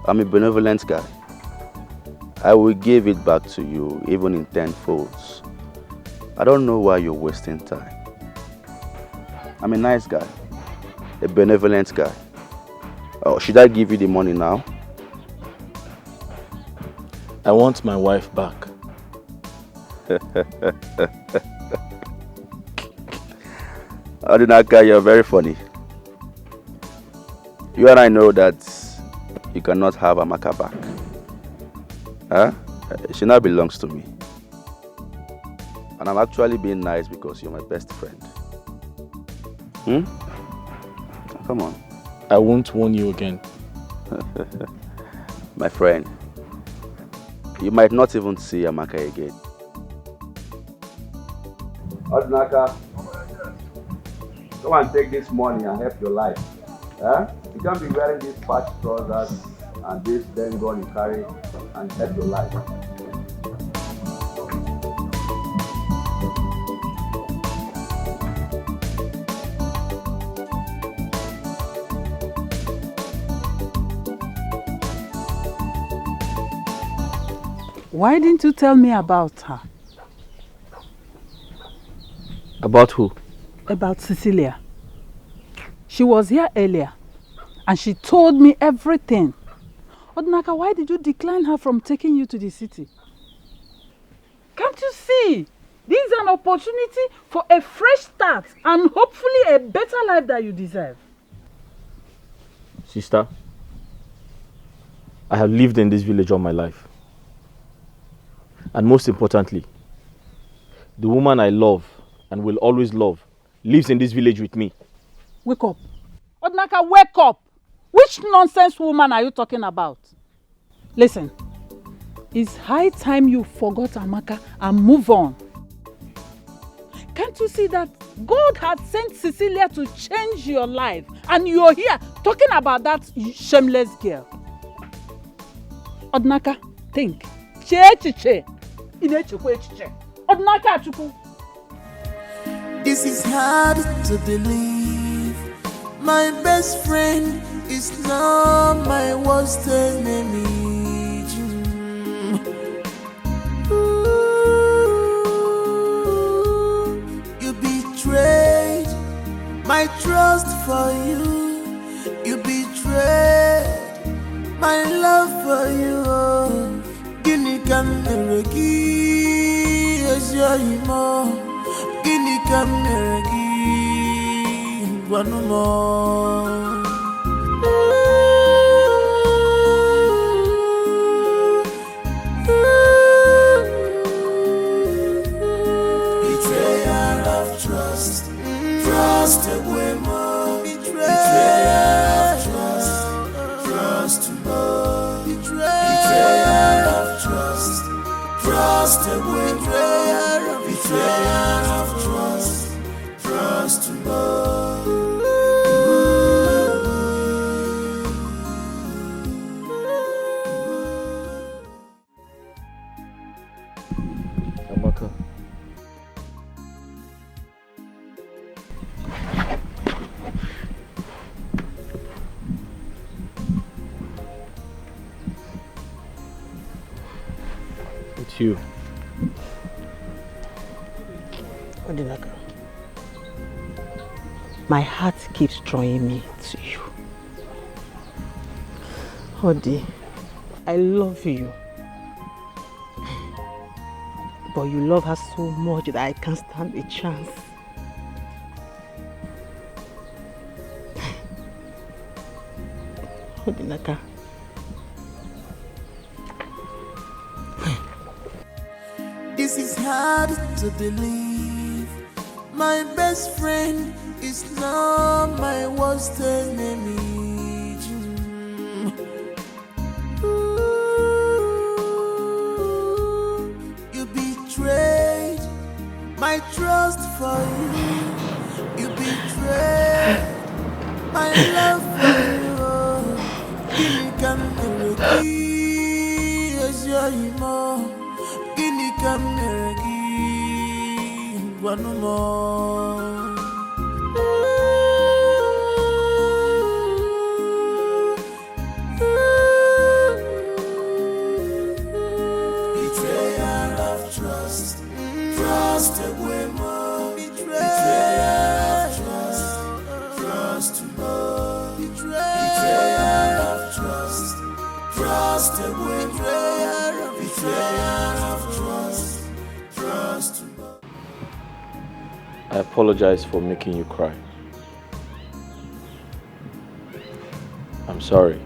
I'm a benevolent guy. I will give it back to you even in 10 folds. I don't know why you're wasting time. I'm a nice guy, a benevolent guy. Oh, should I give you the money now? I want my wife back. Odinaka, you're very funny. You and I know that you cannot have Amaka back. Huh? She now belongs to me. And I'm actually being nice because you're my best friend. Come on. I won't warn you again. My friend, you might not even see Amaka again. Odinaka, come and take this money and help your life. Huh? You can't be wearing these patch trousers and this then gun you carry and help your life. Why didn't you tell me about her? About who? About Cecilia. She was here earlier and she told me everything. Odinaka, why did you decline her from taking you to the city? Can't you see? This is an opportunity for a fresh start and hopefully a better life that you deserve. Sister, I have lived in this village all my life. And most importantly, the woman I love and will always love lives in this village with me. Wake up. Odinaka, wake up! Which nonsense woman are you talking about? Listen, it's high time you forgot Amaka and move on. Can't you see that God had sent Cecilia to change your life and you're here talking about that shameless girl? Odinaka, think. Odinaka, this is hard to believe. My best friend is now my worst enemy. You betrayed my trust for you. You betrayed my love for you. Gini kameregi ezoimo. Gini kameregi wanumo. Trust away more. Betrayal of trust. Trust more. Betrayal of trust. Trust away more. Betrayal of trust. Trust more. Amaka. It's you. Odinaka, my heart keeps drawing me to you. Odi, I love you. But you love her so much that I can't stand a chance. Odinaka. This is hard to believe. My best friend is now my worst enemy. You betrayed my trust for you. You betrayed my love for you. Gini kameregi ezoimo. Gini kameregi wanumo. Betrayal of trust. Trust away more. Betrayal of trust. Trust more. Betrayal of trust. Trust away more. Betrayal of trust. Trust more. I apologize for making you cry. I'm sorry.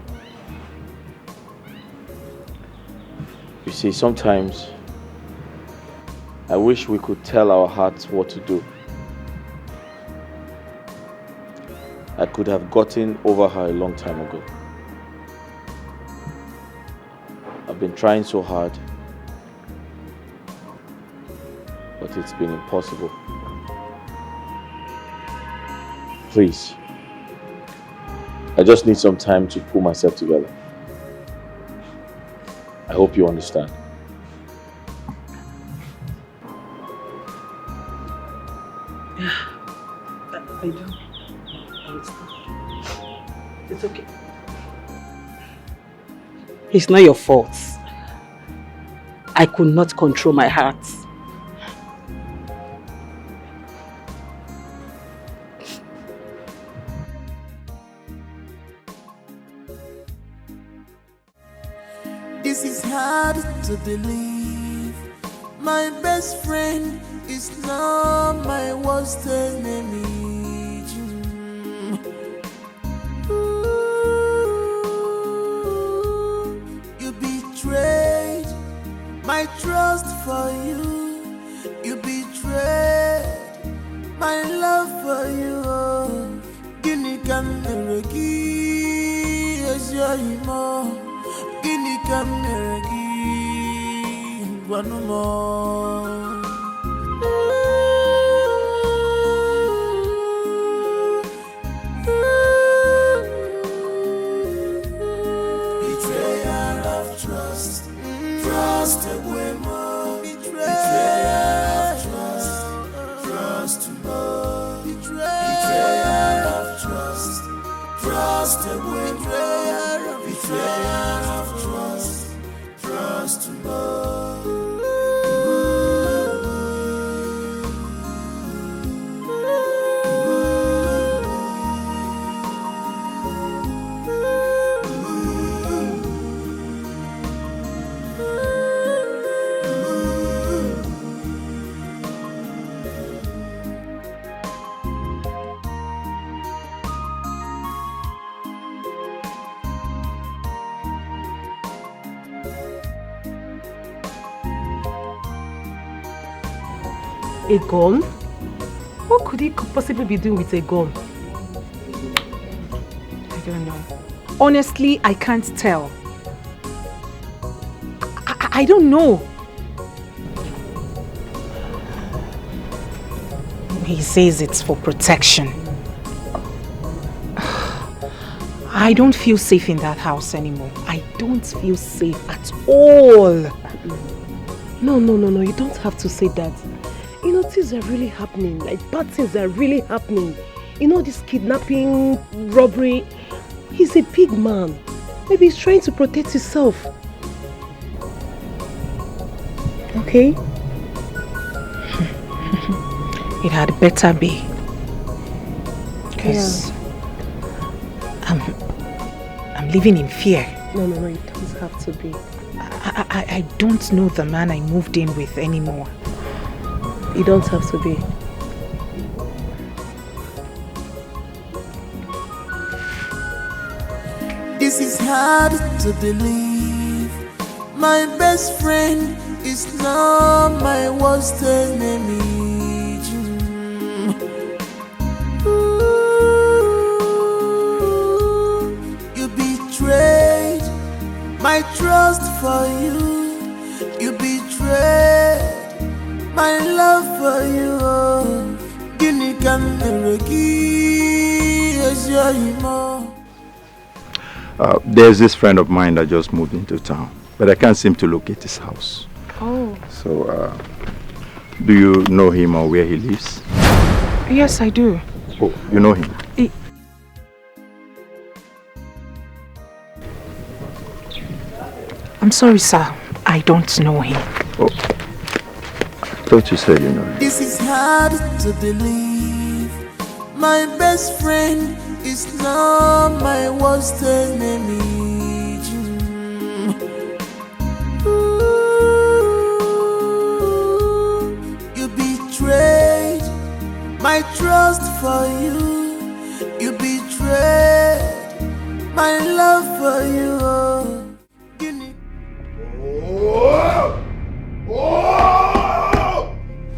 You see, sometimes I wish we could tell our hearts what to do. I could have gotten over her a long time ago. I've been trying so hard, but it's been impossible. Please, I just need some time to pull myself together. I hope you understand. I do. It's okay. It's not your fault. I could not control my heart. This is hard to believe. My best friend is now my worst enemy. You betrayed my trust for you. You betrayed my love for you. Guinea can never give as your emo. Guinea can never give one more. Betrayal of trust, trust away more. Betrayal of trust, trust more. Betrayal of trust, trust away more. Betrayal of trust, trust more. A gun? What could he possibly be doing with a gun? I don't know. Honestly, I can't tell. I don't know. He says it's for protection. I don't feel safe in that house anymore. I don't feel safe at all. No, you don't have to say that. You know, things are really happening. Like, bad things are really happening. You know, this kidnapping, robbery. He's a big man. Maybe he's trying to protect himself. Okay? It had better be. Because I'm living in fear. No, it doesn't have to be. I don't know the man I moved in with anymore. You don't have to be. This is hard to believe. My best friend is now my worst enemy. You betrayed my trust for you. You betrayed my love for you. Guinea can never give as your emo. There's this friend of mine that just moved into town, but I can't seem to locate his house. Oh. So, do you know him or where he lives? Yes, I do. Oh, you know him? I'm sorry, sir. I don't know him. Oh. I thought you said you know him. This is hard to believe. My best friend is now my worst enemy. You betrayed my trust for you. You betrayed my love for you.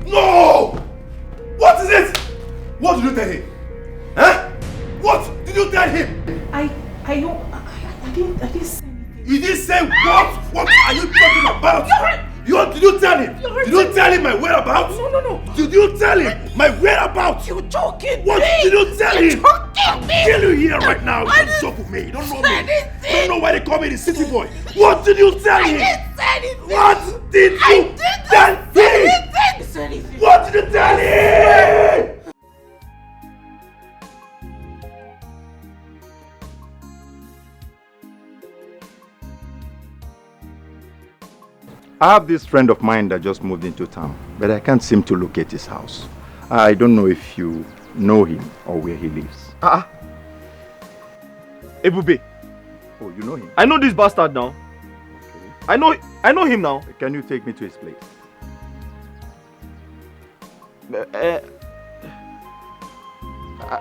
No! What is it? What did you tell him? Huh? What did you tell him? I didn't say anything. You didn't say what? What are you talking about? Did you tell him? Did you tell him my whereabouts? No. Did you tell him my whereabouts? You're joking. What did you tell him? I'll kill you here right now. You don't joke with me. You don't know me. You don't know why they call me the city boy. What did you tell him? I didn't say anything. What did you tell him? What did you tell him? I have this friend of mine that just moved into town, but I can't seem to locate his house. I don't know if you know him or where he lives. Ebube. Oh, you know him? I know this bastard now. Okay. I know him now. Can you take me to his place?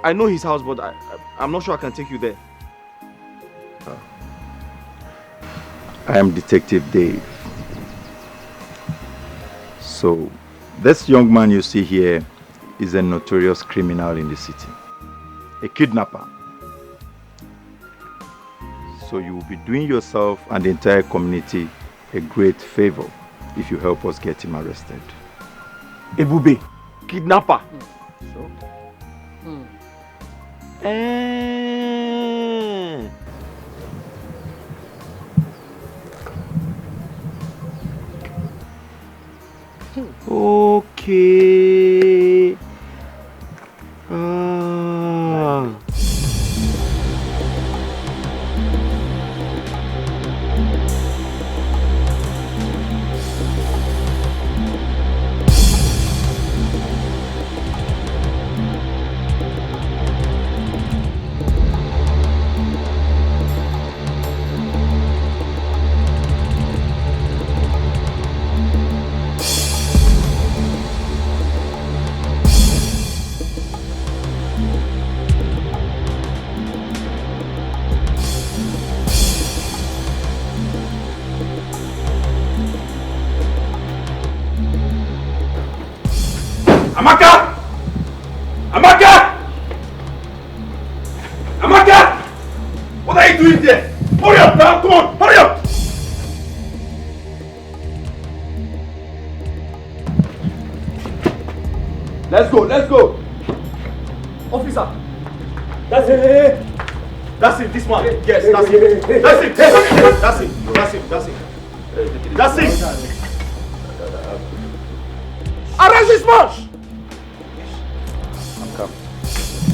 I know his house, but I'm not sure I can take you there. I am Detective Dave. So, this young man you see here is a notorious criminal in the city. A kidnapper. So you will be doing yourself and the entire community a great favor if you help us get him arrested. Ebube, kidnapper. Sure. Okay. Amaka! Amaka! Amaka! What are you doing there? Hurry up now! Come on! Hurry up! Let's go! Let's go! Officer! That's it! That's it, this man! Yes, that's it! That's it! That's it! That's it! That's it! That's it! Arrest this man! Come.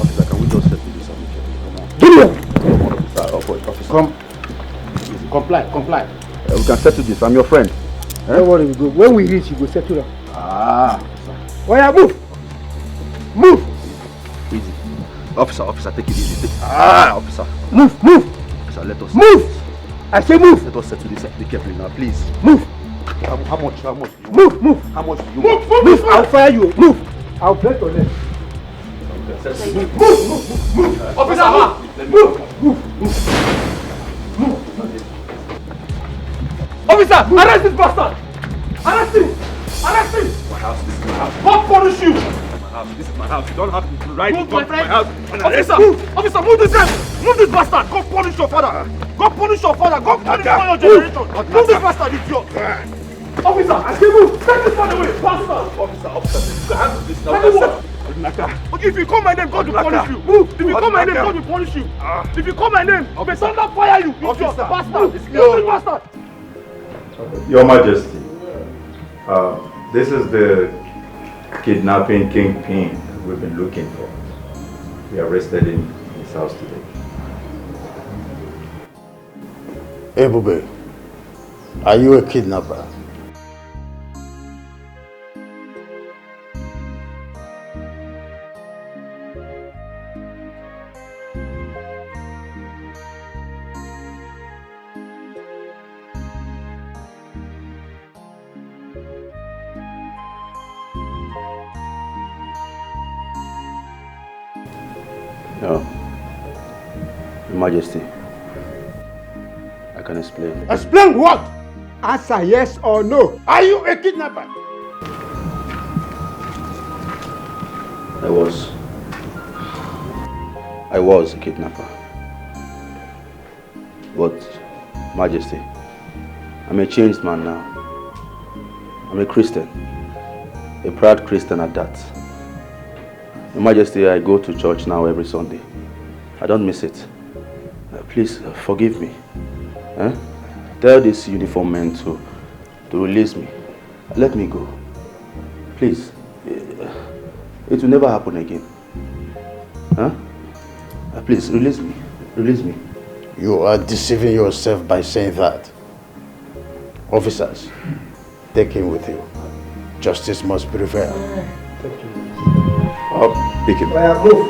Officer, can we just settle this amicably? Come on. Officer. Come. Comply. We can settle this. I'm your friend. Don't worry, we go. When we reach, you go settle down. Oh yeah, move! Easy. Officer, take it easy. Officer. Move! Officer, let us. Move! I say move! Let us settle this amicably now, please. Move! How much? Move! How much do you want? Move! I'll fire you. Move! I'll break your leg. Move! Officer, move! Officer, arrest this bastard! Arrest him! My house, this is my house. God punish you! This is my house. You don't have to ride Move, to my my friend. house. Officer, move this guy! Move this bastard! God punish your father! God punish your generation! Move this bastard, idiot! Officer, I say move! Take this man away! Bastard! Officer, you have this now. Okay, if you call my name, God will punish you! Move! If you call my name, God will punish you! If you call my name, may thunder fire you! Idiot! Bastard! Move this bastard! Your Majesty, this is the kidnapping kingpin we've been looking for. We arrested him in his house today. Ebube, are you a kidnapper? No. Your Majesty, I can explain. Explain what? Answer yes or no. Are you a kidnapper? I was a kidnapper. But, Majesty, I'm a changed man now. I'm a Christian. A proud Christian at that. Your Majesty, I go to church now every Sunday. I don't miss it. Please forgive me. Tell this uniform man to release me. Let me go. Please. It will never happen again. Please, release me. Release me. You are deceiving yourself by saying that. Officers, Take him with you. Justice must prevail. Pick him. Move.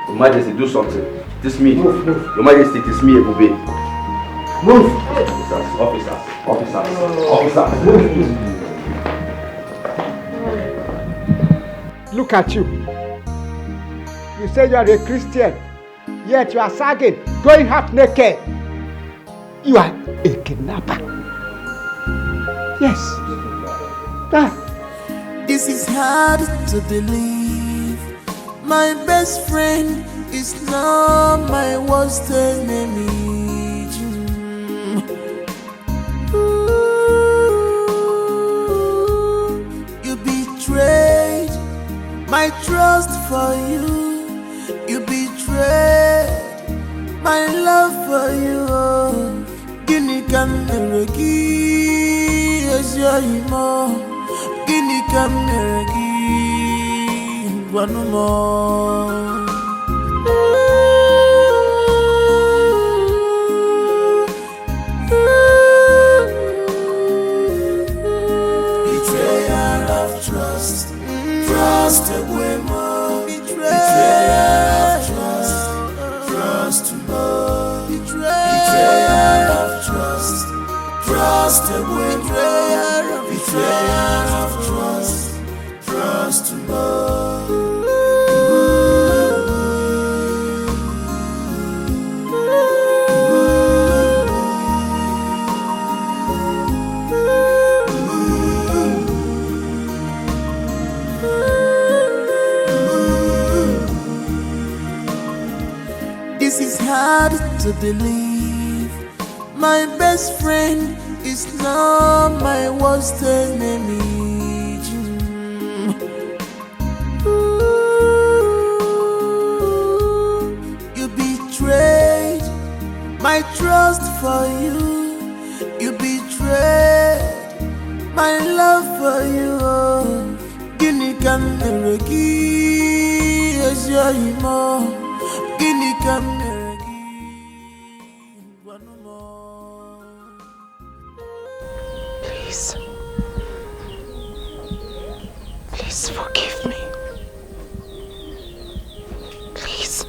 Your Majesty, do something. It is me. Move. Your Majesty, it is me, Obio. Move. Officers. Look at you. You say you are a Christian, yet you are sagging, going half naked. You are a kidnapper. Yes. This is hard to believe. My best friend is now my worst enemy. You betrayed my trust for you. You betrayed my love for you. Guinea can never give you more. Guinea can never give one more. Betrayal of trust, trust away more. Betrayal of trust, trust more. Betrayal of trust, trust away more. Betrayal of trust, trust more. This is hard to believe. My best friend is now my worst enemy. You betrayed my trust for you. You betrayed my love for you. Guinea can never give you more. Guinea can never give one more. Please. Please forgive me. Please.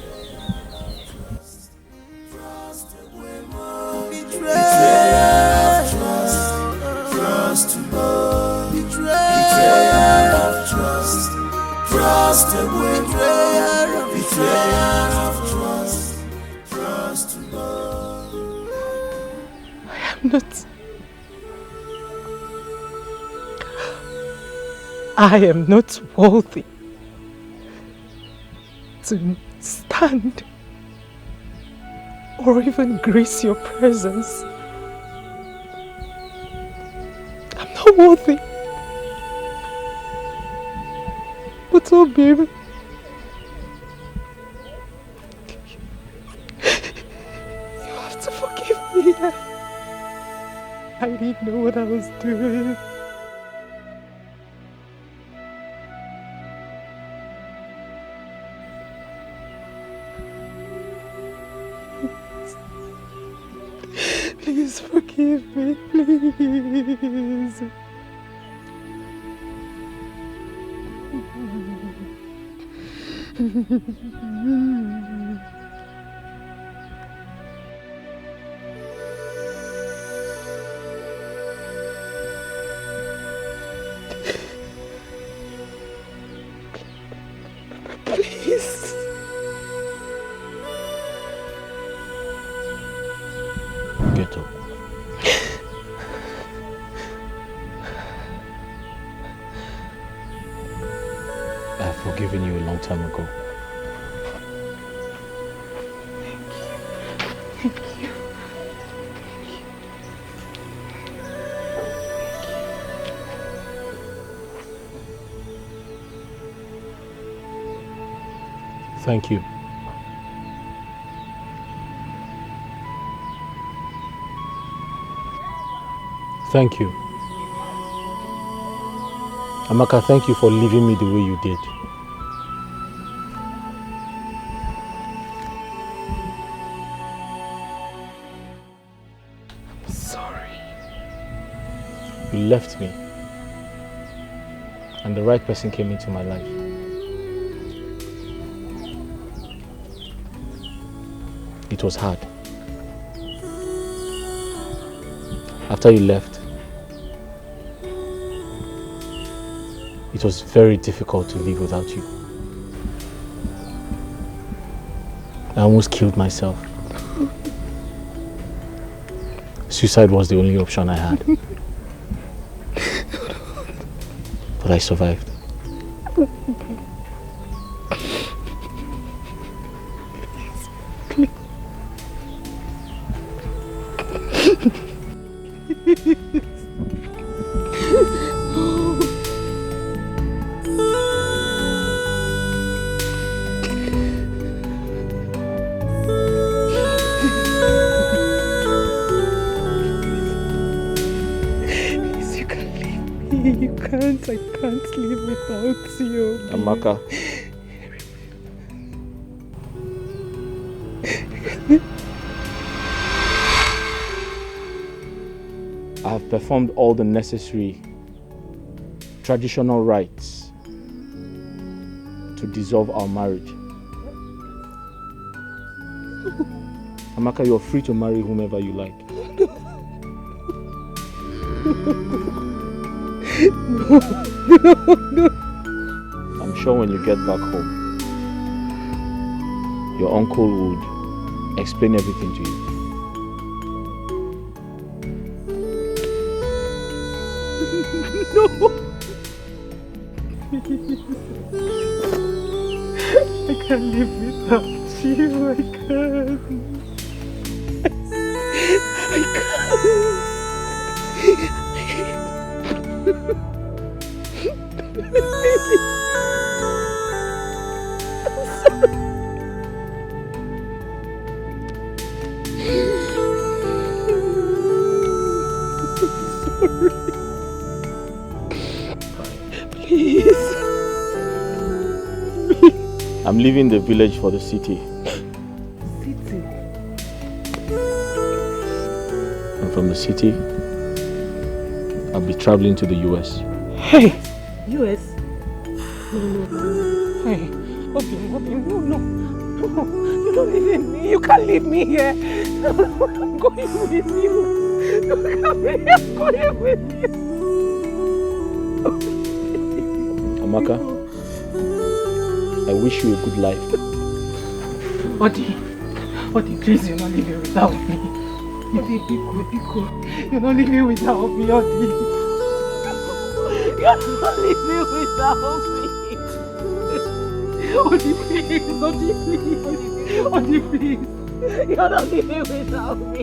Betrayal of trust, trust more. Betrayal of trust, trust away. Betrayal of trust, trust more. I am not worthy to stand or even grace your presence. I'm not worthy. But Obio, you have to forgive me. I didn't know what I was doing. Please forgive me, please. Please. Get up. I've forgiven you a long time ago. Thank you. Thank you. Thank you. Amaka, thank you for leaving me the way you did. I'm sorry. You left me and the right person came into my life. It was hard. After you left, it was very difficult to live without you. I almost killed myself. Suicide was the only option I had. But I survived. I can't live without you. Amaka. I have performed all the necessary traditional rites to dissolve our marriage. Amaka, you're free to marry whomever you like. No. I'm sure when you get back home, your uncle would explain everything to you. No. I can't live without you. I can't. I'm leaving the village for the city. City? And from the city, I'll be traveling to the US. Hey! US? No. Hey, Obio, no. You don't leave me. You can't leave me here. I'm going with you. I'm going with you. Amaka, I wish you a good life. Odi, please, you're not leaving without me. Odi, Etiko, you're not leaving without me, Odi. You're not leaving without me. Odi, please, Odi, please. Odi, please. You're not leaving without me.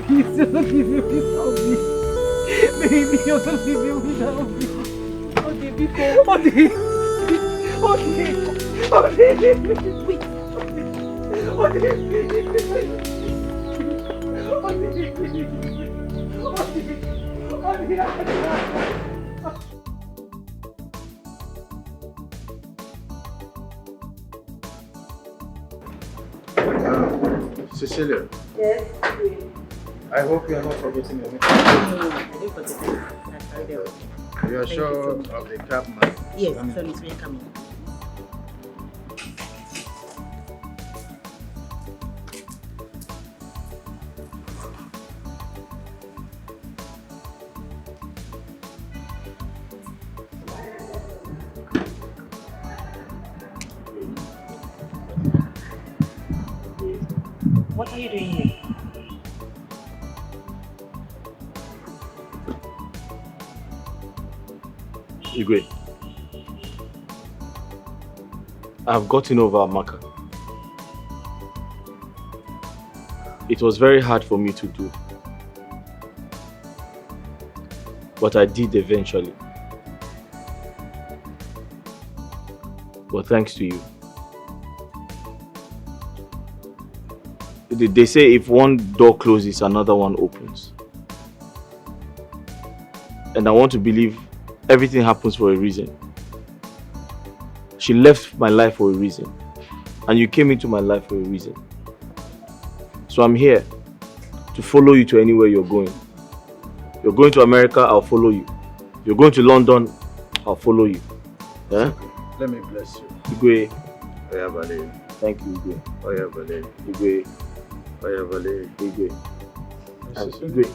Please, you're not leaving without me. Baby, you're not leaving without me. Odi, Etiko. Odi. Cecilia. Yes. I hope you are not forgetting your name. No, I didn't forget it. You are sure of the cab man? Yes, so it's really coming. What are you doing here? Igwe, I've gotten over Amaka. It was very hard for me to do, but I did eventually. But thanks to you. They say if one door closes, another one opens. And I want to believe everything happens for a reason. She left my life for a reason. And you came into my life for a reason. So I'm here to follow you to anywhere you're going. You're going to America, I'll follow you. You're going to London, I'll follow you. Yeah? Let me bless you. Igwe. Oya Vale. Thank you, Igwe. Oya Vale. Igwe. Oya Vale. Igwe. And Igwe,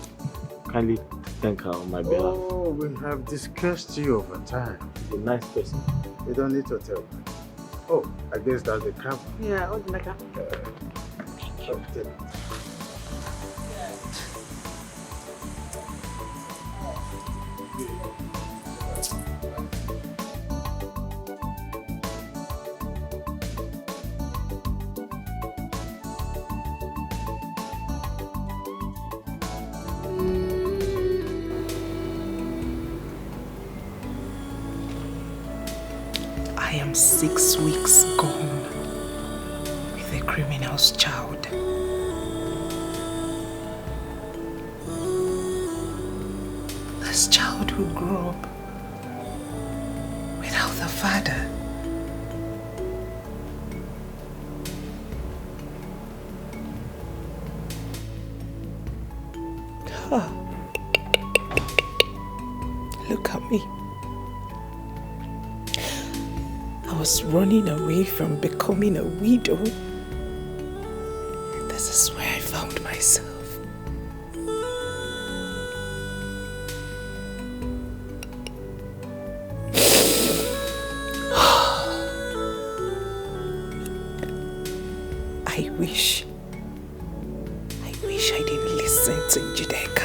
kindly thank her on my behalf. Oh, we have discussed you over time. She's a nice person. You don't need to tell me. Oh, I guess that's the camera. Yeah, hold the camera. I am 6 weeks gone with a criminal's child. This child will grow up without a father. Ah. Look at me. I was running away from becoming a widow. This is where I found myself. I wish I didn't listen to Dike.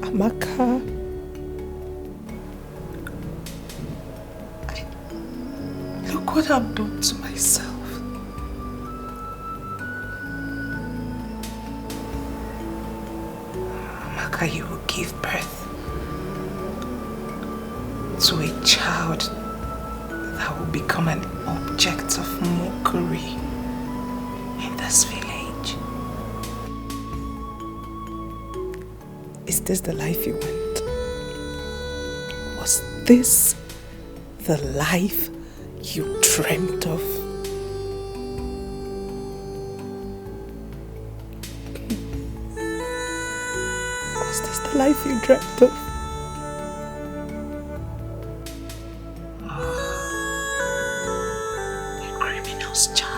Amaka, look what I've done to myself. Amaka, you will give birth to a child that will become an object of mockery in this village. Is this the life you want? Was this the life you dreamt of? Was this the life you dreamt of? A criminal's child.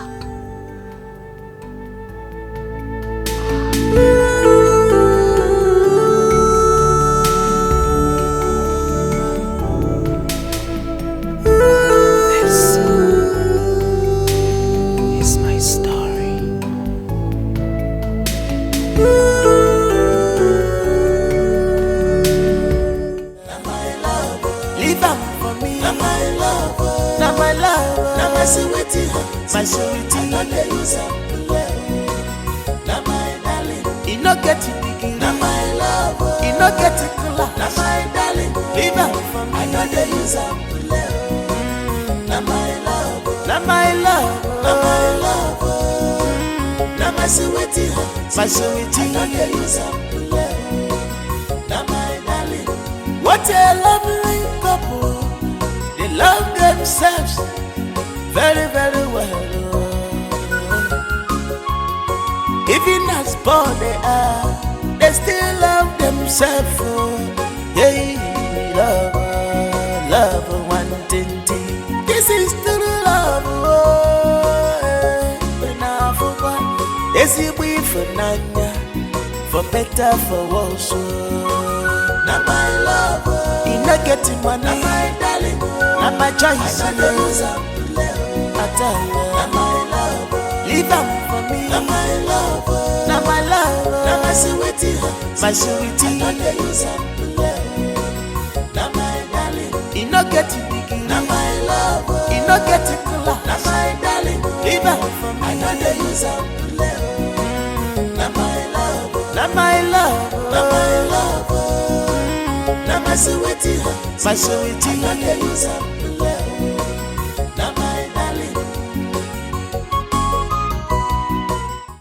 My sweetie, I know they use up the love. Now my darling, you no get it big. Now my love, you no get it color. Now my darling, leave out for me. I know they use up the love. Now my love, now my love, now my love. Now my sweetie, I know they use up the love. Now my darling, what a lovely couple. They love themselves very, very well. Even as poor they are, they still love themselves. Hey, love, one thing. This is true love. When I forgot, is it we for Nanya, for better, for worse. Now my love, you not getting money. Now my darling, now my choice. I know lose up. Now my love, leave them for me. Now my love, now my love, now my sweetie, I know they use up the love. Now my darling, you no get it big. Now my love, you no get it color. Now my darling, leave them for me. I know they use up the love. Now my love, now my love, now my love, now my sweetie, I know they use up.